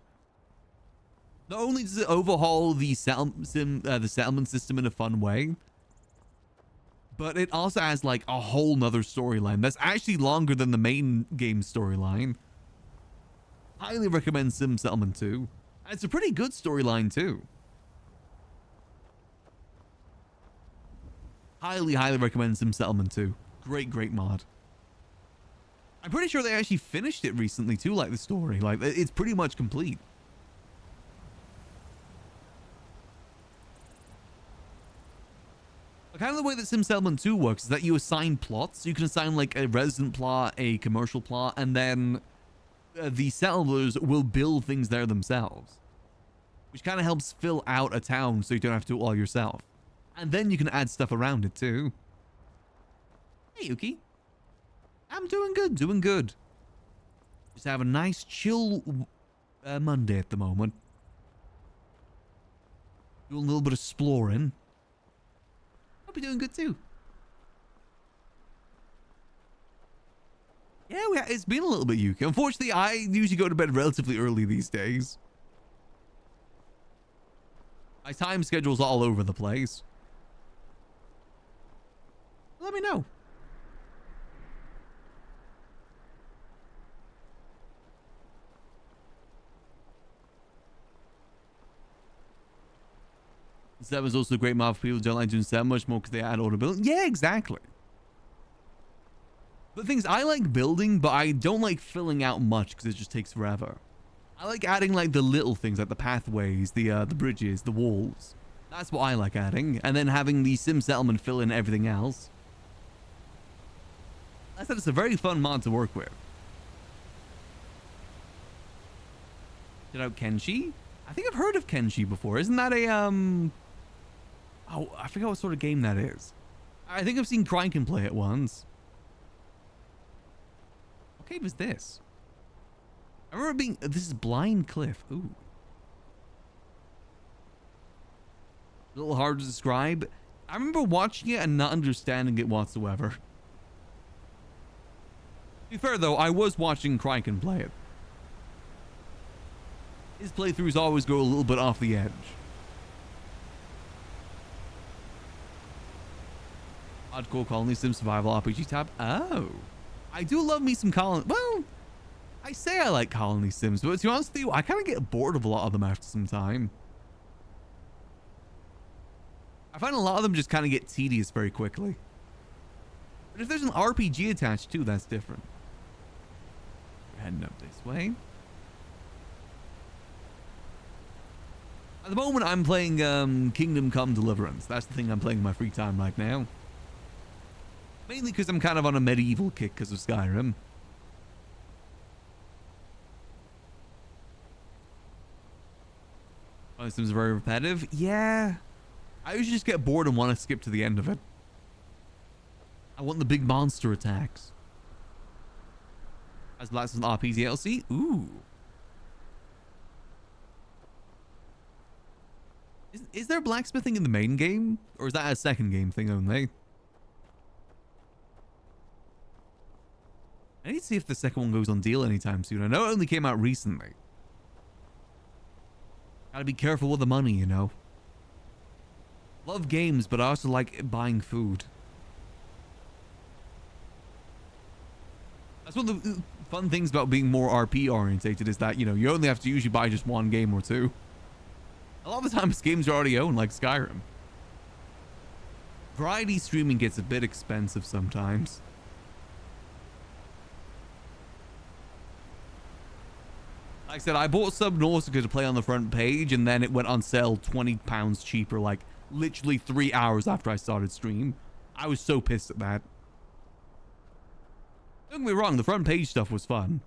Not only does it overhaul the settlement system in a fun way, but it also has like a whole nother storyline that's actually longer than the main game storyline. Highly recommend Sim Settlement 2. And it's a pretty good storyline too. Highly, highly recommend Sim Settlement 2. Great mod. I'm pretty sure they actually finished it recently too, like the story. Like, it's pretty much complete. Kind of the way that Sim Settlement 2 works is that you assign plots. You can assign like a resident plot, a commercial plot, and then the settlers will build things there themselves. Which kind of helps fill out a town so you don't have to do it all yourself. And then you can add stuff around it too. Hey, Yuki. I'm doing good. Just have a nice chill Monday at the moment. Doing a little bit of exploring. I'll be doing good too. Yeah, it's been a little bit, Yuki. Unfortunately, I usually go to bed relatively early these days. My time schedule's all over the place. Let me know. That was also a great mod for people who don't like doing so much more because they add audibility. Yeah, exactly. But things I like building, but I don't like filling out much because it just takes forever. I like adding like the little things like the pathways, the bridges, the walls. That's what I like adding, and then having the sim settlement fill in everything else. I said it's a very fun mod to work with. Check out Kenshi. I think I've heard of Kenshi before. Isn't that a Oh, I forgot what sort of game that is. I think I've seen Criken play it once. What cave is this? I remember being... This is Blind Cliff. Ooh. A little hard to describe. I remember watching it and not understanding it whatsoever. To be fair, though, I was watching Criken play it. His playthroughs always go a little bit off the edge. Hardcore Colony Sim Survival RPG tab. Oh. I do love me some Colony... Well, I say I like Colony Sims, but to be honest with you, I kind of get bored of a lot of them after some time. I find a lot of them just kind of get tedious very quickly. But if there's an RPG attached too, that's different. We're heading up this way. At the moment, I'm playing Kingdom Come Deliverance. That's the thing I'm playing in my free time right now. Mainly because I'm kind of on a medieval kick because of Skyrim. Oh, this seems very repetitive. Yeah. I usually just get bored and want to skip to the end of it. I want the big monster attacks. As Black Sun RP DLC? Ooh. Is there blacksmithing in the main game? Or is that a second game thing only? I need to see if the second one goes on deal anytime soon. I know it only came out recently. Gotta be careful with the money, you know. Love games, but I also like buying food. That's one of the fun things about being more RP orientated is that, you know, you only have to usually buy just one game or two. A lot of the times games are already owned, like Skyrim. Variety streaming gets a bit expensive sometimes. Like I said, I bought Subnautica to play on the front page, and then it went on sale £20 cheaper, like literally 3 hours after I started stream. I was so pissed at that. Don't get me wrong, the front page stuff was fun.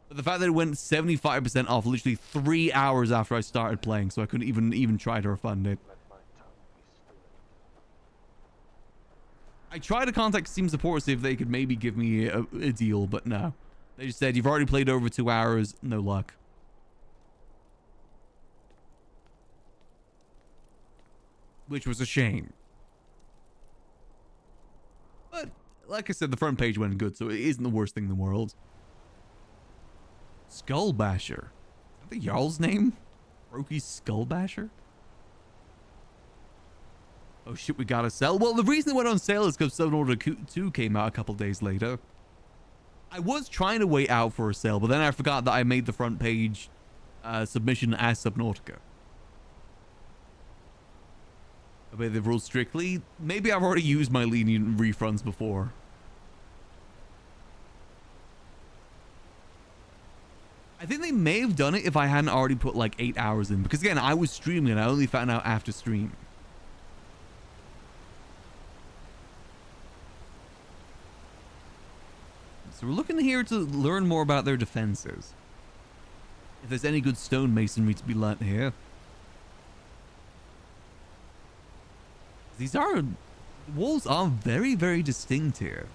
But the fact that it went 75% off literally 3 hours after I started playing, so I couldn't even try to refund it. I tried to contact Steam support to see if they could maybe give me a deal, but no. They just said, you've already played over 2 hours, no luck. Which was a shame. But, like I said, the front page went good, so it isn't the worst thing in the world. Skullbasher. Is that the Jarl's name? Roki's Skullbasher? Oh shit, we gotta sell. Well, the reason it went on sale is because Subnautica 2 came out a couple days later. I was trying to wait out for a sale, but then I forgot that I made the front page submission as Subnautica. Obey the rules strictly. Maybe I've already used my lenient refunds before. I think they may have done it if I hadn't already put like 8 hours in. Because again, I was streaming and I only found out after stream. So we're looking here to learn more about their defenses. If there's any good stonemasonry to be learnt here. These walls are very, very distinct here.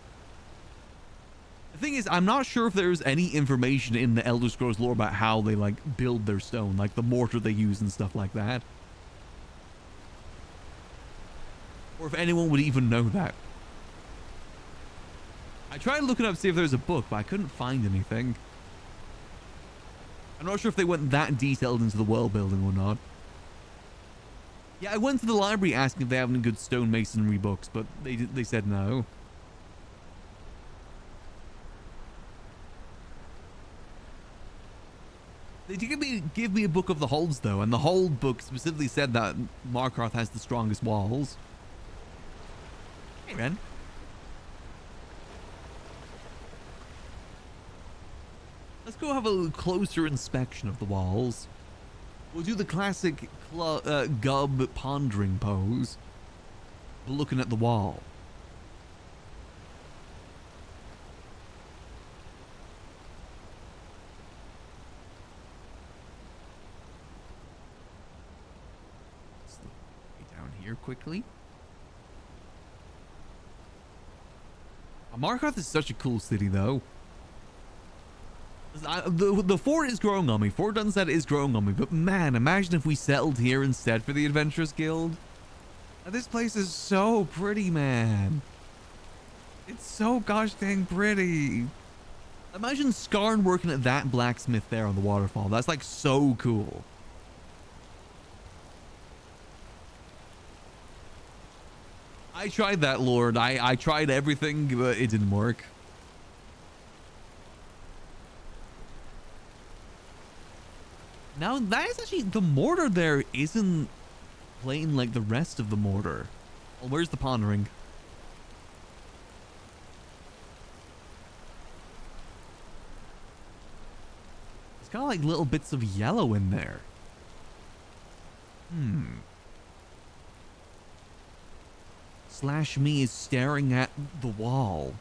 The thing is, I'm not sure if there's any information in the Elder Scrolls lore about how they like build their stone, like the mortar they use and stuff like that. Or if anyone would even know that. I tried looking up to see if there's a book, but I couldn't find anything. I'm not sure if they went that detailed into the world building or not. Yeah, I went to the library asking if they have any good stonemasonry books, but they said no. They did give me a book of the holds though, and the hold book specifically said that Markarth has the strongest walls. Hey, man. Let's go have a closer inspection of the walls. We'll do the classic Gub pondering pose. We're looking at the wall. Let's look down here quickly. Markarth is such a cool city though. The fort is growing on me. Fort Dunstead is growing on me. But man, imagine if we settled here instead for the Adventurers Guild. This place is so pretty, man. It's so gosh dang pretty. Imagine Skarn working at that blacksmith there on the waterfall. That's like so cool. I tried that, Lord. I tried everything, but it didn't work. Now, that is actually... The mortar there isn't plain like the rest of the mortar. Well, where's the pondering? It's got like little bits of yellow in there. Slash me is staring at the wall.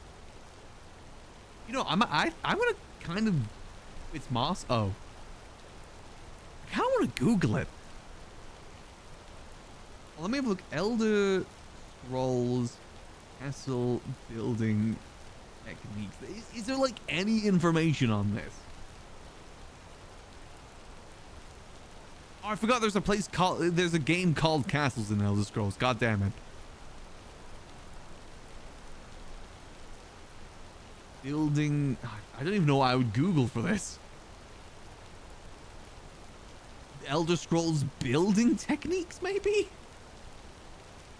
You know, I'm gonna kind of... It's moss? Oh. I kind of want to Google it. Well, let me have a look. Elder Scrolls Castle Building Techniques. Is there like any information on this? Oh, I forgot there's a place called... There's a game called Castles in Elder Scrolls. God damn it. Building... I don't even know what I would Google for this. Elder Scrolls building techniques, maybe?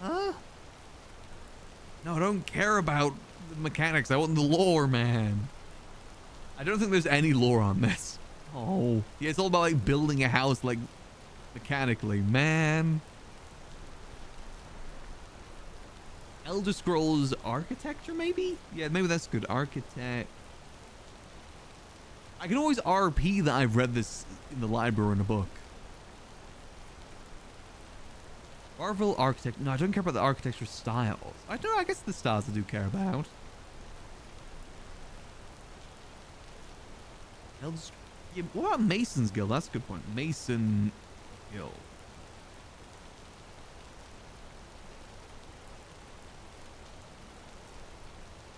Huh? No, I don't care about the mechanics. I want the lore, man. I don't think there's any lore on this. Oh. Yeah, it's all about, like, building a house, like, mechanically. Man. Elder Scrolls architecture, maybe? Yeah, maybe that's good. Architect. I can always RP that I've read this in the library or in a book. Marvel architect. No, I don't care about the architecture styles. I don't know. I guess the styles I do care about. Yeah, what about Mason's Guild? That's a good point. Mason Guild.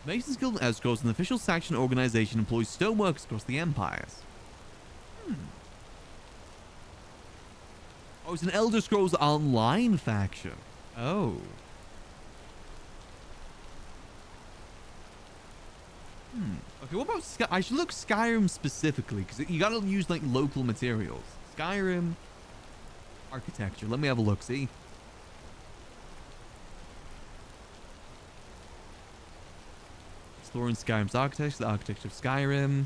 Mason's Guild in Elder Scrolls, an official sanctioned organization, employs stoneworkers across the empires. Oh, it's an Elder Scrolls Online faction. Oh. Okay, what about I should look Skyrim specifically, because you gotta use like local materials. Skyrim architecture. Let me have a look. See. Exploring Skyrim's architecture, the architecture of Skyrim.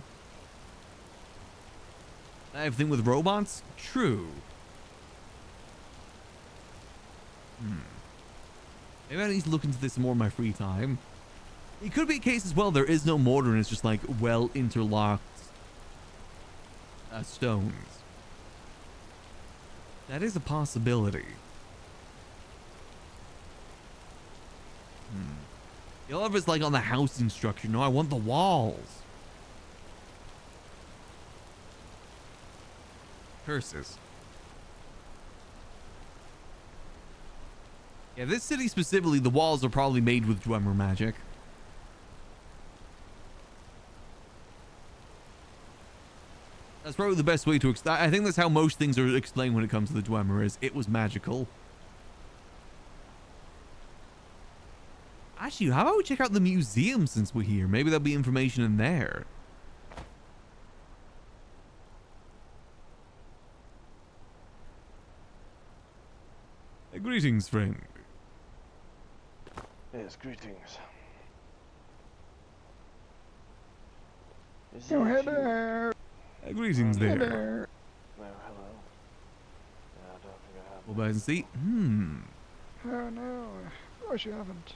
Everything with robots? True. Maybe I need to look into this more in my free time. It could be a case as well, there is no mortar and it's just like well interlocked stones. That is a possibility. A lot of it's like on the housing structure. No, I want the walls. Curses. Yeah, this city specifically, the walls are probably made with Dwemer magic. That's probably the best way to explain. I think that's how most things are explained when it comes to the Dwemer, is it was magical. I Actually, how about we check out the museum since we're here? Maybe there'll be information in there. Greetings, friend. Yes, greetings. Is Oh, it you? hello. Greetings there. Hello. No, hello. Yeah, I don't think I have. All by the seat. Oh no, of course you haven't.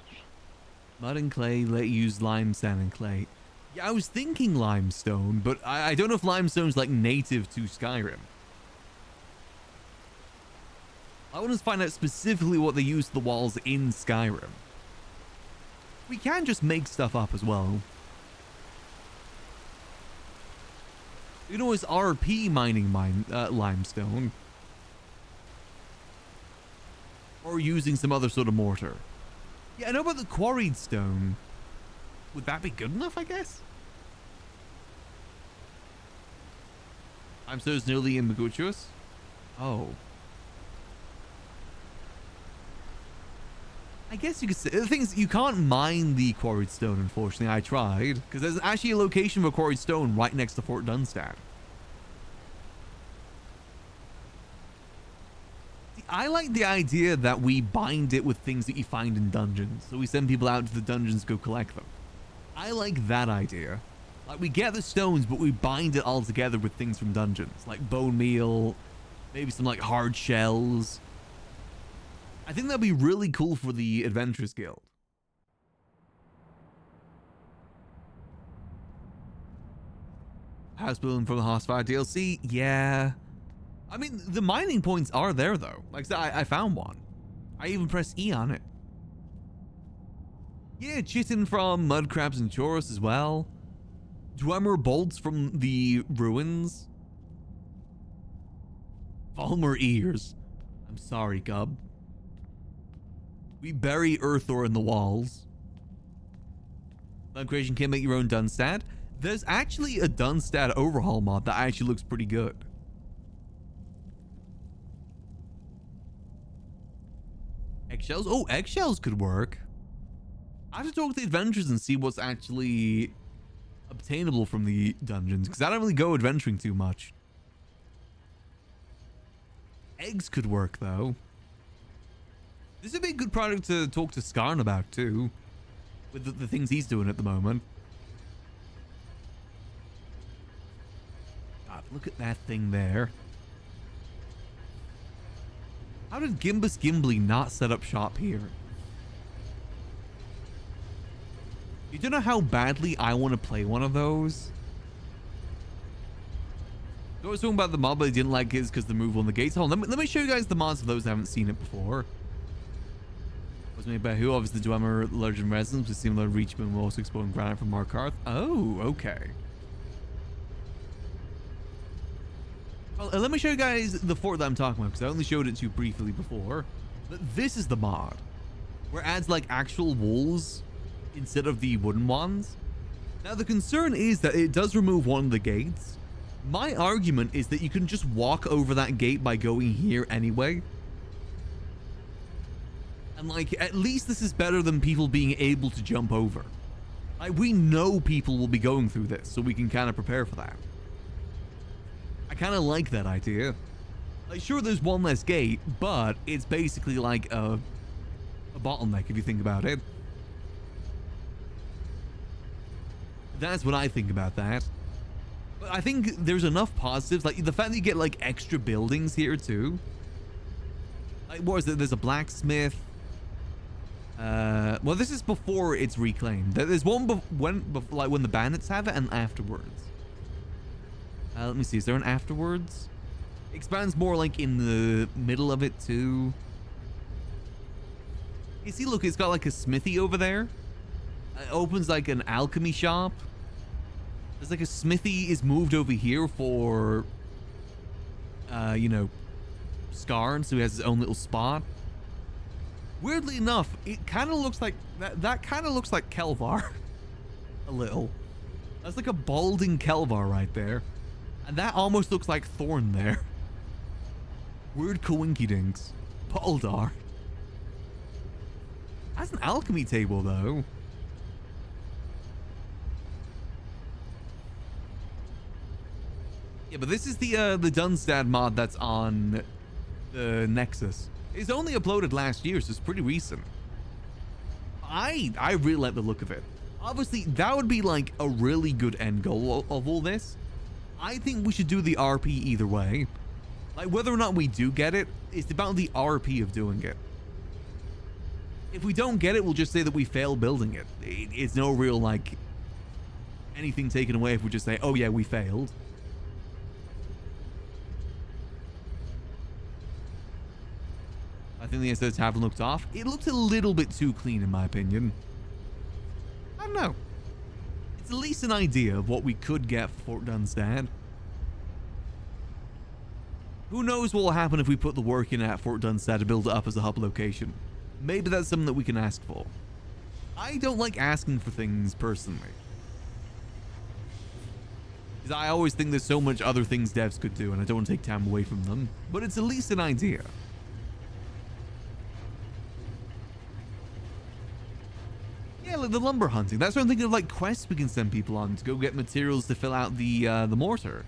Mud and clay, let you use lime, sand, and clay. Yeah, I was thinking limestone, but I don't know if limestone's like native to Skyrim. I want to find out specifically what they use to the walls in Skyrim. We can just make stuff up as well. You know, it's RP mining limestone. Or using some other sort of mortar. Yeah, I know about the quarried stone. Would that be good enough, I guess? I'm so nearly ambiguous. Oh. I guess you could say, the thing is, you can't mine the quarried stone, unfortunately. I tried, because there's actually a location for quarried stone right next to Fort Dunstad. See, I like the idea that we bind it with things that you find in dungeons. So we send people out to the dungeons to go collect them. I like that idea. Like, we get the stones, but we bind it all together with things from dungeons. Like bone meal, maybe some like hard shells. I think that'd be really cool for the Adventurers Guild. House building from the Horsefire DLC? Yeah. I mean, the mining points are there, though. Like I said, I found one. I even pressed E on it. Yeah, chitin from mud crabs and churros as well. Dwemer bolts from the ruins. Volmer ears. I'm sorry, Gub. We bury earth ore in the walls. Mod creation can make your own Dunstad. There's actually a Dunstad overhaul mod that actually looks pretty good. Eggshells? Oh, eggshells could work. I have to talk to the adventurers and see what's actually obtainable from the dungeons, because I don't really go adventuring too much. Eggs could work, though. This would be a good product to talk to Skarn about, too. With the things he's doing at the moment. God, look at that thing there. How did Gimbus Gimbly not set up shop here? You don't know how badly I want to play one of those. I was talking about the mod, but I didn't like it because the move on the gates. Hold on, let me show you guys the mods for those who haven't seen it before. Was made by who? Obviously, the Dwemer Legend Resonance with similar Reachman will also exploring granite from Markarth. Oh, okay. Well, let me show you guys the fort that I'm talking about, because I only showed it to you briefly before. But this is the mod, where it adds like actual walls instead of the wooden ones. Now, the concern is that it does remove one of the gates. My argument is that you can just walk over that gate by going here anyway. And like, at least this is better than people being able to jump over. Like, we know people will be going through this, so we can kind of prepare for that. I kind of like that idea. Like, sure, there's one less gate, but it's basically like a bottleneck if you think about it. That's what I think about that. But I think there's enough positives, like the fact that you get like extra buildings here too. Like, what is it? There's a blacksmith. Well, this is before it's reclaimed. There's one when the bandits have it and afterwards. Let me see. Is there an afterwards? It expands more like in the middle of it too. You see, look, it's got like a smithy over there. It opens like an alchemy shop. There's like a smithy is moved over here for, you know, Skarn, so he has his own little spot. Weirdly enough, it kind of looks like that kind of looks like Kelvaar. A little. That's like a balding Kelvaar right there. And that almost looks like Thorn there. Weird coinkydinks. Poldar. That's an alchemy table, though. Yeah, but this is the Dunstad mod that's on the Nexus. It's only uploaded last year, so it's pretty recent. I really like the look of it. Obviously, that would be like a really good end goal of all this. I think we should do the RP either way. Like, whether or not we do get it, it's about the RP of doing it. If we don't get it, we'll just say that we failed building it. It's no real, like, anything taken away if we just say, oh yeah, we failed. I think the aesthetics haven't looked off. It looks a little bit too clean, in my opinion. I don't know. It's at least an idea of what we could get for Fort Dunstad. Who knows what will happen if we put the work in at Fort Dunstad to build it up as a hub location. Maybe that's something that we can ask for. I don't like asking for things personally, because I always think there's so much other things devs could do and I don't want to take time away from them. But it's at least an idea. Yeah, like the lumber hunting. That's what I'm thinking of, like quests we can send people on to go get materials to fill out the mortar.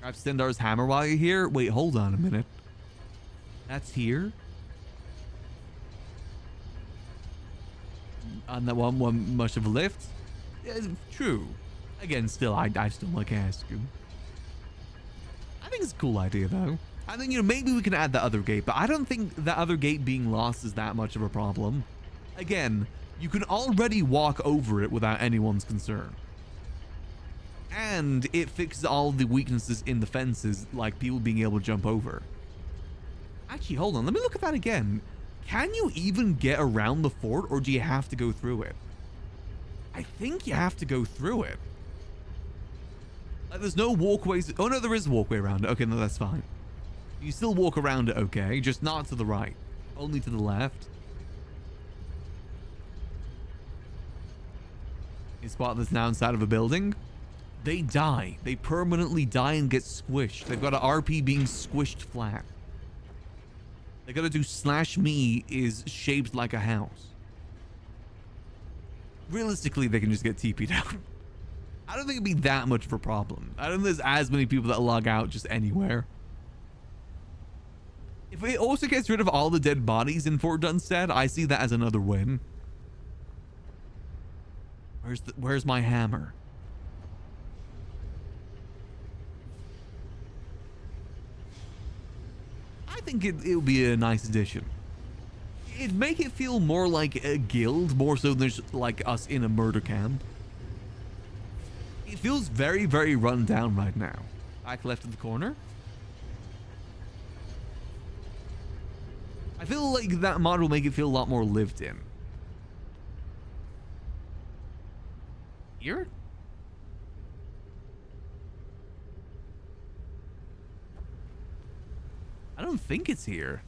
Grab Stendar's hammer while you're here. Wait, hold on a minute. That's here. And that one much of a lift. Yeah, true. Again, still, I still like asking. I think it's a cool idea though. I think, you know, maybe we can add the other gate, but I don't think the other gate being lost is that much of a problem. Again, you can already walk over it without anyone's concern. And it fixes all the weaknesses in the fences, like people being able to jump over. Actually, hold on. Let me look at that again. Can you even get around the fort, or do you have to go through it? I think you have to go through it. Like, there's no walkways. Oh, no, there is a walkway around it. Okay, no, that's fine. You still walk around it, okay? Just not to the right. Only to the left. A spot that's now inside of a building. They die. They permanently die and get squished. They've got an RP being squished flat. They gotta do /me is shaped like a house. Realistically, they can just get TP'd out. I don't think it'd be that much of a problem. I don't think there's as many people that log out just anywhere. If it also gets rid of all the dead bodies in Fort Dunstad, I see that as another win. Where's my hammer? I think it would be a nice addition. It'd make it feel more like a guild, more so than just like us in a murder camp. It feels very, very run down right now. Back left of the corner. I feel like that mod will make it feel a lot more lived in. Here? I don't think it's here.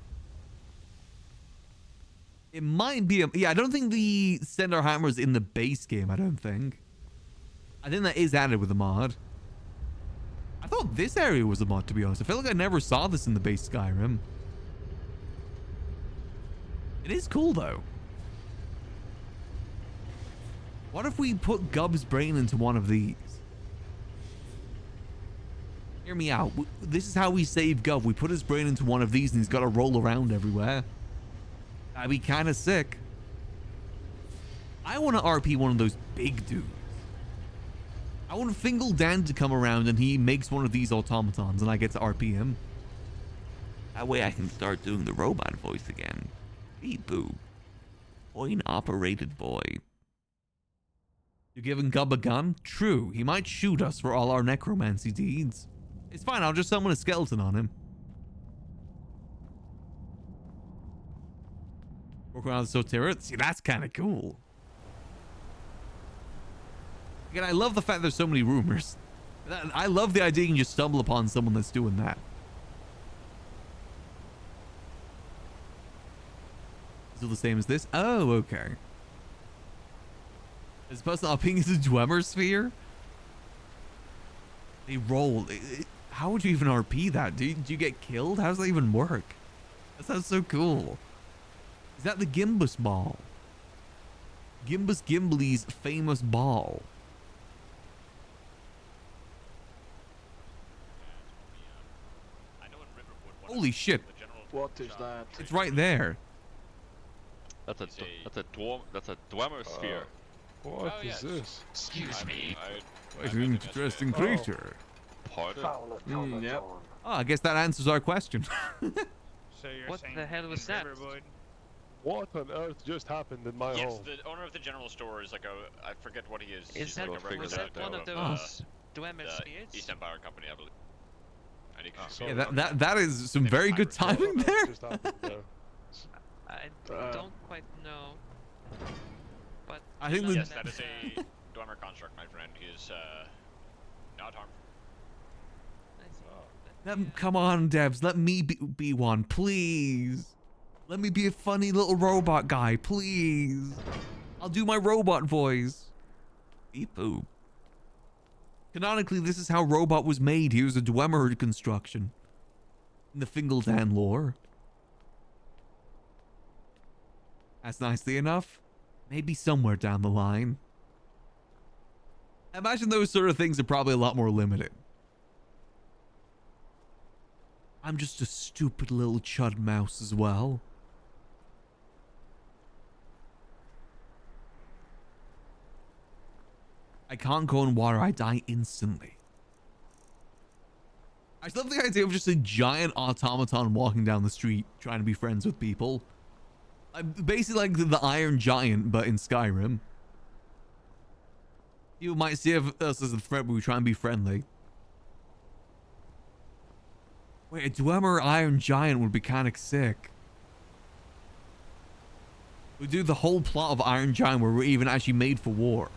It might be. Yeah, I don't think the Stendar hammer is in the base game, I don't think. I think that is added with the mod. I thought this area was a mod, to be honest. I feel like I never saw this in the base Skyrim. It is cool, though. What if we put Gub's brain into one of these? Hear me out. This is how we save Gub. We put his brain into one of these and he's got to roll around everywhere. That'd be kind of sick. I want to RP one of those big dudes. I want Fingal Dan to come around and he makes one of these automatons and I get to RP him. That way I can start doing the robot voice again. Beep boop. Coin-operated boy. You're giving Gub a gun? True. He might shoot us for all our necromancy deeds. It's fine. I'll just summon a skeleton on him. Work around the Soterra. See, that's kind of cool. Again, I love the fact there's so many rumors. I love the idea you can just stumble upon someone that's doing that. Is it the same as this? Oh, okay. Is person RPing is a Dwemer sphere? They roll. How would you even RP that? Do you get killed? How does that even work? That sounds so cool. Is that the Gimbus ball? Gimbus Gimbly's famous ball. Holy shit. What is that? It's right there. That's a Dwemer sphere. What is this? Excuse me. Quite an interesting creature. Pardon? Yep. Oh, I guess that answers our question. So you're What saying the hell was in that? Riverwood? What on earth just happened in my Yes, home? the owner of the general store is like a, I forget what he is. Is He's that, like a was that one of representative those Dwemer the spheres? East Empire Company, I believe. And he can Yeah, that is some very good timing there. I don't quite know. But I think yes, that is a Dwemer construct, my friend. He is not harmful. Come on, devs. Let me be one, please. Let me be a funny little robot guy, please. I'll do my robot voice. Beep boop. Canonically, this is how Robot was made. He was a Dwemer construction. In the Fingaldan lore. That's nicely enough. Maybe somewhere down the line. I imagine those sort of things are probably a lot more limited. I'm just a stupid little chud mouse as well. I can't go in water, I die instantly. I just love the idea of just a giant automaton walking down the street trying to be friends with people. Basically like the Iron Giant, but in Skyrim. You might see us as a threat, but we try and be friendly. Wait, a Dwemer Iron Giant would be kind of sick. We do the whole plot of Iron Giant where we're even actually made for war.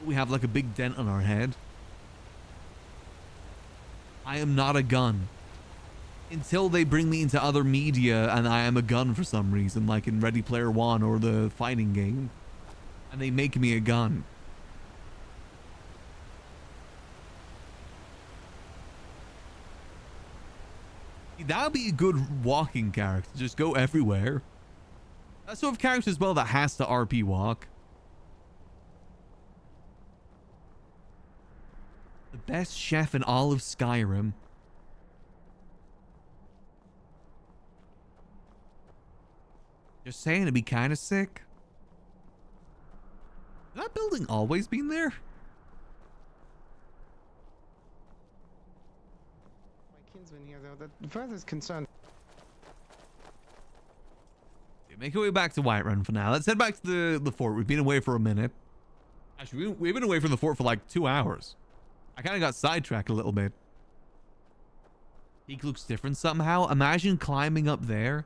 We have like a big dent on our head. I am not a gun. Until they bring me into other media and I am a gun for some reason, like in Ready Player One or the fighting game. And they make me a gun. That would be a good walking character. Just go everywhere. That sort of character as well that has to RP walk. The best chef in all of Skyrim. Just saying, it'd be kind of sick. Has that building always been there? Kinsman here, though, that further is concerned. Make our way back to Whiterun for now. Let's head back to the fort. We've been away for a minute. Actually, we've been away from the fort for like 2 hours. I kind of got sidetracked a little bit. Peak looks different somehow. Imagine climbing up there.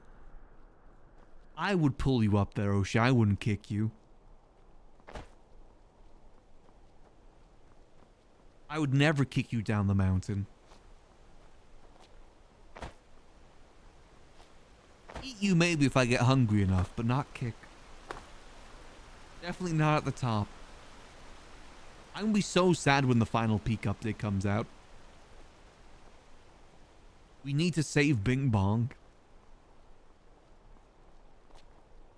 I would pull you up there, Osha. I wouldn't kick you. I would never kick you down the mountain. Eat you maybe if I get hungry enough, but not kick. Definitely not at the top. I'm gonna be so sad when the final peak update comes out. We need to save Bing Bong.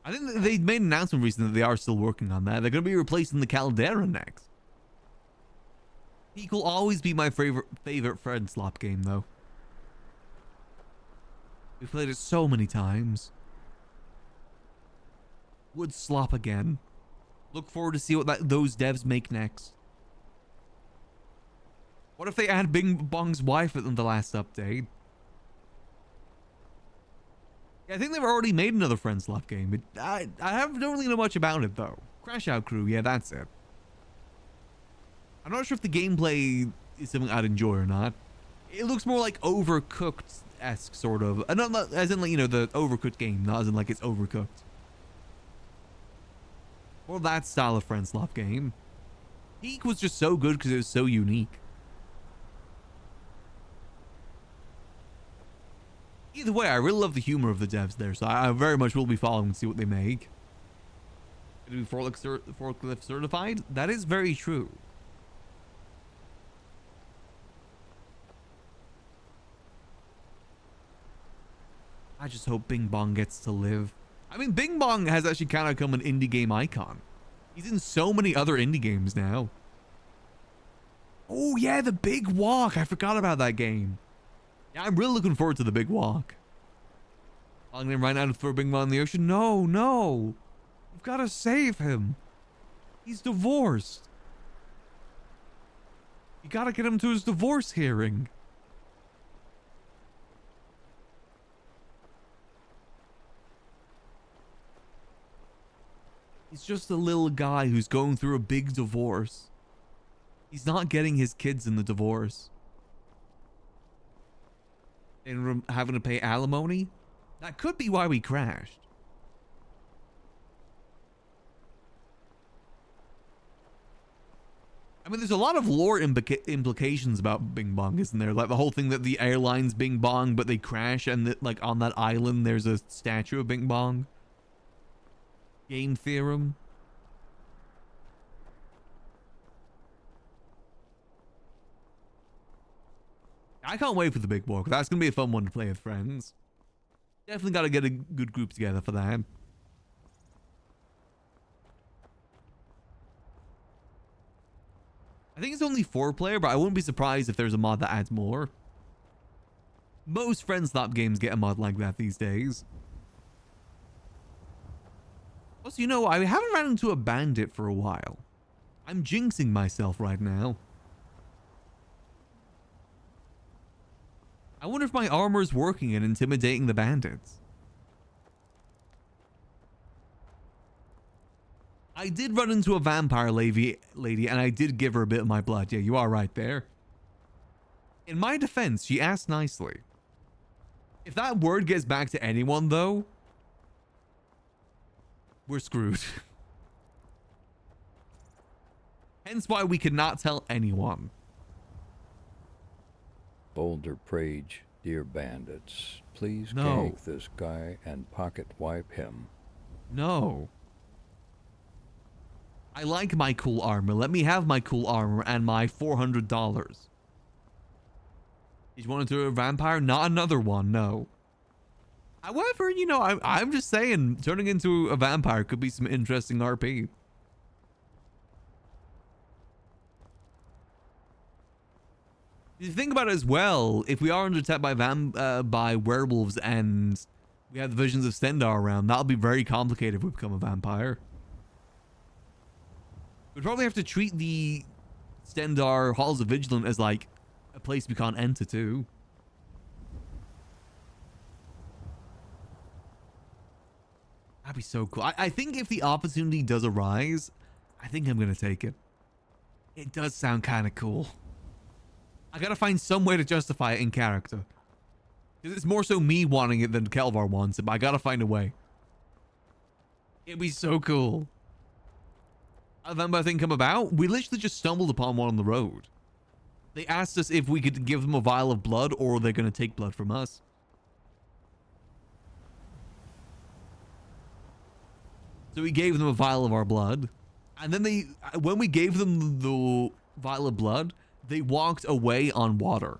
I think they made an announcement recently that they are still working on that. They're gonna be replacing the Caldera next. Peak will always be my favorite friend slop game though. We've played it so many times. Would slop again. Look forward to see what those devs make next. What if they add Bing Bong's wife in the last update? Yeah, I think they've already made another friend slop game, but I don't really know much about it though. Crash Out Crew, yeah, that's it. I'm not sure if the gameplay is something I'd enjoy or not. It looks more like Overcooked-esque, sort of. Not as in, like, you know, the Overcooked game, not as in, like, it's overcooked. Or that style of friend slop game. Peak was just so good because it was so unique. Either way, I really love the humor of the devs there, so I very much will be following and see what they make. Gonna be forklift certified? That is very true. I just hope Bing Bong gets to live. I mean, Bing Bong has actually kind of become an indie game icon. He's in so many other indie games now. Oh yeah, the Big Walk. I forgot about that game. Yeah, I'm really looking forward to the Big Walk. I'm gonna right now to throw Bing Bong in the ocean. No, no. We've got to save him. He's divorced. You gotta get him to his divorce hearing. He's just a little guy who's going through a big divorce. He's not getting his kids in the divorce. And having to pay alimony? That could be why we crashed. I mean, there's a lot of lore implications about Bing Bong, isn't there? Like the whole thing that the airline's Bing Bong, but they crash, and that, like, on that island, there's a statue of Bing Bong. Game theorem. I can't wait for the Big Walk. That's gonna be a fun one to play with friends. Definitely gotta get a good group together for that. I think it's only 4-player, but I wouldn't be surprised if there's a mod that adds more. Most Friendslap games get a mod like that these days. Also, you know, I haven't ran into a bandit for a while. I'm jinxing myself right now. I wonder if my armor is working and intimidating the bandits. I did run into a vampire lady, and I did give her a bit of my blood. Yeah, you are right there. In my defense, she asked nicely. If that word gets back to anyone, though, we're screwed. Hence why we cannot tell anyone. Boulder Prage, dear bandits, please No. gag this guy and pocket wipe him. No. I like my cool armor. Let me have my cool armor and my $400. He's wanted to a vampire? Not another one, no. However, you know, I'm just saying, turning into a vampire could be some interesting RP. If you think about it as well, if we are under attack by werewolves and we have the visions of Stendar around, that'll be very complicated if we become a vampire. We'd probably have to treat the Stendar Halls of Vigilance as like a place we can't enter too. That'd be so cool. I think if the opportunity does arise, I think I'm gonna take it. It does sound kind of cool. I gotta find some way to justify it in character. Because it's more so me wanting it than Kelvaar wants it, but I gotta find a way. It'd be so cool. How did that vampire thing come about? We literally just stumbled upon one on the road. They asked us if we could give them a vial of blood or they're gonna take blood from us. So we gave them a vial of our blood. And then when we gave them the vial of blood, they walked away on water.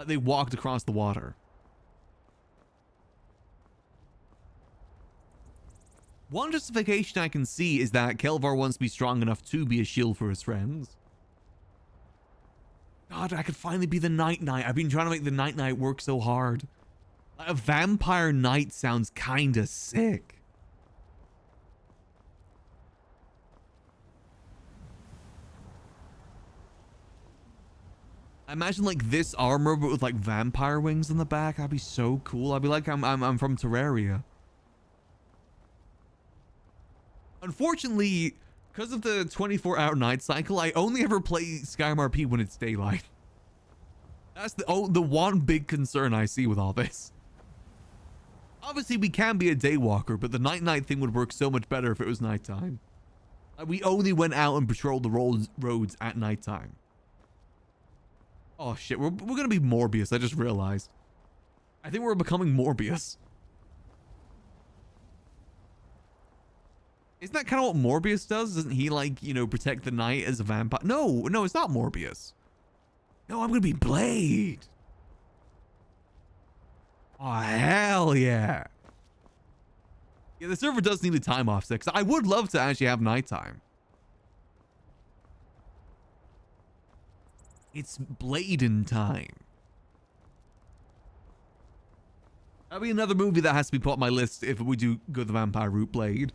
They walked across the water. One justification I can see is that Kelvaar wants to be strong enough to be a shield for his friends. God, I could finally be the Night Knight. I've been trying to make the Night Knight work so hard. A vampire knight sounds kinda sick. I imagine like this armor but with like vampire wings on the back. That'd be so cool. I'd be like I'm from Terraria. Unfortunately, because of the 24-hour night cycle, I only ever play Skyrim RP when it's daylight. That's the one big concern I see with all this. Obviously, we can be a daywalker, but the night thing would work so much better if it was nighttime. Like, we only went out and patrolled the roads at nighttime. Oh shit, we're gonna be Morbius, I just realized. I think we're becoming Morbius. Isn't that kind of what Morbius does? Doesn't he, like, you know, protect the night as a vampire? No, it's not Morbius. No, I'm gonna be Blade. Oh, hell Hell yeah. Yeah, the server does need a time offset, because I would love to actually have nighttime. It's Bladen time. That'll be another movie that has to be put on my list if we do go the vampire route, Blade.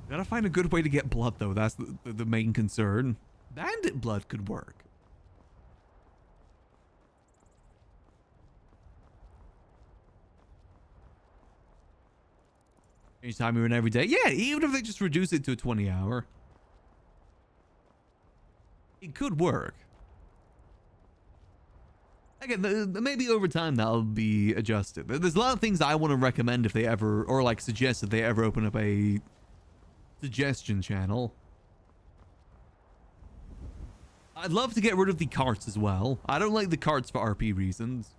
Gotta find a good way to get blood, though. That's the main concern. Bandit blood could work. Change time you're in every day. Yeah, even if they just reduce it to a 20-hour. It could work. Again, maybe over time that'll be adjusted. There's a lot of things I want to recommend if they ever, or like suggest if they ever open up a suggestion channel. I'd love to get rid of the carts as well. I don't like the carts for RP reasons.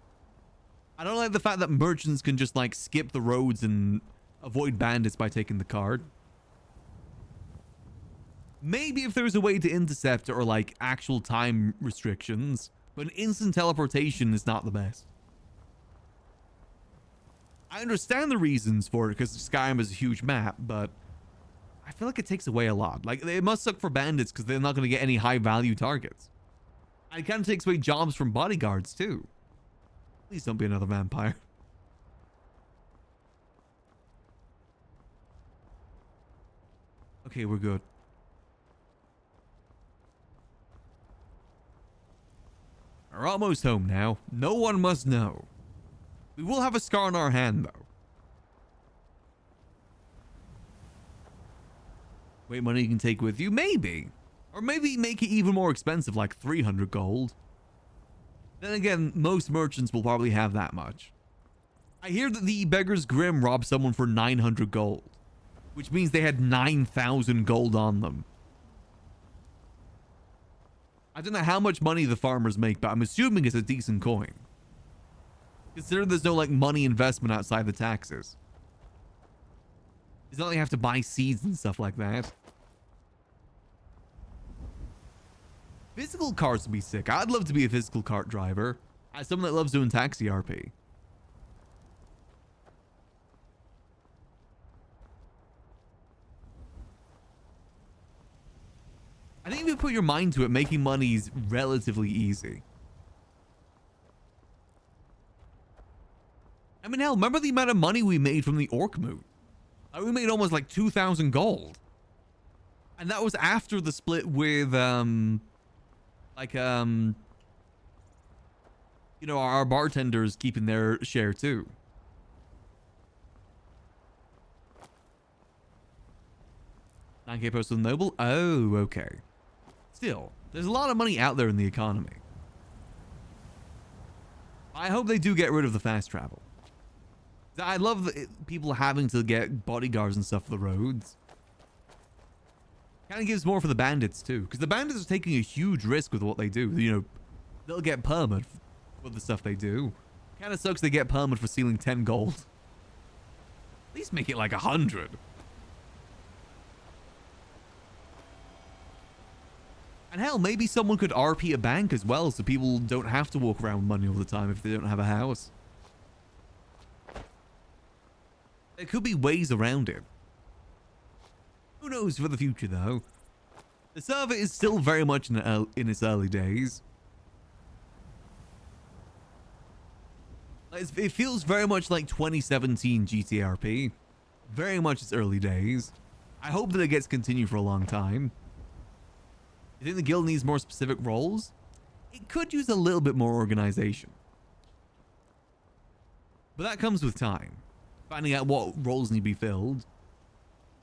I don't like the fact that merchants can just like skip the roads and avoid bandits by taking the cart. Maybe if there's a way to intercept or like actual time restrictions, but instant teleportation is not the best. I understand the reasons for it because Skyrim is a huge map, but I feel like it takes away a lot. Like, it must suck for bandits because they're not going to get any high value targets. And it kind of takes away jobs from bodyguards too. Please don't be another vampire. Okay, we're good. We're almost home now. No one must know. We will have a scar on our hand, though. Wait, money you can take with you? Maybe. Or maybe make it even more expensive, like 300 gold. Then again, most merchants will probably have that much. I hear that the Beggar's Grim robbed someone for 900 gold. Which means they had 9,000 gold on them. I don't know how much money the farmers make, but I'm assuming it's a decent coin. Consider there's no like money investment outside the taxes. It's not like you have to buy seeds and stuff like that. Physical carts would be sick. I'd love to be a physical cart driver. As someone that loves doing taxi RP. I think if you put your mind to it, making money is relatively easy. I mean, hell, remember the amount of money we made from the Orc Moot? We made almost like 2,000 gold. And that was after the split with, you know, our bartenders keeping their share too. $9K postal noble? Oh, okay. Still, there's a lot of money out there in the economy. I hope they do get rid of the fast travel. I love people having to get bodyguards and stuff for the roads. Kind of gives more for the bandits too, because the bandits are taking a huge risk with what they do. You know, they'll get permit for the stuff they do. Kind of sucks they get permit for stealing 10 gold. At least make it like 100. And hell, maybe someone could RP a bank as well, so people don't have to walk around with money all the time if they don't have a house. There could be ways around it. Who knows for the future, though? The server is still very much in its early days. It feels very much like 2017 GTRP. Very much its early days. I hope that it gets continued for a long time. You think the guild needs more specific roles? It could use a little bit more organization. But that comes with time. Finding out what roles need to be filled.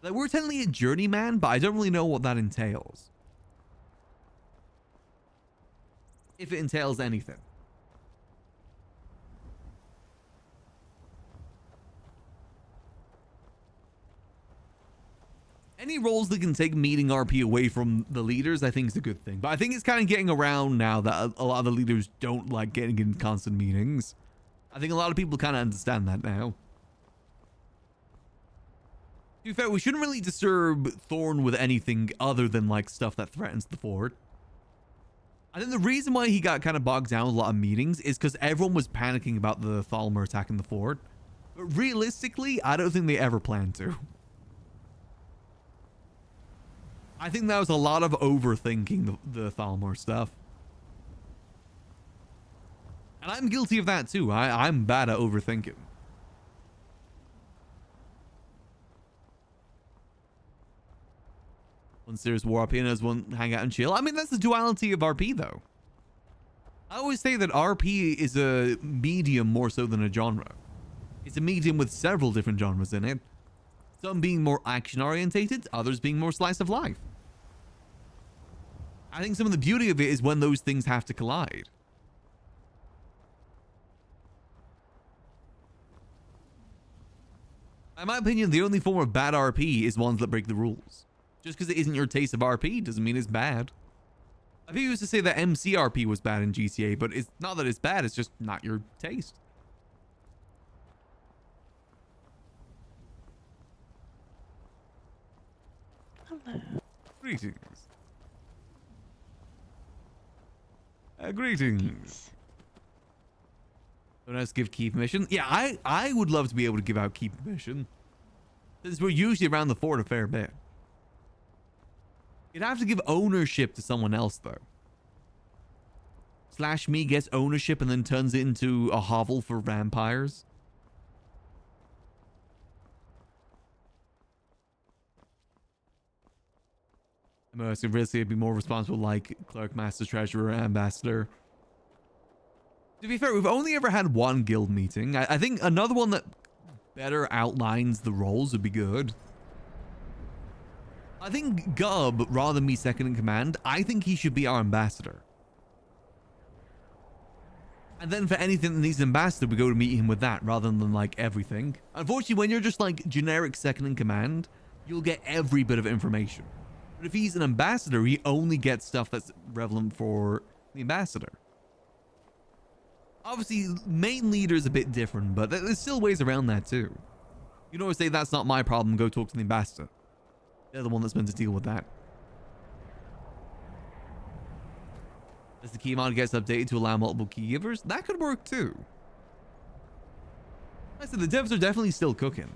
Like, we're technically a journeyman, but I don't really know what that entails. If it entails anything. Any roles that can take meeting RP away from the leaders, I think is a good thing. But I think it's kind of getting around now that a lot of the leaders don't like getting in constant meetings. I think a lot of people kind of understand that now. To be fair, we shouldn't really disturb Thorn with anything other than like stuff that threatens the fort. I think the reason why he got kind of bogged down with a lot of meetings is because everyone was panicking about the Thalmor attacking the fort. But realistically, I don't think they ever planned to. I think that was a lot of overthinking the Thalmor stuff. And I'm guilty of that too. I'm bad at overthinking. One serious war RP and others one hang out and chill. I mean, that's the duality of RP though. I always say that RP is a medium more so than a genre. It's a medium with several different genres in it. Some being more action orientated, others being more slice of life. I think some of the beauty of it is when those things have to collide. In my opinion, the only form of bad RP is ones that break the rules. Just because it isn't your taste of RP doesn't mean it's bad. I think you used to say that MCRP was bad in GTA, but it's not that it's bad, it's just not your taste. Hello. Greetings. Greetings. Don't have to give key permission. Yeah, I would love to be able to give out key permission. Since we're usually around the fort a fair bit. You'd have to give ownership to someone else, though. Slash me gets ownership and then turns it into a hovel for vampires. So really, I'd be more responsible like clerk, master, treasurer, ambassador. To be fair, we've only ever had one guild meeting. I think another one that better outlines the roles would be good. I think Gub, rather than me second in command, I think he should be our ambassador. And then for anything that needs an ambassador, we go to meet him with that rather than like everything. Unfortunately, when you're just like generic second in command, you'll get every bit of information. But if he's an ambassador, he only gets stuff that's relevant for the ambassador. Obviously, main leader is a bit different, but there's still ways around that too. You can always say, that's not my problem, go talk to the ambassador. They're the one that's meant to deal with that. As the key amount gets updated to allow multiple key givers, that could work too. I said the devs are definitely still cooking.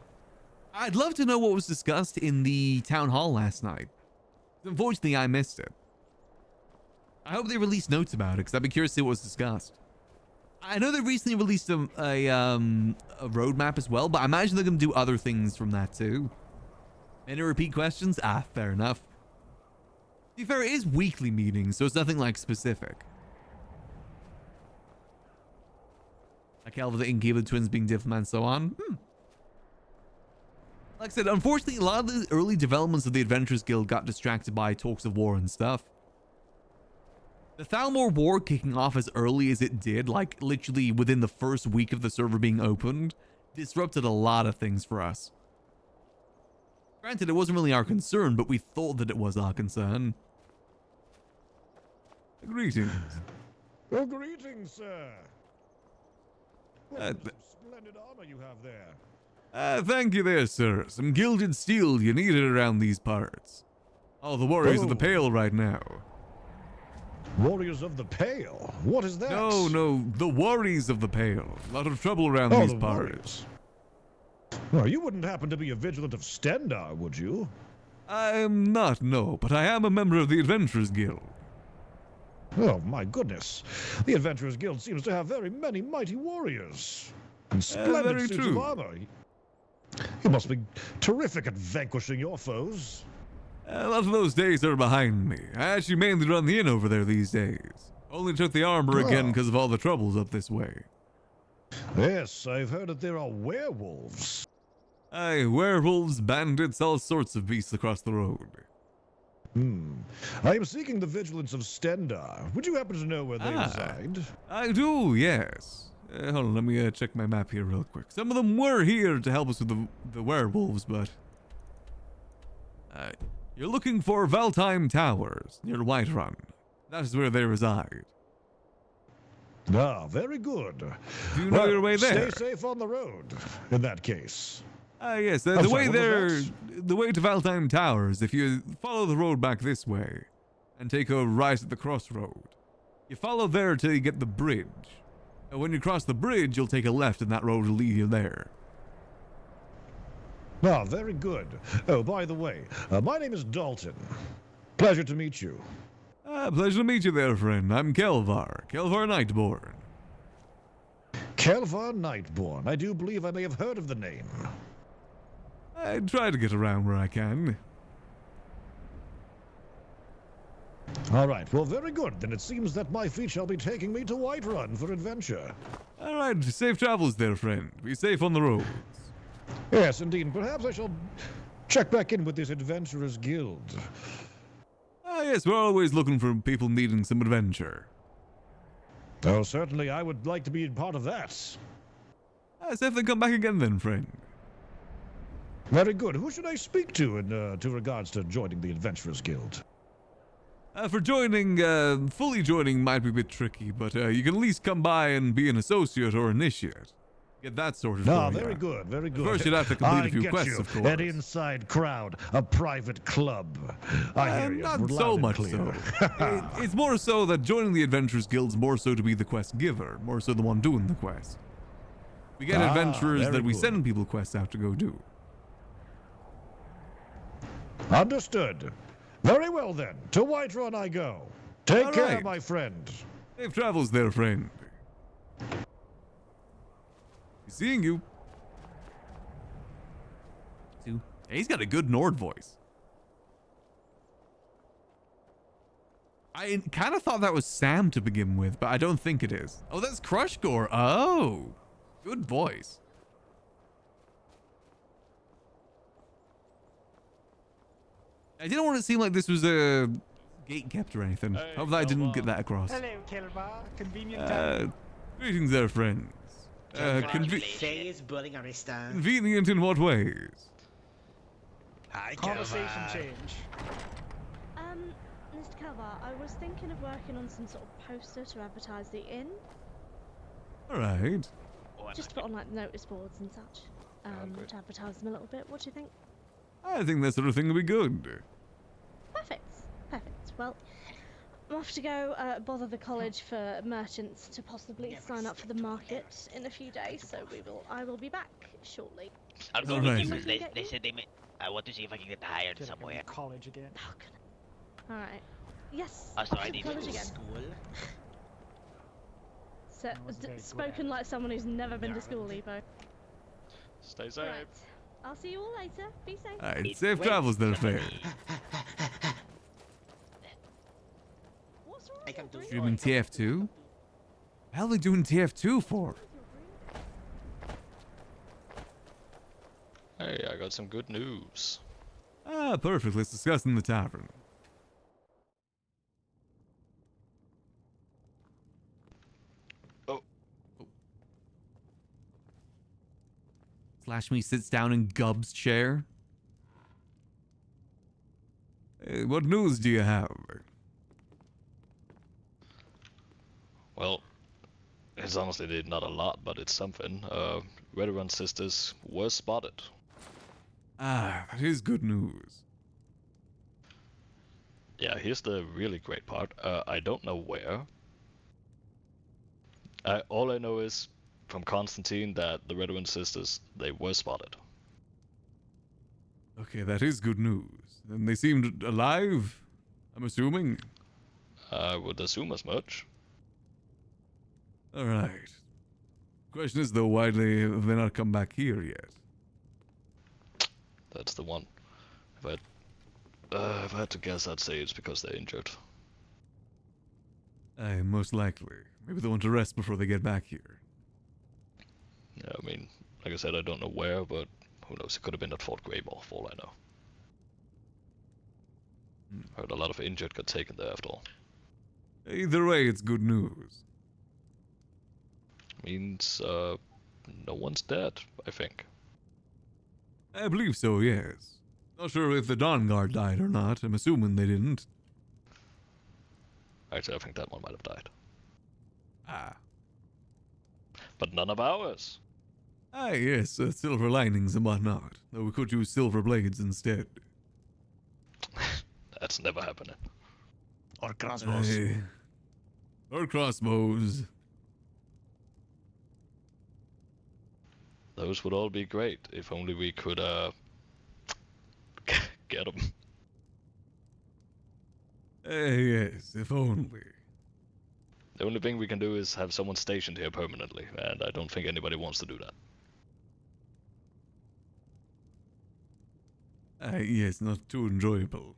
I'd love to know what was discussed in the town hall last night. Unfortunately, I missed it. I hope they released notes about it, because I'd be curious to see what was discussed. I know they recently released a roadmap as well, but I imagine they're going to do other things from that too. Any repeat questions? Ah, fair enough. To be fair, it is weekly meetings, so it's nothing like specific. Like Kelvaar the Innkeeper, the twins being diplomat and so on. Like I said, unfortunately, a lot of the early developments of the Adventurers Guild got distracted by talks of war and stuff. The Thalmor War kicking off as early as it did, like literally within the first week of the server being opened, disrupted a lot of things for us. Granted, it wasn't really our concern, but we thought that it was our concern. Greetings. Oh, greetings, sir. What splendid armor you have there. Thank you there, sir. Some gilded steel you needed around these parts. Oh, the warriors of the Pale right now. Warriors of the Pale? What is that? No, the worries of the Pale. A lot of trouble around these parts. Well, you wouldn't happen to be a vigilant of Stendar, would you? I am not, no, but I am a member of the Adventurers Guild. Oh, my goodness. The Adventurers Guild seems to have very many mighty warriors. And splendid suits of armor. You must be terrific at vanquishing your foes. A lot of those days are behind me. I actually mainly run the inn over there these days. Only took the armor again because of all the troubles up this way. Yes, I've heard that there are werewolves. Aye, werewolves, bandits, all sorts of beasts across the road. I am seeking the vigilance of Stendar. Would you happen to know where they reside? I do, yes. Hold on, let me check my map here real quick. Some of them were here to help us with the werewolves, but... you're looking for Valtheim Towers, near Whiterun. That is where they reside. Ah, very good. Do you know your way there? Stay safe on the road, in that case. Yes, the way there, the way to Valtheim Towers, if you follow the road back this way, and take a right at the crossroad, You follow there till you get the bridge. And when you cross the bridge, you'll take a left and that road will lead you there. Ah, very good. Oh, by the way, my name is Dalton. Pleasure to meet you. Pleasure to meet you there, friend. I'm Kelvaar Nightborne. Kelvaar Nightborne. I do believe I may have heard of the name. I try to get around where I can. All right, well, very good. Then it seems that my feet shall be taking me to Whiterun for adventure. All right, safe travels there, friend. Be safe on the roads. Yes, indeed. Perhaps I shall check back in with this adventurers guild. Yes, we're always looking for people needing some adventure. Oh, certainly, I would like to be part of that. Definitely come back again then, friend. Very good. Who should I speak to in regards to joining the Adventurers Guild? For joining, fully joining might be a bit tricky, but you can at least come by and be an associate or initiate. Get that sorted Ah, for very you. good, very good. First, you'd have to complete a few get quests, you. of course. An inside crowd, a private club. I hear you. Not loud so and much clear. so. It's more so that joining the Adventurers Guild's more so to be the quest giver, more so the one doing the quest. We get adventurers very that we good. send people quests out to go do. Understood. Very well then. To Whiterun I go. Take All care, right. my friend. Safe travels there, friend. Seeing you. Hey, he's got a good Nord voice. I kind of thought that was Sam to begin with, but I don't think it is. Oh, that's Crushgore. Oh, good voice. I didn't want it to seem like this was a gate kept or anything. Hopefully I didn't get that across. Hello, Kelvaar. Convenient time. Greetings there, friends. Convenient in what ways? Hi, Conversation change. Mr. Kelvaar, I was thinking of working on some sort of poster to advertise the inn. Alright. Just to put on like notice boards and such. To advertise them a little bit. What do you think? I think that sort of thing would be good. Perfect. Perfect. Well, I'm off to go bother the college for merchants to possibly sign up for the market in a few days. So I will be back shortly. I'll go with you because they said they may. I want to see if I can get hired somewhere. College again. All right. Yes. So I need to college go to again. school. So, spoken like someone who's never been to school, Evo. Stay safe. Right. I'll see you all later. Be safe. Alright, safe travels there, friend. Streaming TF2? What the hell are they doing TF2 for? Hey, I got some good news. Ah, perfect. Let's discuss in the tavern. Slash me sits down in Gub's chair. Hey, what news do you have? Well, it's honestly not a lot, but it's something. Redrun sisters were spotted. Ah, that is good news. Yeah, here's the really great part. I don't know where. All I know is from Constantine that the Redrun sisters, they were spotted. Okay, that is good news. And they seemed alive, I'm assuming. I would assume as much. Alright. Question is though, why have they not come back here yet? That's the one. If I had to guess, I'd say it's because they're injured. Aye, most likely. Maybe they want to rest before they get back here. Yeah, I mean, like I said, I don't know where, but who knows? It could have been at Fort Greymore, for all I know. Heard a lot of injured got taken there after all. Either way, it's good news. Means, no one's dead, I think. I believe so, yes. Not sure if the Dawn Guard died or not. I'm assuming they didn't. Actually, I think that one might have died. Ah. But none of ours. Ah, yes, silver linings and whatnot. Though we could use silver blades instead. That's never happening. Or crossbows. Or crossbows. Those would all be great if only we could get them. Yes, if only. The only thing we can do is have someone stationed here permanently, and I don't think anybody wants to do that. Yes, not too enjoyable.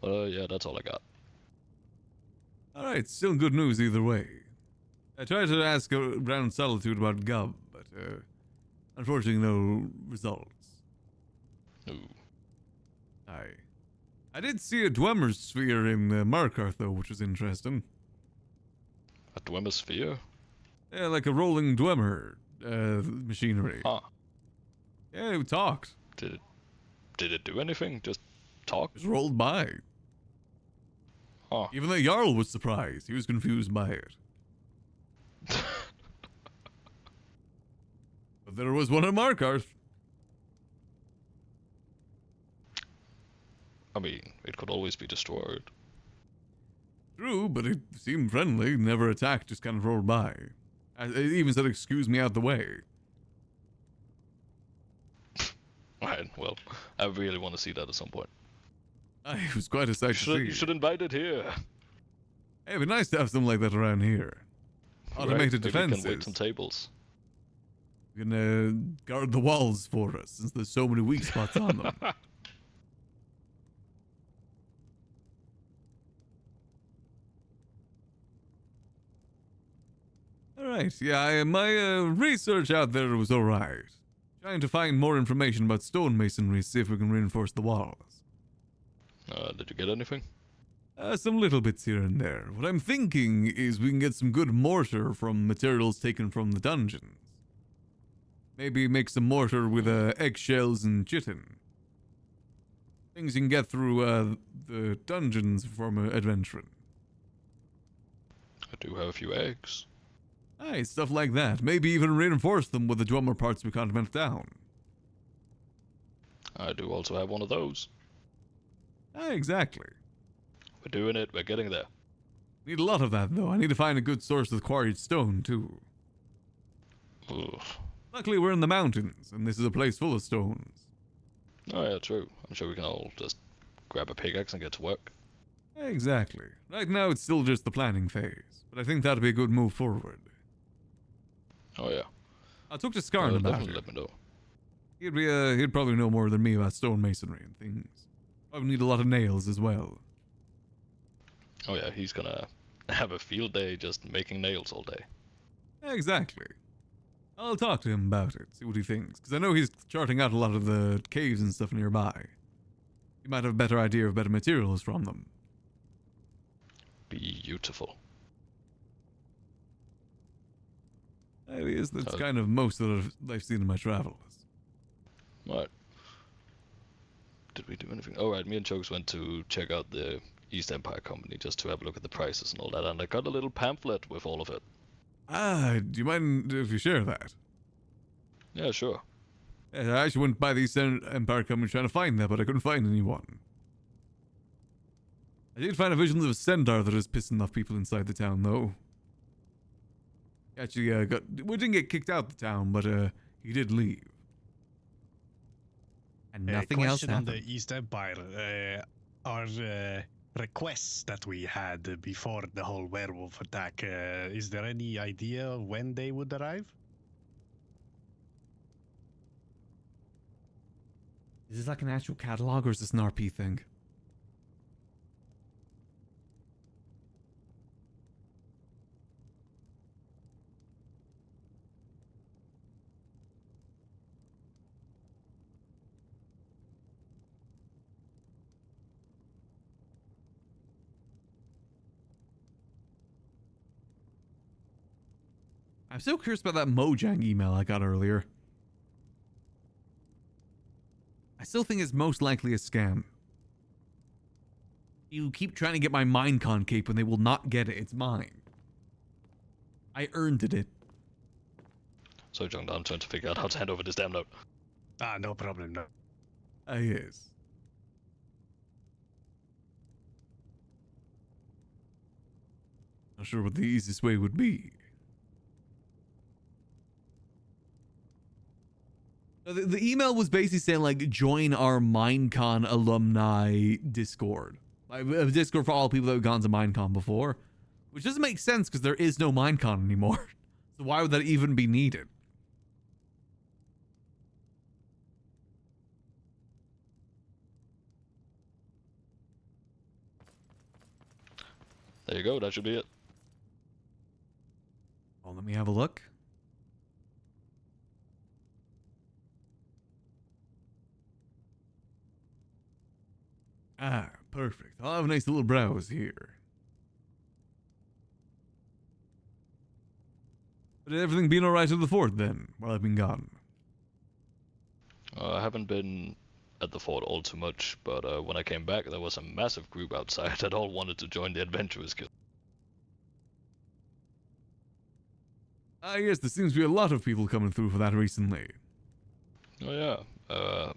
Yeah, that's all I got. Alright, still good news either way. I tried to ask around Solitude about Gub, but unfortunately no results. Ooh. I did see a Dwemer sphere in Markarth though, which was interesting. A Dwemer sphere? Yeah, like a rolling Dwemer machinery. Huh. Yeah, it talked. Did it do anything? Just talk? Just rolled by. Huh. Even the Jarl was surprised. He was confused by it. But there was one at Markarth. I mean, it could always be destroyed. True, but it seemed friendly, never attacked, just kind of rolled by. It even said, excuse me out the way. Right, well, I really want to see that at some point. It was quite a sight to see. You should invite it here. Hey, it'd be nice to have something like that around here. Automated defenses. We can wait some tables. You can guard the walls for us, since there's so many weak spots on them. Alright, yeah, my research out there was alright. Trying to find more information about stonemasonry, see if we can reinforce the walls. Did you get anything? Some little bits here and there. What I'm thinking is we can get some good mortar from materials taken from the dungeons. Maybe make some mortar with eggshells and chitin. Things you can get through the dungeons from adventuring. I do have a few eggs. Aye, stuff like that. Maybe even reinforce them with the Dwemer parts we can't melt down. I do also have one of those. Aye, exactly. We're doing it, we're getting there. Need a lot of that, though. I need to find a good source of quarried stone, too. Ugh. Luckily, we're in the mountains, and this is a place full of stones. Oh yeah, true. I'm sure we can all just grab a pickaxe and get to work. Exactly. Right now, it's still just the planning phase, but I think that'd be a good move forward. Oh yeah. I'll talk to Skarn about it. Let me know. He'd probably know more than me about stonemasonry and things. Probably need a lot of nails as well. Oh yeah, he's gonna have a field day just making nails all day. Exactly. I'll talk to him about it, see what he thinks, because I know he's charting out a lot of the caves and stuff nearby. He might have a better idea of better materials from them. Beautiful. That's kind of most that I've seen in my travels. Right. Did we do anything? Oh right, me and Chokes went to check out the East Empire Company just to have a look at the prices and all that, and I got a little pamphlet with all of it. Do you mind if you share that? Yeah, sure. Yeah, I actually went by the East Empire Company trying to find that, but I couldn't find anyone. I did find a vision of a centaur that is pissing off people inside the town, though. Actually, we didn't get kicked out the town, but he did leave. And nothing else happened. On the East Empire, our requests that we had before the whole werewolf attack, is there any idea when they would arrive? Is this like an actual catalog, or is this an RP thing? I'm so curious about that Mojang email I got earlier. I still think it's most likely a scam. You keep trying to get my Minecon cape and they will not get it. It's mine. I earned it. So, John, I'm trying to figure out how to hand over this damn note. No problem, no. Yes. Not sure what the easiest way would be. The email was basically saying, like, join our Minecon alumni Discord. Like, a Discord for all people that have gone to Minecon before. Which doesn't make sense because there is no Minecon anymore. So why would that even be needed? There you go, that should be it. Oh, let me have a look. Ah, perfect. I'll have a nice little browse here. But everything been alright at the fort then, while I've been gone? I haven't been at the fort all too much, but when I came back, there was a massive group outside that all wanted to join the Adventurers Guild. Ah, yes, there seems to be a lot of people coming through for that recently. Oh yeah,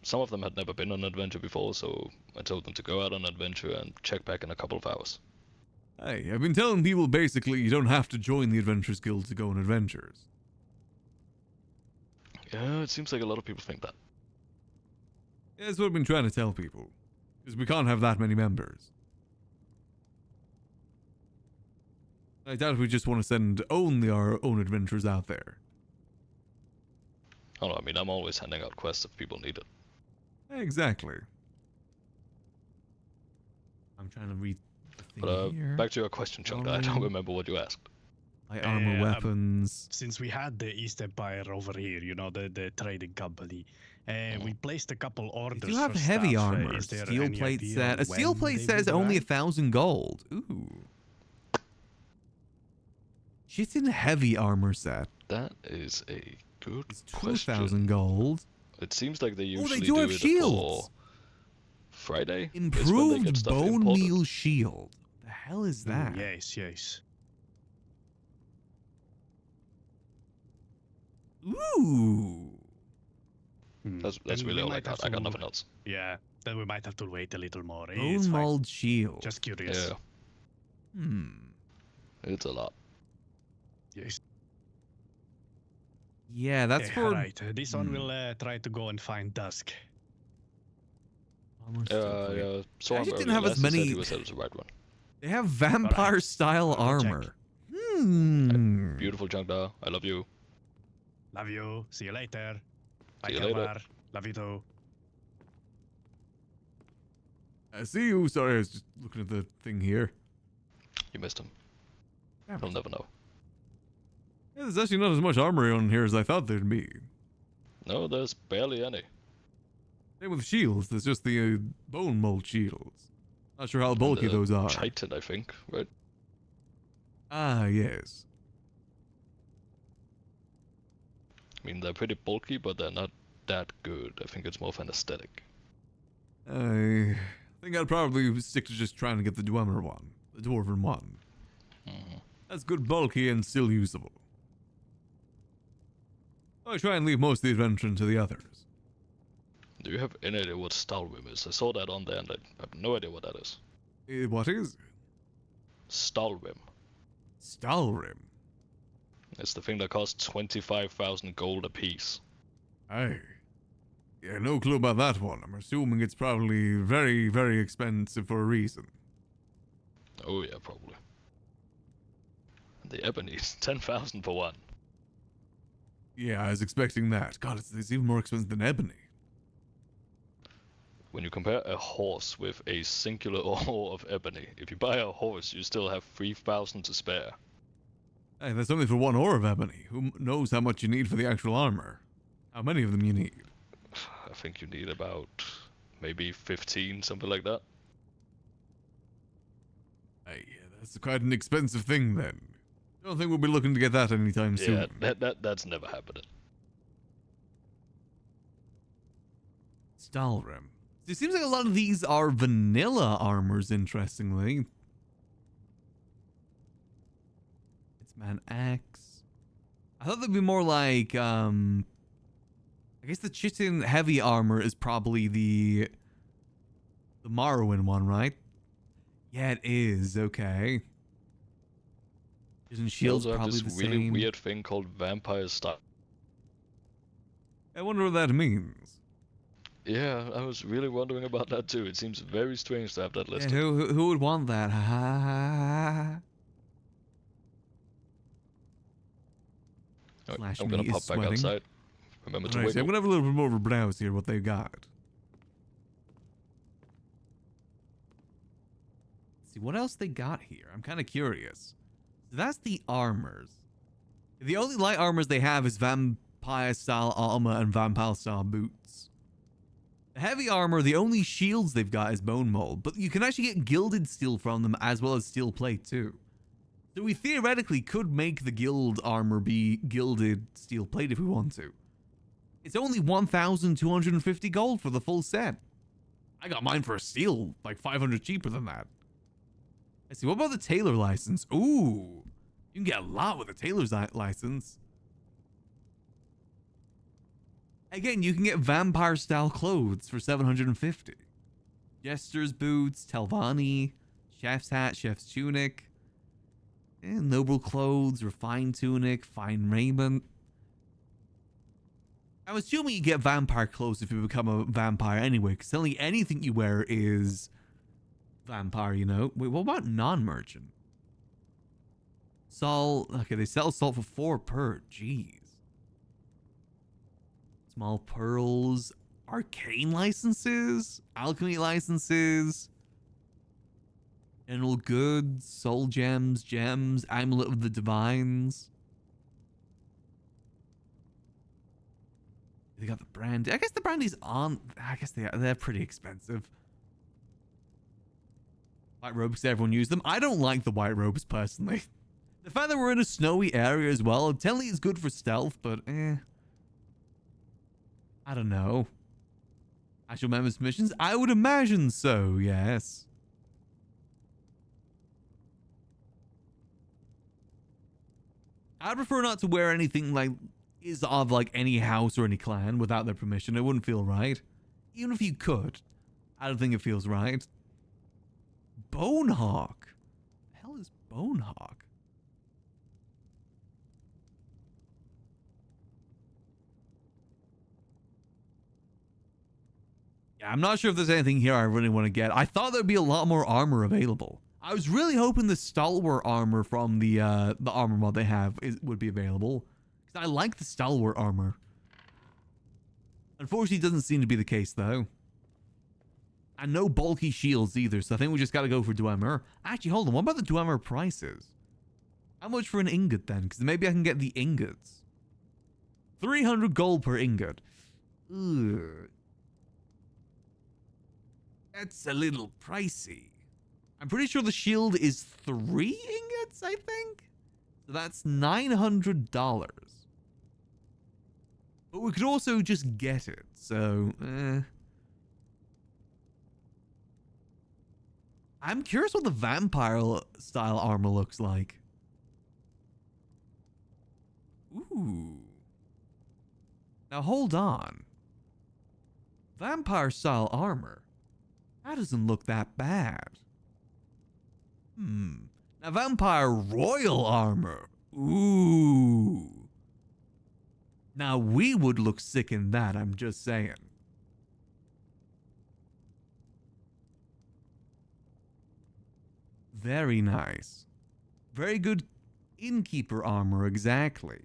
some of them had never been on an adventure before, so I told them to go out on an adventure and check back in a couple of hours. Hey, I've been telling people basically you don't have to join the Adventurers Guild to go on adventures. Yeah, it seems like a lot of people think that. Yeah, that's what I've been trying to tell people. Because we can't have that many members. I doubt we just want to send only our own adventurers out there. Oh no, I mean, I'm always handing out quests if people need it. Exactly. I'm trying to read the thing But here. back to your question, Chunk. I don't remember what you asked. Light armor weapons. Since we had the East Empire over here, you know, the trading company, we placed a couple orders. They do have for heavy stuff. armor. Is there Steel any plate idea set. A when steel plate they says would only arrive? 1,000 gold. Ooh. Chitin heavy armor set. That is a good It's question. 2,000 gold. It seems like they Oh, usually they do have it shields. for Friday. is when they get Improved stuff bone imported. meal shield. The hell is that? Yes, yes. Ooh. That's Then really we all I might have got. I got to- nothing else. Yeah, then we might have to wait a little more. It's Bone fine. mold shield. Just curious. Yeah, it's a lot. Yes. Yeah, that's Okay, for alright. This one will try to go and find Dusk. armor steel plate. Yeah. So They actually didn't have as many. He said it was the right one. They have vampire style armor. Hmm. Beautiful Chunk. I love you. Love you. See you later. Bye, See you later. Kelvaar. Love you too. I see you. Sorry, I was just looking at the thing here. You missed him. Damn it. He'll never know. Yeah, there's actually not as much armor on here as I thought there'd be. No, there's barely any. Same with shields. There's just the bone mold shields. Not sure how bulky And, those are. Chitin, I think, right? Ah, yes. I mean, they're pretty bulky, but they're not that good. I think it's more of an aesthetic. I think I'd probably stick to just trying to get the Dwemer one. The Dwarven one. That's good, bulky, and still usable. I try and leave most of the adventuring to the others. Do you have any idea what Stalwim is? I saw that on there and I have no idea what that is. What is? Stalwim. Stalrim. It's the thing that costs 25,000 gold apiece. Aye. Yeah, no clue about that one. I'm assuming it's probably very, very expensive for a reason. Oh yeah, probably. The ebony is 10,000 for one. Yeah, I was expecting that. God, it's even more expensive than ebony. When you compare a horse with a singular ore of ebony, if you buy a horse, you still have 3,000 to spare. Hey, that's only for one ore of ebony. Who knows how much you need for the actual armor? How many of them you need? I think you need about maybe 15, something like that. Hey, that's quite an expensive thing then. Don't think we'll be looking to get that anytime soon. Yeah, that's never happening. Stalrim. It seems like a lot of these are vanilla armors, interestingly. It's man axe. I thought they'd be more like, I guess the Chitin heavy armor is probably the Morrowind one, right? Yeah, it is. Okay. Isn't They shields also have probably this the really same? weird thing called vampire style. I wonder what that means. Yeah, I was really wondering about that too. It seems very strange to have that Yeah, listed. who would want that? Ha ha ha. Alright, Slash I'm me gonna is pop back sweating. outside. Remember to Alright, so I'm wiggle. gonna have a little bit more of a browse here what they've got. Let's see what else they got here. I'm kind of curious. So that's the armors. The only light armors they have is vampire style armor and vampire style boots. The heavy armor, the only shields they've got is bone mold, but you can actually get gilded steel from them as well as steel plate too. So we theoretically could make the guild armor be gilded steel plate if we want to. It's only 1,250 gold for the full set. I got mine for a steal, like 500 cheaper than that. Let's see, what about the tailor license? Ooh, you can get a lot with a tailor's license. Again, you can get vampire style clothes for 750. Jester's boots, Telvanni, chef's hat, chef's tunic, and noble clothes, refined tunic, fine raiment. I'm assuming you get vampire clothes if you become a vampire anyway, because only anything you wear is vampire, you know? Wait, what about non-merchant? Salt, okay, they sell salt for 4 per, jeez. Small pearls, arcane licenses, alchemy licenses, general goods, soul gems, amulet of the divines. They got the brandy. I guess the brandy's on. I guess they're pretty expensive. White robes, everyone use them. I don't like the white robes personally. The fact that we're in a snowy area as well, technically it's good for stealth, but I don't know. Actual members missions? I would imagine so, yes. I'd prefer not to wear anything like is of like any house or any clan without their permission. It wouldn't feel right. Even if you could, I don't think it feels right. Bonehawk. The hell is Bonehawk? Yeah, I'm not sure if there's anything here I really want to get. I thought there'd be a lot more armor available. I was really hoping the stalwart armor from the armor mod they have would be available. Because I like the stalwart armor. Unfortunately, it doesn't seem to be the case, though. And no bulky shields either, so I think we just gotta go for Dwemer. Actually, hold on, what about the Dwemer prices? How much for an ingot, then? Because maybe I can get the ingots. 300 gold per ingot. Ugh. That's a little pricey. I'm pretty sure the shield is 3 ingots, I think? So that's $900. But we could also just get it, so... I'm curious what the vampire-style armor looks like. Ooh. Now, hold on. Vampire-style armor. That doesn't look that bad. Now, vampire royal armor. Ooh. Now, we would look sick in that, I'm just saying. Very nice. Very good innkeeper armor, exactly.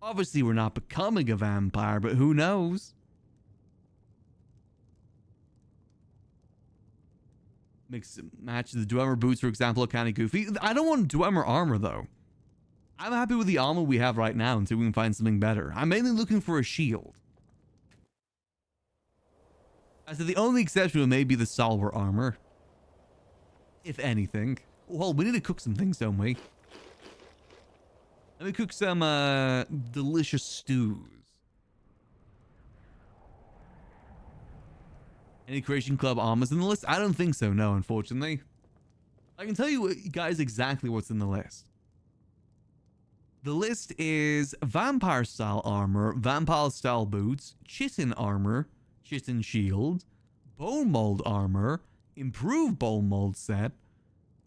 Obviously, we're not becoming a vampire, but who knows? Match the Dwemer boots, for example, are kind of goofy. I don't want Dwemer armor, though. I'm happy with the armor we have right now until we can find something better. I'm mainly looking for a shield. I said the only exception may be the stalwart armor. If anything. Well, we need to cook some things, don't we? Let me cook some delicious stews. Any Creation Club armors in the list? I don't think so, no, unfortunately. I can tell you guys exactly what's in the list. The list is vampire style armor, vampire style boots, chitin armor, chitin shield, bone mold armor, improved bone mold set,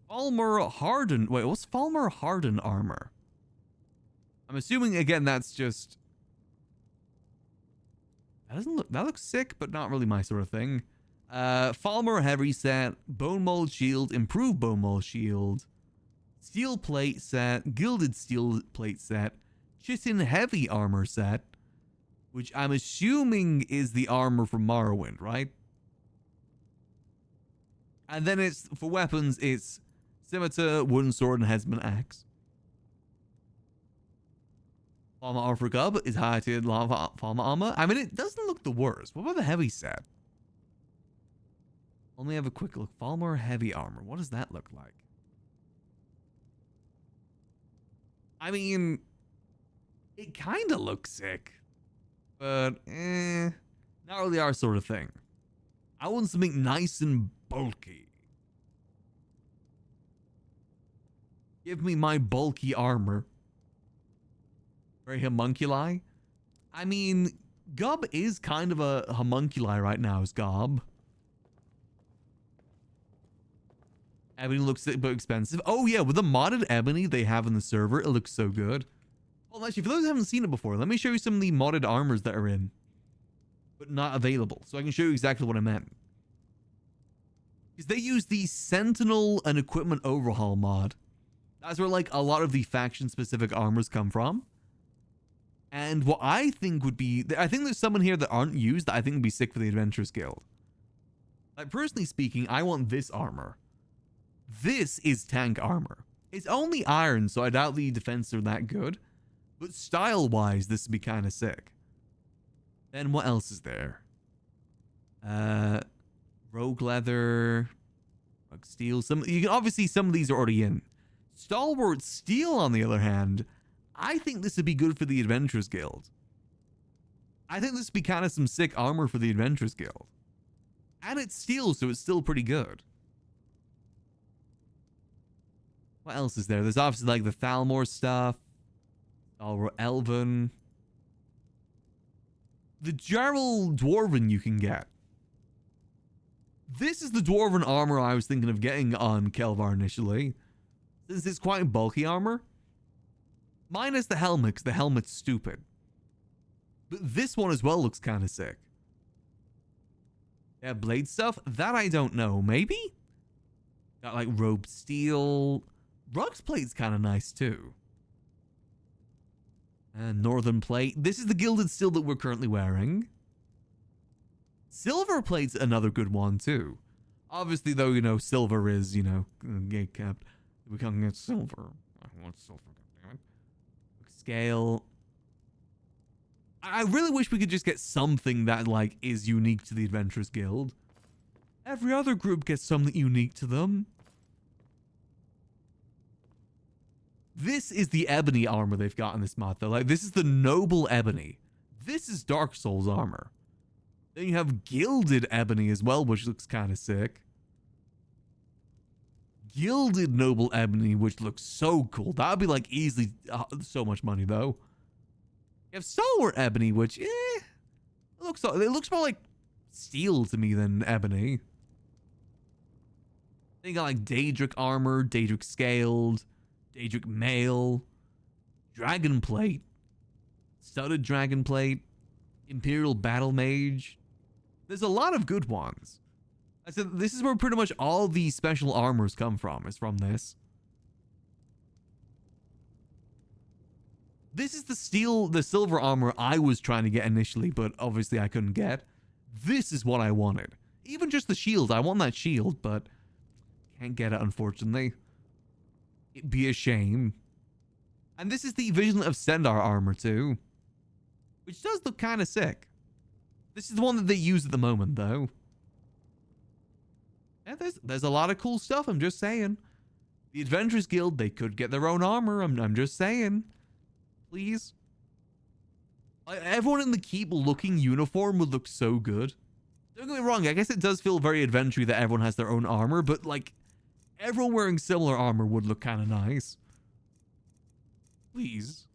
Falmer hardened. Wait, what's Falmer hardened armor? I'm assuming again that's just. That looks sick, but not really my sort of thing. Falmer heavy set, bone mold shield, improved bone mold shield, steel plate set, gilded steel plate set, chitin heavy armor set, which I'm assuming is the armor from Morrowind, right? And then it's for weapons, it's scimitar, wooden sword, and headsman axe. Farmer armor for Gub is high-tiered farmer armor. I mean, it doesn't look the worst. What about the heavy set? Let me have a quick look. Farmer heavy armor. What does that look like? I mean, it kind of looks sick, but not really our sort of thing. I want something nice and bulky. Give me my bulky armor. Very homunculi. I mean, Gob is kind of a homunculi right now, is Gob. Ebony looks a bit expensive. Oh yeah, with the modded ebony they have in the server, it looks so good. Well, actually, for those who haven't seen it before, let me show you some of the modded armors that are in, but not available, so I can show you exactly what I meant. Because they use the Sentinel and Equipment Overhaul mod. That's where like a lot of the faction-specific armors come from. And what I think would be, I think there's someone here that aren't used that I think would be sick for the Adventurers Guild. Like, personally speaking, I want this armor. This is tank armor. It's only iron, so I doubt the defense are that good. But style-wise, this would be kind of sick. Then what else is there? Rogue leather, rogue steel. You can obviously some of these are already in. Stalwart steel, on the other hand, I think this would be good for the Adventurers Guild. I think this would be kind of some sick armor for the Adventurers Guild. And it's steel, so it's still pretty good. What else is there? There's obviously like the Thalmor stuff. Elven. The Jarl Dwarven you can get. This is the Dwarven armor I was thinking of getting on Kelvaar initially. Since it's quite bulky armor. Minus the helmet, because the helmet's stupid. But this one as well looks kind of sick. Yeah, blade stuff? That I don't know. Maybe? Got like rope steel. Rug's plate's kind of nice too. And northern plate. This is the gilded steel that we're currently wearing. Silver plate's another good one too. Obviously though, you know, silver is, you know, gate capped. We can't get silver. I want silver. Scale. I really wish we could just get something that like is unique to the Adventurers Guild. Every other group gets something unique to them. This is the ebony armor they've got in this mod though. Like this is the noble ebony. This is Dark Souls armor. Then you have gilded ebony as well, which looks kind of sick. Gilded noble ebony, which looks so cool. That would be like easily so much money though. You have stalwart ebony, which it looks more like steel to me than ebony. Then you got like Daedric armor, Daedric scaled, Daedric mail, dragon plate, studded dragon plate, imperial battle mage. There's a lot of good ones. I said this is where pretty much all the special armors come from, is from this. This is the silver armor I was trying to get initially, but obviously I couldn't get. This is what I wanted. Even just the shield, I want that shield, but can't get it unfortunately. It'd be a shame. And this is the Vision of Sendar armor too, which does look kind of sick. This is the one that they use at the moment though. Yeah, there's a lot of cool stuff, I'm just saying. The Adventurers Guild, they could get their own armor, I'm just saying. Please. Everyone in the keep looking uniform would look so good. Don't get me wrong, I guess it does feel very adventure that everyone has their own armor, but like, everyone wearing similar armor would look kind of nice. Please.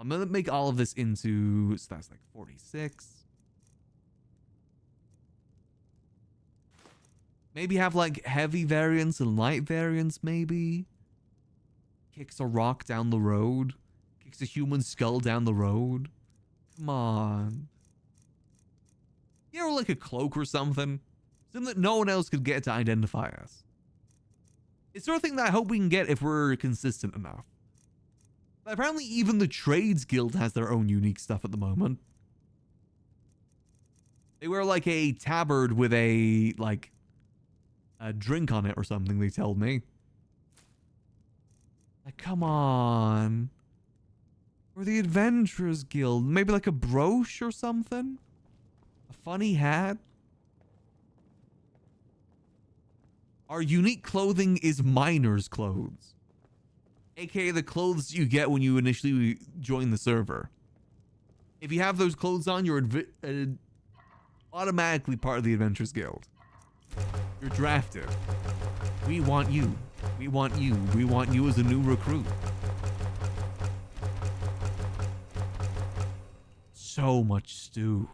I'm gonna make all of this into, so that's like 46. Maybe have like heavy variants and light variants, maybe. Kicks a rock down the road. Kicks a human skull down the road. Come on. You know, like a cloak or something. Something that no one else could get to identify us. It's sort of thing that I hope we can get if we're consistent enough. But apparently even the Trades Guild has their own unique stuff at the moment. They wear like a tabard with a, like, a drink on it or something, they told me. Like, come on. Or the Adventurers Guild. Maybe like a brooch or something? A funny hat? Our unique clothing is miners' clothes. AKA the clothes you get when you initially join the server. If you have those clothes on, you're automatically part of the Adventurers Guild. You're drafted. We want you. We want you. We want you as a new recruit. So much stew.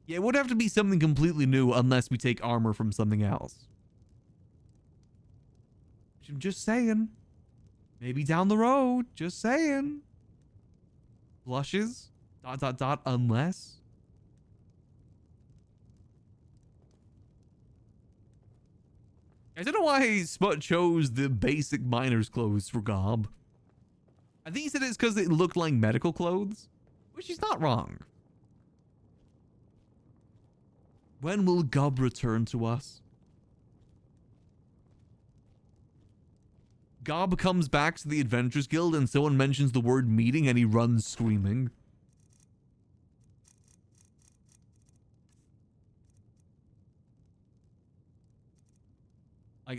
Yeah, it would have to be something completely new unless we take armor from something else. I'm just saying. Maybe down the road. Just saying. Blushes. ... Unless. I don't know why Sput chose the basic miner's clothes for Gob. I think he said it's because it looked like medical clothes. Which is not wrong. When will Gob return to us? Gob comes back to the Adventurers Guild and someone mentions the word meeting and he runs screaming.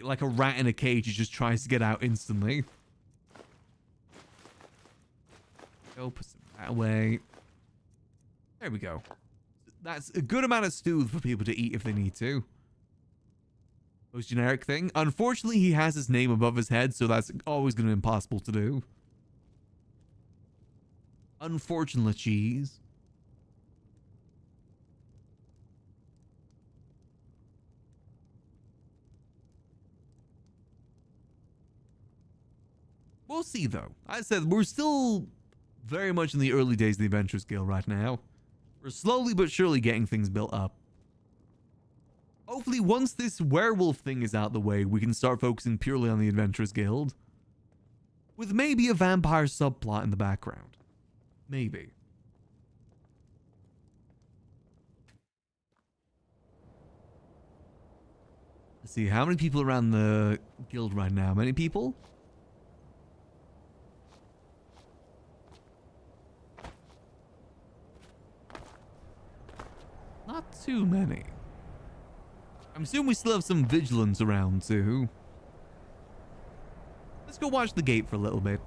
Like a rat in a cage, he just tries to get out instantly. Go put some that away. There we go. That's a good amount of stew for people to eat if they need to. Most generic thing. Unfortunately, he has his name above his head, so that's always going to be impossible to do. Unfortunate cheese. We'll see, though. I said, we're still very much in the early days of the Adventurers Guild right now. We're slowly but surely getting things built up. Hopefully, once this werewolf thing is out the way, we can start focusing purely on the Adventurers Guild. With maybe a vampire subplot in the background. Maybe. Let's see, how many people around the guild right now? Many people? Not too many. I'm assuming we still have some vigilance around too. Let's go watch the gate for a little bit.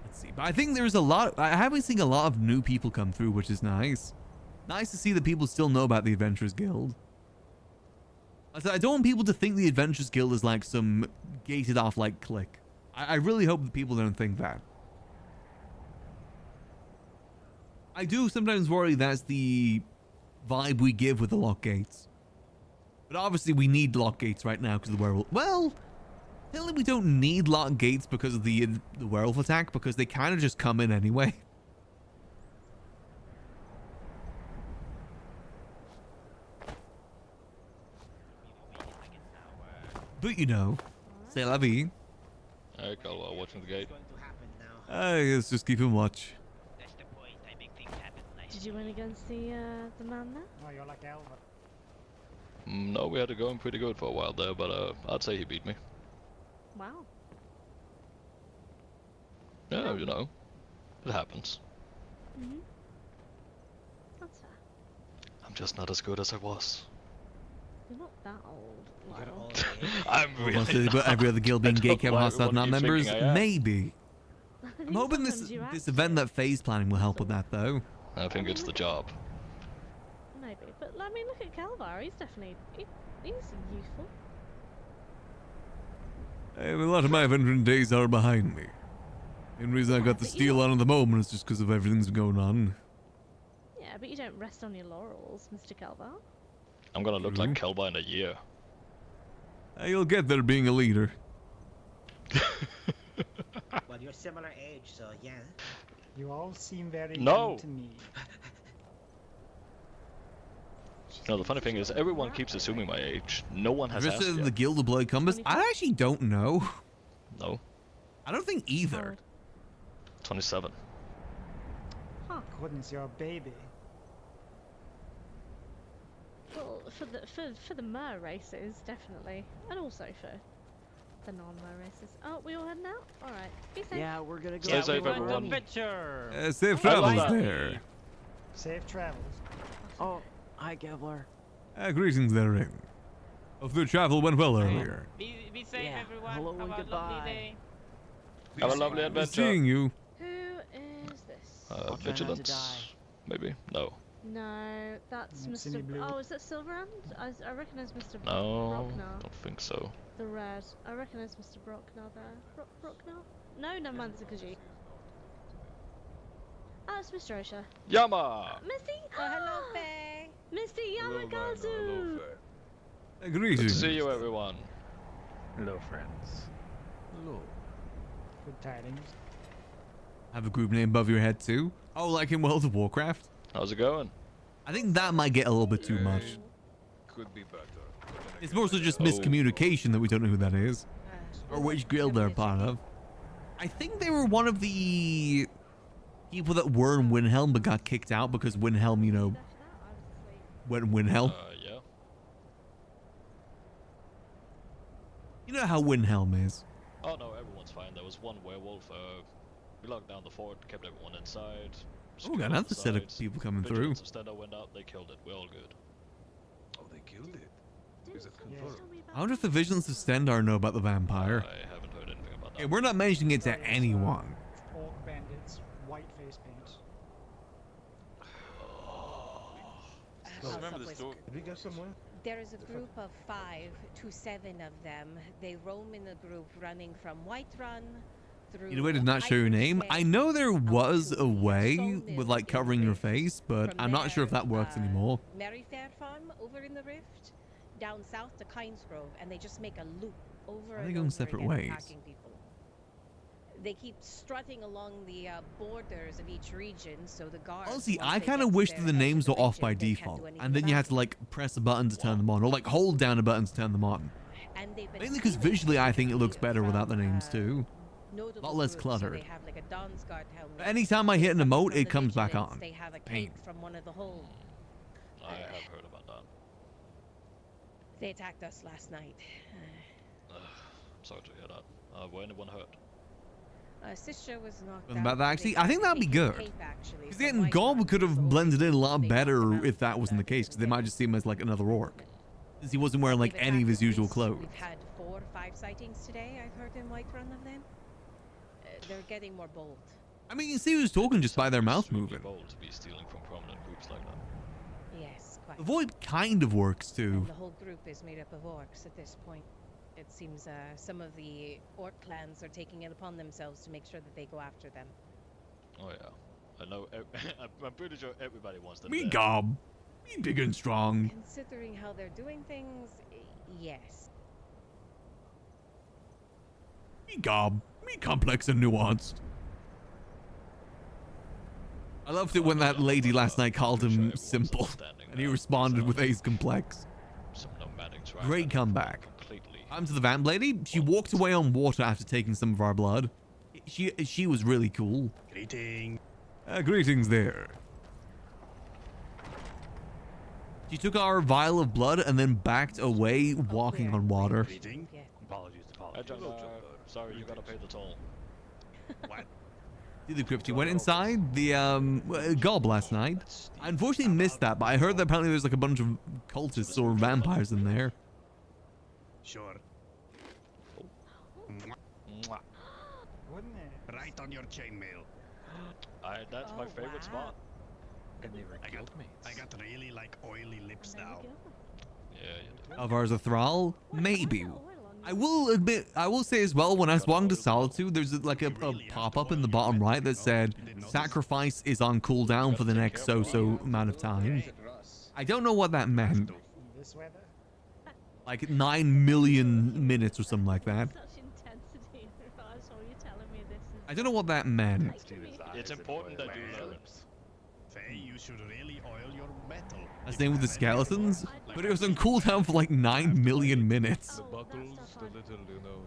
Let's see. But I think there's a lot. I haven't seen a lot of new people come through, which is nice. Nice to see that people still know about the Adventurers Guild. I don't want people to think the Adventurers Guild is like some gated off like clique. I really hope that people don't think that. I do sometimes worry that's the vibe we give with the lock gates. But obviously we need lock gates right now because of the werewolf. Well, apparently we don't need lock gates because of the werewolf attack because they kind of just come in anyway. But you know, c'est la vie. Alright, Kelvaar, watching the gate. Let's just keep him watch. Did you want to go and see the man there? Oh, you're like Elva. No, we had it going pretty good for a while there, but I'd say he beat me. Wow. Yeah, you know, it happens. Mhm. That's fair. I'm just not as good as I was. You're not that old. Lyle. I'm really But every other guild being gate cam hostile not members? I Maybe. I'm hoping this event that phase planning will help with that though. I think it's the job. Maybe, but I mean, look at Kelvaar. He's definitely he's youthful. A lot of my adventuring days are behind me. The only reason I got the steel on at the moment is just because of everything's going on. Yeah, but you don't rest on your laurels, Mr. Kelvaar. I'm gonna look like Kelvaar in a year. You'll get there being a leader. Well, you're similar age, so yeah. You all seem very No. young to me. No, the funny thing is, everyone keeps assuming my age. No one has asked Versus yet. the Guild of Blood Compass? I actually don't know. No. I don't think either. 27. Huh. Goodness, you're a baby. Well, for the mer races, definitely, and also for the non-mer races. Oh, we all heading out? All right. Be safe. Yeah, we're gonna go. Stay safe, everyone. Picture. Safe travels there. Safe travels. Oh, hi, Kelvaar. Greetings therein. Hope the travel went well earlier. Be safe, everyone. Hello and goodbye. Have a lovely adventure. Seeing you. Who is this? Vigilance? Maybe? No. No, that's Mr. Oh, is that Silverhand? I recognize Mr. No, Brocknar. don't think so. The red. I recognize Mr. Brocknar there. Brocknar? No, never mind, it's a Khajiit. Oh, it's Mr. Osha. Yama! Misty! Oh, hello, Faye. Misty Yamakazu! Greetings. Good to see you, everyone. Hello, friends. Hello. Good tidings. Have a group name above your head too? Oh, like in World of Warcraft? How's it going? I think that might get a little bit too much. Could be better. It's more so just miscommunication that we don't know who that is. Or which guild they're part of. I think they were one of the people that were in Windhelm but got kicked out because Windhelm, you know, went Windhelm. Yeah. You know how Windhelm is. Oh no, everyone's fine. There was one werewolf. We locked down the fort, kept everyone inside. Oh, got another set of people coming through. Instead I went out, they killed it. We're all good. Oh, they killed it. Is it confirmed? I wonder if the Vigilance of Stendar know about the vampire. I haven't heard anything about that. Okay, we're not mentioning it to anyone. Orc bandits, white face paint. Remember the story? Did we go somewhere? There is a group of 5 to 7 of them. They roam in a group running from Whiterun through. You know, it did not show your name. I know there was a way with like covering your face, but I'm not sure if that works anymore. Merryfair Farm over in the Rift, down south to Kynesgrove, and they just make a loop over. Are they and going over separate again, ways? attacking people. They keep strutting along the borders of each region, so the guards. Honestly, once I they kind get of to wish their that the names were edge of off by region, they can't default, do anything and then you about had to like press a button to turn them on, or like hold down a button to turn them on. it. And they've been Mainly because stealing visually I think it looks better from, without the names too. A notable lot less groups, cluttered. So they have like a Don's Guard helmet. But anytime I hit an emote, From it the comes back vigilance, on. They have a Pain. cake from one of the holes. I have heard about that. They attacked us last night. I'm sorry to hear that. Were anyone hurt? Sister was knocked About out. that, actually, I think that'd be good. Because getting Gob could have blended in a lot better if that wasn't the case, because they might just see him as like another orc. Since he wasn't wearing like any of his usual clothes. We've had 4 or 5 sightings today. I've heard in Whiterun of them. They're getting more bold. I mean, you see who's talking just by their mouth Extremely moving. bold to be stealing from prominent groups like that. Yes, quite. The void kind of works too. And the whole group is made up of orcs at this point. It seems some of the orc clans are taking it upon themselves to make sure that they go after them. Oh yeah. I know. I'm pretty sure everybody wants them. Me dead. Gob. Me big and strong. Considering how they're doing things, yes. Me Gob. Me complex and nuanced. I loved it when that lady last night called him simple, and he responded with Ace complex. Some nomadics, right? Great comeback. Completely. I'm to the vamp lady. She walked away on water after taking some of our blood. She was really cool. Greeting. Greetings there. She took our vial of blood and then backed away, walking on water. Greeting. Apologies. Sorry, you gotta pay the toll. What? See the crypt. He went inside the gob last night. I unfortunately missed that, but I heard that apparently there's like a bunch of cultists or vampires in there. Sure. Mwah. Wouldn't it? Right on your chainmail. That's my favorite spot. And they were I got really like oily lips now. Yeah, you do. Kelvaar's a thrall? Maybe. I will admit, I will say as well, when I was walking to Solitude, there's like a pop-up in the bottom right that said sacrifice is on cooldown for the next so amount of time. I don't know what that meant. This weather? Like 9 million minutes or something like that. Such intensity. I saw you telling me this is. I don't know what that meant. It's important that you learn. Faye, you should really oil your metal. Same with the skeletons, but it was on cooldown for like 9 million minutes. The bottles, the little, you know,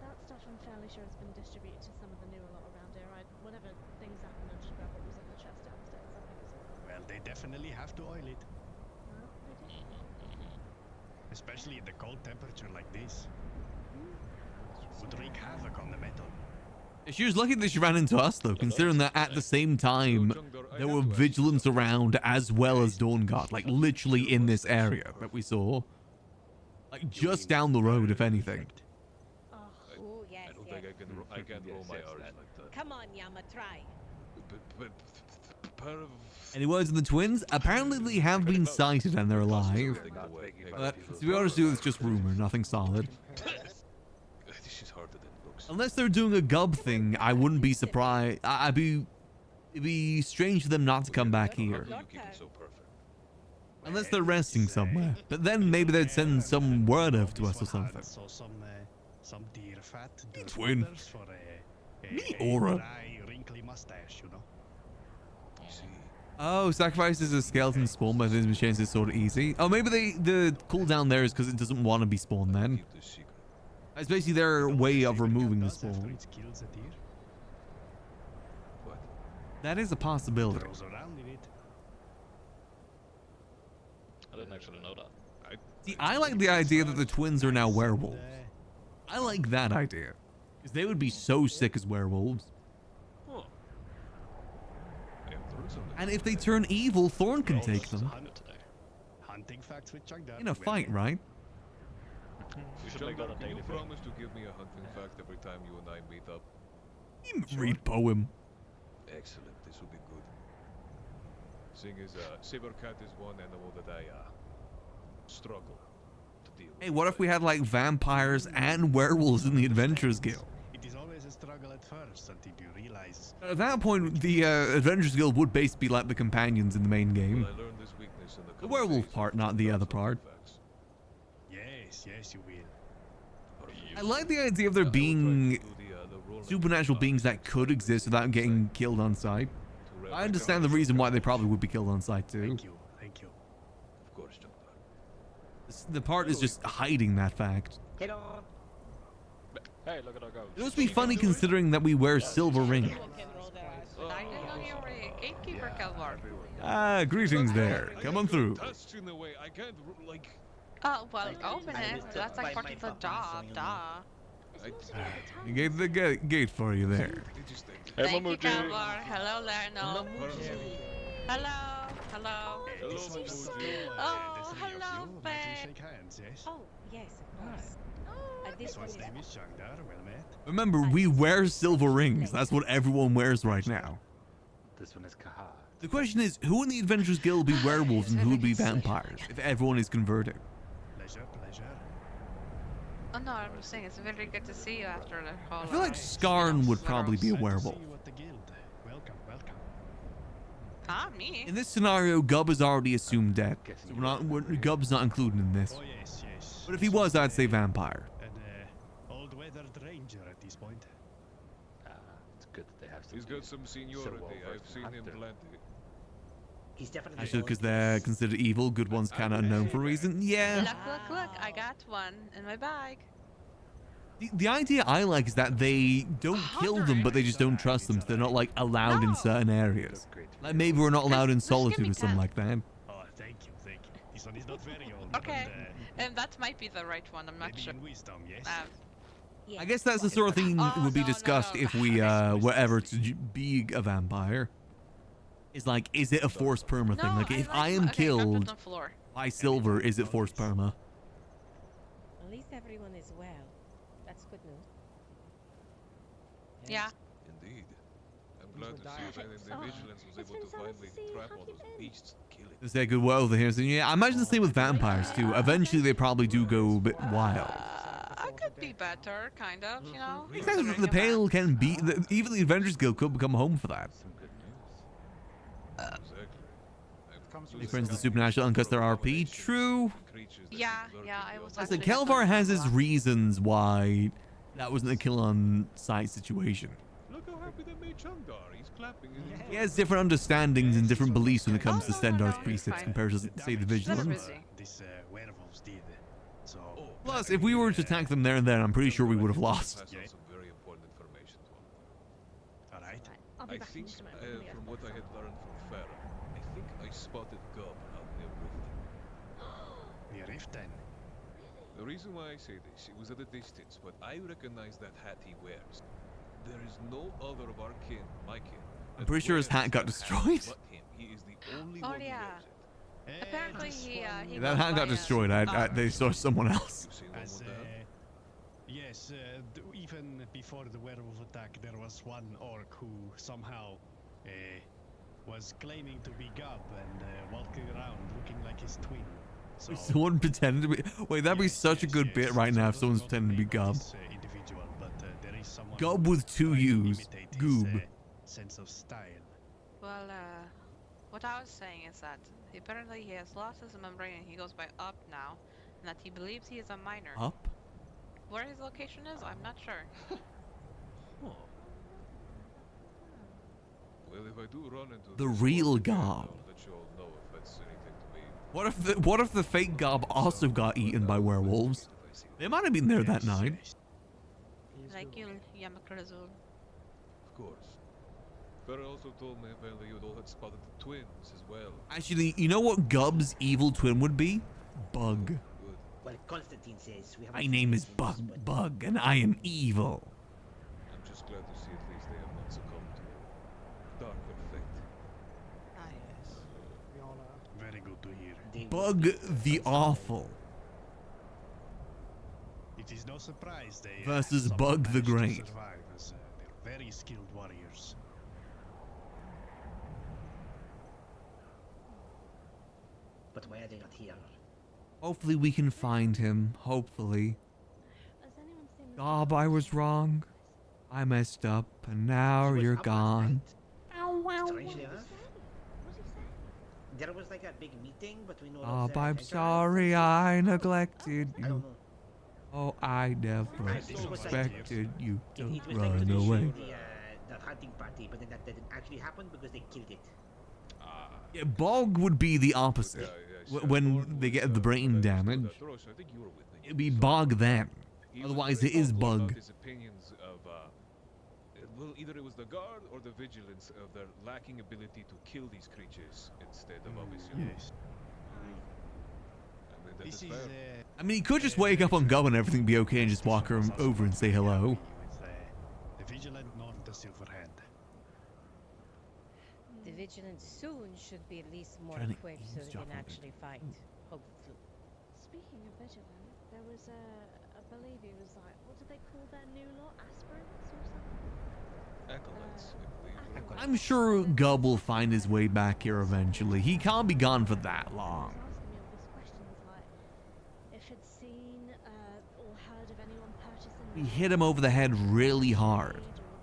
That stuff I'm fairly sure has been distributed to some of the newer lot around here. Whatever things that mentioned about what was in the chest downstairs, I think it's. Well, they definitely have to oil it. Well, they did. Especially in the cold temperature like this. Would wreak havoc on the metal. She was lucky that she ran into us though, considering that at the same time there were vigilants around as well as Dawn Guard, like literally in this area that we saw. Like just down the road, if anything. Oh, yes, I don't yes. think I can roll my R's like that. Come on, Yama, try. Any words on the twins? Apparently they have been sighted and they're alive. But to be honest with you, it's just rumor, nothing solid. This is harder than it looks. Unless they're doing a gub thing, I wouldn't be surprised. It'd be strange for them not to come back here. Unless they're resting somewhere. But then maybe they'd send some word over to us or something. Some deer fat. Twin. Me aura. Wrinkly mustache, you know. Oh, sacrifices a skeleton spawn by this machine is sort of easy. Oh, maybe the cooldown there is because it doesn't want to be spawned then. That's basically their way of removing the spawn. That is a possibility. I didn't actually know that. See, I like the idea that the twins are now werewolves. I like that idea. Because they would be so sick as werewolves. And if they turn evil, Thorn can take them. Hunting facts with Chuck In a fight, right? You should make that a daily thing. Promise to give me a hunting fact every time you and I meet up. Read poem. Excellent, this will be good. Thing is, Sabercat is one animal that I struggle to deal with. Hey, what if we had like vampires and werewolves in the Adventurers Guild? It is always a struggle at first until you realize. At that point, the Adventurers Guild would basically be like the companions in the main game. Well, I learned this weakness in The werewolf part, not the other part. Yes, you will. I like the idea of there being supernatural beings that could exist without getting killed on sight. I understand the reason why they probably would be killed on sight too. Thank you. Of course, John. The part is just hiding that fact. Hey, look at our ghost. It must be funny considering that we wear silver rings. I didn't know you were a gatekeeper, Kelvaar. Ah, greetings there. Come on through. Touched in a way I can't like. Oh, well, open it. That's like part of the job, duh. You gave the gate for you there. Thank you, Kelvaar. Hello, Lerno. Hello. Hello. Oh, hello, Faye. Oh, yes, of course. This one is. name is Shangdar. Well met. Remember, we wear silver rings. That's what everyone wears right now. This one is Kaha. The question is, who in the Adventurers Guild would be werewolves and who would be vampires if everyone is converted? Pleasure. Oh no, I'm just saying it's very good to see you after the whole. I feel like Skarn would probably be a werewolf. Welcome. Ah, me? In this scenario, Gub is already assumed dead. So Gub's not included in this. Oh yes. But if he was, I'd say vampire. An old weathered ranger at this point. It's good that they have some. He's got some seniority. I've seen him plenty. He's definitely. Actually, because they're considered evil, good ones kind of unknown for a reason. Yeah. Look! I got one in my bag. The idea I like is that they don't kill them, but they just don't trust them, so they're not like allowed in certain areas. Like maybe we're not allowed in Solitude or something like that. Oh, thank you. This one is not very old. Okay, and that might be the right one. I'm not sure. Wisdom, yes. I guess that's the sort of thing that would be discussed if we were ever to be a vampire. Is like, is it a forced perma thing? Like, if I am killed by silver, is it forced perma? At least everyone is well. That's good news. Yeah. Indeed. I'm glad to see that the vigilance was able to finally trap all those beasts and kill it. Is that good? Well, over here. So, yeah, I imagine the same with vampires too. Eventually, they probably do go a bit wild. I could better, kind of, you know? Exactly, considering the Pale events. can be. Even the Adventurers Guild could become home for that. Some good news. Hey, friends, the Supernatural uncust their RP. True. Yeah, I was Listen, actually Kelvaar has his reasons why that wasn't a kill on sight situation. Look how happy they made Chandar. He's clapping. He has different understandings and different beliefs when it comes to Stendar's precepts compared to, say, the Vigilants. This werewolves did. So. Plus, if we were to attack them there and then, I'm pretty sure we would have lost. Some very important information to him. All right. I'll be I back in think, just a moment. from what I had learned from Farah, I think I spotted Gob out near Riften. Near Riften. The reason why I say this, it was at a distance, but I recognize that hat he wears. There is no other of our kin, my kin. I'm pretty sure his hat got destroyed. But him. He is the only Oh one who yeah. wears it. Apparently he That hat got destroyed. They saw someone else. As, yes, even before the werewolf attack, there was one orc who somehow was claiming to be Gob and walking around looking like his twin. So, Someone pretended to be. Wait, that'd be such a good bit right now if someone's pretending to be Gob. individual, but there is someone Gob with two U's. Goob. Sense of style. Well, what I was saying is that apparently he has lost his memory and he goes by Up now, and that he believes he is a minor. Up? Where his location is, I'm not sure. Well, if I do run into The this real orc again, Gob. I'll let you all know if that's anything to me. What if the fake Gob also got eaten by werewolves? They might have been there that night. Like you, Yamakrazul. Of course. Farah also told me apparently you all had spotted the twins as well. Actually, you know what Gob's evil twin would be? Bug. Well, Constantine says we have. My name is Bug, and I am evil. I'm just glad to see at least they have not succumbed to darker fate. Ah, yes. We all are. Very good to hear. Bug the Awful It is no surprise they versus somehow Bug the managed to Great. survive, as, they're very skilled warriors. But why are they not here? Hopefully we can find him. Hopefully. Gob, I was wrong. I messed up, and now you're gone. Strangely enough, there was like a big meeting between all of Gob, the I'm adventurers. sorry I neglected I don't you. know. Oh, I never This was like- expected you to It was like run when they away. showed the hunting party, but then that didn't actually happen because they killed it. Yeah, Bog would be the opposite. When they get the brain damage, it'd be Bog then. Otherwise, it is Bug. His opinions of, well, either it was the guard or the vigilance of their lacking ability to kill these creatures instead of obviously. Yes. I mean, that This is is fair. I mean, he could just wake up on Gob and everything be okay and just walk over and say hello. with the vigilant nor the Silverhand. The Vigilant soon should be at least more Trying to equipped so they eavesdrop can on actually fight. Hopefully. Speaking of vigilant, there was I believe he was like, what do they call their new lot? Aspirants or something? Acolytes, I believe. I'm sure Gob will find his way back here eventually. He can't be gone for that long. Asking me all these questions like if had seen or heard of anyone purchasing We hit him over the head really hard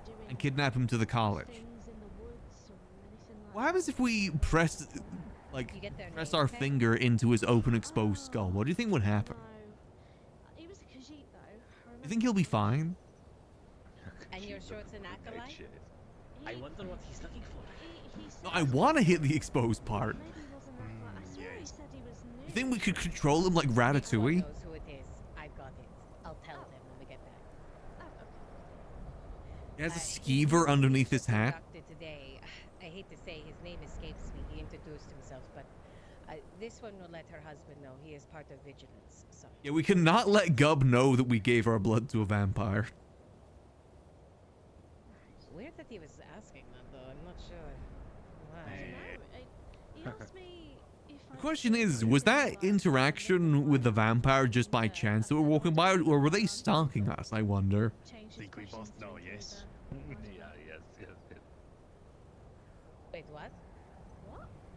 doing and kidnap him to the college. things in the woods or anything like What happens if we press, press our finger into his open, exposed skull? What do you think would happen? He was a Khajiit though. You think he'll be fine? And you're sure it's an acolyte? I wonder what he's looking for. No, I want to hit the exposed part. You think we could control him like Ratatouille? Knows who it is. I've got it. I'll tell them when we get back. He has a skeever underneath his hat. Doctor today. I hate to say his name escapes me. He introduced himself, but this one will let her husband know he is part of vigilance. So Yeah, we cannot let Gub know that we gave our blood to a vampire. weird that he was asking that, though. I'm not sure why. He asked me if The question is, was that interaction with the vampire just by chance that we're walking by, or were they stalking us, I wonder? I think we both know, yes. Yeah, yes. Wait, what?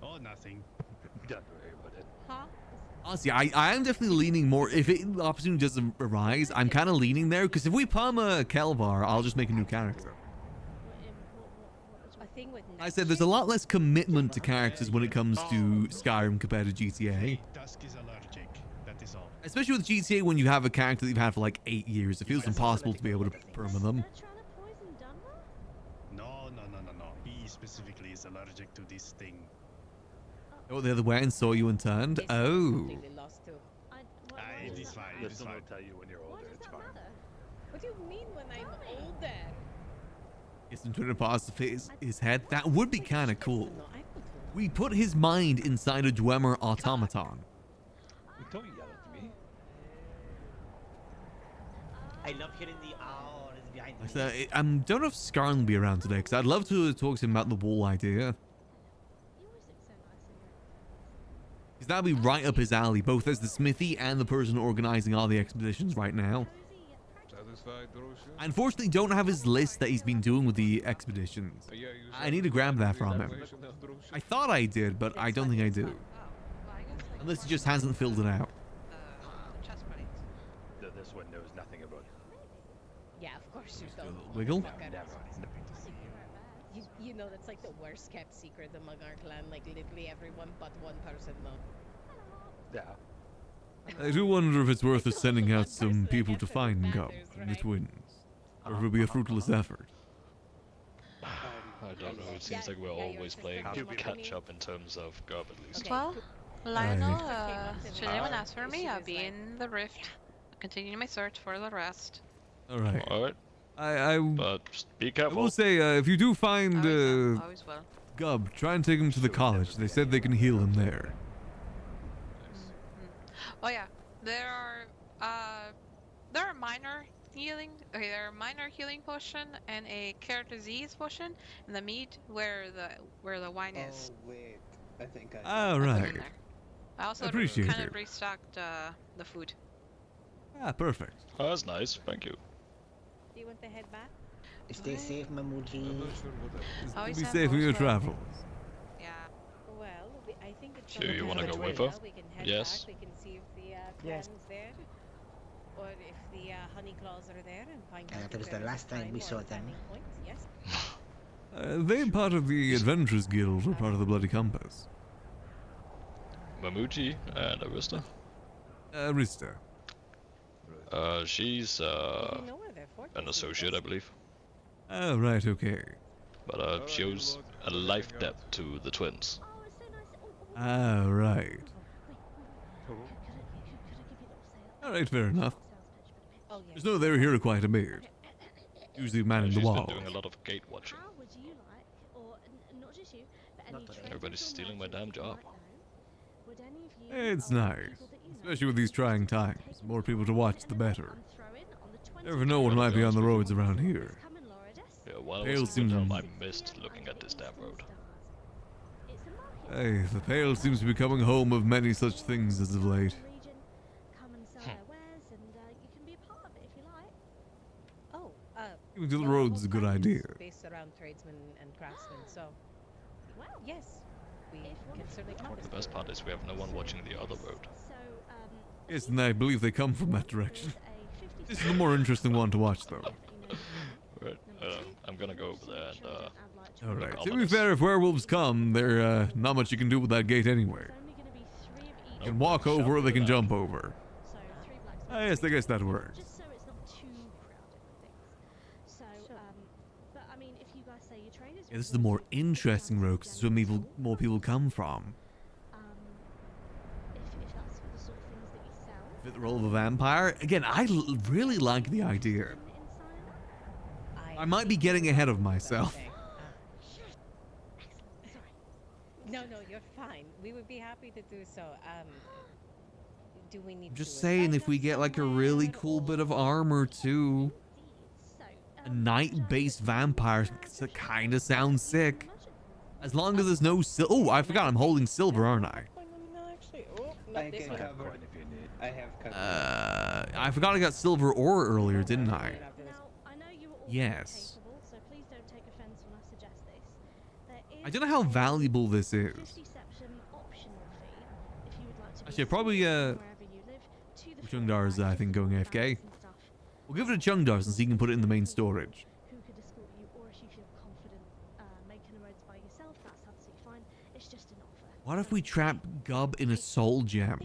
Oh, nothing. Don't worry about it. Huh? Honestly, I am definitely leaning more. If the opportunity doesn't arise, I'm kind of leaning there. Because if we perma Kelvaar, I'll just make a new character. A thing with I said there's a lot less commitment to characters when it comes to Skyrim compared to GTA. Dusk is allergic. That is all. Especially with GTA, when you have a character that you've had for like 8 years, it feels impossible to be able to perma them. No. He specifically is allergic to this thing. Oh, the other way and saw you and turned. Oh. It is fine. It is fine. Tell you when you're older. It's fine. What do you mean when I'm older? Gets him to deposit his head. That would be kind of cool. We put his mind inside a Dwemer automaton. Don't yell at me. I love hearing the owls behind me. So, I don't know if Scarn will be around today, because I'd love to talk to him about the wall idea. Because that'd be right up his alley, both as the smithy and the person organizing all the expeditions right now. I unfortunately don't have his list that he's been doing with the expeditions. I need to grab that from him. I thought I did, but I don't think I do. Unless he just hasn't filled it out. This one knows nothing about it. Yeah, of course you don't. Wiggle? You know, that's like the worst kept secret among our clan. Like literally everyone but one person knows. Yeah. I do wonder if it's worth us sending out some people to find Gub and the twins. Or if it'll be a fruitless effort. I don't know, it seems like we're always playing catch up in terms of Gub at least. Well, Lionel, should anyone ask for me, I'll be in the rift. Continue my search for the rest. Alright. Alright. But just be I careful. will say, if you do find Always will. Gub, try and take him to the college. They said they can heal him there. Oh yeah, there are minor healing. Okay, there are minor healing potion and a cure disease potion in the mead where the wine is. Oh wait, I think I. Oh right. I also Appreciate kind it. of restocked the food. Ah, perfect. Oh, that's nice, thank you. Do you want to head back? Stay safe, Mamuji. Always Be have safe in your most welcome. travels. Yeah. Well, I think it's. Do you want to go with her? We can head Yes. back. We can see if the clan's there, or if the honey claws are there, and find out. That was the last time we saw them. Yes. They part of the Adventurers Guild or part of the Bloody Compass? Mamuji and Arista. Arista. She's an associate, I believe. Oh, right, okay. But she owes a life debt to the twins. Ah, right. Alright, fair enough. There's no there here quite a bit. Usually manning the She's wall. been doing a lot of gate watching. Everybody's stealing my damn job. It's nice. Especially with these trying times. The more people to watch, the better. Never know what might be on the roads around here. Yeah, while I Pale was in the seems- I missed looking at this damn road. Hey, the Pale seems to be becoming home of many such things as of late. Oh, Even to the roads is a good idea. Based around tradesmen and craftsmen, so. Yes, we can certainly come. The best part is we have no one watching the other road. Yes, and I believe they come from that direction. This is the more interesting one to watch, though. Right, I'm gonna go over there and Alright, look to be ominous. fair, if werewolves come, there not much you can do with that gate anyway. You can walk over or they can jump over. Ah, yes, I guess that works. Yeah, this is the more interesting road, 'cause it's where more people come from. Fit the role of a vampire? Again, I really like the idea. I might be getting ahead of myself. No, you're fine. We would be happy to do so. Do we need I'm to just saying, if we get like a really cool bit of armor too, a knight-based vampire kind of sounds sick. As long as there's no oh, I forgot I'm holding silver, aren't I? I can cover. I have cover. I forgot I got silver ore earlier, didn't I? Yes. I don't know how valuable this is. Actually, probably wherever you live to the Chungdar's I think going AFK. and stuff. We'll give it to Chungdar's and so he can put it in the main storage. Who could escort you, or if you feel confident making the roads by yourself, that's absolutely fine. It's just an offer. What if we trap Gub in a soul gem?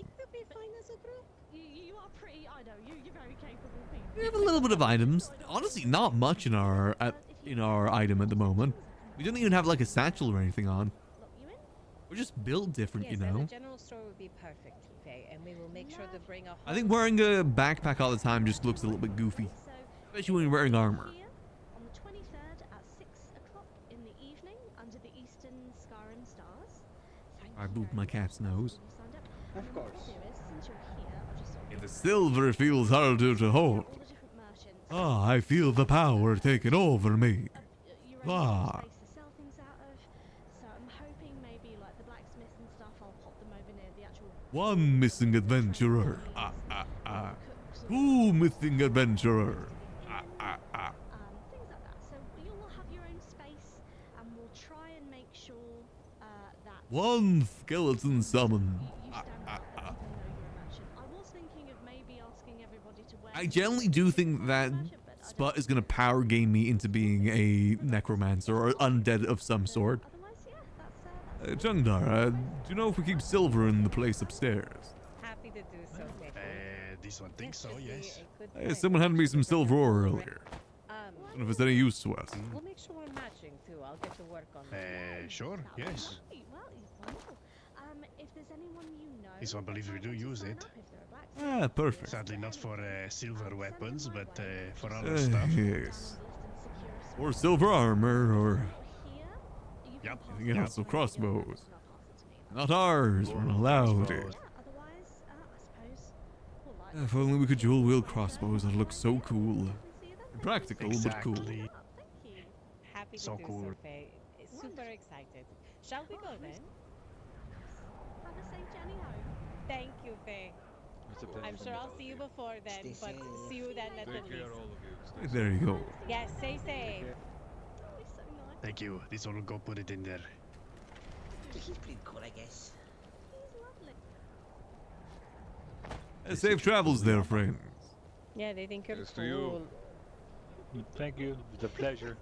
You are pretty. I know you're very capable people. We have a little bit of items. Honestly, not much in our item at the moment. We don't even have like a satchel or anything on. We're just built different, Yes, you know. the general store would be perfect, Faye, and we will make sure to bring a I think wearing a backpack all the time just looks a little bit goofy, especially when you're wearing armor. On the 23rd at 6 o'clock in the evening under the Eastern Skyrim Stars. I booped my cat's nose. Of course. If the silver feels harder to hold. Ah, I feel the power taking over me. Ah. So I'm hoping maybe like the blacksmith and stuff, I'll pop them over near the actual. One missing adventurer. Two missing adventurer. Things like that. So you'll all have your own space, and we'll try and make sure that. One skeleton summoned. I was thinking of maybe asking everybody to wear. I generally do think that Spot is going to power game me into being a necromancer or undead of some sort. Jungdar, do you know if we keep silver in the place upstairs? Happy to do so, This one thinks so, yes. Someone handed me some silver ore earlier. I don't know if it's any use to us. We'll make sure we're matching too. I'll get to work on that. Sure, yes. If there's anyone you know. This one believes we do use it. Ah, perfect. Sadly not for silver weapons, but for other stuff. Yes. Or silver armor, or Yep. anything else, so crossbows. Not ours, we're not allowed it. If only we could dual wield crossbows, that'd look so cool. Practical, but cool. Happy to So do cool. so, Faye. Super excited. Shall we go then? Have a safe journey home. Thank you, Faye. I'm sure I'll see you before then, but see you then at the Take care, least. all of you. There you go. Yes, stay safe. Thank you. This one will go put it in there. He's pretty cool, I guess. Safe travels there, friends. Yeah, they think you're Yes, to cool. you. Thank you. It's a pleasure.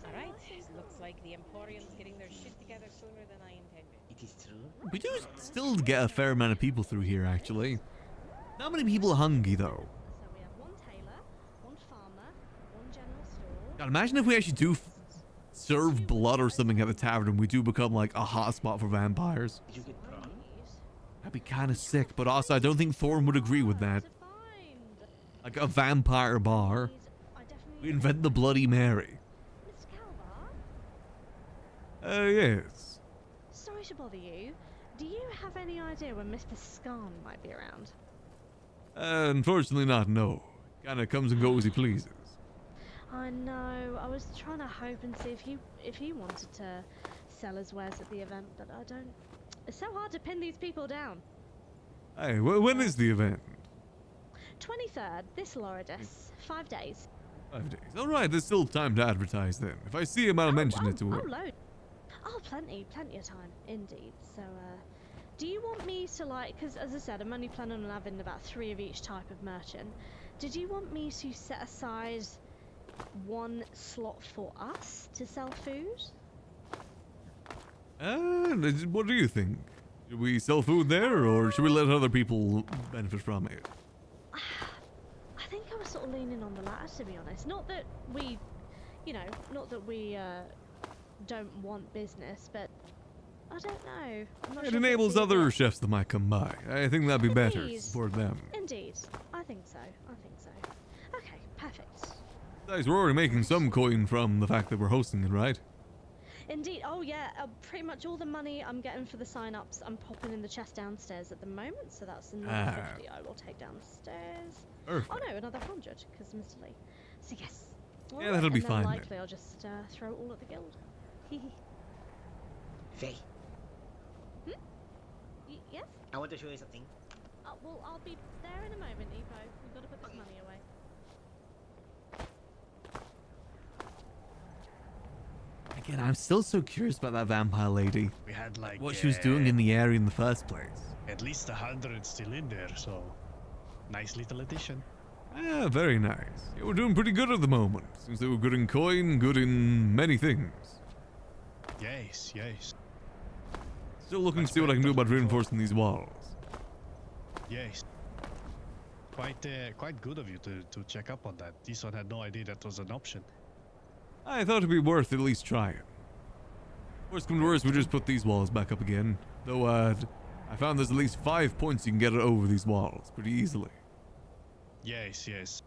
Alright, looks like the Emporium's getting their shit together sooner than I intended. It is true. We do still get a fair amount of people through here, actually. Not many people hungry, though. So we have one tailor, one farmer, one general store. God, imagine if we actually do serve blood or something at the tavern and we do become like a hotspot for vampires. Did you get prawn? That'd be kind of sick, but also I don't think Thorn would agree with that. Like a vampire bar. We invent the Bloody Mary. Mr. Kelvaar? Yes. Sorry to bother you. Do you have any idea when Mr. Skarn might be around? Unfortunately not, no. Kinda comes and goes as he pleases. I know. I was trying to hope and see if he wanted to sell his wares at the event, but I don't. It's so hard to pin these people down. Hey, when is the event? 23rd, this Loridus. 5 days. 5 days. Alright, there's still time to advertise then. If I see him, I'll mention it to him. Oh, load. Oh, plenty of time, indeed. So, do you want me to, like, because as I said, I'm only planning on having about 3 of each type of merchant. Did you want me to set aside one slot for us to sell food? What do you think? Should we sell food there, or should we let other people benefit from it? I think I was sort of leaning on the latter, to be honest. Not that we, don't want business, but I don't know. I'm not It sure if enables it's either. other chefs that might come by. I think that'd be better to Indeed. support them. Indeed, I think so. Okay, perfect. Guys, we're already making some coin from the fact that we're hosting it, right? Indeed. Oh yeah, pretty much all the money I'm getting for the sign-ups, I'm popping in the chest downstairs at the moment. So that's another 50 I will take downstairs. Perfect. Oh no, another 100 because Mr. Lee. So yes. Yeah, that'll be and then fine then. Likely, I'll just throw it all at the guild. Faye, Yes. I want to show you something. Well, I'll be there in a moment, Evo. We've got to put this money away. I Again, I'm still so curious about that vampire lady. We had like What she was doing in the area in the first place. at least 100 still in there, so nice little addition. Ah, very nice. Yeah, we're doing pretty good at the moment. Seems that we're good in coin, good in many things. Yes, yes. Still looking to see what I can do about reinforcing these walls. Yes. Quite good of you to check up on that. This one had no idea that was an option. I thought it'd be worth at least trying. Worst come to worst, we just put these walls back up again. Though, I found there's at least 5 points you can get over these walls pretty easily. Yes, yes.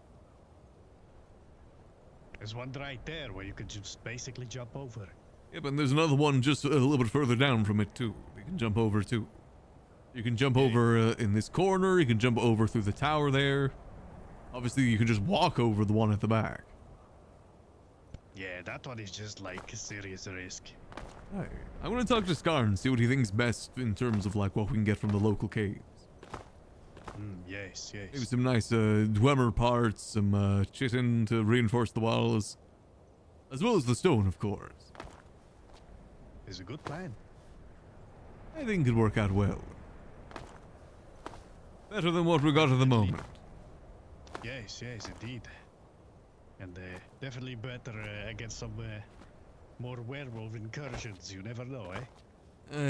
There's one right there where you could just basically jump over. Yep, and there's another one just a little bit further down from it too. You can jump over too. You can jump over in this corner, you can jump over through the tower there. Obviously, you can just walk over the one at the back. Yeah, that one is just like a serious risk. Hey, I'm gonna talk to Scar and see what he thinks best in terms of like what we can get from the local caves. Yes, yes. Maybe some nice Dwemer parts, some chitin to reinforce the walls. As well as the stone, of course. It's a good plan. I think it'd work out well. Better than what we got at the moment. Yes, yes, indeed. And definitely better against some more werewolf incursions. You never know, eh?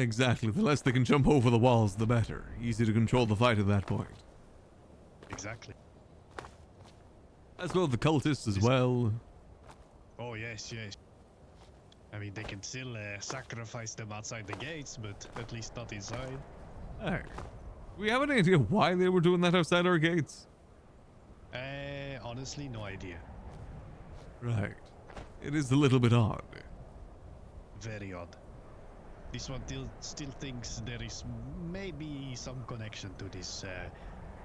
Exactly. The less they can jump over the walls, the better. Easy to control the fight at that point. Exactly. As well the cultists as well. Oh, yes, yes. I mean, they can still sacrifice them outside the gates, but at least not inside. Hey, do we have any idea why they were doing that outside our gates? Honestly, no idea. Right. It is a little bit odd. Very odd. This one still thinks there is maybe some connection to this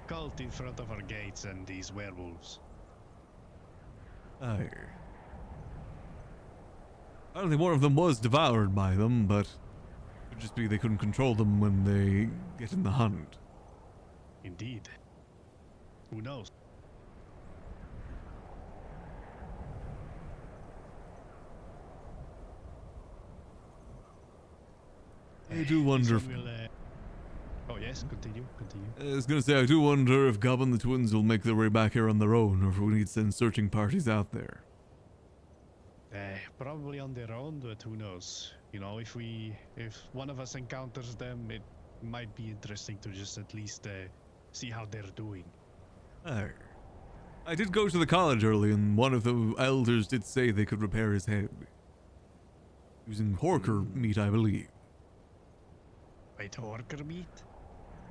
cult in front of our gates and these werewolves. Aye. Apparently one of them was devoured by them, but it could just be they couldn't control them when they get in the hunt. Indeed. Who knows? I do wonder if... Oh yes, continue. I was gonna say, I do wonder if Gob and the twins will make their way back here on their own, or if we need to send searching parties out there. Probably on their own, but who knows? You know, if one of us encounters them, it might be interesting to just at least see how they're doing. I did go to the college early, and one of the elders did say they could repair his head. Using horker meat, I believe. Wait, horker meat?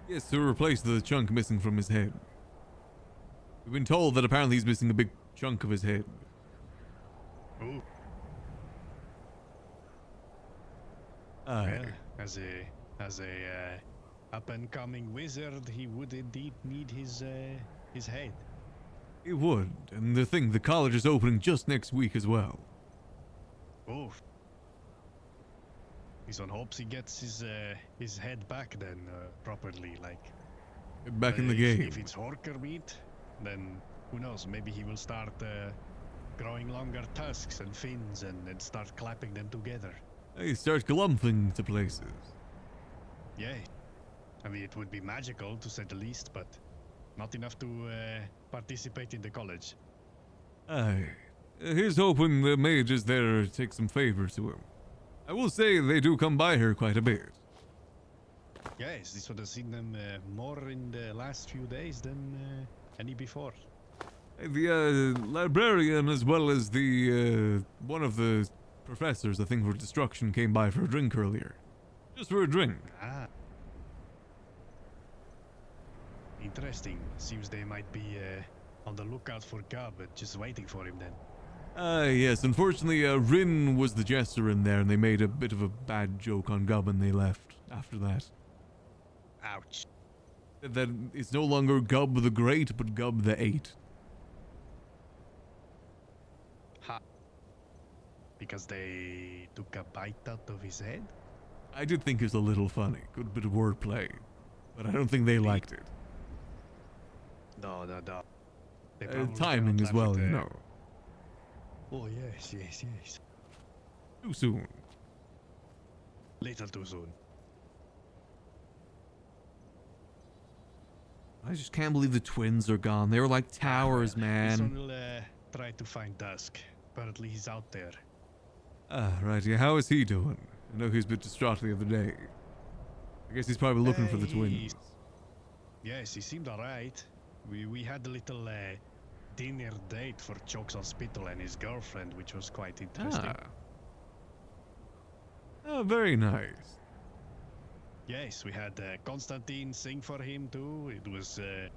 Yes, to replace the chunk missing from his head. We've been told that apparently he's missing a big chunk of his head. Ooh. Aye. Well, as a up-and-coming wizard, he would indeed need his head. He would, and the college is opening just next week as well. Oh. He's on hopes he gets his head back then, properly, like. Back in the game. If it's horker meat, then who knows? Maybe he will start growing longer tusks and fins and start clapping them together. Hey, start glumping to places. Yeah. I mean, it would be magical to say the least, but not enough to participate in the college. Aye. Here's hoping the mage is there to take some favor to him. I will say they do come by here quite a bit. Yes, this would have seen them more in the last few days than any before. The librarian, as well as the one of the professors, I think for destruction, came by for a drink earlier. Just for a drink. Ah. Interesting. Seems they might be on the lookout for Gob, but just waiting for him then. Yes. Unfortunately, Rin was the jester in there, and they made a bit of a bad joke on Gob, and they left after that. Ouch. That it's no longer Gob the Great, but Gob the Eight. Ha. Because they took a bite out of his head? I did think it was a little funny. Good bit of wordplay. But I don't think they liked it. No. Timing as well, you know. Oh, yes. Too soon. Little too soon. I just can't believe the twins are gone. They were like towers, This man. one will try to find Dusk. Apparently he's out there. Ah, right. Yeah, how is he doing? I know he was a bit distraught the other day. I guess he's probably looking for the twins. Yes, he seemed alright. We had a little dinner date for Choke's Hospital and his girlfriend, which was quite interesting. Oh, very nice. Yes, we had Constantine sing for him too. It was a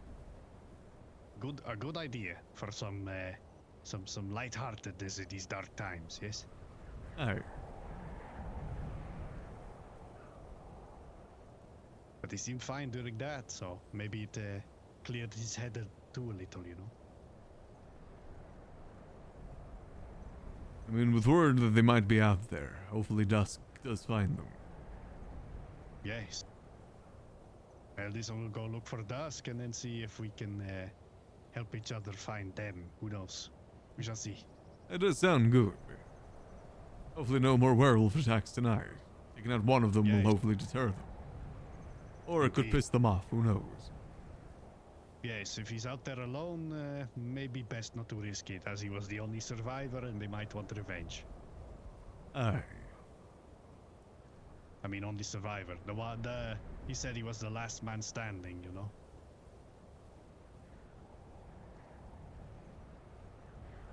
good idea for some lightheartedness in these dark times. Yes. Oh. But he seemed fine during that, so maybe it cleared his head too a little, you know. I mean, with word that they might be out there, hopefully Dusk does find them. Yes. Well, this one will go look for Dusk and then see if we can help each other find them. Who knows? We shall see. That does sound good. Hopefully no more werewolf attacks tonight. Taking out one of them will hopefully deter them. Or it could piss them off, who knows? Yes, if he's out there alone, maybe best not to risk it, as he was the only survivor and they might want revenge. Aye. I mean, only survivor. He said he was the last man standing, you know?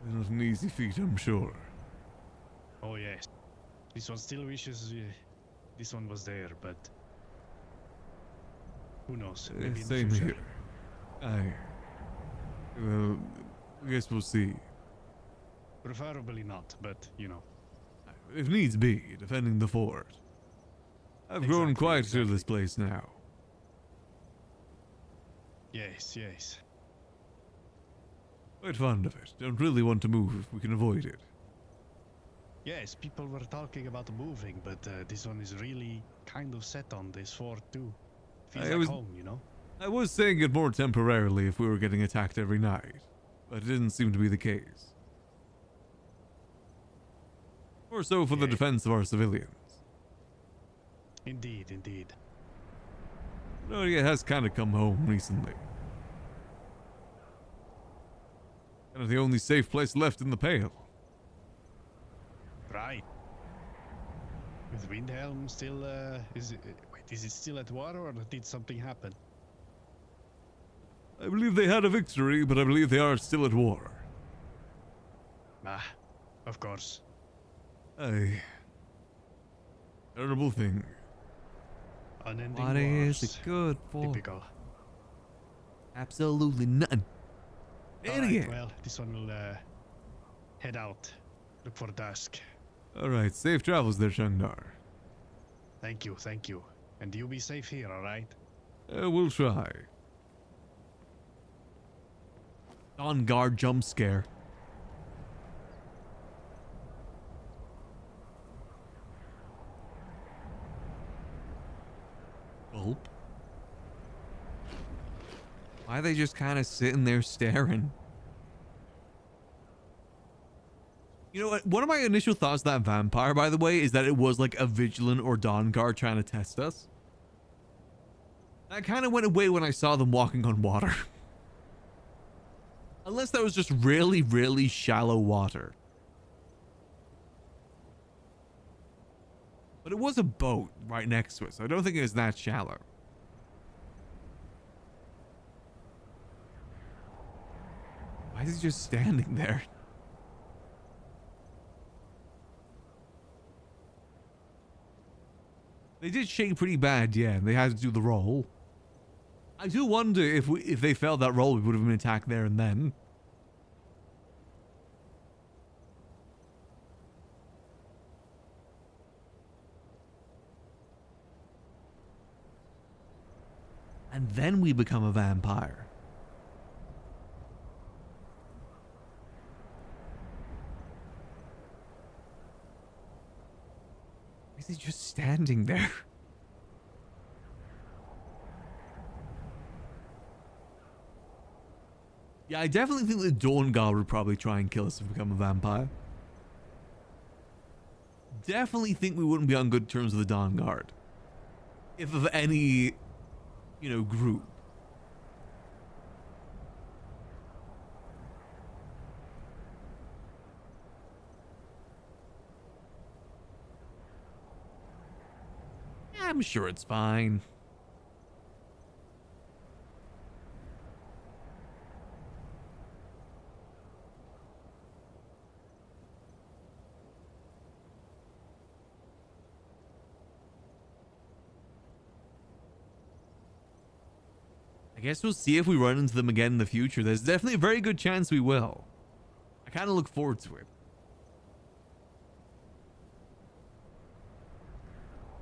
Not an easy feat, I'm sure. Oh, yes. This one still wishes this one was there, but... who knows? Maybe in the Same future. here. Aye. Well, I guess we'll see. Preferably not, but, you know. If needs be, defending the fort. I've grown quite to this place now. Yes, yes. Quite fond of it. Don't really want to move if we can avoid it. Yes, people were talking about moving, but this one is really kind of set on this fort too. Feels like home, you know? I was saying it more temporarily if we were getting attacked every night, but it didn't seem to be the case. More so for the defense of our civilians. Indeed, indeed. Noria has kind of come home recently. Kind of the only safe place left in the Pale. Right. With Windhelm still, is it still at war or did something happen? I believe they had a victory, but I believe they are still at war. Ah, of course. Aye. Terrible thing. Unending What is wars. it good for? Typical. Absolutely nothing. Idiot. Alright, well, this one will head out. Look for Dusk. Alright, safe travels there, Shangdar. Thank you, thank you. And you be safe here, alright? We'll try. On guard jump scare. Gulp. Why are they just kind of sitting there staring? You know what? One of my initial thoughts of that vampire, by the way, is that it was like a vigilant or dawn guard trying to test us. That kind of went away when I saw them walking on water. Unless that was just really, really shallow water. But it was a boat right next to it, so I don't think it was that shallow. Why is he just standing there? They did shake pretty bad, yeah, and they had to do the roll. I do wonder if they failed that roll, we would have been attacked there and then. And then we become a vampire. Is he just standing there? Yeah, I definitely think the Dawn God would probably try and kill us if we become a vampire. definitely think we wouldn't be on good terms with the Dawn Guard. If of any, group. I'm sure it's fine. I guess we'll see if we run into them again in the future. There's definitely a very good chance we will. I kind of look forward to it.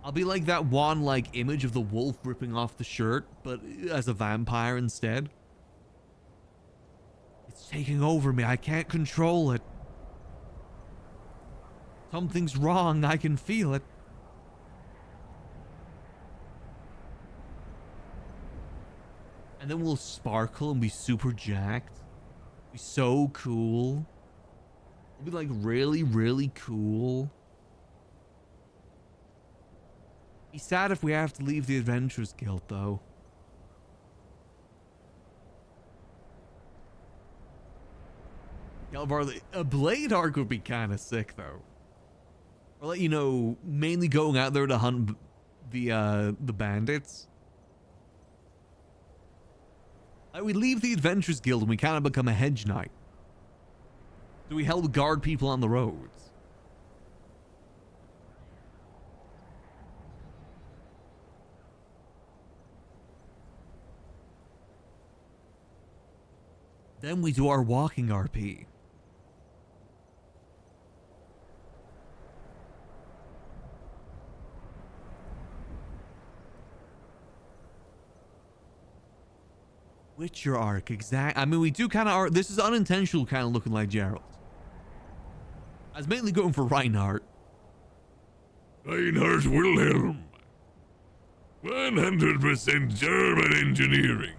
I'll be like that one image of the wolf ripping off the shirt, but as a vampire instead. It's taking over me. I can't control it. Something's wrong. I can feel it. And then we'll sparkle and be super jacked. Be so cool. We'll be really, really cool. Be sad if we have to leave the Adventurers Guild, though. Kelvaar, a Blade arc would be kind of sick, though. Or mainly going out there to hunt the bandits. We leave the Adventurers Guild and we kind of become a hedge knight. So we help guard people on the roads. Then we do our walking RP. Witcher arc, exact. I mean, we do kind of. This is unintentional, kind of looking like Geralt. I was mainly going for Reinhardt. Reinhard Wilhelm. 100% German engineering.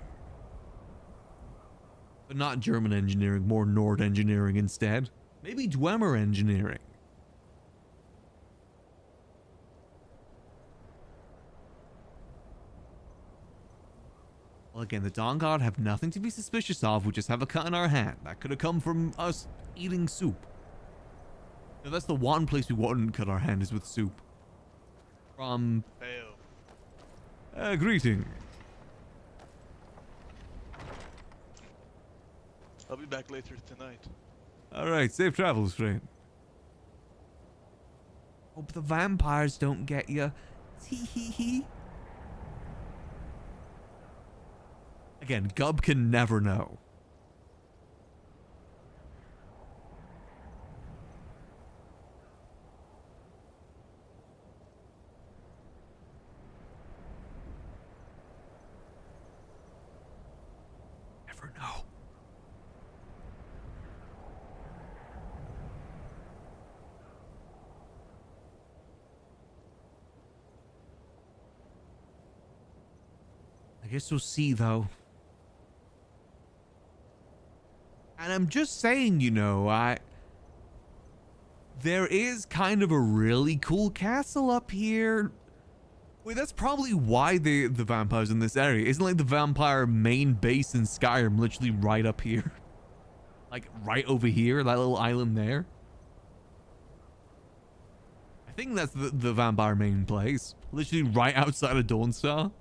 But not German engineering, more Nord engineering instead. Maybe Dwemer engineering. Well, again, the Dawn Guard have nothing to be suspicious of. We just have a cut in our hand. That could have come from us eating soup. Now, that's the one place we wouldn't cut our hand is with soup. From... Fail. Greeting. I'll be back later tonight. Alright, safe travels, friend. Hope the vampires don't get you. Tee-hee-hee. Again, Gub can never know. Never know. I guess we'll see, though. And I'm just saying, there is kind of a really cool castle up here. Wait, that's probably why the vampires in this area. Isn't like the vampire main base in Skyrim literally right up here? Like right over here, that little island there? I think that's the vampire main place. Literally right outside of Dawnstar.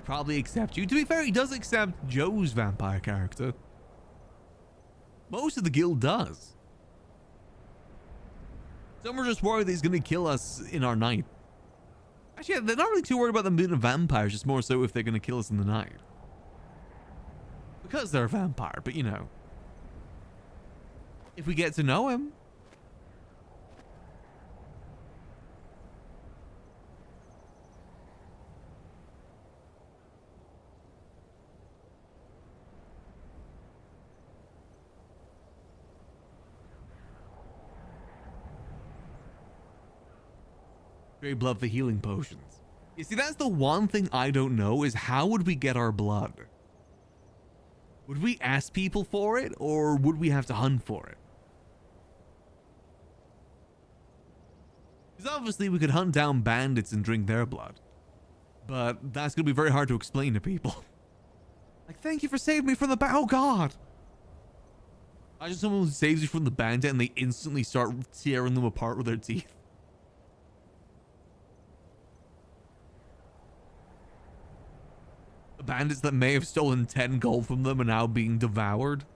Probably accept you. To be fair, he does accept Joe's vampire character. Most of the guild does. Some are just worried that he's going to kill us in our night. Actually, they're not really too worried about them being a vampire, just more so if they're going to kill us in the night. Because they're a vampire, but if we get to know him. Trade blood for healing potions. You see, that's the one thing I don't know is how would we get our blood? Would we ask people for it or would we have to hunt for it? Because obviously we could hunt down bandits and drink their blood. But that's going to be very hard to explain to people. Like, thank you for saving me from the oh god! Imagine someone who saves you from the bandit and they instantly start tearing them apart with their teeth. The bandits that may have stolen 10 gold from them are now being devoured.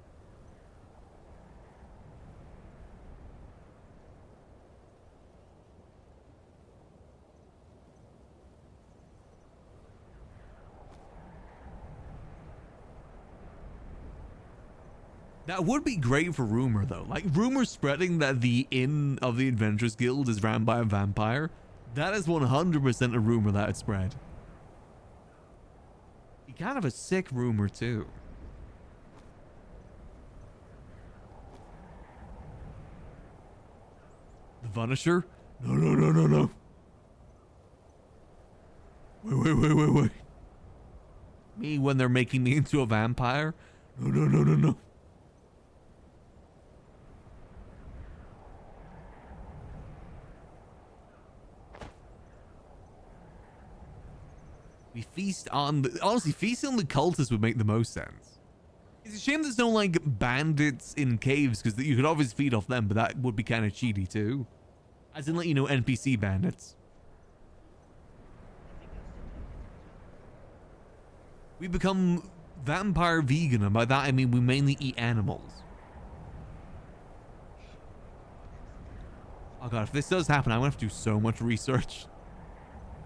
That would be great for rumor though. Like rumors spreading that the inn of the Adventurers Guild is ran by a vampire. That is 100% a rumor that it's spread. Kind of a sick rumor too. The Vanisher? No. Wait. Me when they're making me into a vampire? No. We feast on the... Honestly, feasting on the cultists would make the most sense. It's a shame there's no, like, bandits in caves, because you could obviously feed off them, but that would be kind of cheaty, too. As in, like, you know, NPC bandits. We become vampire vegan, and by that I mean we mainly eat animals. Oh god, if this does happen, I'm going to have to do so much research.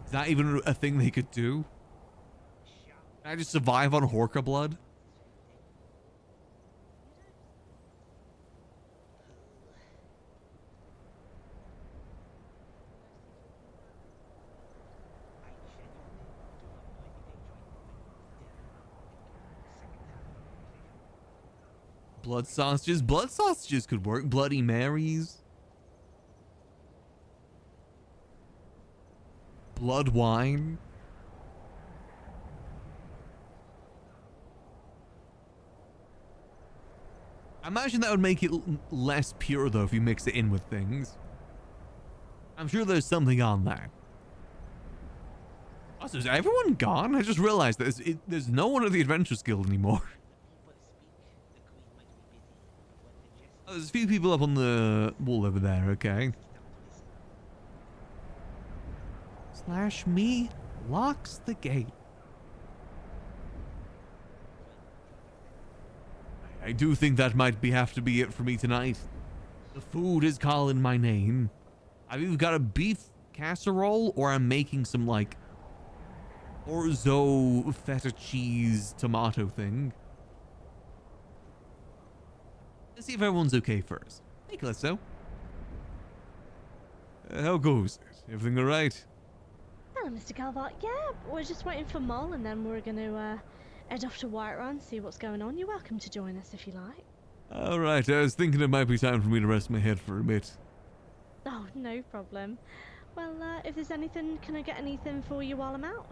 Is that even a thing they could do? Can I just survive on Horka blood? Blood sausages? Blood sausages could work. Bloody Marys. Blood wine. I imagine that would make it less pure though if you mix it in with things. I'm sure there's something on that. Also, is everyone gone? I just realized that there's no one at the Adventurers Guild anymore. Oh, there's a few people up on the wall over there, okay. /me locks the gate. I do think that might have to be it for me tonight. The food is calling my name. I've either got a beef casserole or I'm making some like orzo feta cheese tomato thing. Let's see if everyone's okay first. Hey, Callisto. How goes it? Everything alright? Hello, Mr. Kelvaar. Yeah, we're just waiting for Mol and then we're going to head off to Whiterun, see what's going on. You're welcome to join us if you like. Alright, I was thinking it might be time for me to rest my head for a bit. Oh, no problem. Well, if there's anything, can I get anything for you while I'm out?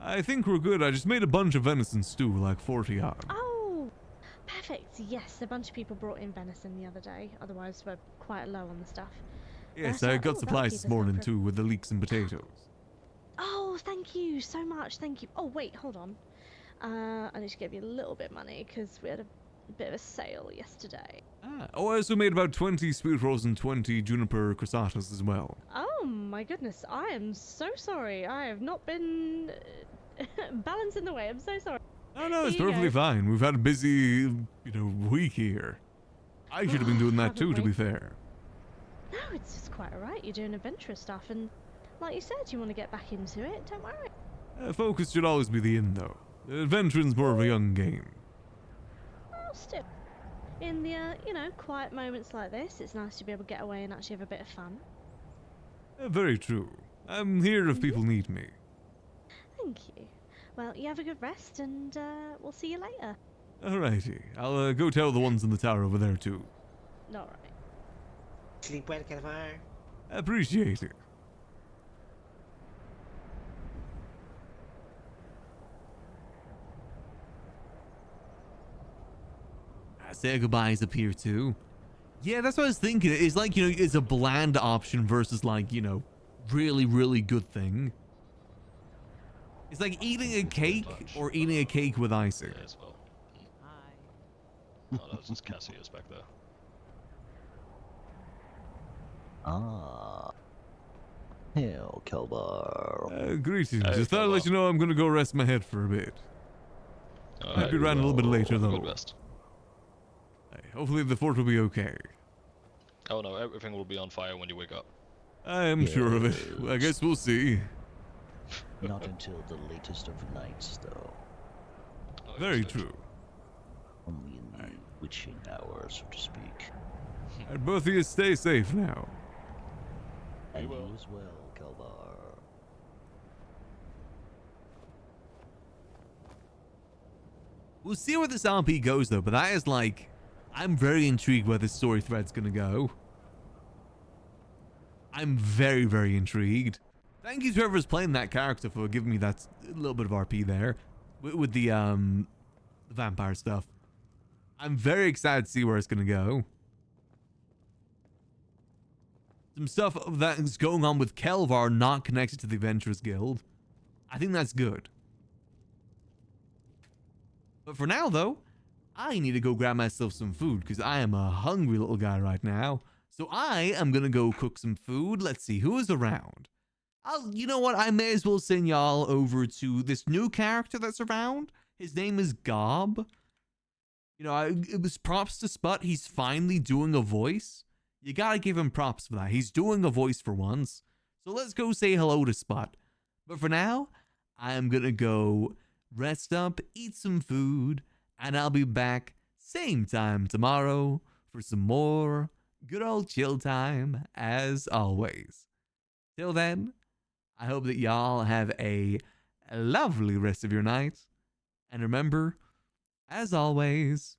I think we're good. I just made a bunch of venison stew, like 40 odd. Oh, perfect. Yes, a bunch of people brought in venison the other day. Otherwise, we're quite low on the stuff. Yes, I got supplies this morning too with the leeks and potatoes. Oh, thank you so much. Thank you. Oh, wait, hold on. I need to give you a little bit of money because we had a bit of a sale yesterday. Oh, I also made about 20 sweet rolls and 20 juniper croissantes as well. Oh my goodness, I am so sorry. I have not been balancing the way. I'm so sorry. No, it's perfectly fine. We've had a busy, week here. I should have been doing that too, to be fair. No, it's just quite alright. You're doing adventurous stuff, and like you said, you want to get back into it. Don't worry. Focus should always be the end, though. Adventuring's more of a young game. Well, still, in the quiet moments like this, it's nice to be able to get away and actually have a bit of fun. Very true. I'm here if people need me. Thank you. Well, you have a good rest, and we'll see you later. Alrighty. I'll go tell the ones in the tower over there too. Alright. Sleep well, Kelvaar. Appreciate it. say goodbyes up here too. Yeah, that's what I was thinking. It's like, you know, it's a bland option versus like, you know, really, really good thing. It's like eating a cake or eating a cake with icing. Yeah, as well. Oh, that was just Cassius back there. Ah. Hail, Kelvaar. Greetings. Just thought I'd let you know I'm gonna go rest my head for a bit. Might be around a little bit later though. Good rest. Hey, hopefully the fort will be okay. Oh no, everything will be on fire when you wake up. I am sure of it. I guess we'll see. Not until the latest of nights, though. Very true. Only in the witching hour, so to speak. And both of you stay safe now. And you as well, Kelvaar. We'll see where this RP goes though, but that is like, I'm very intrigued where this story thread's gonna go. I'm very, very intrigued. Thank you to whoever's playing that character for giving me that little bit of RP there with the vampire stuff. I'm very excited to see where it's gonna go. Some stuff that is going on with Kelvaar not connected to the Adventurers Guild. I think that's good. But for now though, I need to go grab myself some food because I am a hungry little guy right now. So I am gonna go cook some food. Let's see who is around. You know what? I may as well send y'all over to this new character that's around. His name is Gob. You know, it was props to Sput. He's finally doing a voice. You gotta give him props for that. He's doing a voice for once. So let's go say hello to Sput. But for now, I am gonna go rest up, eat some food, and I'll be back same time tomorrow for some more good old chill time as always. Till then, I hope that y'all have a lovely rest of your night. And remember, as always,